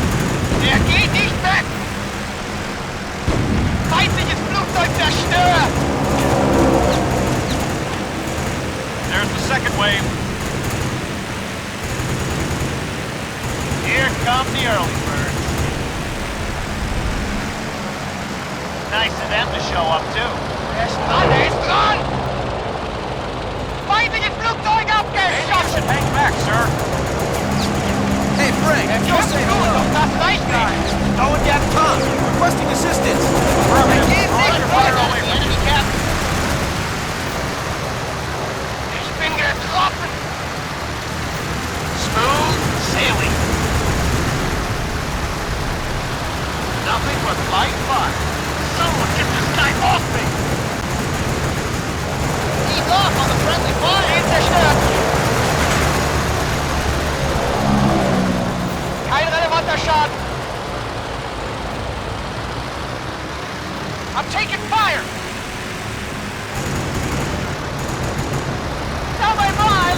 Der geht nicht weg! Feindliches Flugzeug zerstört! There's the second wave. Here come the early birds. Nice of them to show up, too. Er ist dran! Feindliches Flugzeug abgeschossen! Hang back, sir. Hey, Frank, go say hello. Das reicht nicht! Going down Tom. Requesting assistance. Er geht nicht weiter! Enemy captain! Ich bin getroffen! Smooth sailing! Nothing but light fun! Someone get this guy off me! He's off on the friendly fire! Ihn zerstört! Kein relevanter Schaden! I'm taking fire! Dabei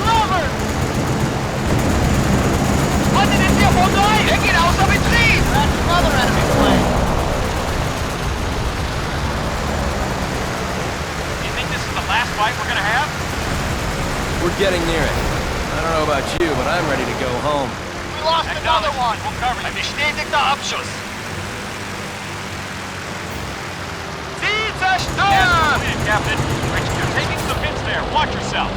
Lover! Was denn jetzt hier vorbei? Er geht außer Betrieb! That's another enemy plane. You think this is the last fight we're gonna have? We're getting near it. I don't know about you, but I'm ready to go home. We lost another one! We'll cover you. Ein bestätigter Abschuss! Ziel zerstört! Captain. You're taking some hits there. Watch yourself.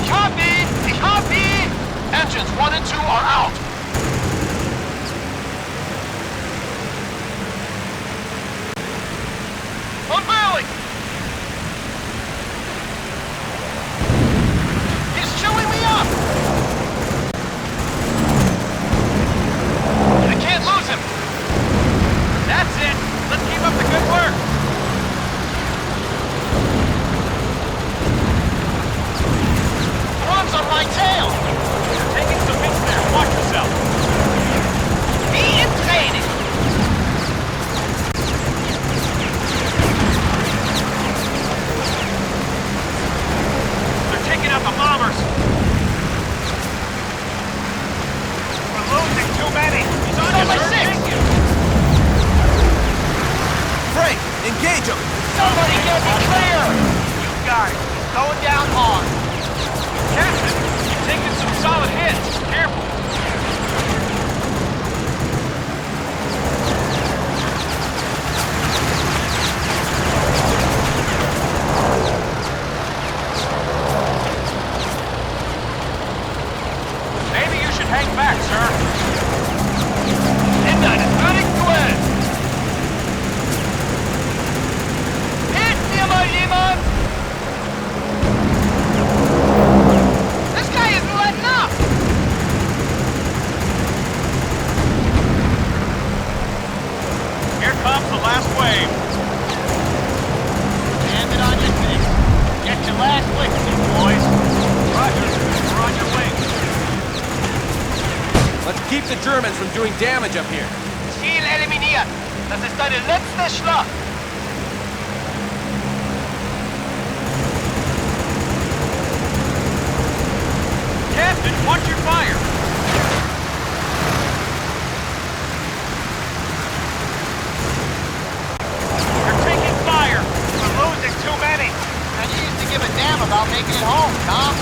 Ich hab ihn! Ich hab ihn! Engines 1 and 2 are out! Unveiling! He's chewing me up! I can't lose him! That's it. Let's keep up the good work. Runs on my tail! You're taking some hits there. Watch yourself. Be in training! They're taking out the bombers. We're losing too many. He's on my sir. six. Thank you. Frank, engage him. Somebody get me clear! You got it. He's going down hard. Captain, you're taking some solid hits. Careful. Maybe you should hang back, sir. keep the Germans from doing damage up here. Ziel eliminiert. Das ist deine letzte Schlacht. Captain, watch your fire! You're taking fire. We're losing too many. And you used to give a damn about making it home, Tom.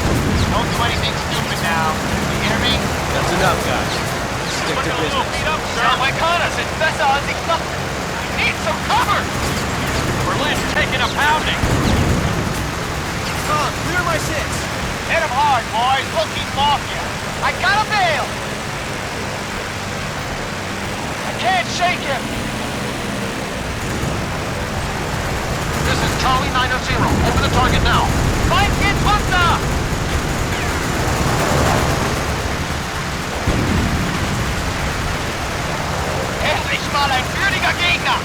Don't do anything stupid now. You hear me? That's enough, guys. Stick to business. Amerikaner sind besser als ich dachte. We need some cover. Berlin's taking a pounding! Tom, clear my six. Hit him hard, boys. We'll keep them off you. I got a bail. I can't shake him. This is Charlie 9-0. Over the target now. Feind geht runter. Endlich mal ein würdiger Gegner.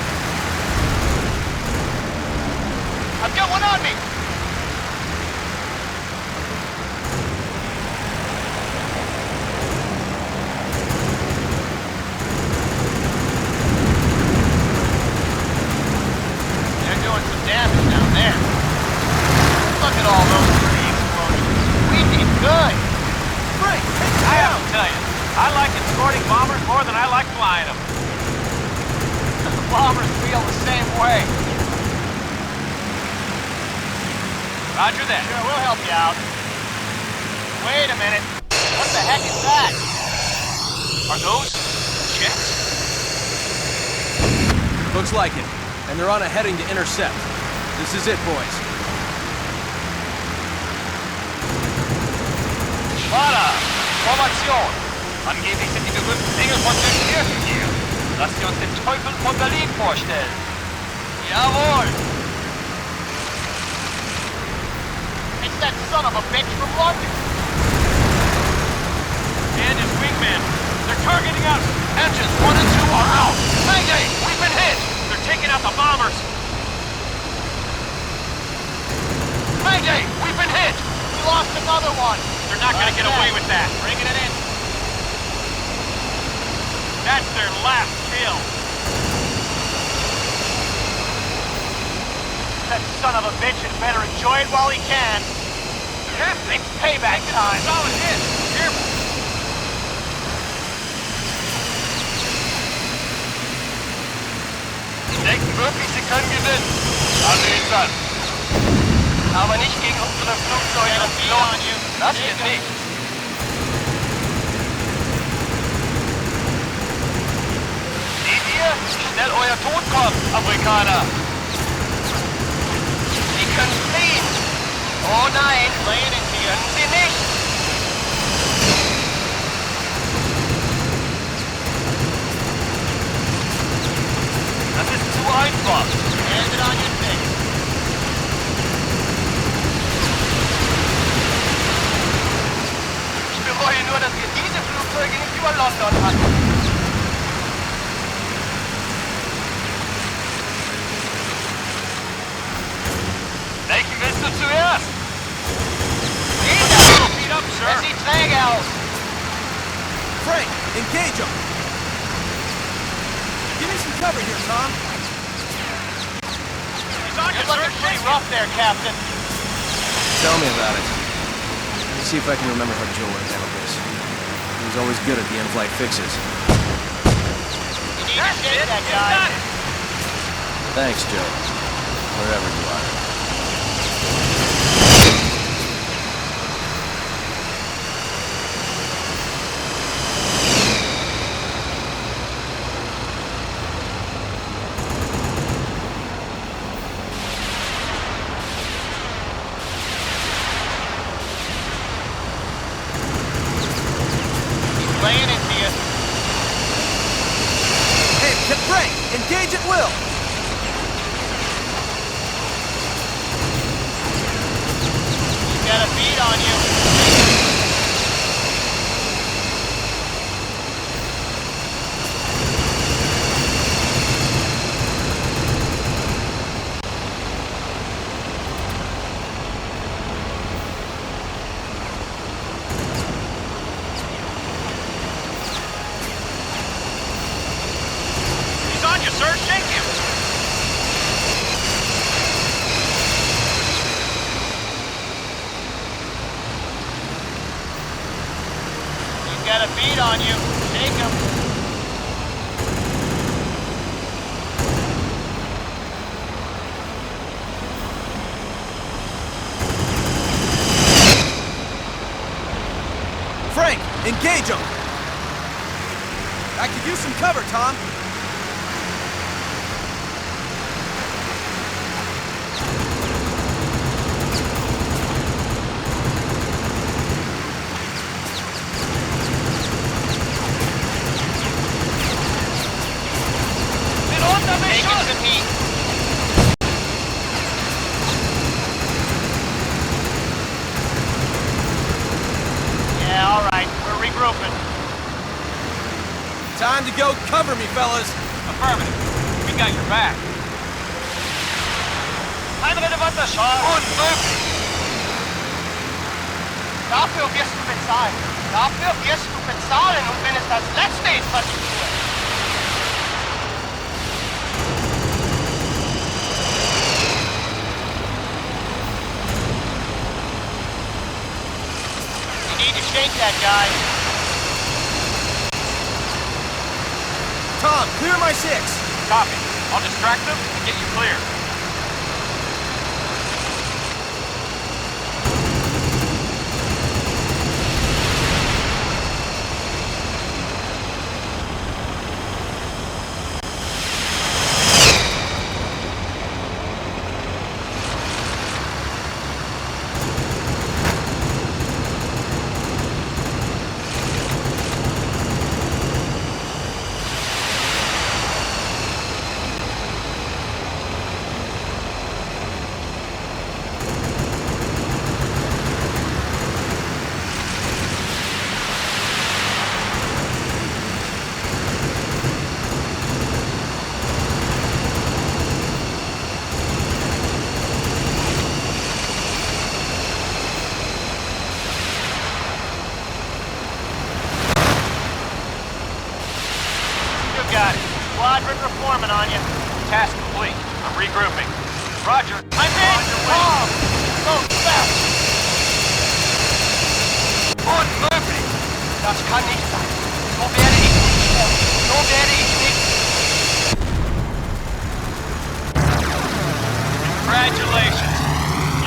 I've got one on me. They're doing some damage down there. Look at all those pretty explosions. We did good. Frank, take it I have down. to tell you, I like escorting bombers more than I like flying them. The bombers feel the same way. Roger that. Sure, we'll help you out. Wait a minute. What the heck is that? Are those jets? Looks like it. And they're on a heading to intercept. This is it, boys. Wada! Formation! Angeblich sind die berühmten Engel von Dunkirchen hier. Lasst ihr uns den Teufel von Berlin vorstellen. Jawohl! It's that son of a bitch from London! And his wingmen. They're targeting us. Engines 1 and 2 are out. Mayday! We've been hit. They're taking out the bombers. Mayday! We've been hit. We lost another one! They're not gonna get away with that. Bringing it in. That's their last kill. That son of a bitch had better enjoy it while he can. It's payback time. Solid hit. Careful. Die denken wirklich, sie können gewinnen. Also ist das. Aber nicht gegen unsere Flugzeuge und Piloten. Das geht nicht. Seht ihr? Schnell euer Tod kommt, Amerikaner. Sie können fliehen. Oh nein, können Sie nicht. Das ist zu einfach. Hand it on your face. Ich bereue nur, dass wir diese Flugzeuge nicht über London hatten. Welchen willst du zuerst? Feet up, sir. Er sieht träge aus. Frank, engage them. Give me some cover here, Tom. He's on you, You're looking sir. pretty rough there, Captain. Tell me about it. Let me see if I can remember how Joe would handle this. He was always good at the in-flight fixes. You need to shake that guy. Thanks, Joe. Wherever you are. Laying into you. Hey, Frank, engage at will. He's got a bead on you. got a beat on you. Take him. Frank, engage him! I could use some cover, Tom. Taking some heat. Yeah, all right. We're regrouping. Time to go. Cover me, fellas. Affirmative. We got your back. Einrede Schau. Unmöglich. Dafür wirst du bezahlen. Dafür wirst du bezahlen. Und wenn es das Letzte ist, was ich tue. You need to shake that guy. Tom, clear my 6. Copy. I'll distract them and get you clear. Got it. Squadron reforming on you. Task complete. I'm regrouping. Roger. I'm in! Tom! Go fast! Unmöglich! Das kann nicht sein. So werde ich nicht sterben. So werde ich nicht... Congratulations.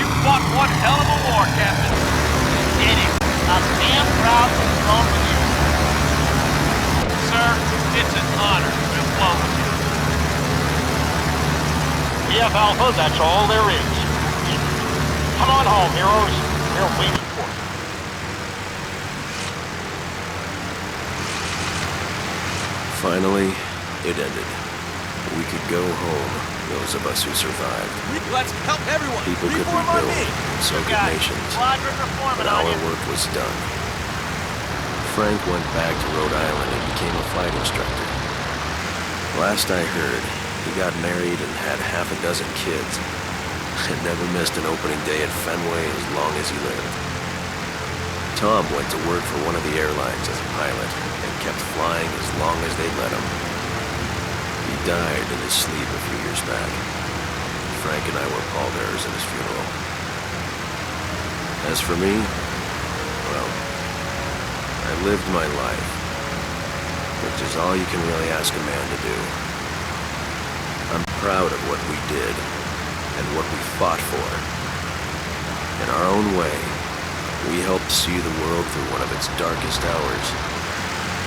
You fought one hell of a war, Captain. Did it. I'm damn proud to be wrong with you. Sir, it's an honor to have flown with you. PF Alpha, that's all there is. Come on home, heroes. They're waiting for you. Finally, it ended. We could go home, those of us who survived. Let's help everyone. People could Reform on rebuild, me. and so could Got it. nations. Squadron reforming But on our you. work was done. Frank went back to Rhode Island and became a flight instructor. Last I heard, he got married and had half a dozen kids. And never missed an opening day at Fenway as long as he lived. Tom went to work for one of the airlines as a pilot and kept flying as long as they'd let him. He died in his sleep a few years back. Frank and I were pallbearers at his funeral. As for me, well, I lived my life, which is all you can really ask a man to do. I'm proud of what we did and what we fought for. In our own way, we helped see the world through one of its darkest hours.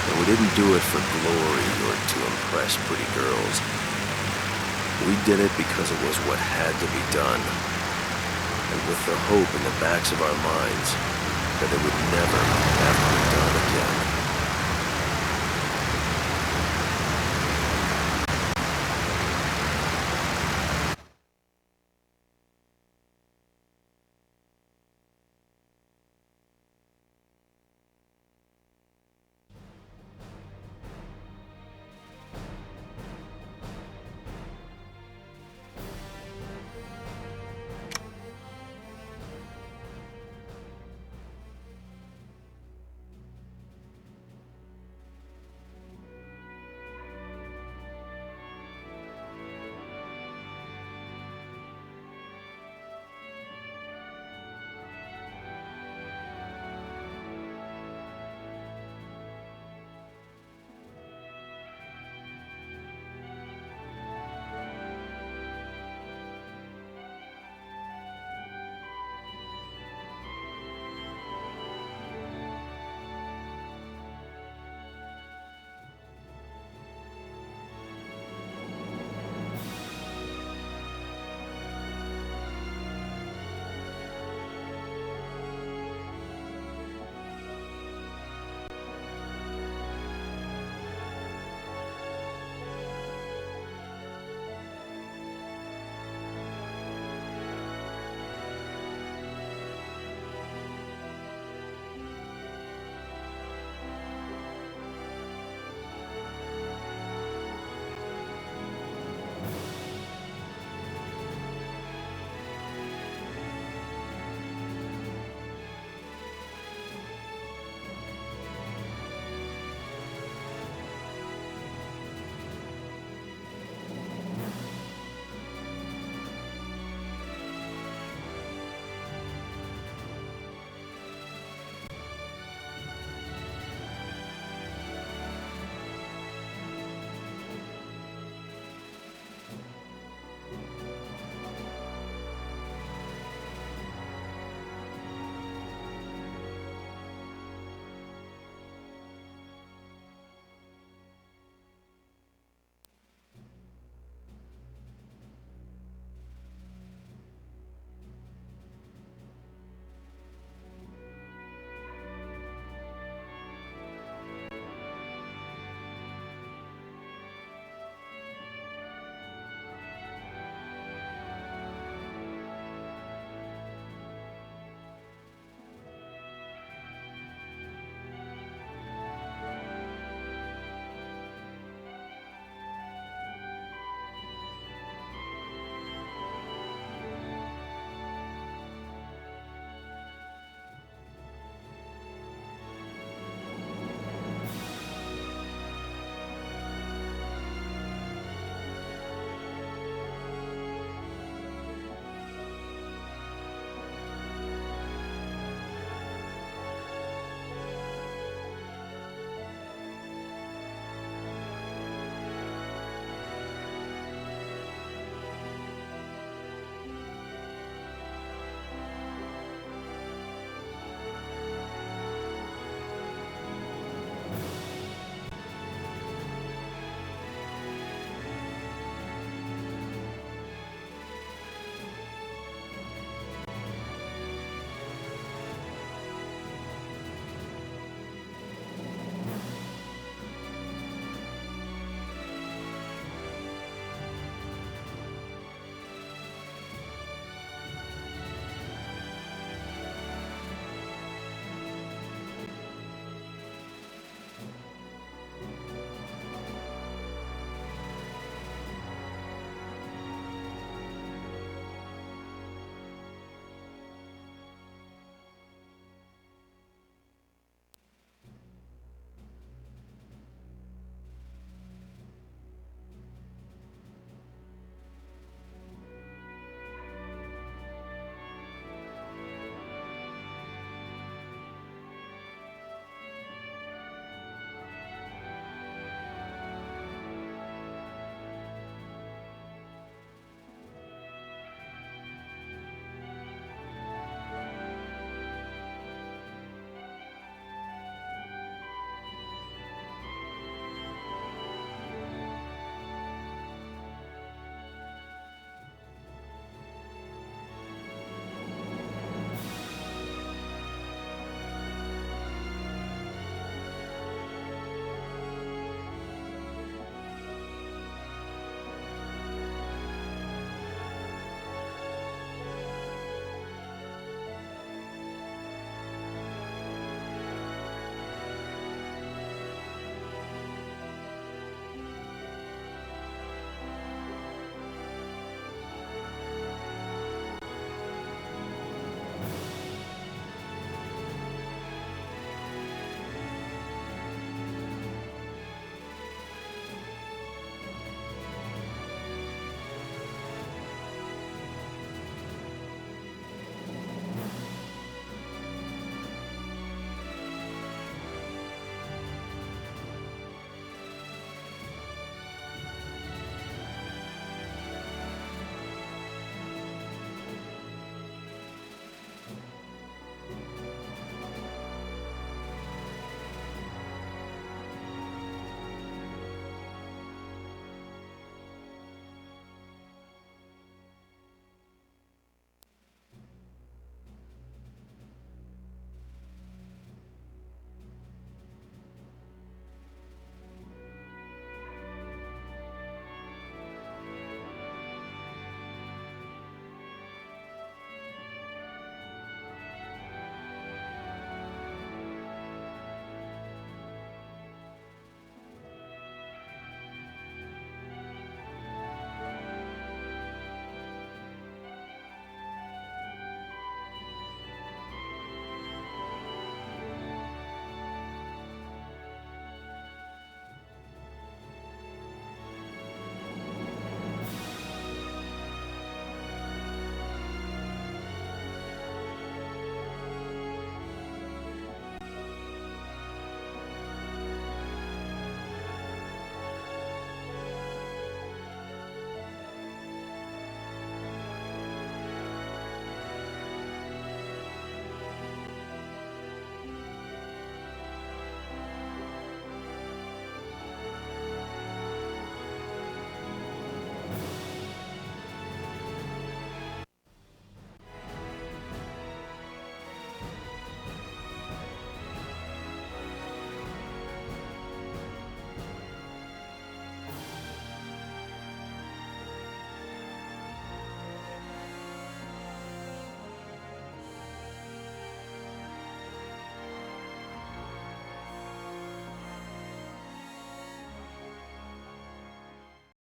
And we didn't do it for glory or to impress pretty girls. We did it because it was what had to be done. And with the hope in the backs of our minds that it would never